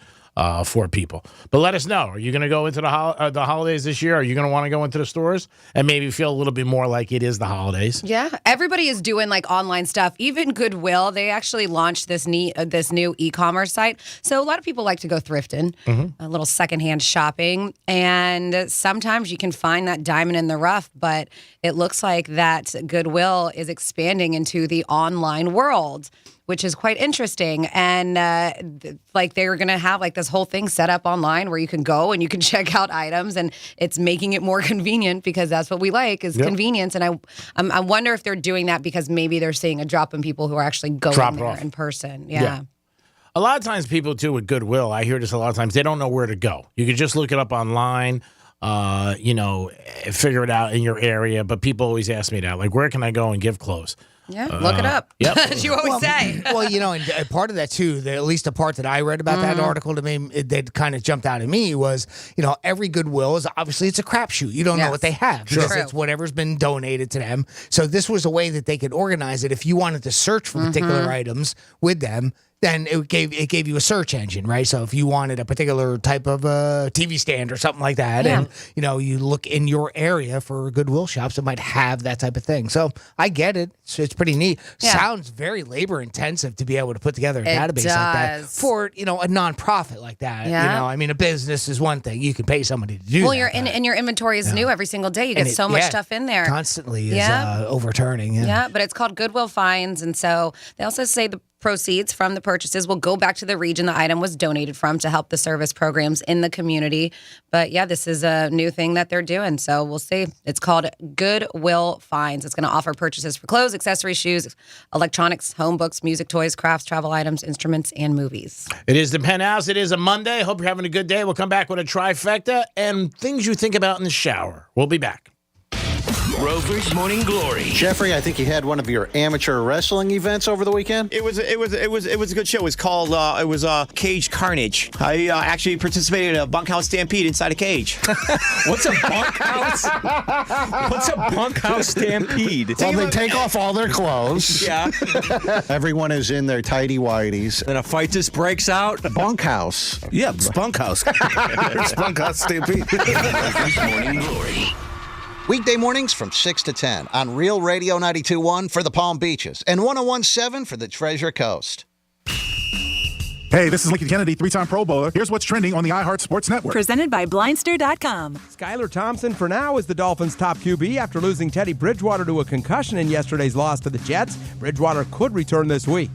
for people. But let us know. Are you going to go into the holidays this year? Are you going to want to go into the stores and maybe feel a little bit more like it is the holidays? Yeah, everybody is doing like online stuff. Even Goodwill, they actually launched this new e-commerce site. So a lot of people like to go thrifting, a little secondhand shopping, and sometimes you can find that diamond in the rough. But it looks like that Goodwill is expanding into the online world, which is quite interesting. And they're going to have like this whole thing set up online where you can go and you can check out items, and it's making it more convenient because that's what we like is convenience. And I wonder if they're doing that because maybe they're seeing a drop in people who are actually going there in person. Yeah. A lot of times people too with Goodwill, I hear this a lot of times, they don't know where to go. You could just look it up online, figure it out in your area. But people always ask me that, like, where can I go and give clothes? Yeah, look it up. Yep. As you always say. Well, and part of that too, at least the part that I read about that article that kind of jumped out at me was, every Goodwill is obviously it's a crapshoot. You don't know what they have because it's whatever's been donated to them. So this was a way that they could organize it. If you wanted to search for particular items with them, then it gave you a search engine, right? So if you wanted a particular type of TV stand or something like that, and you look in your area for Goodwill shops that might have that type of thing. So I get it. So it's pretty neat. Yeah. Sounds very labor intensive to be able to put together a database like that for a nonprofit like that. Yeah. A business is one thing. You can pay somebody to do. Well, your inventory is new every single day. You get so much stuff in there. Constantly is overturning. Yeah, but it's called Goodwill Finds, and so they also say the proceeds from the purchases will go back to the region the item was donated from to help the service programs in the community. But yeah, this is a new thing that they're doing. So we'll see. It's called Goodwill Finds. It's going to offer purchases for clothes, accessories, shoes, electronics, home books, music, toys, crafts, travel items, instruments, and movies. It is the Penthouse. It is a Monday. Hope you're having a good day. We'll come back with a trifecta and things you think about in the shower. We'll be back. Rover's Morning Glory. Jeffrey, I think you had one of your amateur wrestling events over the weekend. It was a good show. It was called Cage Carnage. I actually participated in a bunkhouse stampede inside a cage. What's a bunkhouse? What's a bunkhouse stampede? Well, they take off all their clothes. Yeah. Everyone is in their tighty whities. Then a fight just breaks out. Bunkhouse. Yeah, it's bunkhouse. It's bunkhouse stampede. Rover's Morning Glory. Weekday mornings from 6 to 10 on Real Radio 92.1 for the Palm Beaches and 101.7 for the Treasure Coast. Hey, this is Lincoln Kennedy, 3-time Pro Bowler. Here's what's trending on the iHeart Sports Network. Presented by Blindster.com. Skylar Thompson for now is the Dolphins' top QB after losing Teddy Bridgewater to a concussion in yesterday's loss to the Jets. Bridgewater could return this week.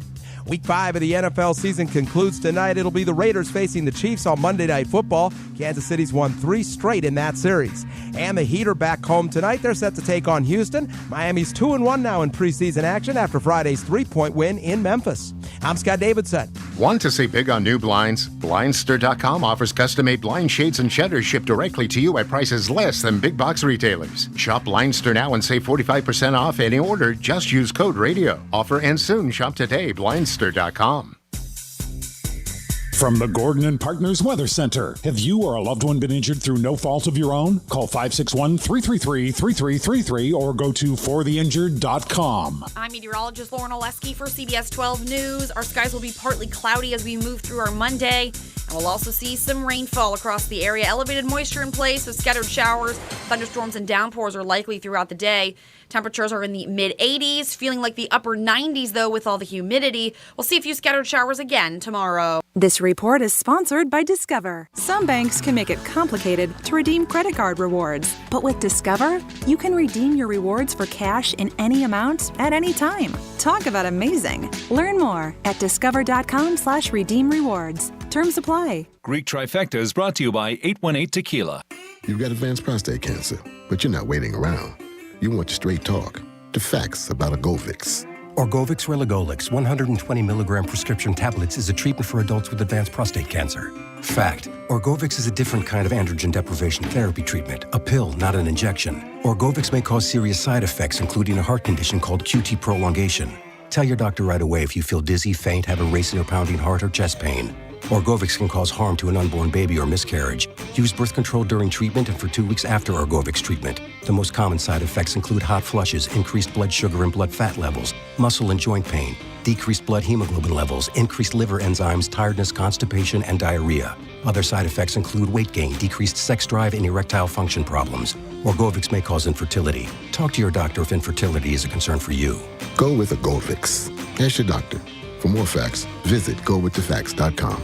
Week 5 of the NFL season concludes tonight. It'll be the Raiders facing the Chiefs on Monday Night Football. Kansas City's won 3 straight in that series. And the Heat are back home tonight. They're set to take on Houston. Miami's 2-1 now in preseason action after Friday's 3-point win in Memphis. I'm Scott Davidson. Want to save big on new blinds? Blindster.com offers custom-made blind shades and shutters shipped directly to you at prices less than big box retailers. Shop Blindster now and save 45% off any order. Just use code RADIO. Offer ends soon. Shop today. Blindster.com. From the Gordon and Partners Weather Center. Have you or a loved one been injured through no fault of your own? Call 561-333-3333 or go to fortheinjured.com. I'm meteorologist Lauren Oleski for CBS 12 News. Our skies will be partly cloudy as we move through our Monday. And we'll also see some rainfall across the area. Elevated moisture in place with scattered showers. Thunderstorms and downpours are likely throughout the day. Temperatures are in the mid-80s, feeling like the upper 90s, though, with all the humidity. We'll see a few scattered showers again tomorrow. This report is sponsored by Discover. Some banks can make it complicated to redeem credit card rewards. But with Discover, you can redeem your rewards for cash in any amount at any time. Talk about amazing. Learn more at discover.com/redeem rewards. Terms apply. Greek Trifecta is brought to you by 818 Tequila. You've got advanced prostate cancer, but you're not waiting around. You want straight talk, the facts about Orgovyx. Orgovyx Relagolix 120 milligram prescription tablets is a treatment for adults with advanced prostate cancer. Fact: Orgovyx is a different kind of androgen deprivation therapy treatment, a pill, not an injection. Orgovyx may cause serious side effects, including a heart condition called QT prolongation. Tell your doctor right away if you feel dizzy, faint, have a racing or pounding heart, or chest pain. Orgovyx can cause harm to an unborn baby or miscarriage. Use birth control during treatment and for 2 weeks after Orgovyx treatment. The most common side effects include hot flushes, increased blood sugar and blood fat levels, muscle and joint pain, decreased blood hemoglobin levels, increased liver enzymes, tiredness, constipation, and diarrhea. Other side effects include weight gain, decreased sex drive, and erectile function problems. Orgovyx may cause infertility. Talk to your doctor if infertility is a concern for you. Go with Orgovyx. Ask your doctor. For more facts, visit gowiththefacts.com.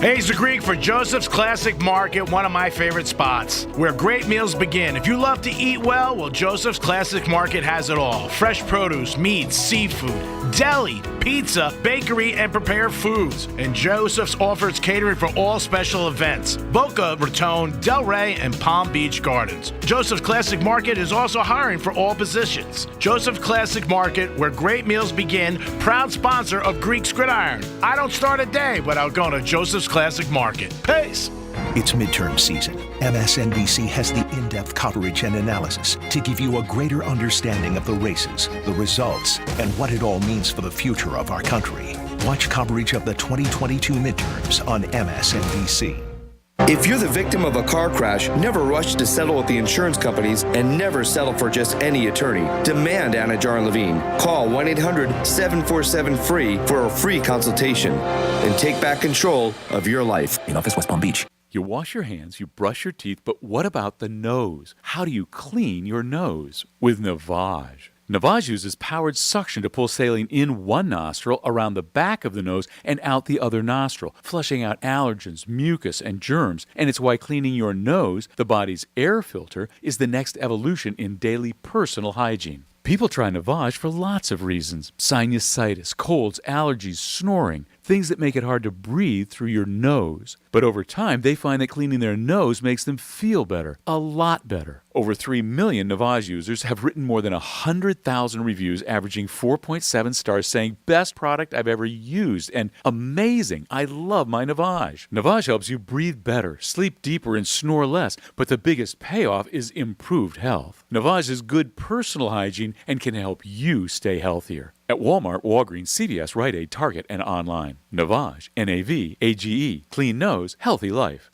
Hey, it's the Greek for Joseph's Classic Market, one of my favorite spots, where great meals begin. If you love to eat well, Joseph's Classic Market has it all. Fresh produce, meats, seafood, deli, pizza, bakery, and prepared foods. And Joseph's offers catering for all special events. Boca Raton, Delray, and Palm Beach Gardens. Joseph's Classic Market is also hiring for all positions. Joseph's Classic Market, where great meals begin, proud sponsor of Greek's Gridiron. I don't start a day without going to Joseph's Classic Market. Peace. It's midterm season. MSNBC has the in-depth coverage and analysis to give you a greater understanding of the races, the results, and what it all means for the future of our country. Watch coverage of the 2022 midterms on MSNBC. If you're the victim of a car crash, never rush to settle with the insurance companies and never settle for just any attorney. Demand Anna Jar and Levine. Call 1-800-747-FREE for a free consultation and take back control of your life. In office, West Palm Beach. You wash your hands, you brush your teeth, but what about the nose? How do you clean your nose? With Navage. Navage uses powered suction to pull saline in one nostril, around the back of the nose, and out the other nostril, flushing out allergens, mucus, and germs. And it's why cleaning your nose, the body's air filter, is the next evolution in daily personal hygiene. People try Navage for lots of reasons. Sinusitis, colds, allergies, snoring, things that make it hard to breathe through your nose. But over time, they find that cleaning their nose makes them feel better, a lot better. Over 3 million Navage users have written more than 100,000 reviews, averaging 4.7 stars, saying, best product I've ever used, and amazing, I love my Navage. Navage helps you breathe better, sleep deeper, and snore less, but the biggest payoff is improved health. Navage is good personal hygiene and can help you stay healthier. At Walmart, Walgreens, CVS, Rite Aid, Target, and online. Navage, N-A-V-A-G-E. Clean nose, healthy life.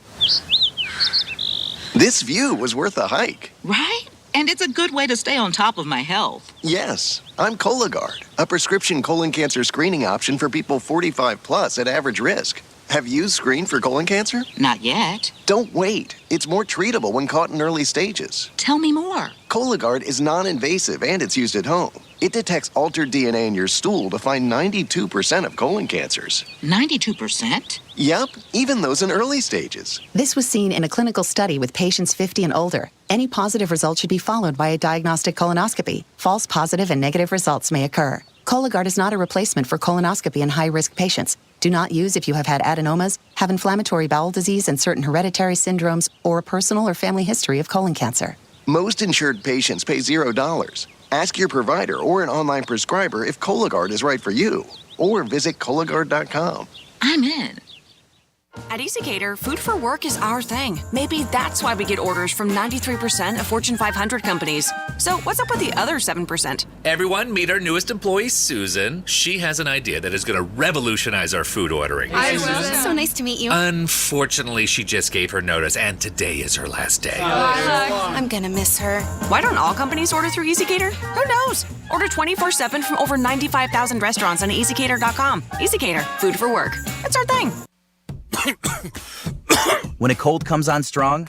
This view was worth a hike. Right? And it's a good way to stay on top of my health. Yes, I'm Cologuard, a prescription colon cancer screening option for people 45 plus at average risk. Have you screened for colon cancer? Not yet. Don't wait. It's more treatable when caught in early stages. Tell me more. Cologuard is non-invasive and it's used at home. It detects altered DNA in your stool to find 92% of colon cancers. 92%? Yep, even those in early stages. This was seen in a clinical study with patients 50 and older. Any positive result should be followed by a diagnostic colonoscopy. False positive and negative results may occur. Cologuard is not a replacement for colonoscopy in high-risk patients. Do not use if you have had adenomas, have inflammatory bowel disease and certain hereditary syndromes, or a personal or family history of colon cancer. Most insured patients pay $0. Ask your provider or an online prescriber if Cologuard is right for you, or visit Cologuard.com. I'm in. At EasyCater, food for work is our thing. Maybe that's why we get orders from 93% of Fortune 500 companies. So what's up with the other 7%? Everyone, meet our newest employee, Susan. She has an idea that is going to revolutionize our food ordering. Hi, Susan. So nice to meet you. Unfortunately, she just gave her notice, and today is her last day. I'm gonna miss her. Why don't all companies order through EasyCater? Who knows? Order 24/7 from over 95,000 restaurants on EasyCater.com. EasyCater, food for work. It's our thing. When a cold comes on strong,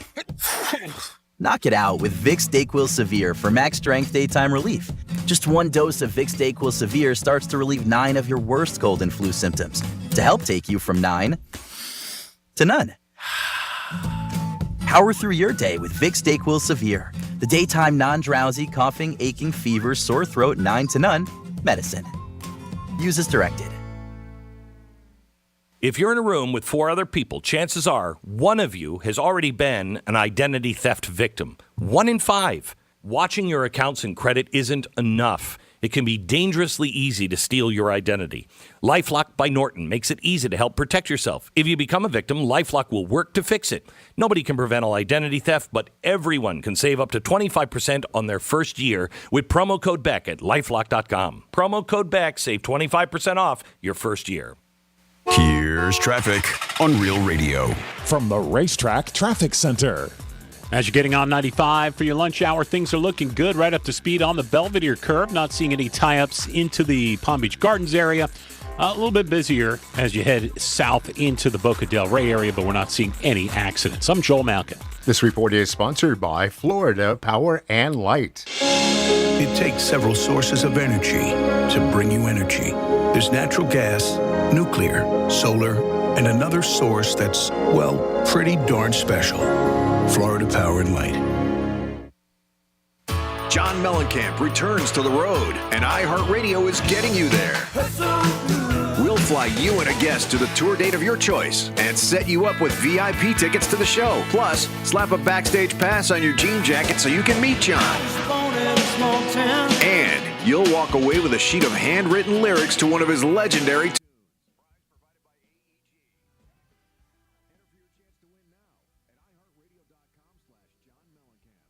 knock it out with Vicks DayQuil Severe for max strength daytime relief. Just one dose of Vicks DayQuil Severe starts to relieve 9 of your worst cold and flu symptoms to help take you from 9 to none. Power through your day with Vicks DayQuil Severe, the daytime non-drowsy, coughing, aching, fever, sore throat, 9 to none medicine. Use as directed. If you're in a room with 4 other people, chances are one of you has already been an identity theft victim. 1 in 5. Watching your accounts and credit isn't enough. It can be dangerously easy to steal your identity. LifeLock by Norton makes it easy to help protect yourself. If you become a victim, LifeLock will work to fix it. Nobody can prevent all identity theft, but everyone can save up to 25% on their first year with promo code BECK at LifeLock.com. Promo code BECK, save 25% off your first year. Here's traffic on Real Radio. From the Racetrack Traffic Center. As you're getting on 95 for your lunch hour, things are looking good, right up to speed on the Belvedere curve. Not seeing any tie-ups into the Palm Beach Gardens area. A little bit busier as you head south into the Boca Del Rey area, but we're not seeing any accidents. I'm Joel Malkin. This report is sponsored by Florida Power and Light. It takes several sources of energy to bring you energy. There's natural gas, nuclear, solar, and another source that's, well, pretty darn special. Florida Power and Light. John Mellencamp returns to the road, and iHeartRadio is getting you there. We'll fly you and a guest to the tour date of your choice and set you up with VIP tickets to the show. Plus, slap a backstage pass on your jean jacket so you can meet John. And you'll walk away with a sheet of handwritten lyrics to one of his legendary tunes.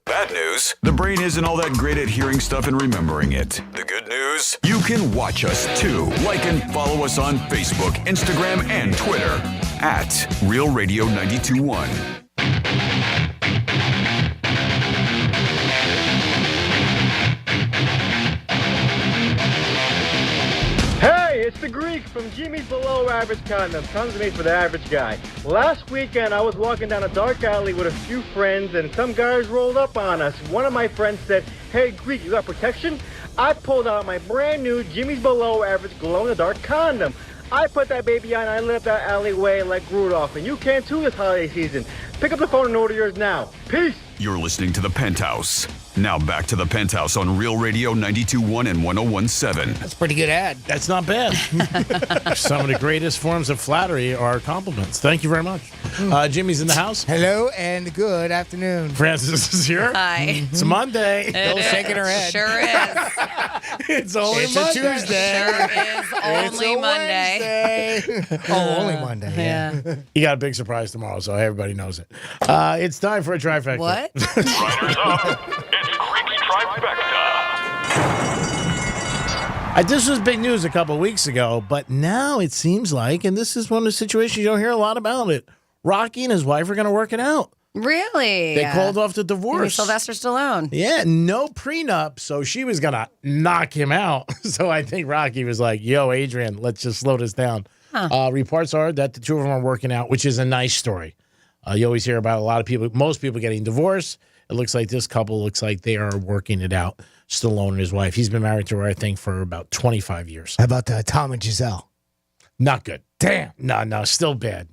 Bad news, the brain isn't all that great at hearing stuff and remembering it. The good news, you can watch us too. Like and follow us on Facebook, Instagram, and Twitter at Real Radio 92.1. Hey, it's the Greek from Jimmy's Below Average Condoms. Condoms made for the average guy. Last weekend, I was walking down a dark alley with a few friends, and some guys rolled up on us. One of my friends said, "Hey, Greek, you got protection?" I pulled out my brand new Jimmy's Below Average glow-in-the-dark condom. I put that baby on, and I lit up that alleyway like Rudolph, and you can too this holiday season. Pick up the phone and order yours now. Peace! You're listening to The Penthouse. Now back to The Penthouse on Real Radio 92.1 and 101.7. That's a pretty good ad. That's not bad. Some of the greatest forms of flattery are compliments. Thank you very much. Jimmy's in the house. Hello and good afternoon. Francis is here. Hi. It's Monday. Still shaking her head. Sure is. It's only It's Monday. a Tuesday. Sure is only Monday. Only Monday. Yeah. You got a big surprise tomorrow, so everybody knows it. It's time for a trifecta. What? Riders up. It's Creepy Trifecta. This was big news a couple of weeks ago, but now it seems like, and this is one of the situations you don't hear a lot about it, Rocky and his wife are going to work it out. Really? They called off the divorce. Sylvester Stallone. Yeah, no prenup, so she was going to knock him out. So I think Rocky was like, yo, Adrian, let's just slow this down. Reports are that the two of them are working out, which is a nice story. You always hear about a lot of people, most people getting divorced. It looks like this couple looks like they are working it out. Stallone and his wife. He's been married to her, I think, for about 25 years. How about Tom and Giselle? Not good. Damn. No, still bad.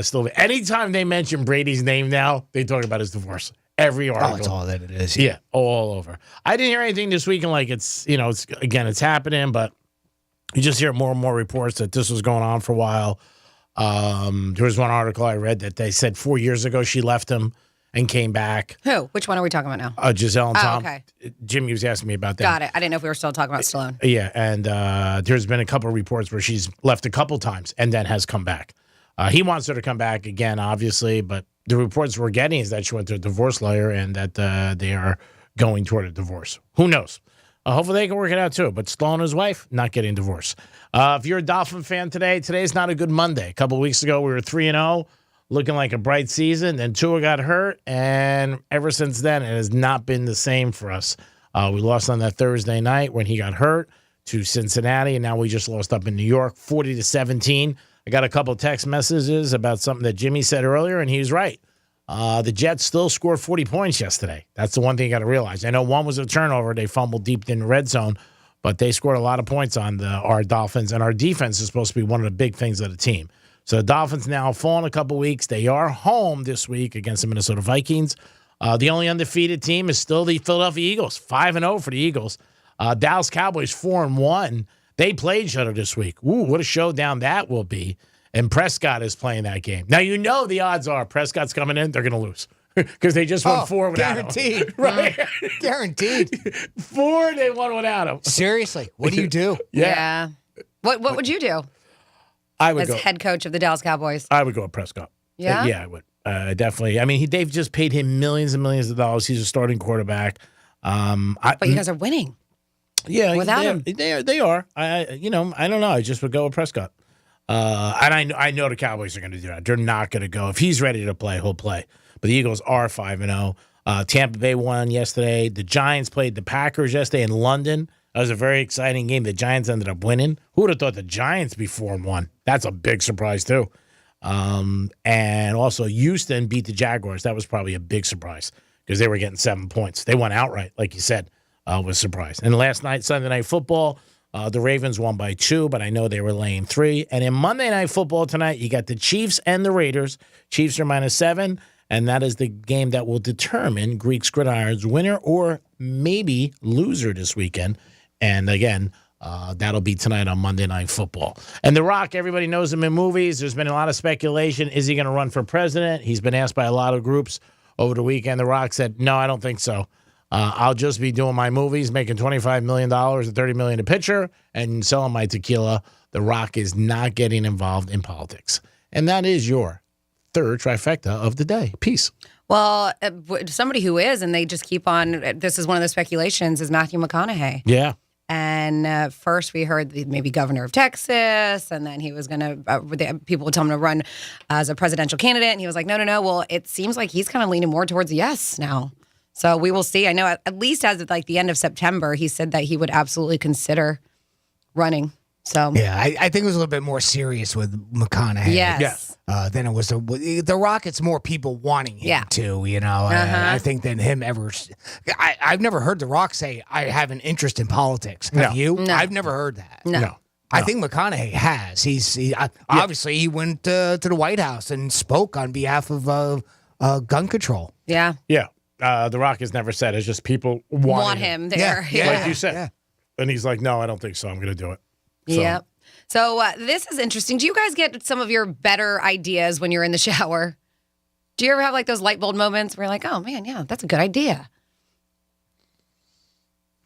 Still bad. Anytime they mention Brady's name now, they talk about his divorce. Every article. Oh, it's all that it is. Yeah, all over. I didn't hear anything this weekend like it's happening, but you just hear more and more reports that this was going on for a while. There was one article I read that they said 4 years ago she left him and came back. Who? Which one are we talking about now? Giselle and Tom. Okay. Jimmy was asking me about that. Got it. I didn't know if we were still talking about Stallone. Yeah, and there's been a couple of reports where she's left a couple times and then has come back. He wants her to come back again, obviously, but the reports we're getting is that she went to a divorce lawyer and that they are going toward a divorce. Who knows? Hopefully they can work it out too. But Stallone and his wife, not getting divorced. If you're a Dolphin fan today's not a good Monday. A couple of weeks ago, we were 3-0, looking like a bright season. Then Tua got hurt, and ever since then, it has not been the same for us. We lost on that Thursday night when he got hurt to Cincinnati, and now we just lost up in New York, 40-17. I got a couple of text messages about something that Jimmy said earlier, and he was right. The Jets still scored 40 points yesterday. That's the one thing you got to realize. I know one was a turnover. They fumbled deep in the red zone, but they scored a lot of points on our Dolphins, and our defense is supposed to be one of the big things of the team. So the Dolphins now fall in a couple weeks. They are home this week against the Minnesota Vikings. The only undefeated team is still the Philadelphia Eagles, 5-0 for the Eagles. Dallas Cowboys 4-1. They played each other this week. Ooh, what a showdown that will be. And Prescott is playing that game. Now, you know the odds are Prescott's coming in, they're going to lose. Because they just won 4 without guaranteed. him. Right? Guaranteed. 4 they won without him. Seriously, what do you do? Yeah. What would you do I would as go. head coach of the Dallas Cowboys? I would go with Prescott. Yeah? Yeah, I would. Definitely. I mean, they've just paid him millions and millions of dollars. He's a starting quarterback. But you guys are winning. Yeah, without him. They are. I don't know. I just would go with Prescott. And I know the Cowboys are going to do that. They're not going to go. If he's ready to play, he'll play. But the Eagles are 5-0. Tampa Bay won yesterday. The Giants played the Packers yesterday in London. That was a very exciting game. The Giants ended up winning. Who would have thought the Giants be 4-1? That's a big surprise, too. And also, Houston beat the Jaguars. That was probably a big surprise because they were getting 7 points. They won outright, like you said, was a surprise. And last night, Sunday Night Football, the Ravens won by 2, but I know they were laying 3. And in Monday Night Football tonight, you got the Chiefs and the Raiders. Chiefs are -7, and that is the game that will determine Greek's Gridiron's winner or maybe loser this weekend. And again, that'll be tonight on Monday Night Football. And The Rock, everybody knows him in movies. There's been a lot of speculation. Is he going to run for president? He's been asked by a lot of groups over the weekend. The Rock said, no, I don't think so. I'll just be doing my movies, making $25 million and $30 million a picture, and selling my tequila. The Rock is not getting involved in politics. And that is your third trifecta of the day. Peace. Well, somebody who is, and they just keep on, this is one of the speculations, is Matthew McConaughey. Yeah. And first we heard maybe governor of Texas, and then he was going to, people would tell him to run as a presidential candidate, and he was like, no. Well, it seems like he's kind of leaning more towards yes now. So we will see. I know at least as of like the end of September, he said that he would absolutely consider running. So yeah, I think it was a little bit more serious with McConaughey. Yes. Than it was the Rockets. More people wanting him to, I think than him ever. I've never heard the Rock say I have an interest in politics. Have you? No. I've never heard that. No. I think McConaughey has. Obviously he went to the White House and spoke on behalf of gun control. Yeah. Yeah. The Rock has never said. It's just people want him there. Yeah. Like you said. Yeah. And he's like, no, I don't think so. I'm going to do it. So. Yep. So this is interesting. Do you guys get some of your better ideas when you're in the shower? Do you ever have like those light bulb moments where you're like, oh man, yeah, that's a good idea?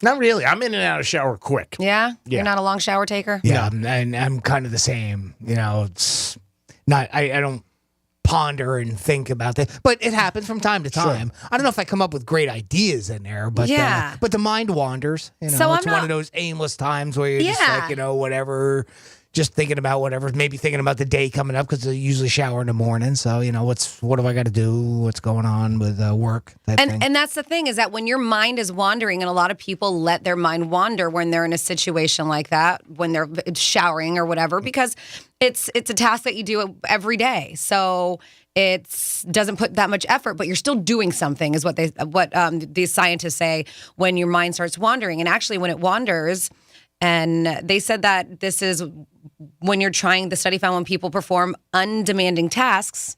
Not really. I'm in and out of the shower quick. Yeah? You're not a long shower taker? Yeah, and I'm kind of the same. It's not, I don't ponder and think about that, but it happens from time to time. Sure. I don't know if I come up with great ideas in there, but but the mind wanders. So it's one of those aimless times where you're just like, whatever just thinking about whatever, maybe thinking about the day coming up because they usually shower in the morning. So, what have I got to do? What's going on with work? And that's the thing is that when your mind is wandering, and a lot of people let their mind wander when they're in a situation like that, when they're showering or whatever, because it's a task that you do every day. So it doesn't put that much effort, but you're still doing something is what these scientists say when your mind starts wandering. And actually when it wanders, and they said that this is when you're trying, the study found when people perform undemanding tasks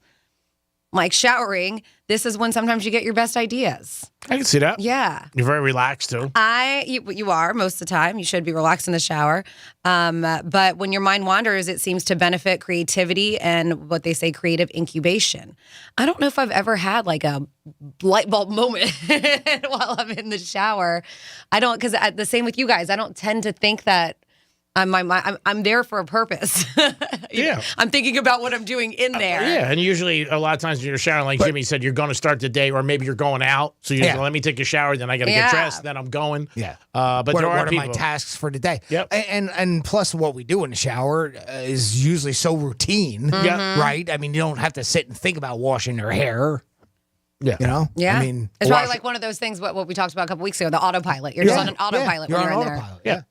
like showering, this is when sometimes you get your best ideas. I can see that. Yeah. You're very relaxed, too. You are most of the time. You should be relaxed in the shower. But when your mind wanders, it seems to benefit creativity and what they say, creative incubation. I don't know if I've ever had like a light bulb moment while I'm in the shower. I don't, because the same with you guys. I don't tend to think that I'm there for a purpose. Yeah. I'm thinking about what I'm doing in there. Yeah, and usually a lot of times when you're showering, like Jimmy said, you're going to start the day, or maybe you're going out. So you just let me take a shower, then I got to get dressed, then I'm going. Yeah. But what there are are people. my tasks for the day? Yep. And plus what we do in the shower is usually so routine, right? I mean, you don't have to sit and think about washing your hair. Yeah. Yeah. I mean, it's probably like one of those things, what we talked about a couple weeks ago, the autopilot. You're just on an autopilot when you're in there.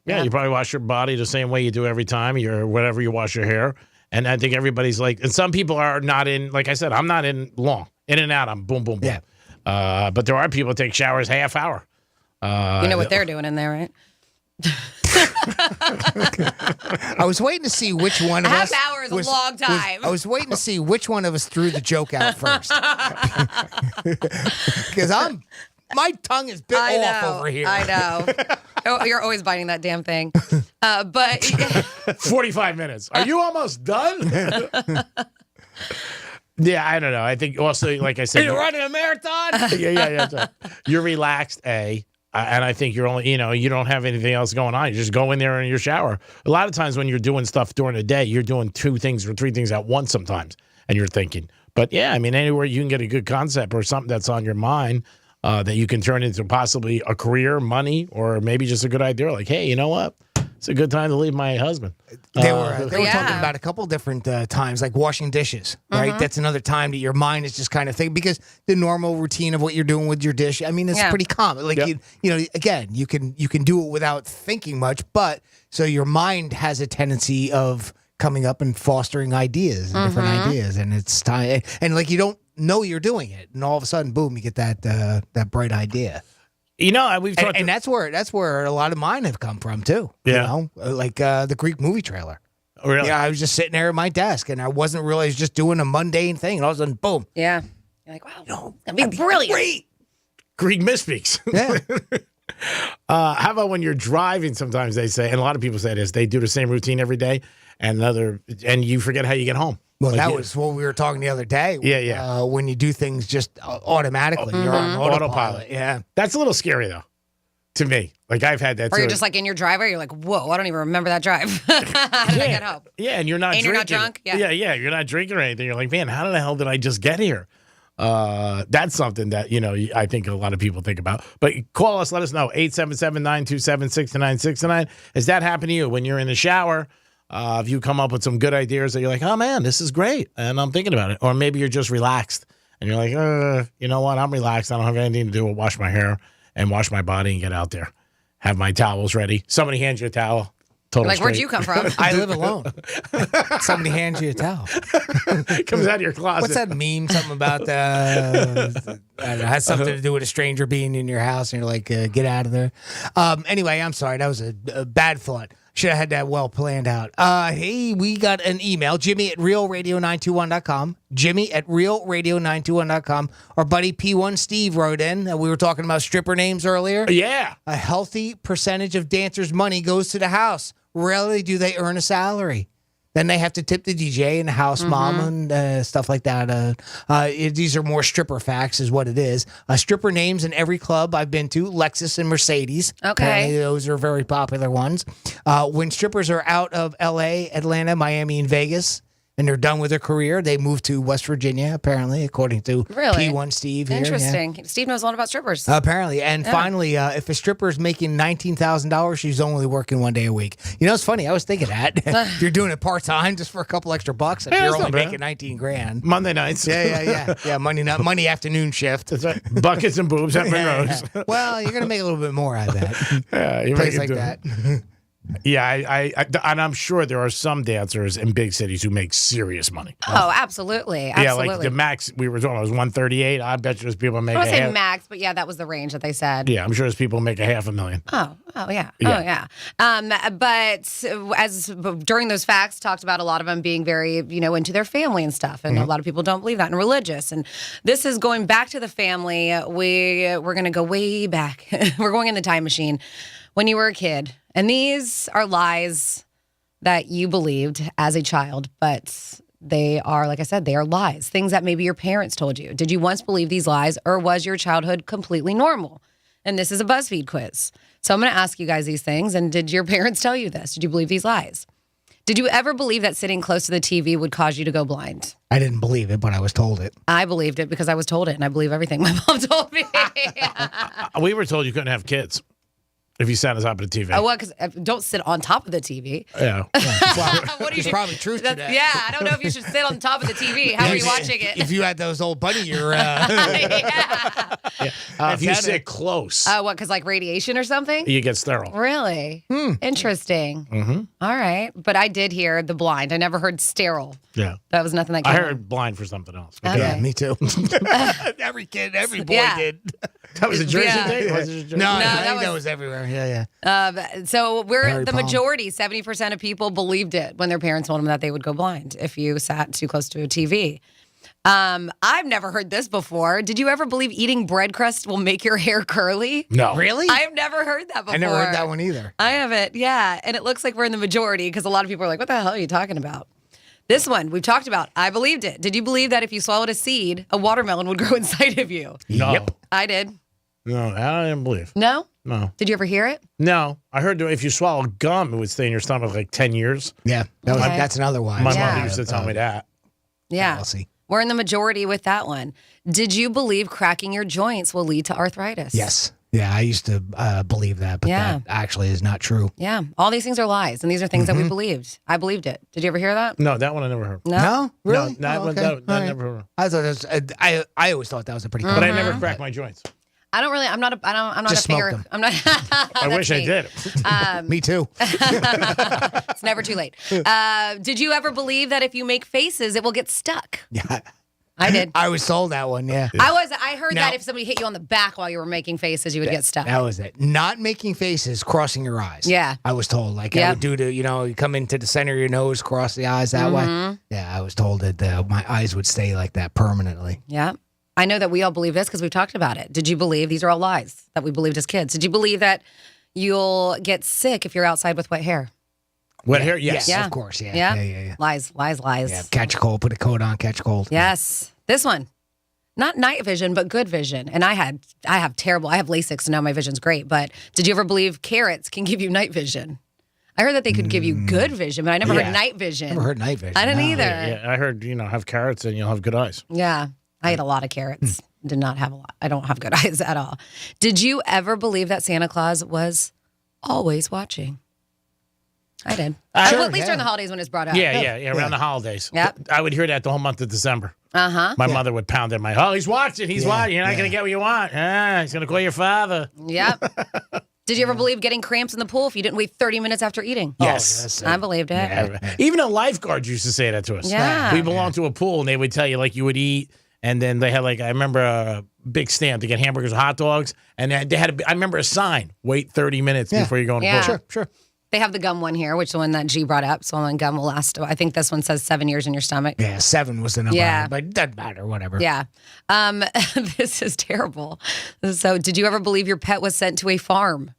Yeah. You probably wash your body the same way you do every time, whatever you wash your hair. And I think everybody's like, and some people are not in, like I said, I'm not in long. In and out, I'm boom, boom, boom. Yeah. But there are people that take showers half hour. You know what they're doing in there, right? I was waiting to see which one of us. Half hour is a long time. I was waiting to see which one of us threw the joke out first. Because my tongue is bit off over here. I know. Oh, you're always biting that damn thing. But 45 minutes. Are you almost done? Yeah, I don't know. I think also, like I said, you're running a marathon. Yeah. You're relaxed, and I think you're only, you don't have anything else going on. You just go in there in your shower. A lot of times when you're doing stuff during the day, you're doing 2 things or 3 things at once sometimes, and you're thinking. But yeah, I mean, anywhere you can get a good concept or something that's on your mind that you can turn into possibly a career, money, or maybe just a good idea. Like, hey, you know what? It's a good time to leave my husband. They were talking about a couple different times, like washing dishes, right? That's another time that your mind is just kind of thinking, because the normal routine of what you're doing with your dish, I mean, it's pretty common. Like, again, you can do it without thinking much, but so your mind has a tendency of coming up and fostering ideas and different ideas, and it's time, and like you don't know you're doing it, and all of a sudden, boom, you get that bright idea. We've talked, and that's where a lot of mine have come from too. Yeah, like the Greek movie trailer. Really? Yeah, I was just sitting there at my desk, and I wasn't really just doing a mundane thing, and all of a sudden, boom. Yeah, you're like, wow, that'd be brilliant. Great. Greek mystics. Yeah. How about when you're driving? Sometimes they say, and a lot of people say this, they do the same routine every day, and you forget how you get home. Well, that was what we were talking the other day. Yeah. When you do things just automatically, you're on autopilot. Yeah. That's a little scary, though, to me. Like, I've had that, or too. you're just like in your driveway, you're like, whoa, I don't even remember that drive. How did I get home? Yeah, and you're not drinking. You're not drunk? Yeah, you're not drinking or anything. You're like, man, how the hell did I just get here? That's something that, I think a lot of people think about. But call us, let us know, 877-927-6969. Has that happened to you when you're in the shower? If you come up with some good ideas that you're like, oh, man, this is great, and I'm thinking about it. Or maybe you're just relaxed, and you're like, you know what, I'm relaxed. I don't have anything to do but wash my hair and wash my body and get out there. Have my towels ready. Somebody hands you a towel. Like, where'd you come from? I live alone. Somebody hands you a towel. Comes out of your closet. What's that meme? Something about I don't know, has something to do with a stranger being in your house, and you're like, get out of there. Anyway, I'm sorry. That was a bad thought. Should have had that well planned out. Hey, we got an email, Jimmy@realradio921.com. Jimmy@realradio921.com. Our buddy P1 Steve wrote in. We were talking about stripper names earlier. Yeah. A healthy percentage of dancers' money goes to the house. Rarely do they earn a salary. Then they have to tip the DJ and the house mom and stuff like that. These are more stripper facts is what it is. Stripper names in every club I've been to, Lexus and Mercedes. Okay. Apparently those are very popular ones. When strippers are out of L.A., Atlanta, Miami, and Vegas, and they're done with their career. They moved to West Virginia, apparently, according to Really? P1 Steve here. Interesting. Steve knows a lot about strippers. Apparently. And finally, if a stripper is making $19,000, she's only working 1 day a week. You know, it's funny. I was thinking that. If you're doing it part-time just for a couple extra bucks, if you're only making 19 grand. Monday nights. Yeah, Monday afternoon shift. That's right. Buckets and boobs at Monroe's. Well, you're going to make a little bit more out of that. Yeah, you Place make like that. Yeah, and I'm sure there are some dancers in big cities who make serious money. Oh, absolutely. Yeah, like the max we were talking about was 138. I bet you there's people make I would say max, but yeah, that was the range that they said. Yeah, I'm sure there's people who make $500,000. Oh yeah. But as during those facts, talked about a lot of them being very, into their family and stuff, and a lot of people don't believe that and religious. And this is going back to the family. We're going to go way back. We're going in the time machine when you were a kid. And these are lies that you believed as a child, but they are, like I said, they are lies. Things that maybe your parents told you. Did you once believe these lies, or was your childhood completely normal? And this is a BuzzFeed quiz. So I'm going to ask you guys these things. And did your parents tell you this? Did you believe these lies? Did you ever believe that sitting close to the TV would cause you to go blind? I didn't believe it, but I was told it. I believed it because I was told it, and I believe everything my mom told me. We were told you couldn't have kids if you sat on top of the TV. Oh, well, because don't sit on top of the TV. Yeah. What do you There's probably truth to that. Yeah, I don't know if you should sit on top of the TV. How are you watching it? If you had those old bunny ear. If you sit close. What, because like radiation or something? You get sterile. Really? Interesting. Mm-hmm. All right. But I did hear the blind. I never heard sterile. Yeah. That was nothing that came I heard blind for something else. Okay. Yeah, me too. Every boy did. That was a Jersey thing? Was it a Jersey? No, I think that was everywhere. Yeah. So we're Barry the Palm. majority, 70% of people believed it when their parents told them that they would go blind if you sat too close to a TV. I've never heard this before. Did you ever believe eating bread crust will make your hair curly? No. Really? I've never heard that before. I never heard that one either. I haven't, yeah. And it looks like we're in the majority because a lot of people are like, what the hell are you talking about? This one we've talked about. I believed it. Did you believe that if you swallowed a seed, a watermelon would grow inside of you? No. Yep. I did. No, I didn't believe. No? No. Did you ever hear it? No. I heard that if you swallow gum, it would stay in your stomach like 10 years. Yeah. That's another one. My mother used to tell me that. Yeah. Policy. We're in the majority with that one. Did you believe cracking your joints will lead to arthritis? Yes. Yeah, I used to believe that, but that actually is not true. Yeah. All these things are lies, and these are things that we believed. I believed it. Did you ever hear that? No, that one I never heard. No? Really? No, that I never heard. I thought it was, I always thought that was a pretty But I never cracked my joints. I'm not Just a finger. smoke them. I'm not. I wish I did. Me too. It's never too late. Did you ever believe that if you make faces, it will get stuck? Yeah. I did. I was told that one, yeah. I heard Now- that if somebody hit you on the back while you were making faces, you would get stuck. That was it. Not making faces, crossing your eyes. Yeah. I was told. Like, I Yep. would do to, you come into the center of your nose, cross the eyes that way. Yeah, I was told that my eyes would stay like that permanently. Yeah. I know that we all believe this because we've talked about it. Did you believe these are all lies that we believed as kids? Did you believe that you'll get sick if you're outside with wet hair? Wet hair? Yes. Yeah. Of course, yeah. Yeah? Yeah. Lies. Yeah, catch a cold, put a coat on, catch a cold. Yes. This one. Not night vision, but good vision. And I have LASIK, so now my vision's great. But did you ever believe carrots can give you night vision? I heard that they could give you good vision, but I never heard night vision. Never heard night vision. I didn't no. either. Yeah, I heard, have carrots and you'll have good eyes. Yeah. I ate a lot of carrots. Did not have a lot. I don't have good eyes at all. Did you ever believe that Santa Claus was always watching? I did. Sure, at least during the holidays when it's brought up. Yeah, around the holidays. Yep. I would hear that the whole month of December. Uh-huh. My mother would pound at he's watching, he's watching. You're not going to get what you want. He's going to call your father. Yep. Did you ever believe getting cramps in the pool if you didn't wait 30 minutes after eating? Yes. I believed it. Yeah. Even the lifeguards used to say that to us. Yeah. We belonged to a pool, and they would tell you, you would eat, and then they had, I remember a big stamp to get hamburgers or hot dogs, and they had, I remember a sign, wait 30 minutes before you go in the pool. Sure. They have the gum one here, which is the one that G brought up. So one gum will last, I think this one says 7 years in your stomach. Yeah, 7 was the number. Yeah. But it doesn't matter, whatever. Yeah. This is terrible. So did you ever believe your pet was sent to a farm?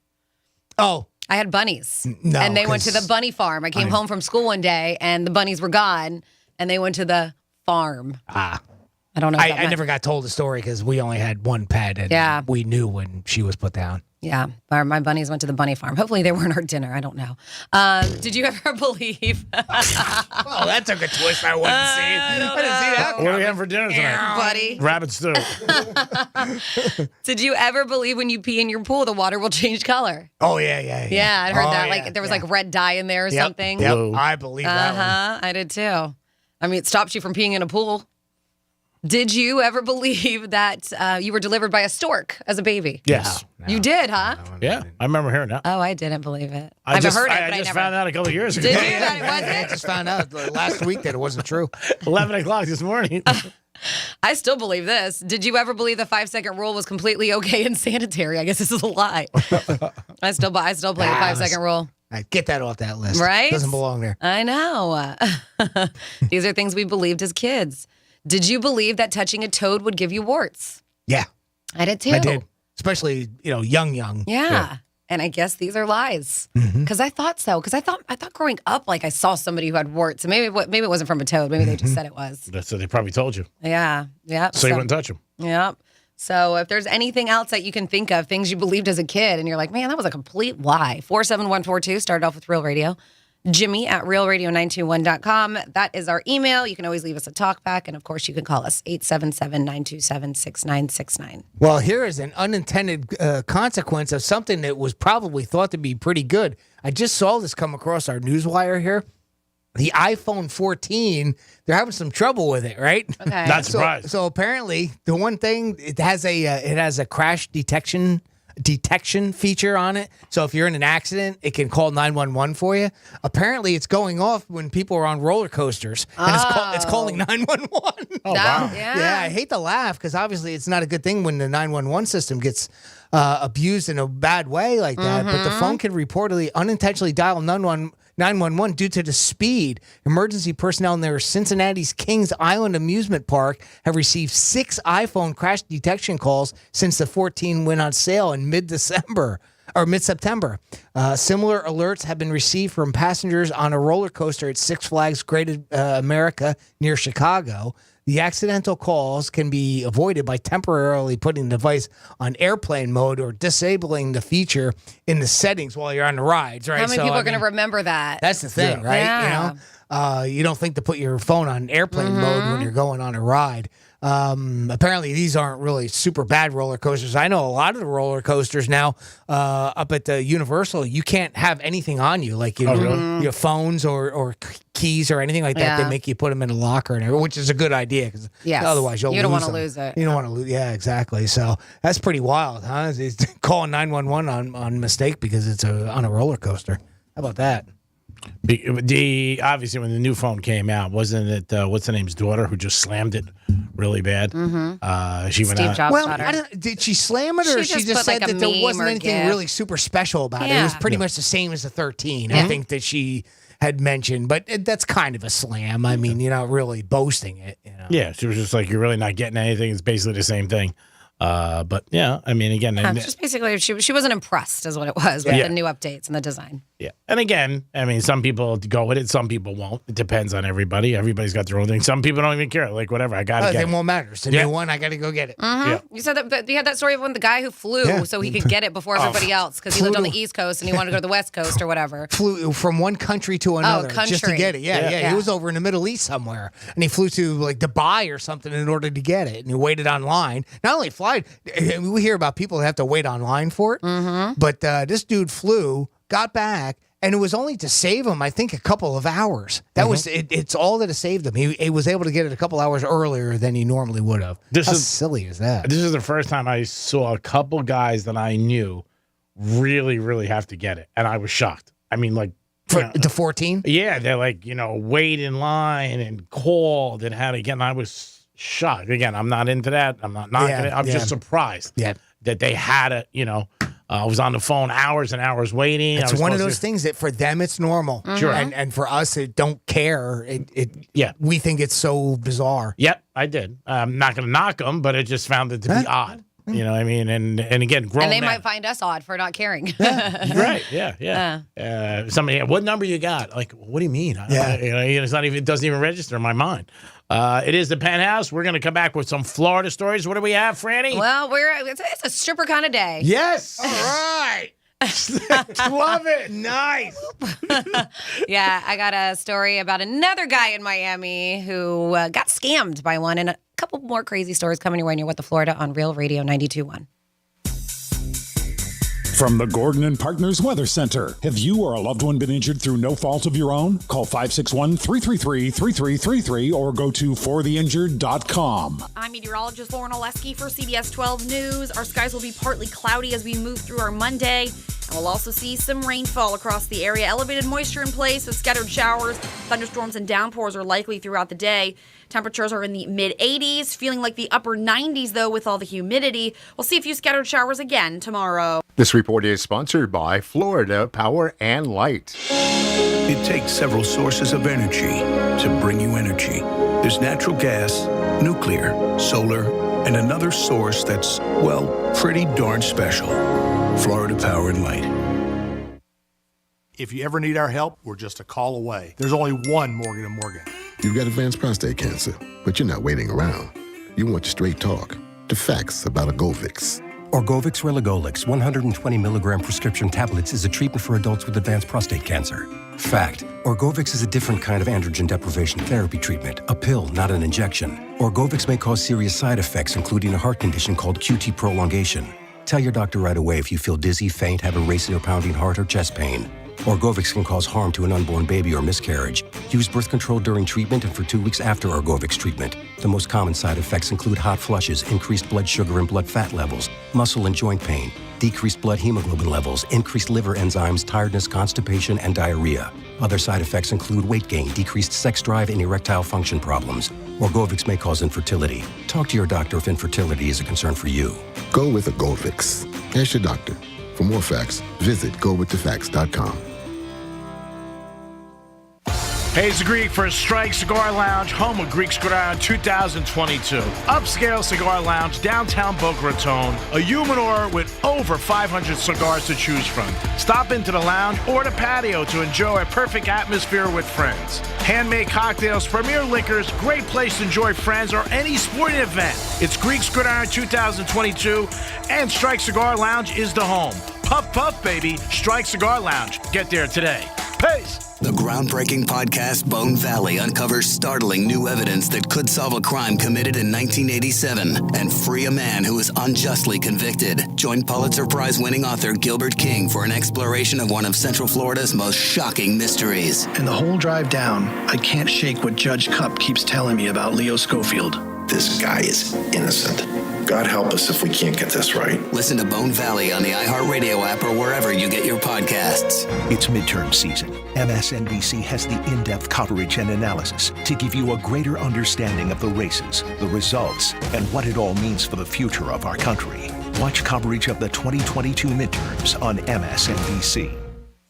Oh. I had bunnies. No. And they went to the bunny farm. I came home from school one day and the bunnies were gone and they went to the farm. Ah. I don't know. I never got told the story because we only had one pet, and we knew when she was put down. Yeah, my bunnies went to the bunny farm. Hopefully they weren't our dinner. I don't know. Did you ever believe? Well, that took a twist I wasn't seeing. I didn't see that. What are we having for dinner tonight? Buddy. Rabbit stew. Did you ever believe when you pee in your pool, the water will change color? Oh, yeah. Yeah, I heard that. Like there was like red dye in there or something. Yep, I believe that one. I did too. I mean, it stops you from peeing in a pool. Did you ever believe that you were delivered by a stork as a baby? Yes. No. You did, huh? Yeah, I remember hearing that. Oh, I didn't believe it. I I've just, heard it, I but just I never found out a couple of years ago. Did you? That it wasn't? I just found out last week that it wasn't true. 11 o'clock this morning. I still believe this. Did you ever believe the 5-second rule was completely okay and sanitary? I guess this is a lie. I still play the 5-second rule. Get that off that list. Right? Doesn't belong there. I know. These are things we believed as kids. Did you believe that touching a toad would give you warts? Yeah. I did too. I did. Especially, young. Yeah. And I guess these are lies. Because I thought so. Because I thought growing up, like I saw somebody who had warts. And maybe it wasn't from a toad. Maybe they just said it was. That's what they probably told you. Yeah. Yep. So you wouldn't touch them. Yep. So if there's anything else that you can think of, things you believed as a kid, and you're like, man, that was a complete lie. 47142, started off with Real Radio. Jimmy at realradio921.com. That is our email. You can always leave us a talk back. And of course, you can call us 877-927-6969. Well, here is an unintended consequence of something that was probably thought to be pretty good. I just saw this come across our newswire here. The iPhone 14, they're having some trouble with it, right? Okay. Not surprised. So apparently, the one thing, it has a crash detection feature on it. So if you're in an accident, it can call 911 for you. Apparently, it's going off when people are on roller coasters, and it's calling 911. Oh, wow. Yeah, I hate to laugh because obviously it's not a good thing when the 911 system gets abused in a bad way like that. But the phone can reportedly unintentionally dial 911 due to the speed. Emergency personnel near Cincinnati's Kings Island amusement park have received 6 iPhone crash detection calls since the 14 went on sale in mid-September. Similar alerts have been received from passengers on a roller coaster at Six Flags Great America near Chicago. The accidental calls can be avoided by temporarily putting the device on airplane mode or disabling the feature in the settings while you're on the rides, right? How many people are going to remember that? That's the thing, right? Yeah. You don't think to put your phone on airplane mode when you're going on a ride. Apparently, these aren't really super bad roller coasters. I know a lot of the roller coasters now up at the Universal, you can't have anything on you, like your phones or keys or anything like that. Yeah. They make you put them in a locker, which is a good idea because otherwise you don't want to lose it. You don't want to lose. Yeah, exactly. So that's pretty wild, huh? It's calling 911 on mistake because it's on a roller coaster. How about that? Obviously when the new phone came out, wasn't it what's the name's daughter who just slammed it really bad? She went out. Jobs did she slam it, or she just said that there wasn't anything really super special about it? It was pretty much the same as the 13. I think that she had mentioned, but that's kind of a slam. I mean, you're not really boasting it. Yeah, she was just like, you're really not getting anything. It's basically the same thing. But yeah, I mean, again, just basically she wasn't impressed, is what it was with the new updates and the design. Yeah, and again, I mean, some people go with it, some people won't. It depends on everybody. Everybody's got their own thing. Some people don't even care. Like, whatever, I got to get it. It won't matter. It's a new one. I got to go get it. Yeah. You said that you had that story of when the guy who flew so he could get it before everybody else because he lived on the East Coast and he wanted to go to the West Coast or whatever. Flew from one country to another just to get it. Yeah. He was over in the Middle East somewhere, and he flew to like Dubai or something in order to get it, and he waited online. Not only fly, we hear about people that have to wait online for it, but this dude flew, got back. And it was only to save him, I think, a couple of hours. That was it. It's all that it saved him. He was able to get it a couple hours earlier than he normally would have. How silly is that? This is the first time I saw a couple guys that I knew really, really have to get it. And I was shocked. I mean, like. For the 14? Yeah. They're like, wait in line and called and had to get. And I was shocked. Again, I'm not into that. I'm not knocking it. I'm just surprised that they had it, I was on the phone hours and hours waiting. It's one of those things that for them it's normal. Sure. And for us it don't care. We think it's so bizarre. Yep, I did. I'm not going to knock them, but I just found it to be odd. You know what I mean? And again, grown and they men. might find us odd for not caring. Right? Yeah. Somebody, what number you got? Like, what do you mean? It's not even. It doesn't even register in my mind. It is the Penthouse. We're going to come back with some Florida stories. What do we have, Franny? Well, it's a stripper kind of day. Yes. All right. Love it. Nice. Yeah, I got a story about another guy in Miami who got scammed by one, and a couple more crazy stories coming your way near What the Florida on Real Radio 92.1. From the Gordon and Partners Weather Center. Have you or a loved one been injured through no fault of your own? Call 561-333-3333 or go to fortheinjured.com. I'm meteorologist Lauren Oleski for CBS 12 News. Our skies will be partly cloudy as we move through our Monday. And we'll also see some rainfall across the area. Elevated moisture in place with scattered showers. Thunderstorms and downpours are likely throughout the day. Temperatures are in the mid-80s, feeling like the upper 90s, though, with all the humidity. We'll see a few scattered showers again tomorrow. This report is sponsored by Florida Power and Light. It takes several sources of energy to bring you energy. There's natural gas, nuclear, solar, and another source that's, well, pretty darn special. Florida Power and Light. If you ever need our help, we're just a call away. There's only one Morgan & Morgan. You've got advanced prostate cancer, but you're not waiting around. You want straight talk, the facts about Orgovix. Orgovix Relugolix 120 milligram prescription tablets is a treatment for adults with advanced prostate cancer. Fact: Orgovix is a different kind of androgen deprivation therapy treatment, a pill, not an injection. Orgovix may cause serious side effects, including a heart condition called QT prolongation. Tell your doctor right away if you feel dizzy, faint, have a racing or pounding heart, or chest pain. Orgovix can cause harm to an unborn baby or miscarriage. Use birth control during treatment and for 2 weeks after Orgovix treatment. The most common side effects include hot flushes, increased blood sugar and blood fat levels, muscle and joint pain, decreased blood hemoglobin levels, increased liver enzymes, tiredness, constipation, and diarrhea. Other side effects include weight gain, decreased sex drive, and erectile function problems. Orgovix may cause infertility. Talk to your doctor if infertility is a concern for you. Go with Orgovix. Ask your doctor. For more facts, visit gowiththefacts.com. Hey, it's the Greek for Strike Cigar Lounge, home of Greek Cigar 2022. Upscale cigar lounge, downtown Boca Raton. A humidor with over 500 cigars to choose from. Stop into the lounge or the patio to enjoy a perfect atmosphere with friends. Handmade cocktails, premier liquors, great place to enjoy friends or any sporting event. It's Greek Cigar 2022, and Strike Cigar Lounge is the home. Puff, puff, baby. Strike Cigar Lounge. Get there today. Peace. The groundbreaking podcast Bone Valley uncovers startling new evidence that could solve a crime committed in 1987 and free a man who was unjustly convicted. Join Pulitzer Prize-winning author Gilbert King for an exploration of one of Central Florida's most shocking mysteries. And the whole drive down, I can't shake what Judge Cupp keeps telling me about Leo Schofield. This guy is innocent. God help us if we can't get this right. Listen to Bone Valley on the iHeartRadio app or wherever you get your podcasts. It's midterm season. MSNBC has the in-depth coverage and analysis to give you a greater understanding of the races, the results, and what it all means for the future of our country. Watch coverage of the 2022 midterms on MSNBC.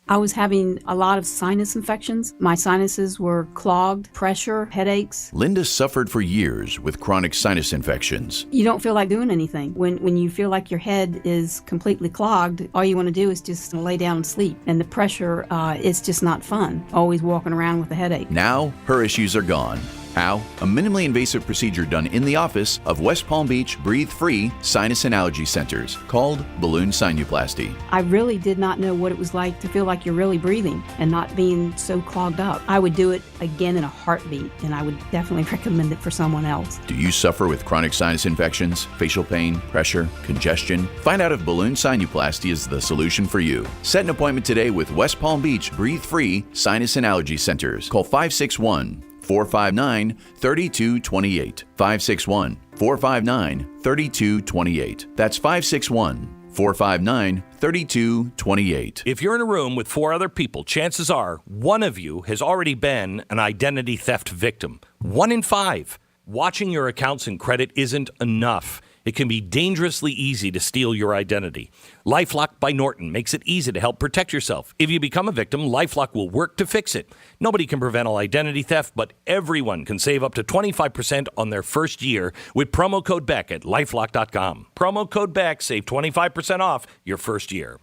I was having a lot of sinus infections. My sinuses were clogged, pressure, headaches. Linda suffered for years with chronic sinus infections. You don't feel like doing anything. When you feel like your head is completely clogged, all you want to do is just lay down and sleep. And the pressure, it's just not fun, always walking around with a headache. Now, her issues are gone. How? A minimally invasive procedure done in the office of West Palm Beach Breathe Free Sinus and Allergy Centers called balloon sinuplasty. I really did not know what it was like to feel like you're really breathing and not being so clogged up. I would do it again in a heartbeat, and I would definitely recommend it for someone else. Do you suffer with chronic sinus infections, facial pain, pressure, congestion? Find out if balloon sinuplasty is the solution for you. Set an appointment today with West Palm Beach Breathe Free Sinus and Allergy Centers. Call 561-459-3228. 561-459-3228. That's 561-459-3228. If you're in a room with 4 other people, chances are one of you has already been an identity theft victim. 1 in 5. Watching your accounts and credit isn't enough. It can be dangerously easy to steal your identity. LifeLock by Norton makes it easy to help protect yourself. If you become a victim, LifeLock will work to fix it. Nobody can prevent all identity theft, but everyone can save up to 25% on their first year with promo code BECK at LifeLock.com. Promo code BECK, save 25% off your first year.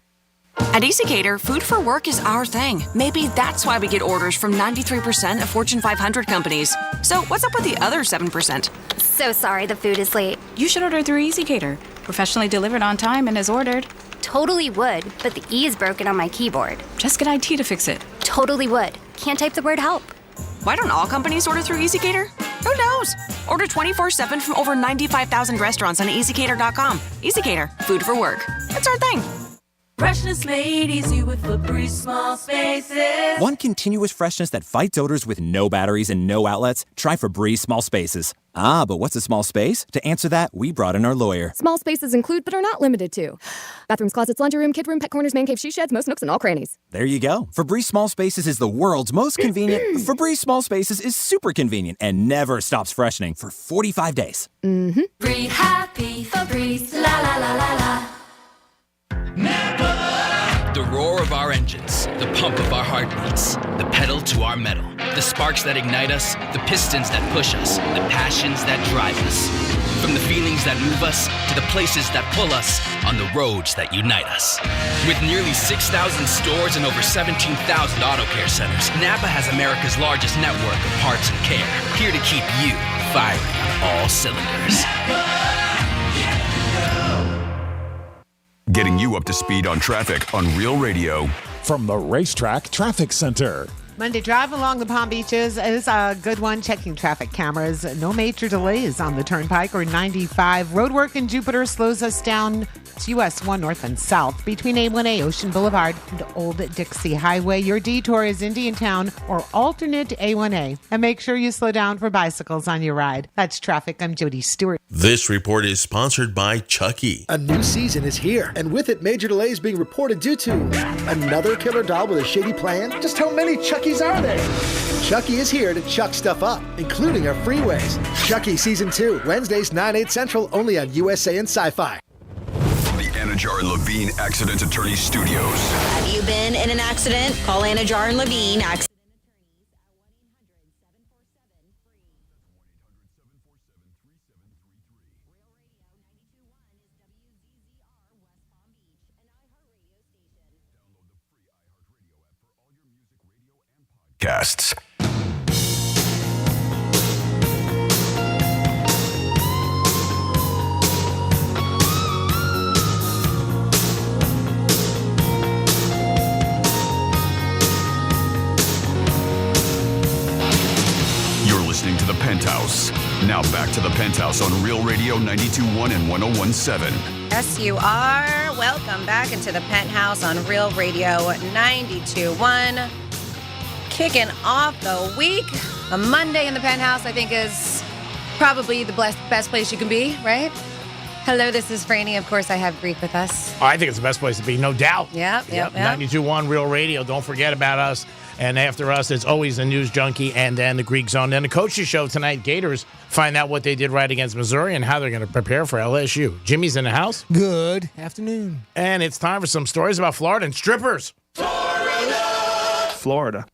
At EasyCater, food for work is our thing. Maybe that's why we get orders from 93% of Fortune 500 companies. So what's up with the other 7%? So sorry the food is late. You should order through EasyCater. Professionally delivered on time and as ordered. Totally would, but the E is broken on my keyboard. Just get IT to fix it. Totally would. Can't type the word help. Why don't all companies order through EasyCater? Who knows? Order 24/7 from over 95,000 restaurants on EasyCater.com. EasyCater, food for work. It's our thing. Freshness made easy with Febreze Small Spaces. Want continuous freshness that fights odors with no batteries and no outlets? Try Febreze Small Spaces. Ah, but what's a small space? To answer that, we brought in our lawyer. Small spaces include, but are not limited to, bathrooms, closets, laundry room, kid room, pet corners, man cave, she sheds, most nooks, and all crannies. There you go. Febreze Small Spaces is the world's most convenient. Febreze Small Spaces is super convenient and never stops freshening for 45 days. Mm-hmm. Breathe happy, Febreze, la la la la la. The roar of our engines, the pump of our heartbeats, the pedal to our metal, the sparks that ignite us, the pistons that push us, the passions that drive us. From the feelings that move us to the places that pull us on the roads that unite us. With nearly 6,000 stores and over 17,000 auto care centers, Napa has America's largest network of parts and care, here to keep you firing on all cylinders. Getting you up to speed on traffic on Real Radio. From the Racetrack Traffic Center. Monday drive along the Palm Beaches is a good one. Checking traffic cameras. No major delays on the Turnpike or 95. Roadwork in Jupiter slows us down to US 1 north and south between A1A Ocean Boulevard and Old Dixie Highway. Your detour is Indiantown or alternate A1A. And make sure you slow down for bicycles on your ride. That's traffic. I'm Jody Stewart. This report is sponsored by Chucky. A new season is here, and with it, major delays being reported due to another killer doll with a shady plan. Just how many Chuckies are there? Chucky is here to chuck stuff up, including our freeways. Chucky Season 2, Wednesdays 9/8 Central, only on USA and Sci-Fi. The Anajar and Levine Accident Attorney Studios. Have you been in an accident? Call Anajar and Levine Accident. Casts. You're listening to The Penthouse. Now back to The Penthouse on Real Radio 92.1 and 101.7. Yes, you are. Welcome back into The Penthouse on Real Radio 92.1. Kicking off the week. A Monday in the Penthouse, I think, is probably the best place you can be, right? Hello, this is Franny. Of course, I have Greek with us. I think it's the best place to be, no doubt. Yep. 92.1 Real Radio. Don't forget about us. And after us, it's always the News Junkie and then the Greek Zone. Then the Coaches Show tonight. Gators find out what they did right against Missouri and how they're going to prepare for LSU. Jimmy's in the house. Good afternoon. And it's time for some stories about Florida and strippers. Florida.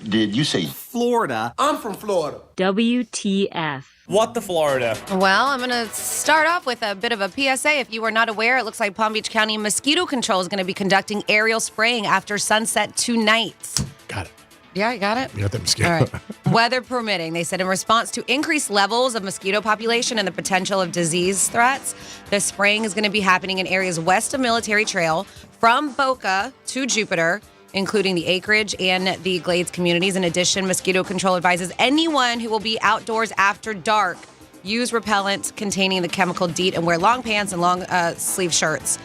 Did you say Florida? I'm from Florida? WTF. What the Florida? Well, I'm going to start off with a bit of a PSA. If you were not aware, it looks like Palm Beach County Mosquito Control is going to be conducting aerial spraying after sunset tonight. Got it. Yeah, you got it? You got that mosquito. All right. Weather permitting, they said in response to increased levels of mosquito population and the potential of disease threats, the spraying is going to be happening in areas west of Military Trail from Boca to Jupiter, including the Acreage and the Glades communities. In addition, Mosquito Control advises anyone who will be outdoors after dark, use repellent containing the chemical DEET and wear long pants and long sleeve shirts.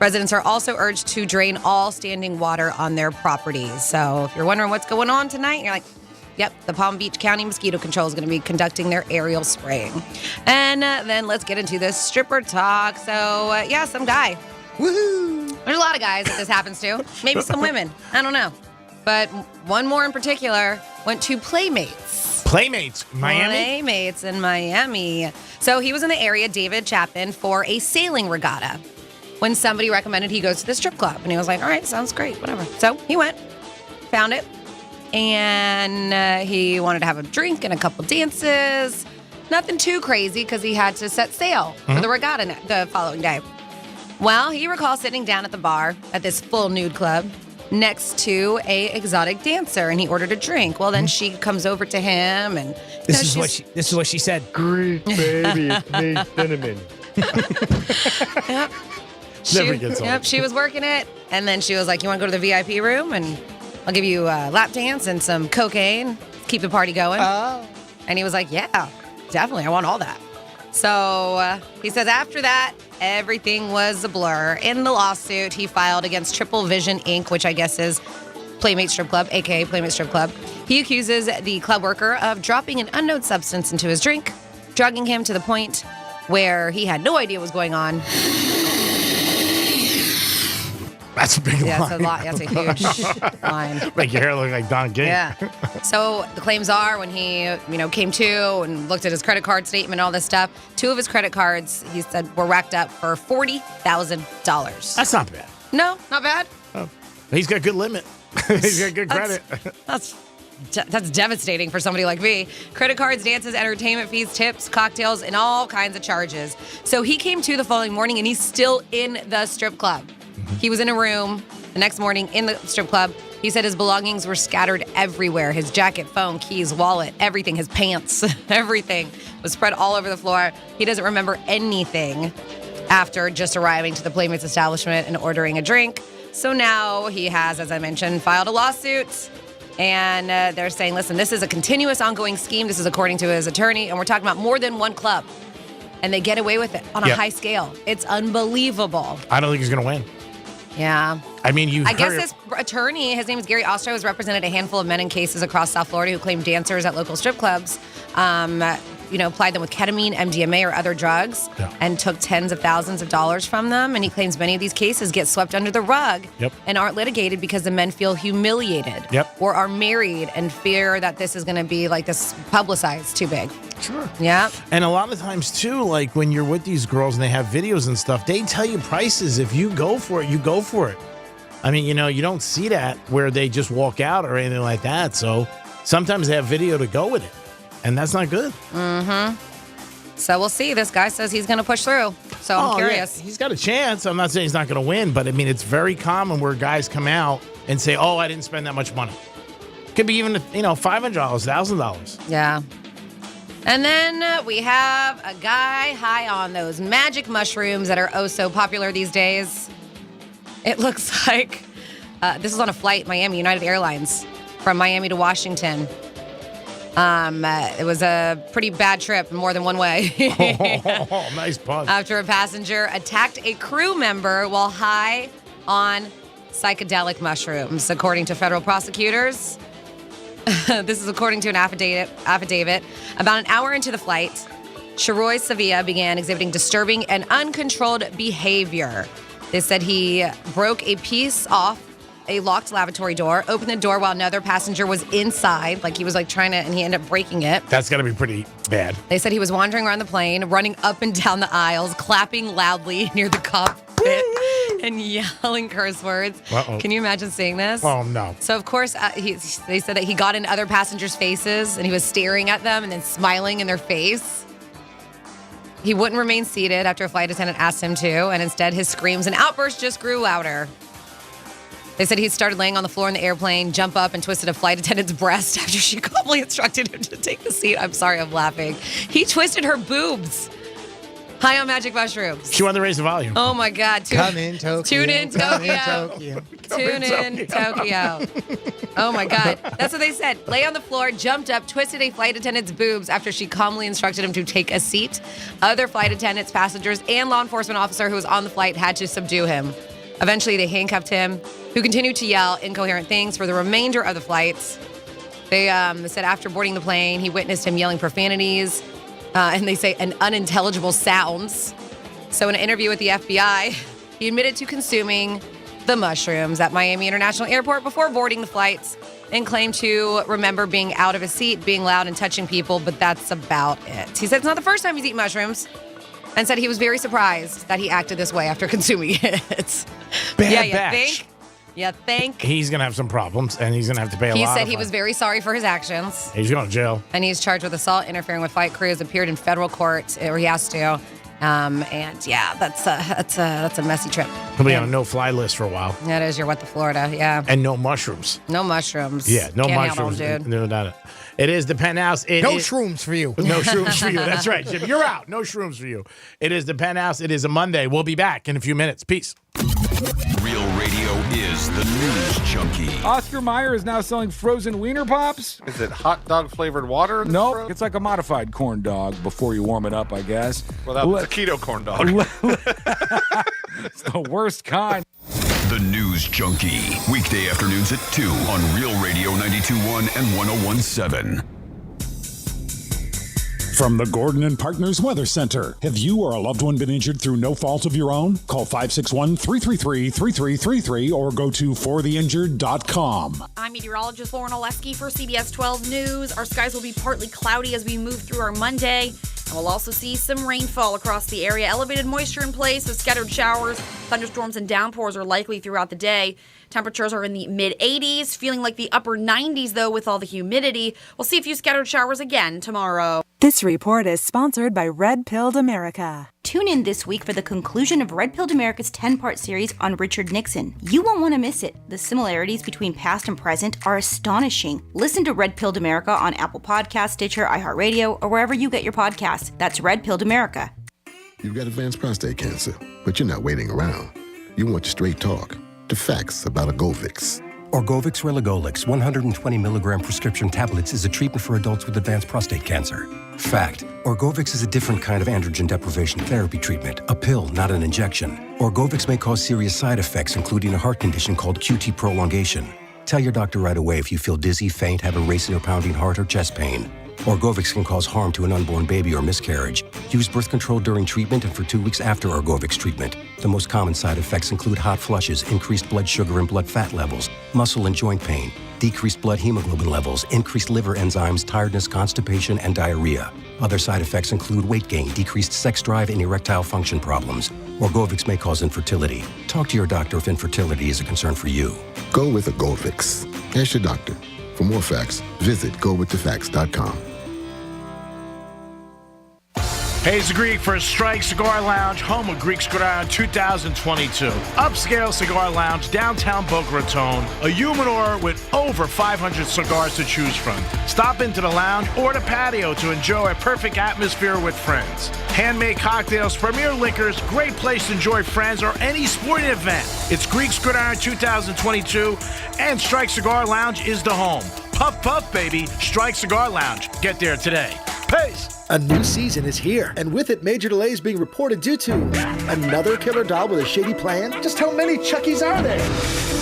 Residents are also urged to drain all standing water on their properties. So if you're wondering what's going on tonight, you're like, yep, the Palm Beach County Mosquito Control is going to be conducting their aerial spraying. And then let's get into this stripper talk. So, some guy. Woohoo! There's a lot of guys that this happens to. Maybe some women. I don't know. But one more in particular went to Playmates. Miami? Playmates in Miami. So he was in the area, David Chapman, for a sailing regatta when somebody recommended he goes to the strip club. And he was like, all right, sounds great, whatever. So he went, found it, and he wanted to have a drink and a couple dances. Nothing too crazy because he had to set sail for the regatta the following day. Well, he recalls sitting down at the bar at this full nude club next to a exotic dancer, and he ordered a drink. Well, then she comes over to him, and This is what she said. Greek baby, it's me, cinnamon. Yep. Never gets old. Yep, she was working it, and then she was like, "You want to go to the VIP room, and I'll give you a lap dance and some cocaine, keep the party going." Oh. And he was like, "Yeah, definitely, I want all that." So he says after that, everything was a blur. In the lawsuit he filed against Triple Vision Inc., which I guess is Playmate Strip Club, a.k.a. Playmate Strip Club. He accuses the club worker of dropping an unknown substance into his drink, drugging him to the point where he had no idea what was going on. That's a big line. That's a lot. That's a huge line. Make your hair look like Don King. Yeah. So the claims are when he, came to and looked at his credit card statement, all this stuff, 2 of his credit cards, he said, were racked up for $40,000. That's not bad. No, not bad. Oh. He's got good limit. He's got good credit. That's devastating for somebody like me. Credit cards, dances, entertainment fees, tips, cocktails, and all kinds of charges. So he came to the following morning, and he's still in the strip club. He was in a room the next morning in the strip club. He said his belongings were scattered everywhere. His jacket, phone, keys, wallet, everything, his pants, everything was spread all over the floor. He doesn't remember anything after just arriving to the Playmates establishment and ordering a drink. So now he has, as I mentioned, filed a lawsuit. And they're saying, listen, this is a continuous ongoing scheme. This is according to his attorney. And we're talking about more than one club. And they get away with it on a high scale. It's unbelievable. I don't think he's going to win. Yeah. I mean, I guess his attorney, his name is Gary Ostro, has represented a handful of men in cases across South Florida who claimed dancers at local strip clubs, applied them with ketamine, MDMA, or other drugs, and took tens of thousands of dollars from them. And he claims many of these cases get swept under the rug and aren't litigated because the men feel humiliated or are married and fear that this is going to be like this publicized too big. Sure. Yeah. And a lot of times, too, like when you're with these girls and they have videos and stuff, they tell you prices. If you go for it, you go for it. I mean, you don't see that where they just walk out or anything like that. So sometimes they have video to go with it. And that's not good. Mm-hmm. So we'll see. This guy says he's going to push through. So I'm curious. Yeah. He's got a chance. I'm not saying he's not going to win, but I mean, it's very common where guys come out and say, oh, I didn't spend that much money. Could be even, $500, $1,000. Yeah. And then we have a guy high on those magic mushrooms that are oh so popular these days. It looks like this is on a flight, Miami, United Airlines, from Miami to Washington. It was a pretty bad trip, more than one way. Nice pun. After a passenger attacked a crew member while high on psychedelic mushrooms, according to federal prosecutors. This is according to an affidavit. About an hour into the flight, Sharoy Sevilla began exhibiting disturbing and uncontrolled behavior. They said he broke a piece off a locked lavatory door, opened the door while another passenger was inside. Like he was trying to, and he ended up breaking it. That's got to be pretty bad. They said he was wandering around the plane, running up and down the aisles, clapping loudly near the cockpit and yelling curse words. Uh-oh. Can you imagine seeing this? Oh, no. So, of course, they said that he got in other passengers' faces and he was staring at them and then smiling in their face. He wouldn't remain seated after a flight attendant asked him to, and instead his screams and outbursts just grew louder. They said he started laying on the floor in the airplane, jumped up and twisted a flight attendant's breast after she calmly instructed him to take the seat. I'm sorry, I'm laughing. He twisted her boobs. High on magic mushrooms. She wanted to raise the volume. Oh, my God. Come in, Tokyo. Tune in, Tokyo. Tune in, Tokyo. Oh, my God. That's what they said. Lay on the floor, jumped up, twisted a flight attendant's boobs after she calmly instructed him to take a seat. Other flight attendants, passengers, and law enforcement officer who was on the flight had to subdue him. Eventually, they handcuffed him, who continued to yell incoherent things for the remainder of the flights. They said after boarding the plane, he witnessed him yelling profanities, and they say and unintelligible sounds. So in an interview with the FBI, he admitted to consuming the mushrooms at Miami International Airport before boarding the flights and claimed to remember being out of his seat, being loud and touching people, but that's about it. He said it's not the first time he's eaten mushrooms and said he was very surprised that he acted this way after consuming it. Bad you batch. think? You think? He's going to have some problems, and he's going to have to pay a lot. He said he was very sorry for his actions. He's going to jail. And he's charged with assault, interfering with fight crews, appeared in federal court, or he has to. And yeah, that's a messy trip. He'll be on a no-fly list for a while. That is your what the Florida, yeah. And no mushrooms. No mushrooms. Yeah, no Can't mushrooms. handle 'em, dude. No, not it. It is the Penthouse. No shrooms for you. No shrooms for you. That's right, Jim. You're out. No shrooms for you. It is the Penthouse. It is a Monday. We'll be back in a few minutes. Peace. Real radio is the news junkie. Oscar Mayer is now selling frozen wiener pops. Is it hot dog flavored water? No, it's like a modified corn dog before you warm it up, I guess. Well, that's a keto corn dog. It's the worst kind. The News Junkie. Weekday afternoons at 2 on Real Radio 92.1 and 101.7. From the Gordon and Partners Weather Center. Have you or a loved one been injured through no fault of your own? Call 561-333-3333 or go to fortheinjured.com. I'm meteorologist Lauren Oleski for CBS 12 News. Our skies will be partly cloudy as we move through our Monday. And we'll also see some rainfall across the area. Elevated moisture in place with scattered showers. Thunderstorms and downpours are likely throughout the day. Temperatures are in the mid-80s, feeling like the upper 90s, though, with all the humidity. We'll see a few scattered showers again tomorrow. This report is sponsored by Red Pilled America. Tune in this week for the conclusion of Red Pilled America's 10-part series on Richard Nixon. You won't want to miss it. The similarities between past and present are astonishing. Listen to Red Pilled America on Apple Podcasts, Stitcher, iHeartRadio, or wherever you get your podcasts. That's Red Pilled America. You've got advanced prostate cancer, but you're not waiting around. You want straight talk, the facts about Orgovyx. Orgovyx Relagolix 120 milligram prescription tablets is a treatment for adults with advanced prostate cancer. Fact: Orgovyx is a different kind of androgen deprivation therapy treatment, a pill, not an injection. Orgovyx may cause serious side effects, including a heart condition called QT prolongation. Tell your doctor right away if you feel dizzy, faint, have a racing or pounding heart, or chest pain. Orgovyx can cause harm to an unborn baby or miscarriage. Use birth control during treatment and for 2 weeks after Orgovyx treatment. The most common side effects include hot flushes, increased blood sugar and blood fat levels, muscle and joint pain, decreased blood hemoglobin levels, increased liver enzymes, tiredness, constipation, and diarrhea. Other side effects include weight gain, decreased sex drive, and erectile function problems. Orgovyx may cause infertility. Talk to your doctor if infertility is a concern for you. Go with Orgovyx. Ask your doctor. For more facts, visit gowiththefacts.com. Hey, it's Greek for Strike Cigar Lounge, home of Greek Cigar 2022. Upscale cigar lounge, downtown Boca Raton, a humidor with over 500 cigars to choose from. Stop into the lounge or the patio to enjoy a perfect atmosphere with friends. Handmade cocktails, premier liquors, great place to enjoy friends or any sporting event. It's Greek Cigar 2022, and Strike Cigar Lounge is the home. Puff, puff, baby. Strike Cigar Lounge. Get there today. Peace. A new season is here, and with it, major delays being reported due to another killer doll with a shady plan. Just how many Chuckies are there?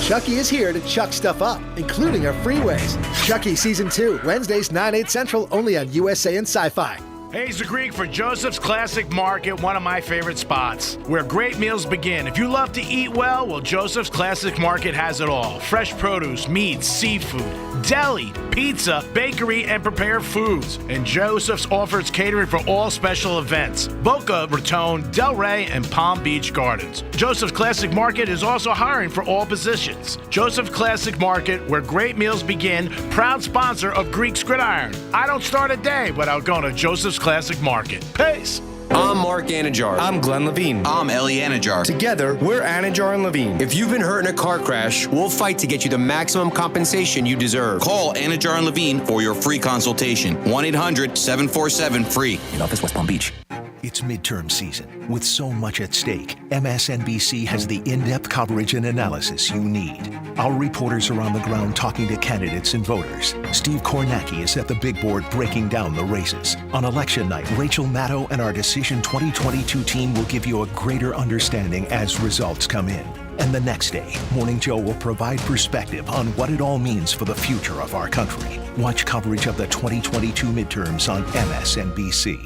Chucky is here to chuck stuff up, including our freeways. Chucky Season 2, Wednesdays, 9/8 Central, only on USA and Sci-Fi. Hey, it's the Greek for Joseph's Classic Market, one of my favorite spots, where great meals begin. If you love to eat well, Joseph's Classic Market has it all. Fresh produce, meats, seafood, deli, pizza, bakery, and prepared foods. And Joseph's offers catering for all special events. Boca Raton, Delray, and Palm Beach Gardens. Joseph's Classic Market is also hiring for all positions. Joseph's Classic Market, where great meals begin, proud sponsor of Greek's Gridiron. I don't start a day without going to Joseph's Classic Market. Peace. I'm Mark Anajar. I'm Glenn Levine. I'm Ellie Anajar. Together, we're Anajar and Levine. If you've been hurt in a car crash, we'll fight to get you the maximum compensation you deserve. Call Anajar and Levine for your free consultation. 1-800-747-FREE. In office, West Palm Beach. It's midterm season. With so much at stake, MSNBC has the in-depth coverage and analysis you need. Our reporters are on the ground talking to candidates and voters. Steve Kornacki is at the big board breaking down the races. On election night, Rachel Maddow and our Decision 2022 team will give you a greater understanding as results come in. And the next day, Morning Joe will provide perspective on what it all means for the future of our country. Watch coverage of the 2022 midterms on MSNBC.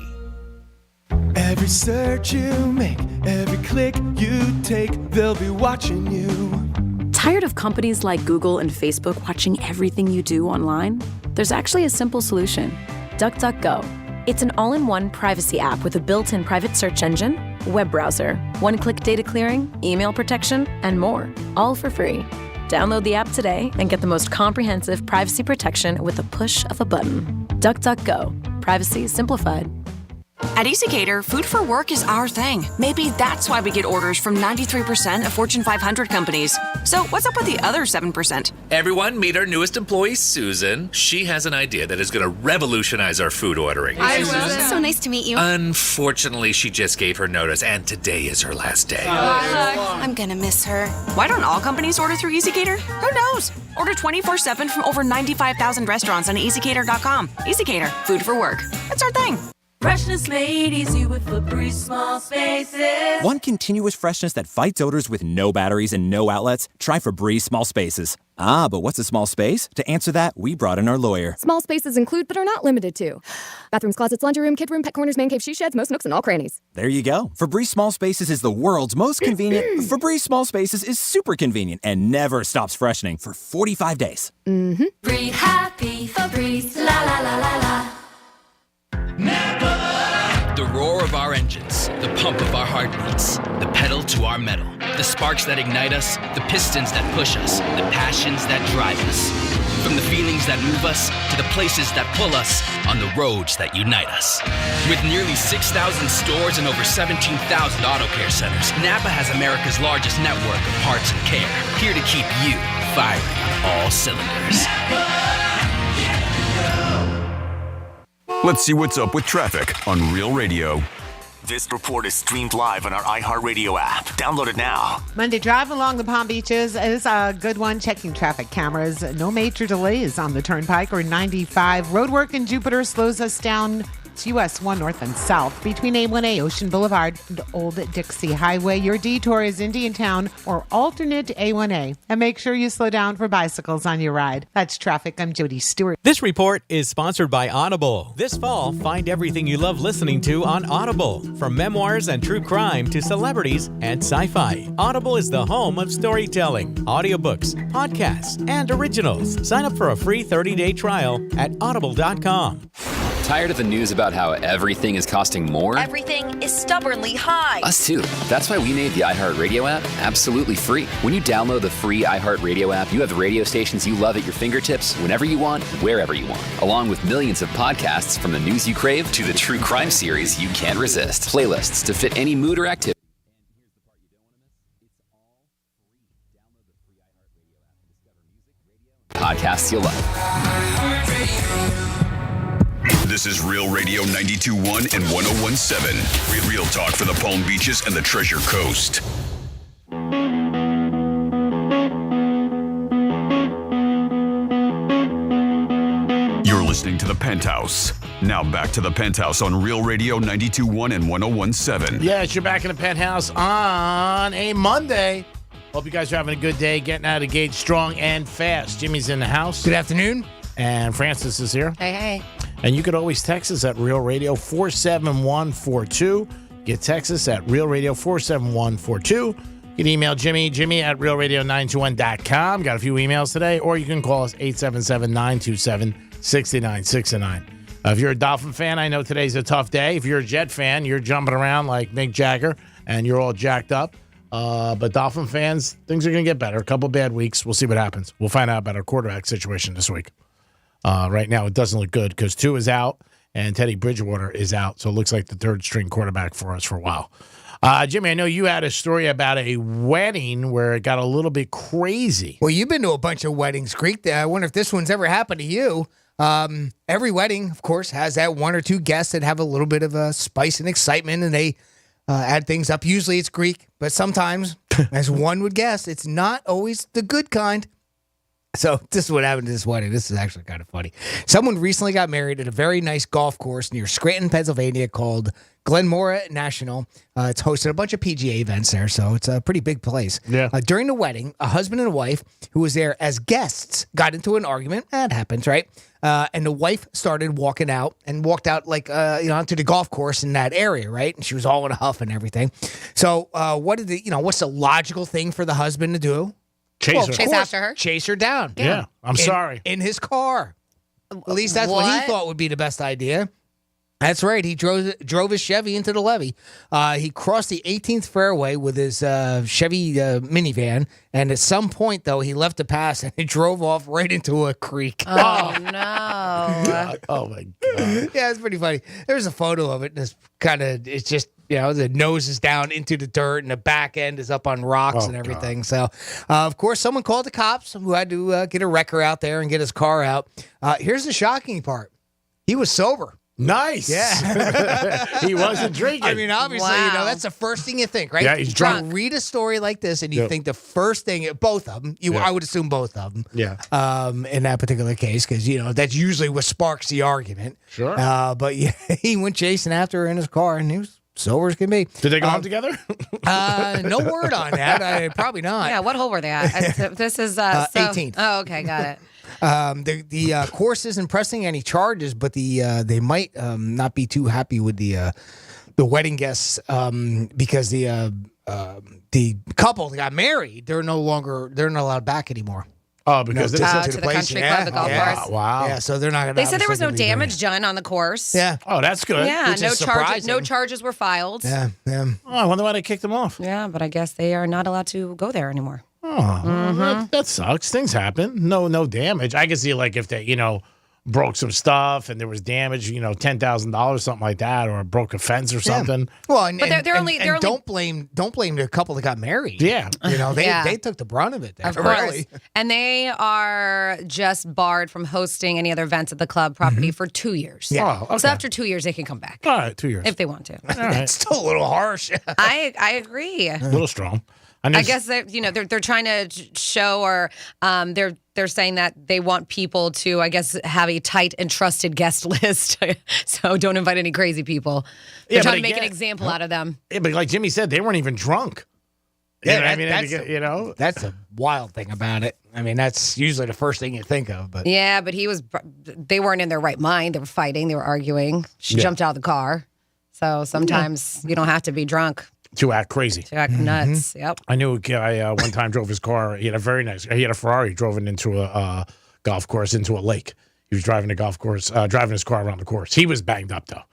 Every search you make, every click you take, they'll be watching you. Tired of companies like Google and Facebook watching everything you do online? There's actually a simple solution. DuckDuckGo. It's an all-in-one privacy app with a built-in private search engine, web browser, one-click data clearing, email protection, and more, all for free. Download the app today and get the most comprehensive privacy protection with the push of a button. DuckDuckGo. Privacy simplified. At ezCater, food for work is our thing. Maybe that's why we get orders from 93% of Fortune 500 companies. So what's up with the other 7%? Everyone, meet our newest employee, Susan. She has an idea that is going to revolutionize our food ordering. Hi, Susan. So nice to meet you. Unfortunately, she just gave her notice, and today is her last day. I'm gonna miss her. Why don't all companies order through ezCater? Who knows? Order 24/7 from over 95,000 restaurants on ezCater.com. ezCater, food for work. That's our thing. Freshness made easy with Febreze Small Spaces. Want continuous freshness that fights odors with no batteries and no outlets? Try Febreze Small Spaces. Ah, but what's a small space? To answer that, we brought in our lawyer. Small spaces include, but are not limited to, bathrooms, closets, laundry room, kid room, pet corners, man cave, she sheds, most nooks, and all crannies. There you go. Febreze Small Spaces is the world's most convenient. Febreze Small Spaces is super convenient and never stops freshening for 45 days. Mm-hmm. Breathe happy, Febreze, la la la la la. The roar of our engines, the pump of our heartbeats, the pedal to our metal, the sparks that ignite us, the pistons that push us, the passions that drive us. From the feelings that move us to the places that pull us on the roads that unite us. With nearly 6,000 stores and over 17,000 auto care centers, Napa has America's largest network of parts and care, here to keep you firing on all cylinders. Let's see what's up with traffic on Real Radio. This report is streamed live on our iHeartRadio app. Download it now. Monday drive along the Palm Beaches is a good one. Checking traffic cameras. No major delays on the Turnpike or 95. Roadwork in Jupiter slows us down to US 1 north and south between A1A Ocean Boulevard and Old Dixie Highway. Your detour is Indiantown or alternate A1A. And make sure you slow down for bicycles on your ride. That's traffic. I'm Jody Stewart. This report is sponsored by Audible. This fall, find everything you love listening to on Audible. From memoirs and true crime to celebrities and sci-fi. Audible is the home of storytelling, audiobooks, podcasts, and originals. Sign up for a free 30-day trial at audible.com. Tired of the news about how everything is costing more? Everything is stubbornly high. Us too. That's why we made the iHeartRadio app absolutely free. When you download the free iHeartRadio app, you have radio stations you love at your fingertips whenever you want, wherever you want. Along with millions of podcasts from the news you crave to the true crime series you can't resist. Playlists to fit any mood or activity. Podcasts you'll love. This is Real Radio 92.1 and 101.7. Real talk for the Palm Beaches and the Treasure Coast. You're listening to the Penthouse. Now back to the Penthouse on Real Radio 92.1 and 101.7. Yes, you're back in the Penthouse on a Monday. Hope you guys are having a good day, getting out of the gate strong and fast. Jimmy's in the house. Good afternoon. And Francis is here. Hey, hey. And you could always text us at Real Radio 47142. Get text us at Real Radio 47142. You can email Jimmy at realradio921.com. Got a few emails today. Or you can call us 877-927-6969. If you're a Dolphin fan, I know today's a tough day. If you're a Jet fan, you're jumping around like Mick Jagger and you're all jacked up. But Dolphin fans, things are going to get better. A couple bad weeks. We'll see what happens. We'll find out about our quarterback situation this week. Right now, it doesn't look good because Tua is out and Teddy Bridgewater is out. So it looks like the third string quarterback for us for a while. Jimmy, I know you had a story about a wedding where it got a little bit crazy. Well, you've been to a bunch of weddings, Greek. I wonder if this one's ever happened to you. Every wedding, of course, has that one or two guests that have a little bit of spice and excitement, and they add things up. Usually it's Greek, but sometimes, as one would guess, it's not always the good kind. So this is what happened to this wedding. This is actually kind of funny. Someone recently got married at a very nice golf course near Scranton, Pennsylvania called Glenmora National. It's hosted a bunch of PGA events there, so it's a pretty big place. Yeah. During the wedding, a husband and a wife who was there as guests got into an argument. That happens, right? And the wife started walking out and walked out onto the golf course in that area, right? And she was all in a huff and everything. So what's the logical thing for the husband to do? Chase after her. Chase her down. Yeah. I'm sorry. In his car. At least that's what he thought would be the best idea. That's right. He drove his Chevy into the levee. He crossed the 18th fairway with his Chevy minivan, and at some point, though, he left the pass and he drove off right into a creek. Oh, no. Oh, my God. Yeah, it's pretty funny. There's a photo of it, and it's just, the nose is down into the dirt, and the back end is up on rocks and everything. God. So, of course, someone called the cops who had to get a wrecker out there and get his car out. Here's the shocking part. He was sober. Nice. Yeah. He wasn't drinking. I mean, obviously, that's the first thing you think, right? Yeah, he's drunk. You read a story like this, and you think the first thing, both of them, I would assume both of them. Yeah. In that particular case, because, that's usually what sparks the argument. Sure. But yeah, he went chasing after her in his car, and he was sober as can be. Did they go home together? No word on that. Probably not. Yeah, what hole were they at? This is 18th. Oh, okay, got it. The course isn't pressing any charges, but they might not be too happy with the wedding guests because the couple that got married, they're not allowed back anymore. Oh, because to the country club, the golf course. Wow. Yeah, so they're not going to. They said there was no damage done on the course. Yeah. Oh, that's good. Yeah, no charges were filed. Yeah. Oh, I wonder why they kicked them off. Yeah, but I guess they are not allowed to go there anymore. Oh, that sucks. Things happen. No damage. I can see if they, broke some stuff and there was damage, $10,000, something like that, or broke a fence or something. Well, but they're only don't blame the couple that got married. Yeah, they took the brunt of it. Of course, and they are just barred from hosting any other events at the club property for 2 years. Yeah, okay. So after 2 years, they can come back. All right, 2 years if they want to. That's still a little harsh. I agree. A little strong. I guess they're trying to show, or they're saying that they want people to, I guess, have a tight and trusted guest list. So don't invite any crazy people. They're trying to make an example out of them. Yeah, but like Jimmy said, they weren't even drunk. That's a wild thing about it. I mean, that's usually the first thing you think of. But yeah, but they weren't in their right mind. They were fighting. They were arguing. She jumped out of the car. So sometimes you don't have to be drunk to act crazy. To act nuts. Yep. I knew a guy one time drove his car. He had a Ferrari, drove it into a golf course, into a lake. He was driving his car around the course. He was banged up though.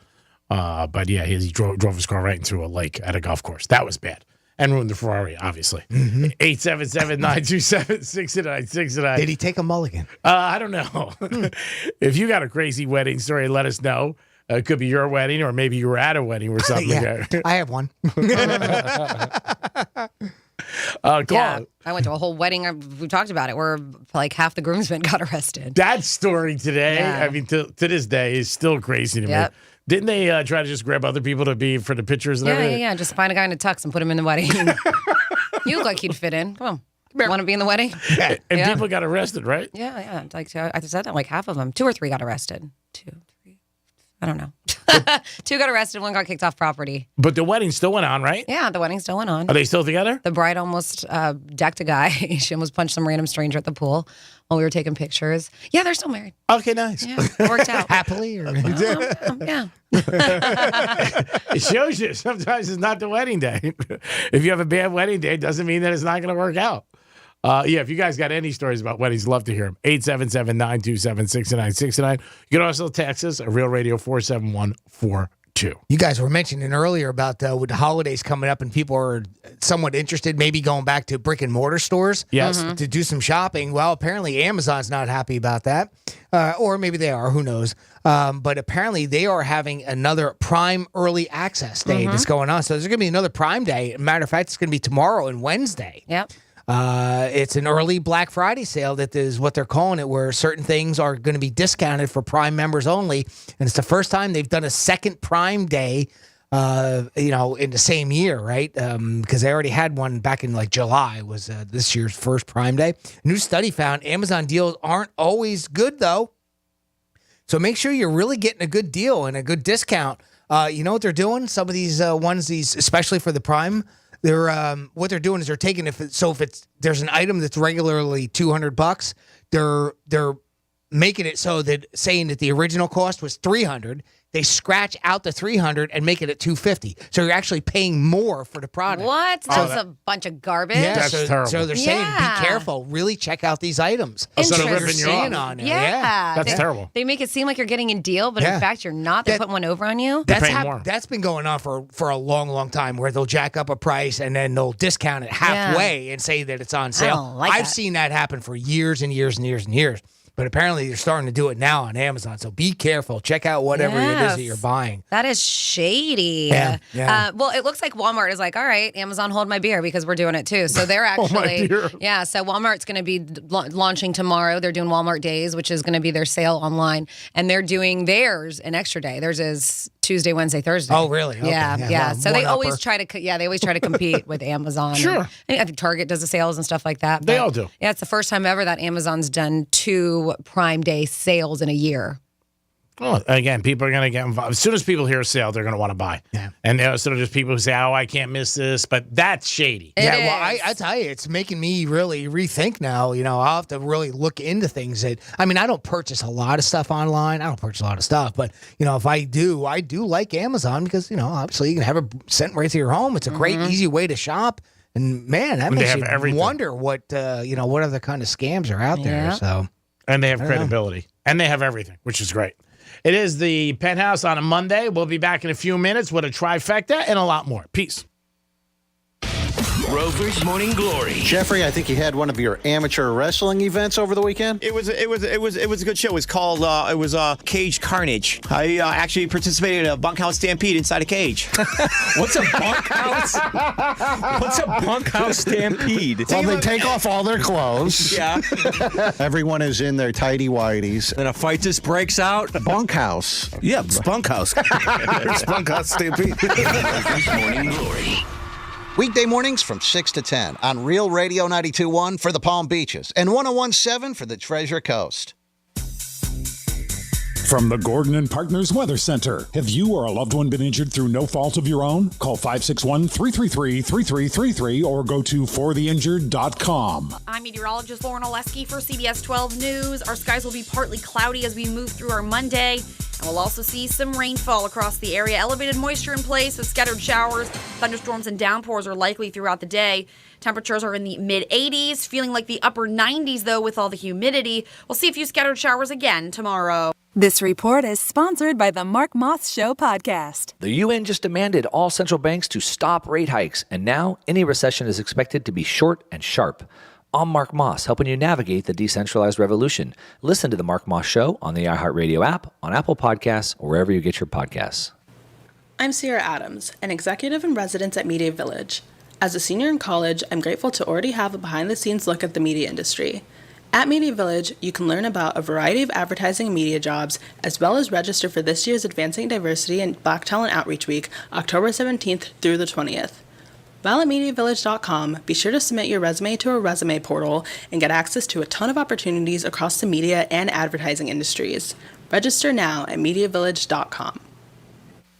But yeah, he drove his car right into a lake at a golf course. That was bad. And ruined the Ferrari, obviously. 877-927-6969. Did he take a mulligan? I don't know. If you got a crazy wedding story, let us know. It could be your wedding, or maybe you were at a wedding or something. Yeah, I have one. I went to a whole wedding. We talked about it, where half the groomsmen got arrested. That story today, I mean, to this day, is still crazy to me. Didn't they try to just grab other people to be for the pictures and everything? Yeah. Just find a guy in a tux and put him in the wedding. You look like you'd fit in. Come on. Want to be in the wedding? Yeah. And people got arrested, right? Yeah. I said that half of them. 2 or 3 got arrested. 2, 3. I don't know. 2 got arrested. 1 got kicked off property. But the wedding still went on, right? Yeah, the wedding still went on. Are they still together? The bride almost decked a guy. She almost punched some random stranger at the pool while we were taking pictures. Yeah, they're still married. Okay, nice. Yeah, it worked out. Happily? Or? Yeah. It shows you sometimes it's not the wedding day. If you have a bad wedding day, it doesn't mean that it's not going to work out. If you guys got any stories about weddings, love to hear them. 877-927-6969. You can also text us at Real Radio 47142. You guys were mentioning earlier about with the holidays coming up and people are somewhat interested, maybe going back to brick and mortar stores to do some shopping. Well, apparently Amazon's not happy about that. Or maybe they are, who knows. But apparently they are having another Prime Early Access Day that's going on. So there's going to be another Prime Day. Matter of fact, it's going to be tomorrow and Wednesday. Yep. It's an early Black Friday sale that is what they're calling it, where certain things are going to be discounted for Prime members only. And it's the first time they've done a second Prime Day, in the same year, right? Because they already had one back in July was this year's first Prime Day. A new study found Amazon deals aren't always good, though. So make sure you're really getting a good deal and a good discount. You know what they're doing? Some of these onesies, especially for the Prime, they're what they're doing is they're taking if there's an item that's regularly $200, they're making it so that saying that the original cost was $300, they scratch out the 300 and make it at 250. So you're actually paying more for the product. What? That's a bunch of garbage. Yeah, That's terrible. So they're saying, be careful. Really check out these items. Instead of Interesting. ripping you off. On there. Yeah. That's terrible. They make it seem like you're getting a deal, but in fact, you're not. They're putting one over on you. That's been going on for a long, long time, where they'll jack up a price and then they'll discount it halfway and say that it's on sale. I've seen that happen for years and years and years and years. But apparently you're starting to do it now on Amazon. So be careful. Check out whatever it is that you're buying. That is shady. Yeah. Well, it looks like Walmart is like, all right, Amazon, hold my beer, because we're doing it too. So they're actually, so Walmart's going to be launching tomorrow. They're doing Walmart Days, which is going to be their sale online. And they're doing theirs an extra day. Theirs is Tuesday, Wednesday, Thursday. Oh, really? Okay. Yeah. So they always try to compete with Amazon. Sure. I think Target does the sales and stuff like that. They all do. Yeah, it's the first time ever that Amazon's done 2 Prime Day sales in a year. Well, again, people are going to get involved. As soon as people hear a sale, they're going to want to buy. Yeah. And there are sort of just people who say, I can't miss this. But that's shady. Well, I tell you, it's making me really rethink now. I'll have to really look into things that, I don't purchase a lot of stuff online. I don't purchase a lot of stuff. But, if I do like Amazon because, obviously you can have it sent right to your home. It's a great, easy way to shop. And, man, that makes you wonder what other kind of scams are out there. So. And they have credibility. And they have everything, which is great. It is the Penthouse on a Monday. We'll be back in a few minutes with a trifecta and a lot more. Peace. Rover's Morning Glory. Jeffrey, I think you had one of your amateur wrestling events over the weekend. It was a good show. It was called Cage Carnage. I actually participated in a bunkhouse stampede inside a cage. What's a bunkhouse? What's a bunkhouse stampede? Well, they take off all their clothes. Yeah. Everyone is in their tighty whities. Then a fight just breaks out. Bunkhouse. Yeah, it's bunkhouse. It's bunkhouse stampede. Rover's Morning Glory. Weekday mornings from 6 to 10 on Real Radio 92.1 for the Palm Beaches and 101.7 for the Treasure Coast. From the Gordon and Partners Weather Center. Have you or a loved one been injured through no fault of your own? Call 561-333-3333 or go to fortheinjured.com. I'm meteorologist Lauren Oleski for CBS 12 News. Our skies will be partly cloudy as we move through our Monday. And we'll also see some rainfall across the area. Elevated moisture in place with scattered showers. Thunderstorms and downpours are likely throughout the day. Temperatures are in the mid-80s, feeling like the upper 90s, though, with all the humidity. We'll see a few scattered showers again tomorrow. This report is sponsored by the Mark Moss Show podcast. The UN just demanded all central banks to stop rate hikes, and now any recession is expected to be short and sharp. I'm Mark Moss, helping you navigate the decentralized revolution. Listen to the Mark Moss Show on the iHeartRadio app, on Apple Podcasts, or wherever you get your podcasts. I'm Sierra Adams, an executive in residence at Media Village. As a senior in college, I'm grateful to already have a behind-the-scenes look at the media industry. At Media Village, you can learn about a variety of advertising and media jobs, as well as register for this year's Advancing Diversity and Black Talent Outreach Week, October 17th through the 20th. While at MediaVillage.com, be sure to submit your resume to a resume portal and get access to a ton of opportunities across the media and advertising industries. Register now at MediaVillage.com.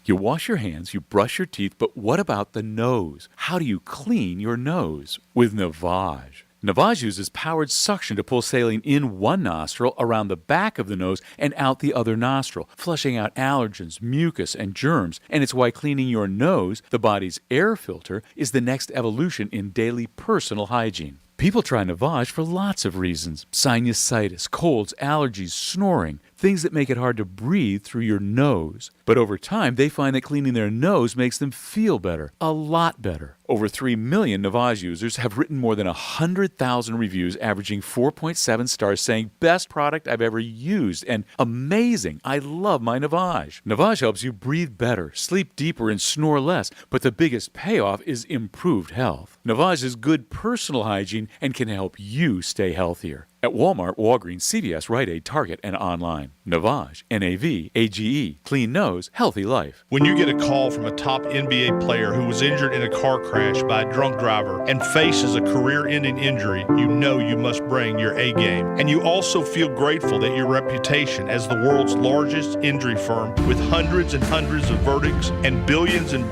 You wash your hands, you brush your teeth, but what about the nose? How do you clean your nose? With Navage. Navage uses powered suction to pull saline in one nostril, around the back of the nose, and out the other nostril, flushing out allergens, mucus, and germs. And it's why cleaning your nose, the body's air filter, is the next evolution in daily personal hygiene. People try Navage for lots of reasons. Sinusitis, colds, allergies, snoring, things that make it hard to breathe through your nose. But over time, they find that cleaning their nose makes them feel better, a lot better. Over 3 million Navage users have written more than 100,000 reviews, averaging 4.7 stars, saying, best product I've ever used, and amazing, I love my Navage. Navage helps you breathe better, sleep deeper, and snore less, but the biggest payoff is improved health. Navage is good personal hygiene and can help you stay healthier. At Walmart, Walgreens, CVS, Rite Aid, Target, and online. Navage, N-A-V-A-G-E. Clean nose, healthy life. When you get a call from a top NBA player who was injured in a car crash by a drunk driver and faces a career-ending injury, you know you must bring your A game. And you also feel grateful that your reputation as the world's largest injury firm, with hundreds and hundreds of verdicts and billions in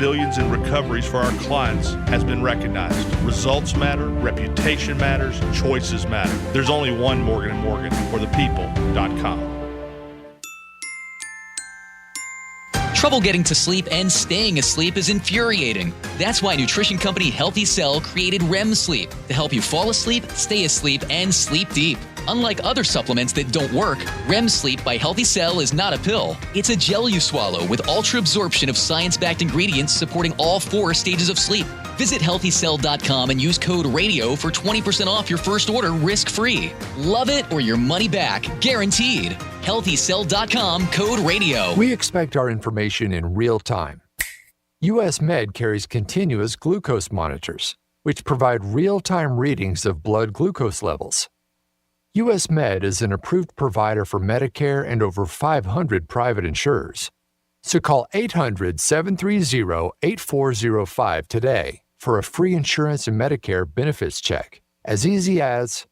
recoveries for our clients, has been recognized. Results matter, reputation matters, choices matter. There's only one Morgan & Morgan, for the people.com. Trouble getting to sleep and staying asleep is infuriating. That's why nutrition company Healthy Cell created REM Sleep to help you fall asleep, stay asleep, and sleep deep. Unlike other supplements that don't work, REM Sleep by Healthy Cell is not a pill. It's a gel you swallow with ultra-absorption of science-backed ingredients supporting all 4 stages of sleep. Visit healthycell.com and use code RADIO for 20% off your first order risk-free. Love it or your money back, guaranteed. healthycell.com, code RADIO. We expect our information in real time. US Med carries continuous glucose monitors, which provide real-time readings of blood glucose levels. US Med is an approved provider for Medicare and over 500 private insurers. So call 800-730-8405 today for a free insurance and Medicare benefits check. As easy as,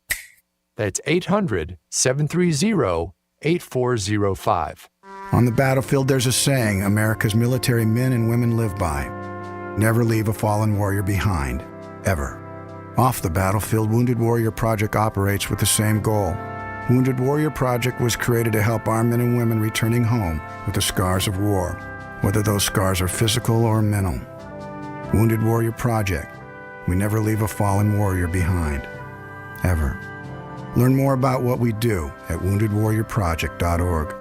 that's 800-730-8405. On the battlefield, there's a saying America's military men and women live by. Never leave a fallen warrior behind, ever. Off the battlefield, Wounded Warrior Project operates with the same goal. Wounded Warrior Project was created to help our men and women returning home with the scars of war, whether those scars are physical or mental. Wounded Warrior Project. We never leave a fallen warrior behind, ever. Learn more about what we do at woundedwarriorproject.org.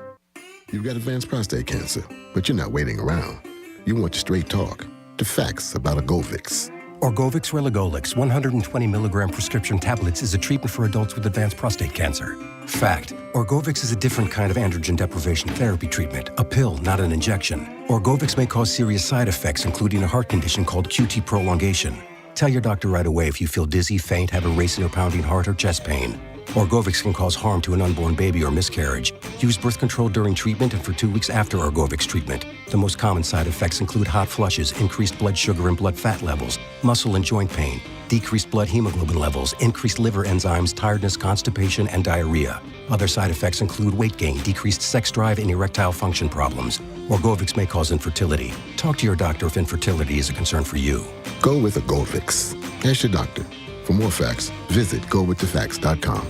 You've got advanced prostate cancer, but you're not waiting around. You want straight talk, the facts about Orgovix. Orgovix Relagolix 120 milligram prescription tablets is a treatment for adults with advanced prostate cancer. Fact: Orgovix is a different kind of androgen deprivation therapy treatment, a pill, not an injection. Orgovix may cause serious side effects, including a heart condition called QT prolongation. Tell your doctor right away if you feel dizzy, faint, have a racing or pounding heart, or chest pain. Orgovix can cause harm to an unborn baby or miscarriage. Use birth control during treatment and for 2 weeks after Orgovix treatment. The most common side effects include hot flushes, increased blood sugar and blood fat levels, muscle and joint pain, decreased blood hemoglobin levels, increased liver enzymes, tiredness, constipation, and diarrhea. Other side effects include weight gain, decreased sex drive, and erectile function problems. Orgovix may cause infertility. Talk to your doctor if infertility is a concern for you. Go with Orgovix. Ask your doctor. For more facts, visit gowiththefacts.com.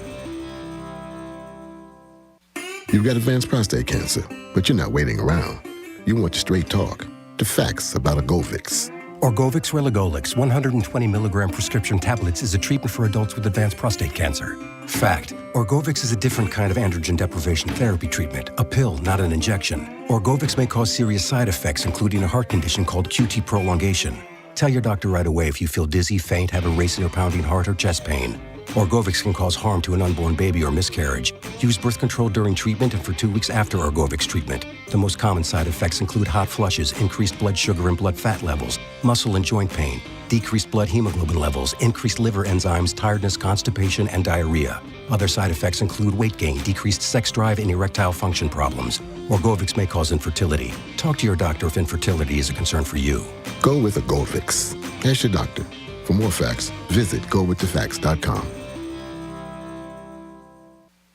You've got advanced prostate cancer, but you're not waiting around. You want straight talk, the facts about Orgovix. Orgovix Relagolix 120 milligram prescription tablets is a treatment for adults with advanced prostate cancer. Fact: Orgovix is a different kind of androgen deprivation therapy treatment, a pill, not an injection. Orgovix may cause serious side effects, including a heart condition called QT prolongation. Tell your doctor right away if you feel dizzy, faint, have a racing or pounding heart, or chest pain. Orgovix can cause harm to an unborn baby or miscarriage. Use birth control during treatment and for 2 weeks after Orgovix treatment. The most common side effects include hot flushes, increased blood sugar and blood fat levels, muscle and joint pain, decreased blood hemoglobin levels, increased liver enzymes, tiredness, constipation, and diarrhea. Other side effects include weight gain, decreased sex drive, and erectile function problems. Orgovix may cause infertility. Talk to your doctor if infertility is a concern for you. Go with Orgovix. Ask your doctor. For more facts, visit gowiththefacts.com.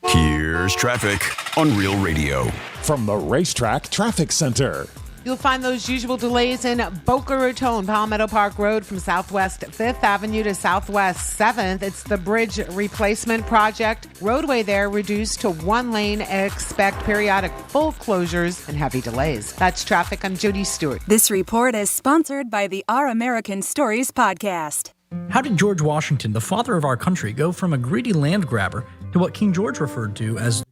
Here's traffic on Real Radio. From the Racetrack Traffic Center. You'll find those usual delays in Boca Raton, Palmetto Park Road from Southwest 5th Avenue to Southwest 7th. It's the bridge replacement project. Roadway there reduced to 1 lane. Expect periodic full closures and heavy delays. That's traffic. I'm Jody Stewart. This report is sponsored by the Our American Stories podcast. How did George Washington, the father of our country, go from a greedy land grabber to what King George referred to as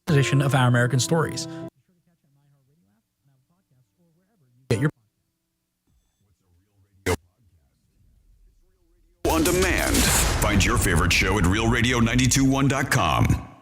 the edition of Our American Stories? Get your On demand. Find your favorite show at realradio921.com.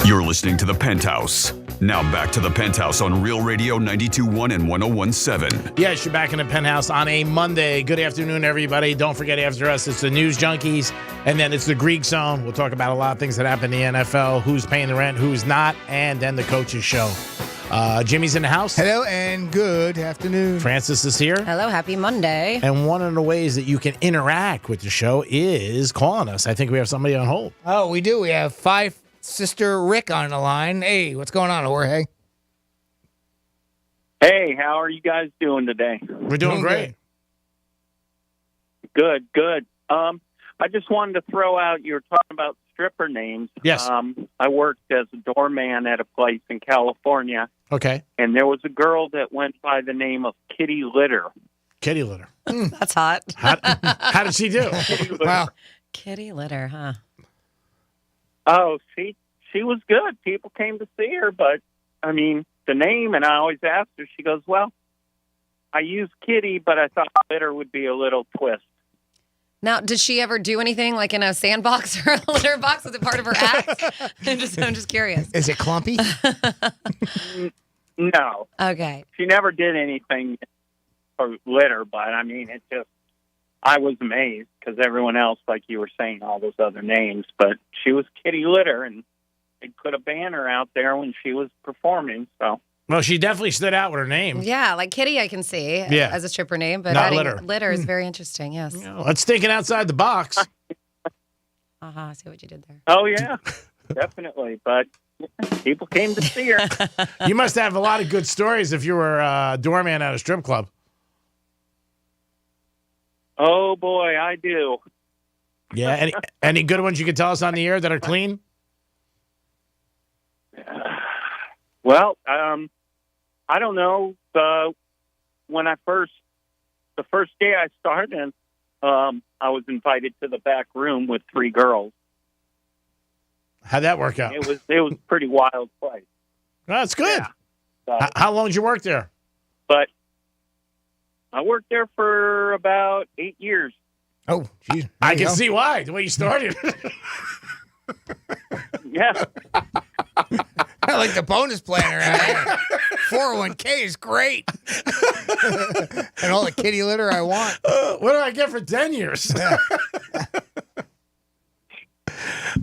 You're listening to The Penthouse. Now back to The Penthouse on Real Radio 92.1 and 101.7. Yes, you're back in The Penthouse on a Monday. Good afternoon, everybody. Don't forget, after us, it's the News Junkies, and then it's the Greek Zone. We'll talk about a lot of things that happen in the NFL, who's paying the rent, who's not, and then the Coach's Show. Jimmy's in the house. Hello, and good afternoon. Francis is here. Hello, happy Monday. And one of the ways that you can interact with the show is calling us. I think we have somebody on hold. Oh, we do. We have Sister Rick on the line. Hey, what's going on, Jorge? Hey, how are you guys doing today? We're doing great. Good. I just wanted to throw out, you were talking about stripper names. Yes. I worked as a doorman at a place in California, Okay. and there was a girl that went by the name of Kitty Litter. Kitty litter. That's hot. How did she do? Wow. Kitty litter, huh? Oh, she was good. People came to see her, but, I mean, the name, and I always asked her, she goes, well, I used Kitty, but I thought litter would be a little twist. Now, did she ever do anything like in a sandbox or a litter box? Was it part of her act? I'm just curious. Is it clumpy? No. Okay. She never did anything for litter, but, I mean, I was amazed because everyone else, like you were saying, all those other names, but she was Kitty Litter, and they put a banner out there when she was performing, so. Well, she definitely stood out with her name. Yeah, like Kitty I can see as a stripper name, but Not adding litter. litter is very interesting, yes. That's thinking outside the box. I see what you did there. Oh, yeah, definitely, but people came to see her. You must have a lot of good stories if you were a doorman at a strip club. Oh, boy, I do. Yeah, any good ones you could tell us on the air that are clean? Well, I don't know. When the first day I started, I was invited to the back room with 3 girls. How'd that work out? It was a pretty wild place. That's good. Yeah. How long did you work there? But I worked there for about 8 years. Oh, geez. I can see why, the way you started. Yeah. I like the bonus planner. 401k is great. And all the kitty litter I want. What do I get for 10 years?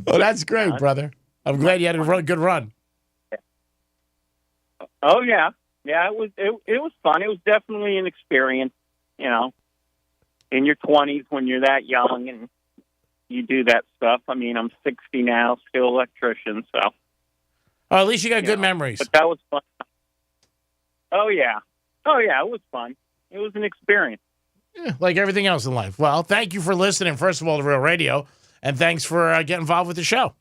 Well, that's great, brother. I'm glad you had a good run. Oh, yeah. Yeah, it was fun. It was definitely an experience, in your 20s when you're that young and you do that stuff. I mean, I'm 60 now, still electrician, so. Oh, at least you got good memories. But that was fun. Oh, yeah. It was fun. It was an experience. Yeah, like everything else in life. Well, thank you for listening, first of all, to Real Radio, and thanks for getting involved with the show.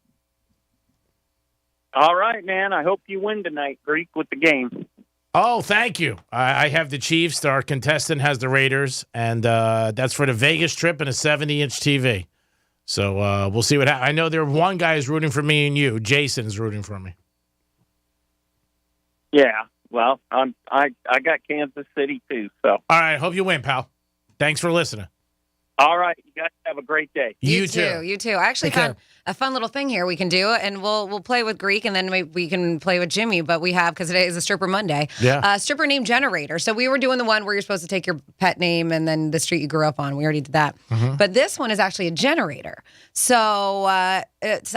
All right, man. I hope you win tonight, Greek, with the game. Oh, thank you. I have the Chiefs. Our contestant has the Raiders, and that's for the Vegas trip and a 70-inch TV. So we'll see what happens. I know there one guy is rooting for me and you. Jason's rooting for me. Yeah. Well, I got Kansas City, too. So. All right. Hope you win, pal. Thanks for listening. All right. You guys have a great day. You too. You too. I actually found a fun little thing here we can do, and we'll play with Greek, and then we can play with Jimmy. But we have, because today is a Stripper Monday, stripper name generator. So we were doing the one where you're supposed to take your pet name and then the street you grew up on. We already did that. Mm-hmm. But this one is actually a generator. So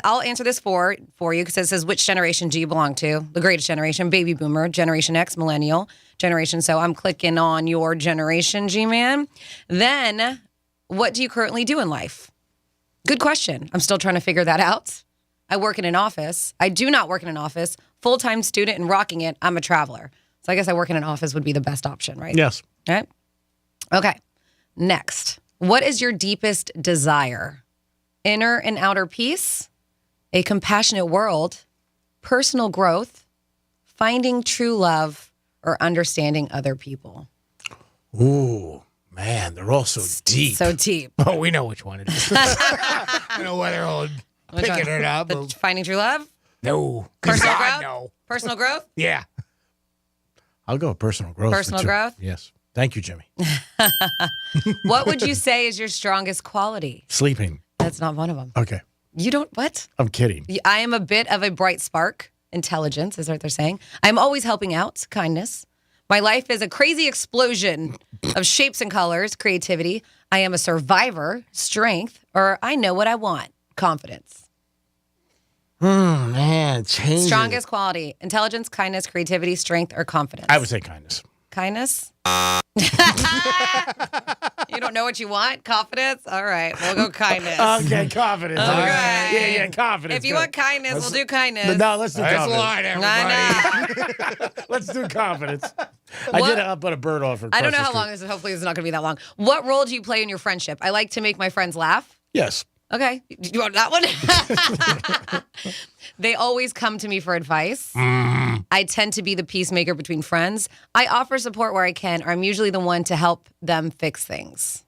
I'll answer this for you because it says, which generation do you belong to? The greatest generation, baby boomer, Generation X, millennial generation. So I'm clicking on your generation, G-Man. Then, what do you currently do in life? Good question. I'm still trying to figure that out. I work in an office. I do not work in an office. Full-time student and rocking it. I'm a traveler. So I guess I work in an office would be the best option, right? Yes. All right. Okay. Next. What is your deepest desire? Inner and outer peace, a compassionate world, personal growth, finding true love, or understanding other people? Ooh. Man, they're all so deep. So deep. Oh, we know which one it is. I don't know whether they're all picking it up. Finding true love? No. Personal God, growth? no. Personal growth? Yeah. I'll go with personal growth. Personal growth? Yes. Thank you, Jimmy. What would you say is your strongest quality? Sleeping. That's not one of them. Okay. You don't, what? I'm kidding. I am a bit of a bright spark. Intelligence is what they're saying. I'm always helping out. Kindness. My life is a crazy explosion of shapes and colors, creativity. I am a survivor, strength, or I know what I want, confidence. Man, change. Strongest quality, intelligence, kindness, creativity, strength, or confidence. I would say kindness. Kindness? You don't know what you want? Confidence? All right, we'll go kindness. Okay, confidence. Okay. Yeah, confidence. If you want kindness, we'll do kindness. No, let's do confidence. Line, everybody. Let's do confidence. I did put a bird off for I don't know how long this is. Hopefully, it's not going to be that long. What role do you play in your friendship? I like to make my friends laugh. Yes. Okay. You want that one? They always come to me for advice. I tend to be the peacemaker between friends. I offer support where I can, or I'm usually the one to help them fix things.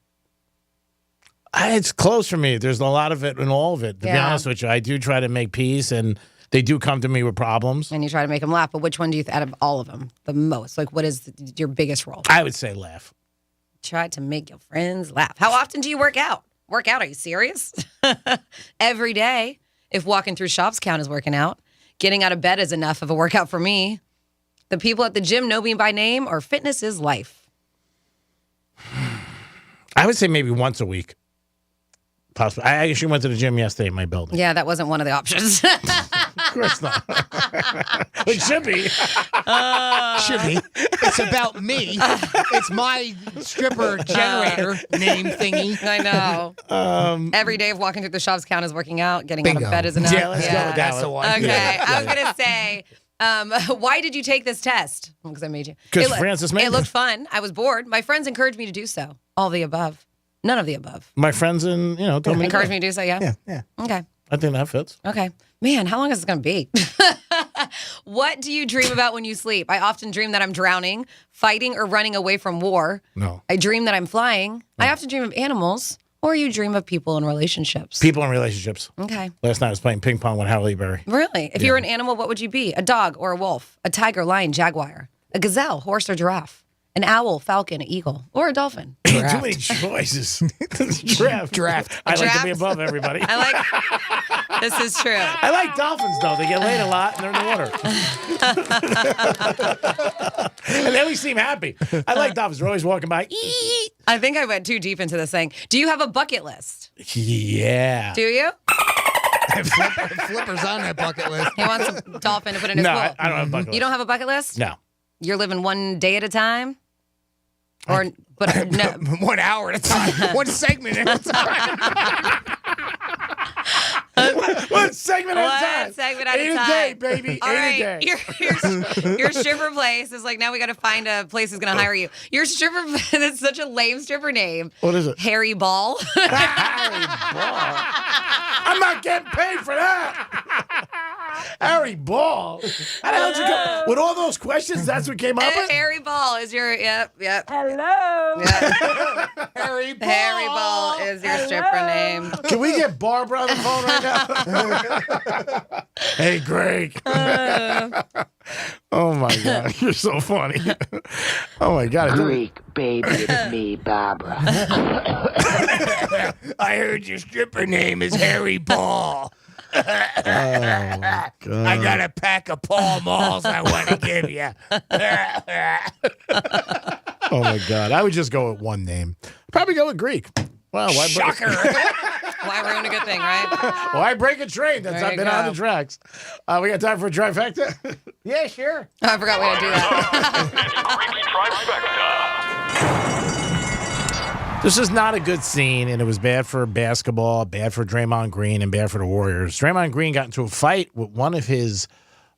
It's close for me. There's a lot of it and all of it. To be honest with you, I do try to make peace, and they do come to me with problems. And you try to make them laugh. But which one do you, out of all of them, the most? Like, what is your biggest role? I would say laugh. Try to make your friends laugh. How often do you work out? Work out? Are you serious? Every day. If walking through shops count as working out, getting out of bed is enough of a workout for me. The people at the gym know me by name, or fitness is life. I would say maybe once a week. Possibly. I actually went to the gym yesterday in my building. Yeah, that wasn't one of the options. Of course not. It should be. Should be. It's about me. It's my stripper generator name thingy. I know. Every day of walking through the shops count as working out. Getting out of bed is enough. Yeah, let's go with that. That's the one. Okay, Yeah. I was going to say, why did you take this test? Because I made you. Because Francis made it. me. Looked fun. I was bored. My friends encouraged me to do so. All the above. None of the above. My friends and, told me. Encouraged me to do so, yeah? Yeah. Okay. I think that fits. Okay. Man, how long is this going to be? What do you dream about when you sleep? I often dream that I'm drowning, fighting, or running away from war. No. I dream that I'm flying. I often dream of animals, or you dream of people in relationships. People in relationships. Okay. Last night I was playing ping pong with Halle Berry. Really? If you were an animal, what would you be? A dog or a wolf? A tiger, lion, jaguar? A gazelle, horse, or giraffe? An owl, falcon, an eagle, or a dolphin? Too many choices. Giraffe. I like to be above everybody. I like. This is true. I like dolphins though. They get laid a lot and they're in the water. And they always seem happy. I like dolphins. They're always walking by. I think I went too deep into this thing. Do you have a bucket list? Yeah. Do you? Flipper's on that bucket list. He wants a dolphin to put in his pool. I don't have a bucket list. You don't have a bucket list? No. You're living one day at a time? Or no. 1 hour at a time. One segment at a time. One segment at a time. One segment at a Eight time. a day, baby. All Eight right. a day. Your stripper place is like, now we got to find a place who's going to hire you. Your stripper, that's such a lame stripper name. What is it? Harry Ball. Harry Ball. I'm not getting paid for that. Harry Ball. How the hell did you go? With all those questions, that's what came up with? Harry Ball is your, yep. Hello. Yeah. Harry Ball. Harry Ball is your stripper name. Can we get Barbara on the phone right now? Hey, Greg. Oh, my God. You're so funny. Oh, my God. Greek, baby, it's me, Barbara. I heard your stripper name is Harry Ball. Oh, my God. I got a pack of Pall Malls I want to give you. Oh, my God. I would just go with one name. Probably go with Greek. Wow. Why Shocker. Why ruin a good thing, right? Why break a train that's There not you been go. on the tracks? We got time for a trifecta? Yeah, sure. Oh, I forgot we had to do that. This is not a good scene, and it was bad for basketball, bad for Draymond Green, and bad for the Warriors. Draymond Green got into a fight with one of his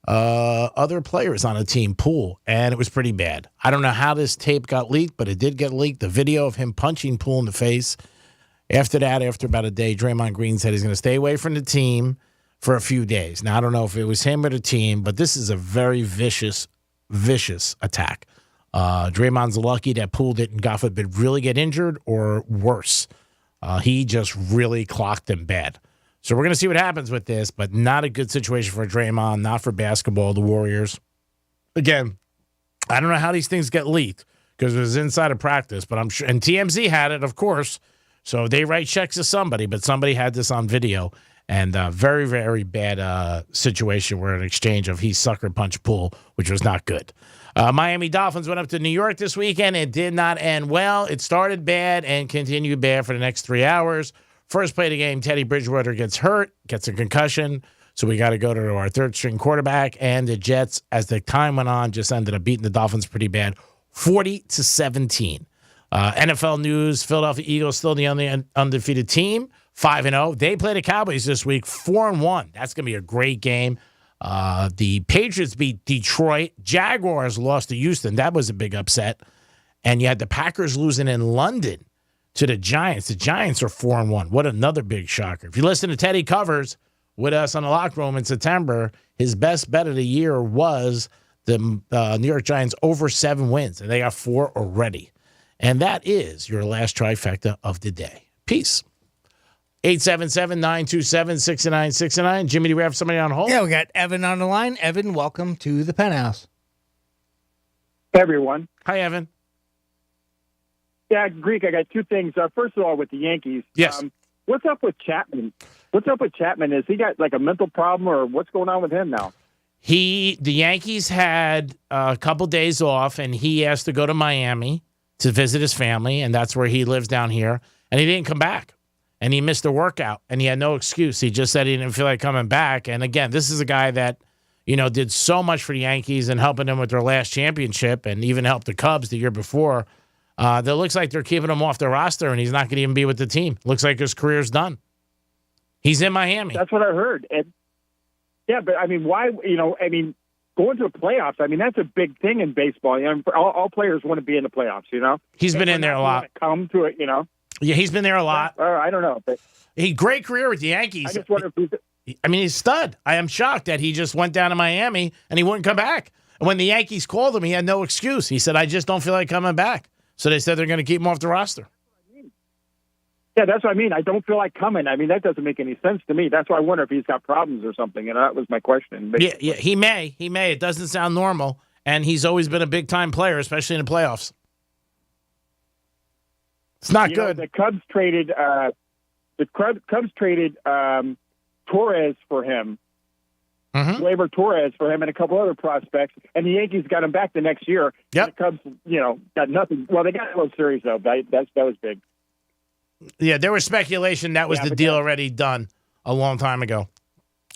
other players on a team, Poole, and it was pretty bad. I don't know how this tape got leaked, but it did get leaked. The video of him punching Poole in the face. After that, after about a day, Draymond Green said he's going to stay away from the team for a few days. Now, I don't know if it was him or the team, but this is a very vicious attack. Draymond's lucky that Poole didn't, God forbid, really get injured or worse. He just really clocked him bad. So we're going to see what happens with this, but not a good situation for Draymond, not for basketball, the Warriors. Again, I don't know how these things get leaked because it was inside of practice, but I'm sure, and TMZ had it, of course. So they write checks to somebody, but somebody had this on video, and very, very bad situation where an exchange of he sucker punch Poole, which was not good. Miami Dolphins went up to New York this weekend. It did not end well. It started bad and continued bad for the next 3 hours. First play of the game, Teddy Bridgewater gets hurt, gets a concussion, so we got to go to our third-string quarterback, and the Jets, as the time went on, just ended up beating the Dolphins pretty bad, 40-17. NFL news, Philadelphia Eagles still the undefeated team, 5-0. They play the Cowboys this week, 4-1. That's going to be a great game. The Patriots beat Detroit. Jaguars lost to Houston. That was a big upset. And you had the Packers losing in London to the Giants. The Giants are 4-1. What another big shocker. If you listen to Teddy Covers with us on the Locker Room in September, his best bet of the year was the New York Giants over 7 wins, and they got 4 already. And that is your last trifecta of the day. Peace. 877-927-6969. Jimmy, do we have somebody on hold? Yeah, we got Evan on the line. Evan, welcome to the Penthouse. Hey, everyone. Hi, Evan. Yeah, Greek, I got 2 things. First of all, with the Yankees. Yes. What's up with Chapman? What's up with Chapman? Has he got like a mental problem, or what's going on with him now? The Yankees had a couple days off, and he asked to go to Miami to visit his family, and that's where he lives down here. And he didn't come back, and he missed a workout, and he had no excuse. He just said he didn't feel like coming back. And again, this is a guy that, did so much for the Yankees and helping them with their last championship, and even helped the Cubs the year before. That looks like they're keeping him off the roster, and he's not going to even be with the team. Looks like his career's done. He's in Miami. That's what I heard. Yeah, but I mean, why? Going to the playoffs. I mean, that's a big thing in baseball. All players want to be in the playoffs. He's been in there a lot. Come to it. Yeah, he's been there a lot. I don't know. But great career with the Yankees. I just wonder if he's stud. I am shocked that he just went down to Miami and he wouldn't come back. And when the Yankees called him, he had no excuse. He said, "I just don't feel like coming back." So they said they're going to keep him off the roster. Yeah, that's what I mean. I don't feel like coming. I mean, that doesn't make any sense to me. That's why I wonder if he's got problems or something. And that was my question. Yeah, he may. It doesn't sound normal. And he's always been a big-time player, especially in the playoffs. It's not good. The Cubs traded Torres for him. Gleyber Torres for him and a couple other prospects, and the Yankees got him back the next year. Yep. The Cubs, got nothing. Well, they got a World Series though. That was big. Yeah, there was speculation that was the deal already done a long time ago,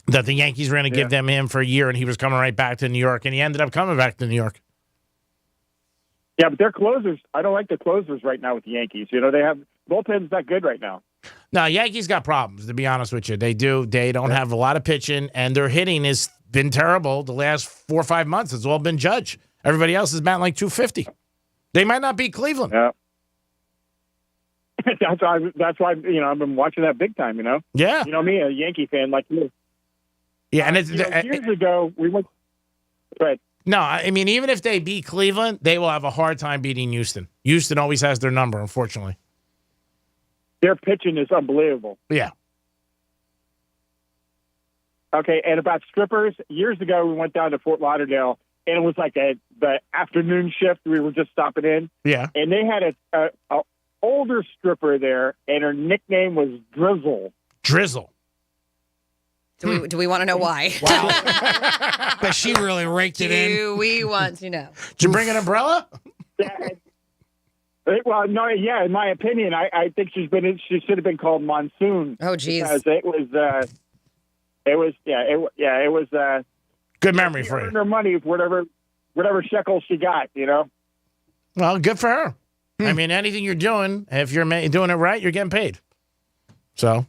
that the Yankees were going to give them him for a year, and he was coming right back to New York, and he ended up coming back to New York. Yeah, but their closers. I don't like the closers right now with the Yankees. They have bullpen's not good right now. No, Yankees got problems, to be honest with you. They do. They don't have a lot of pitching, and their hitting has been terrible the last 4 or 5 months. It's all been Judge. Everybody else is batting like 250. They might not beat Cleveland. Yeah. That's why I've been watching that big time. Yeah. Me, a Yankee fan like you. Yeah, and it's years ago we went. Right. No, I mean, even if they beat Cleveland, they will have a hard time beating Houston. Houston always has their number, unfortunately. Their pitching is unbelievable. Yeah. Okay, and about strippers, years ago we went down to Fort Lauderdale, and it was like the afternoon shift. We were just stopping in. Yeah. And they had a older stripper there, and her nickname was Drizzle. Drizzle. Do we want to know why? Wow. But she really raked it in. Do we want to know? Did you bring an umbrella? Well, no, yeah. In my opinion, I think she should have been called Monsoon. Oh, geez. Because it was good memory for you. Her money, whatever shekel she got, Well, good for her. I mean, anything you're doing, if you're doing it right, you're getting paid. So,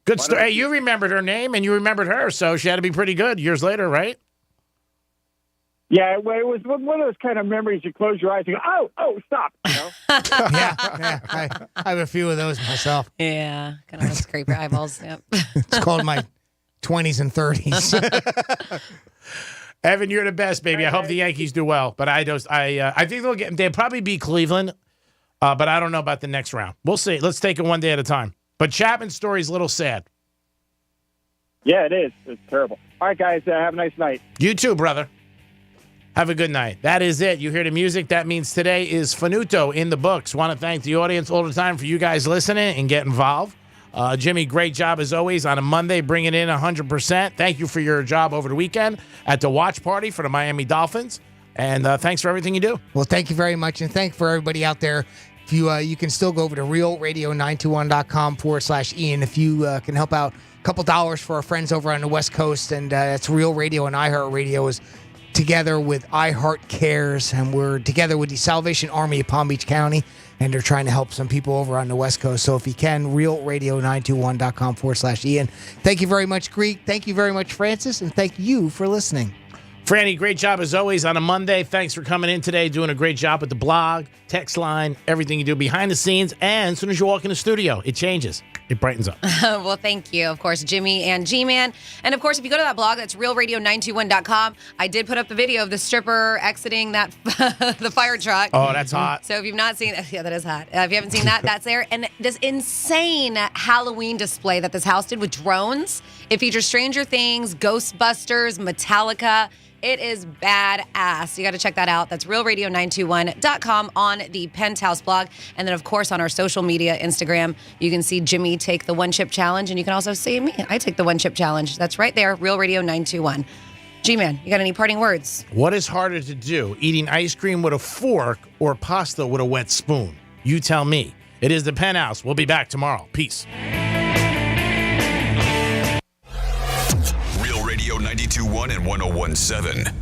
good story. Hey, you remembered her name and you remembered her, so she had to be pretty good years later, right? Yeah, well, it was one of those kind of memories. You close your eyes and go, oh, stop. Yeah, I have a few of those myself. Yeah, kind of scrape your eyeballs. Yep. It's called my 20s and 30s. Evan, you're the best, baby. I hope the Yankees do well, but I think they'll probably beat Cleveland, but I don't know about the next round. We'll see. Let's take it one day at a time. But Chapman's story is a little sad. Yeah, it is. It's terrible. All right, guys, have a nice night. You too, brother. Have a good night. That is it. You hear the music. That means today is Finito in the books. Want to thank the audience all the time for you guys listening and get involved. Jimmy, great job as always on a Monday, bringing in 100%. Thank you for your job over the weekend at the watch party for the Miami Dolphins. And thanks for everything you do. Well, thank you very much. And thank for everybody out there. If you can still go over to realradio921.com/Ian if you can help out a couple dollars for our friends over on the West Coast. And it's Real Radio and iHeartRadio is together with iHeart Cares, and we're together with the Salvation Army of Palm Beach County, and they're trying to help some people over on the West Coast. So if you can, realradio921.com/Ian. Thank you very much, Greek. Thank you very much, Francis, and thank you for listening. Franny, great job as always on a Monday. Thanks for coming in today, doing a great job with the blog, text line, everything you do behind the scenes. And as soon as you walk in the studio, it changes. It brightens up. Well, thank you. Of course, Jimmy and G-Man. And of course, if you go to that blog, that's realradio921.com. I did put up the video of the stripper exiting that the fire truck. Oh, that's hot. So if you've not seen it, yeah, that is hot. If you haven't seen that, that's there. And this insane Halloween display that this house did with drones. It features Stranger Things, Ghostbusters, Metallica. It is badass. You got to check that out. That's realradio921.com on the Penthouse blog. And then, of course, on our social media, Instagram, you can see Jimmy take the one-chip challenge. And you can also see me. I take the one-chip challenge. That's right there, realradio921. G-Man, you got any parting words? What is harder to do, eating ice cream with a fork or pasta with a wet spoon? You tell me. It is the Penthouse. We'll be back tomorrow. Peace. 92.1 and 101.7.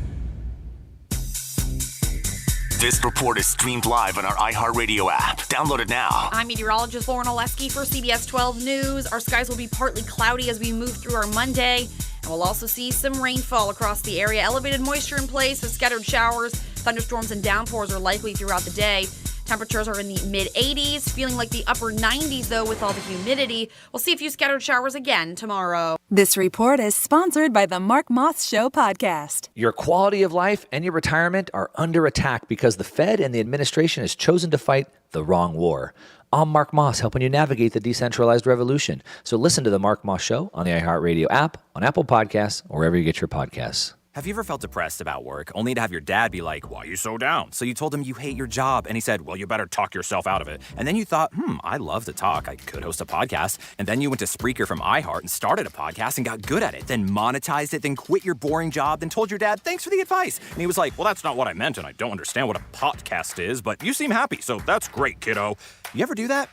This report is streamed live on our iHeartRadio app. Download it now. I'm meteorologist Lauren Oleski for CBS 12 News. Our skies will be partly cloudy as we move through our Monday. And we'll also see some rainfall across the area. Elevated moisture in place with scattered showers. Thunderstorms and downpours are likely throughout the day. Temperatures are in the mid-80s, feeling like the upper 90s, though, with all the humidity. We'll see a few scattered showers again tomorrow. This report is sponsored by the Mark Moss Show podcast. Your quality of life and your retirement are under attack because the Fed and the administration has chosen to fight the wrong war. I'm Mark Moss, helping you navigate the decentralized revolution. So listen to the Mark Moss Show on the iHeartRadio app, on Apple Podcasts, or wherever you get your podcasts. Have you ever felt depressed about work, only to have your dad be like, "Why are you so down?" So you told him you hate your job, and he said, "Well, you better talk yourself out of it." And then you thought, I love to talk. I could host a podcast. And then you went to Spreaker from iHeart and started a podcast and got good at it, then monetized it, then quit your boring job, then told your dad, "Thanks for the advice." And he was like, "Well, that's not what I meant, and I don't understand what a podcast is, but you seem happy, so that's great, kiddo." You ever do that?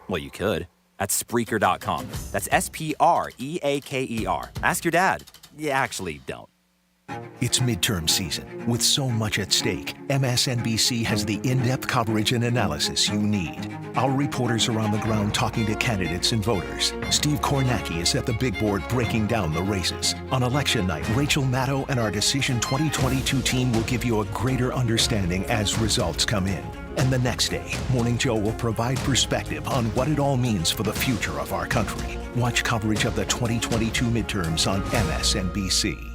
Well, you could. At Spreaker.com. That's Spreaker. Ask your dad. You actually don't. It's midterm season. With so much at stake, MSNBC has the in-depth coverage and analysis you need. Our reporters are on the ground talking to candidates and voters. Steve Kornacki is at the big board breaking down the races. On election night, Rachel Maddow and our Decision 2022 team will give you a greater understanding as results come in. And the next day, Morning Joe will provide perspective on what it all means for the future of our country. Watch coverage of the 2022 midterms on MSNBC.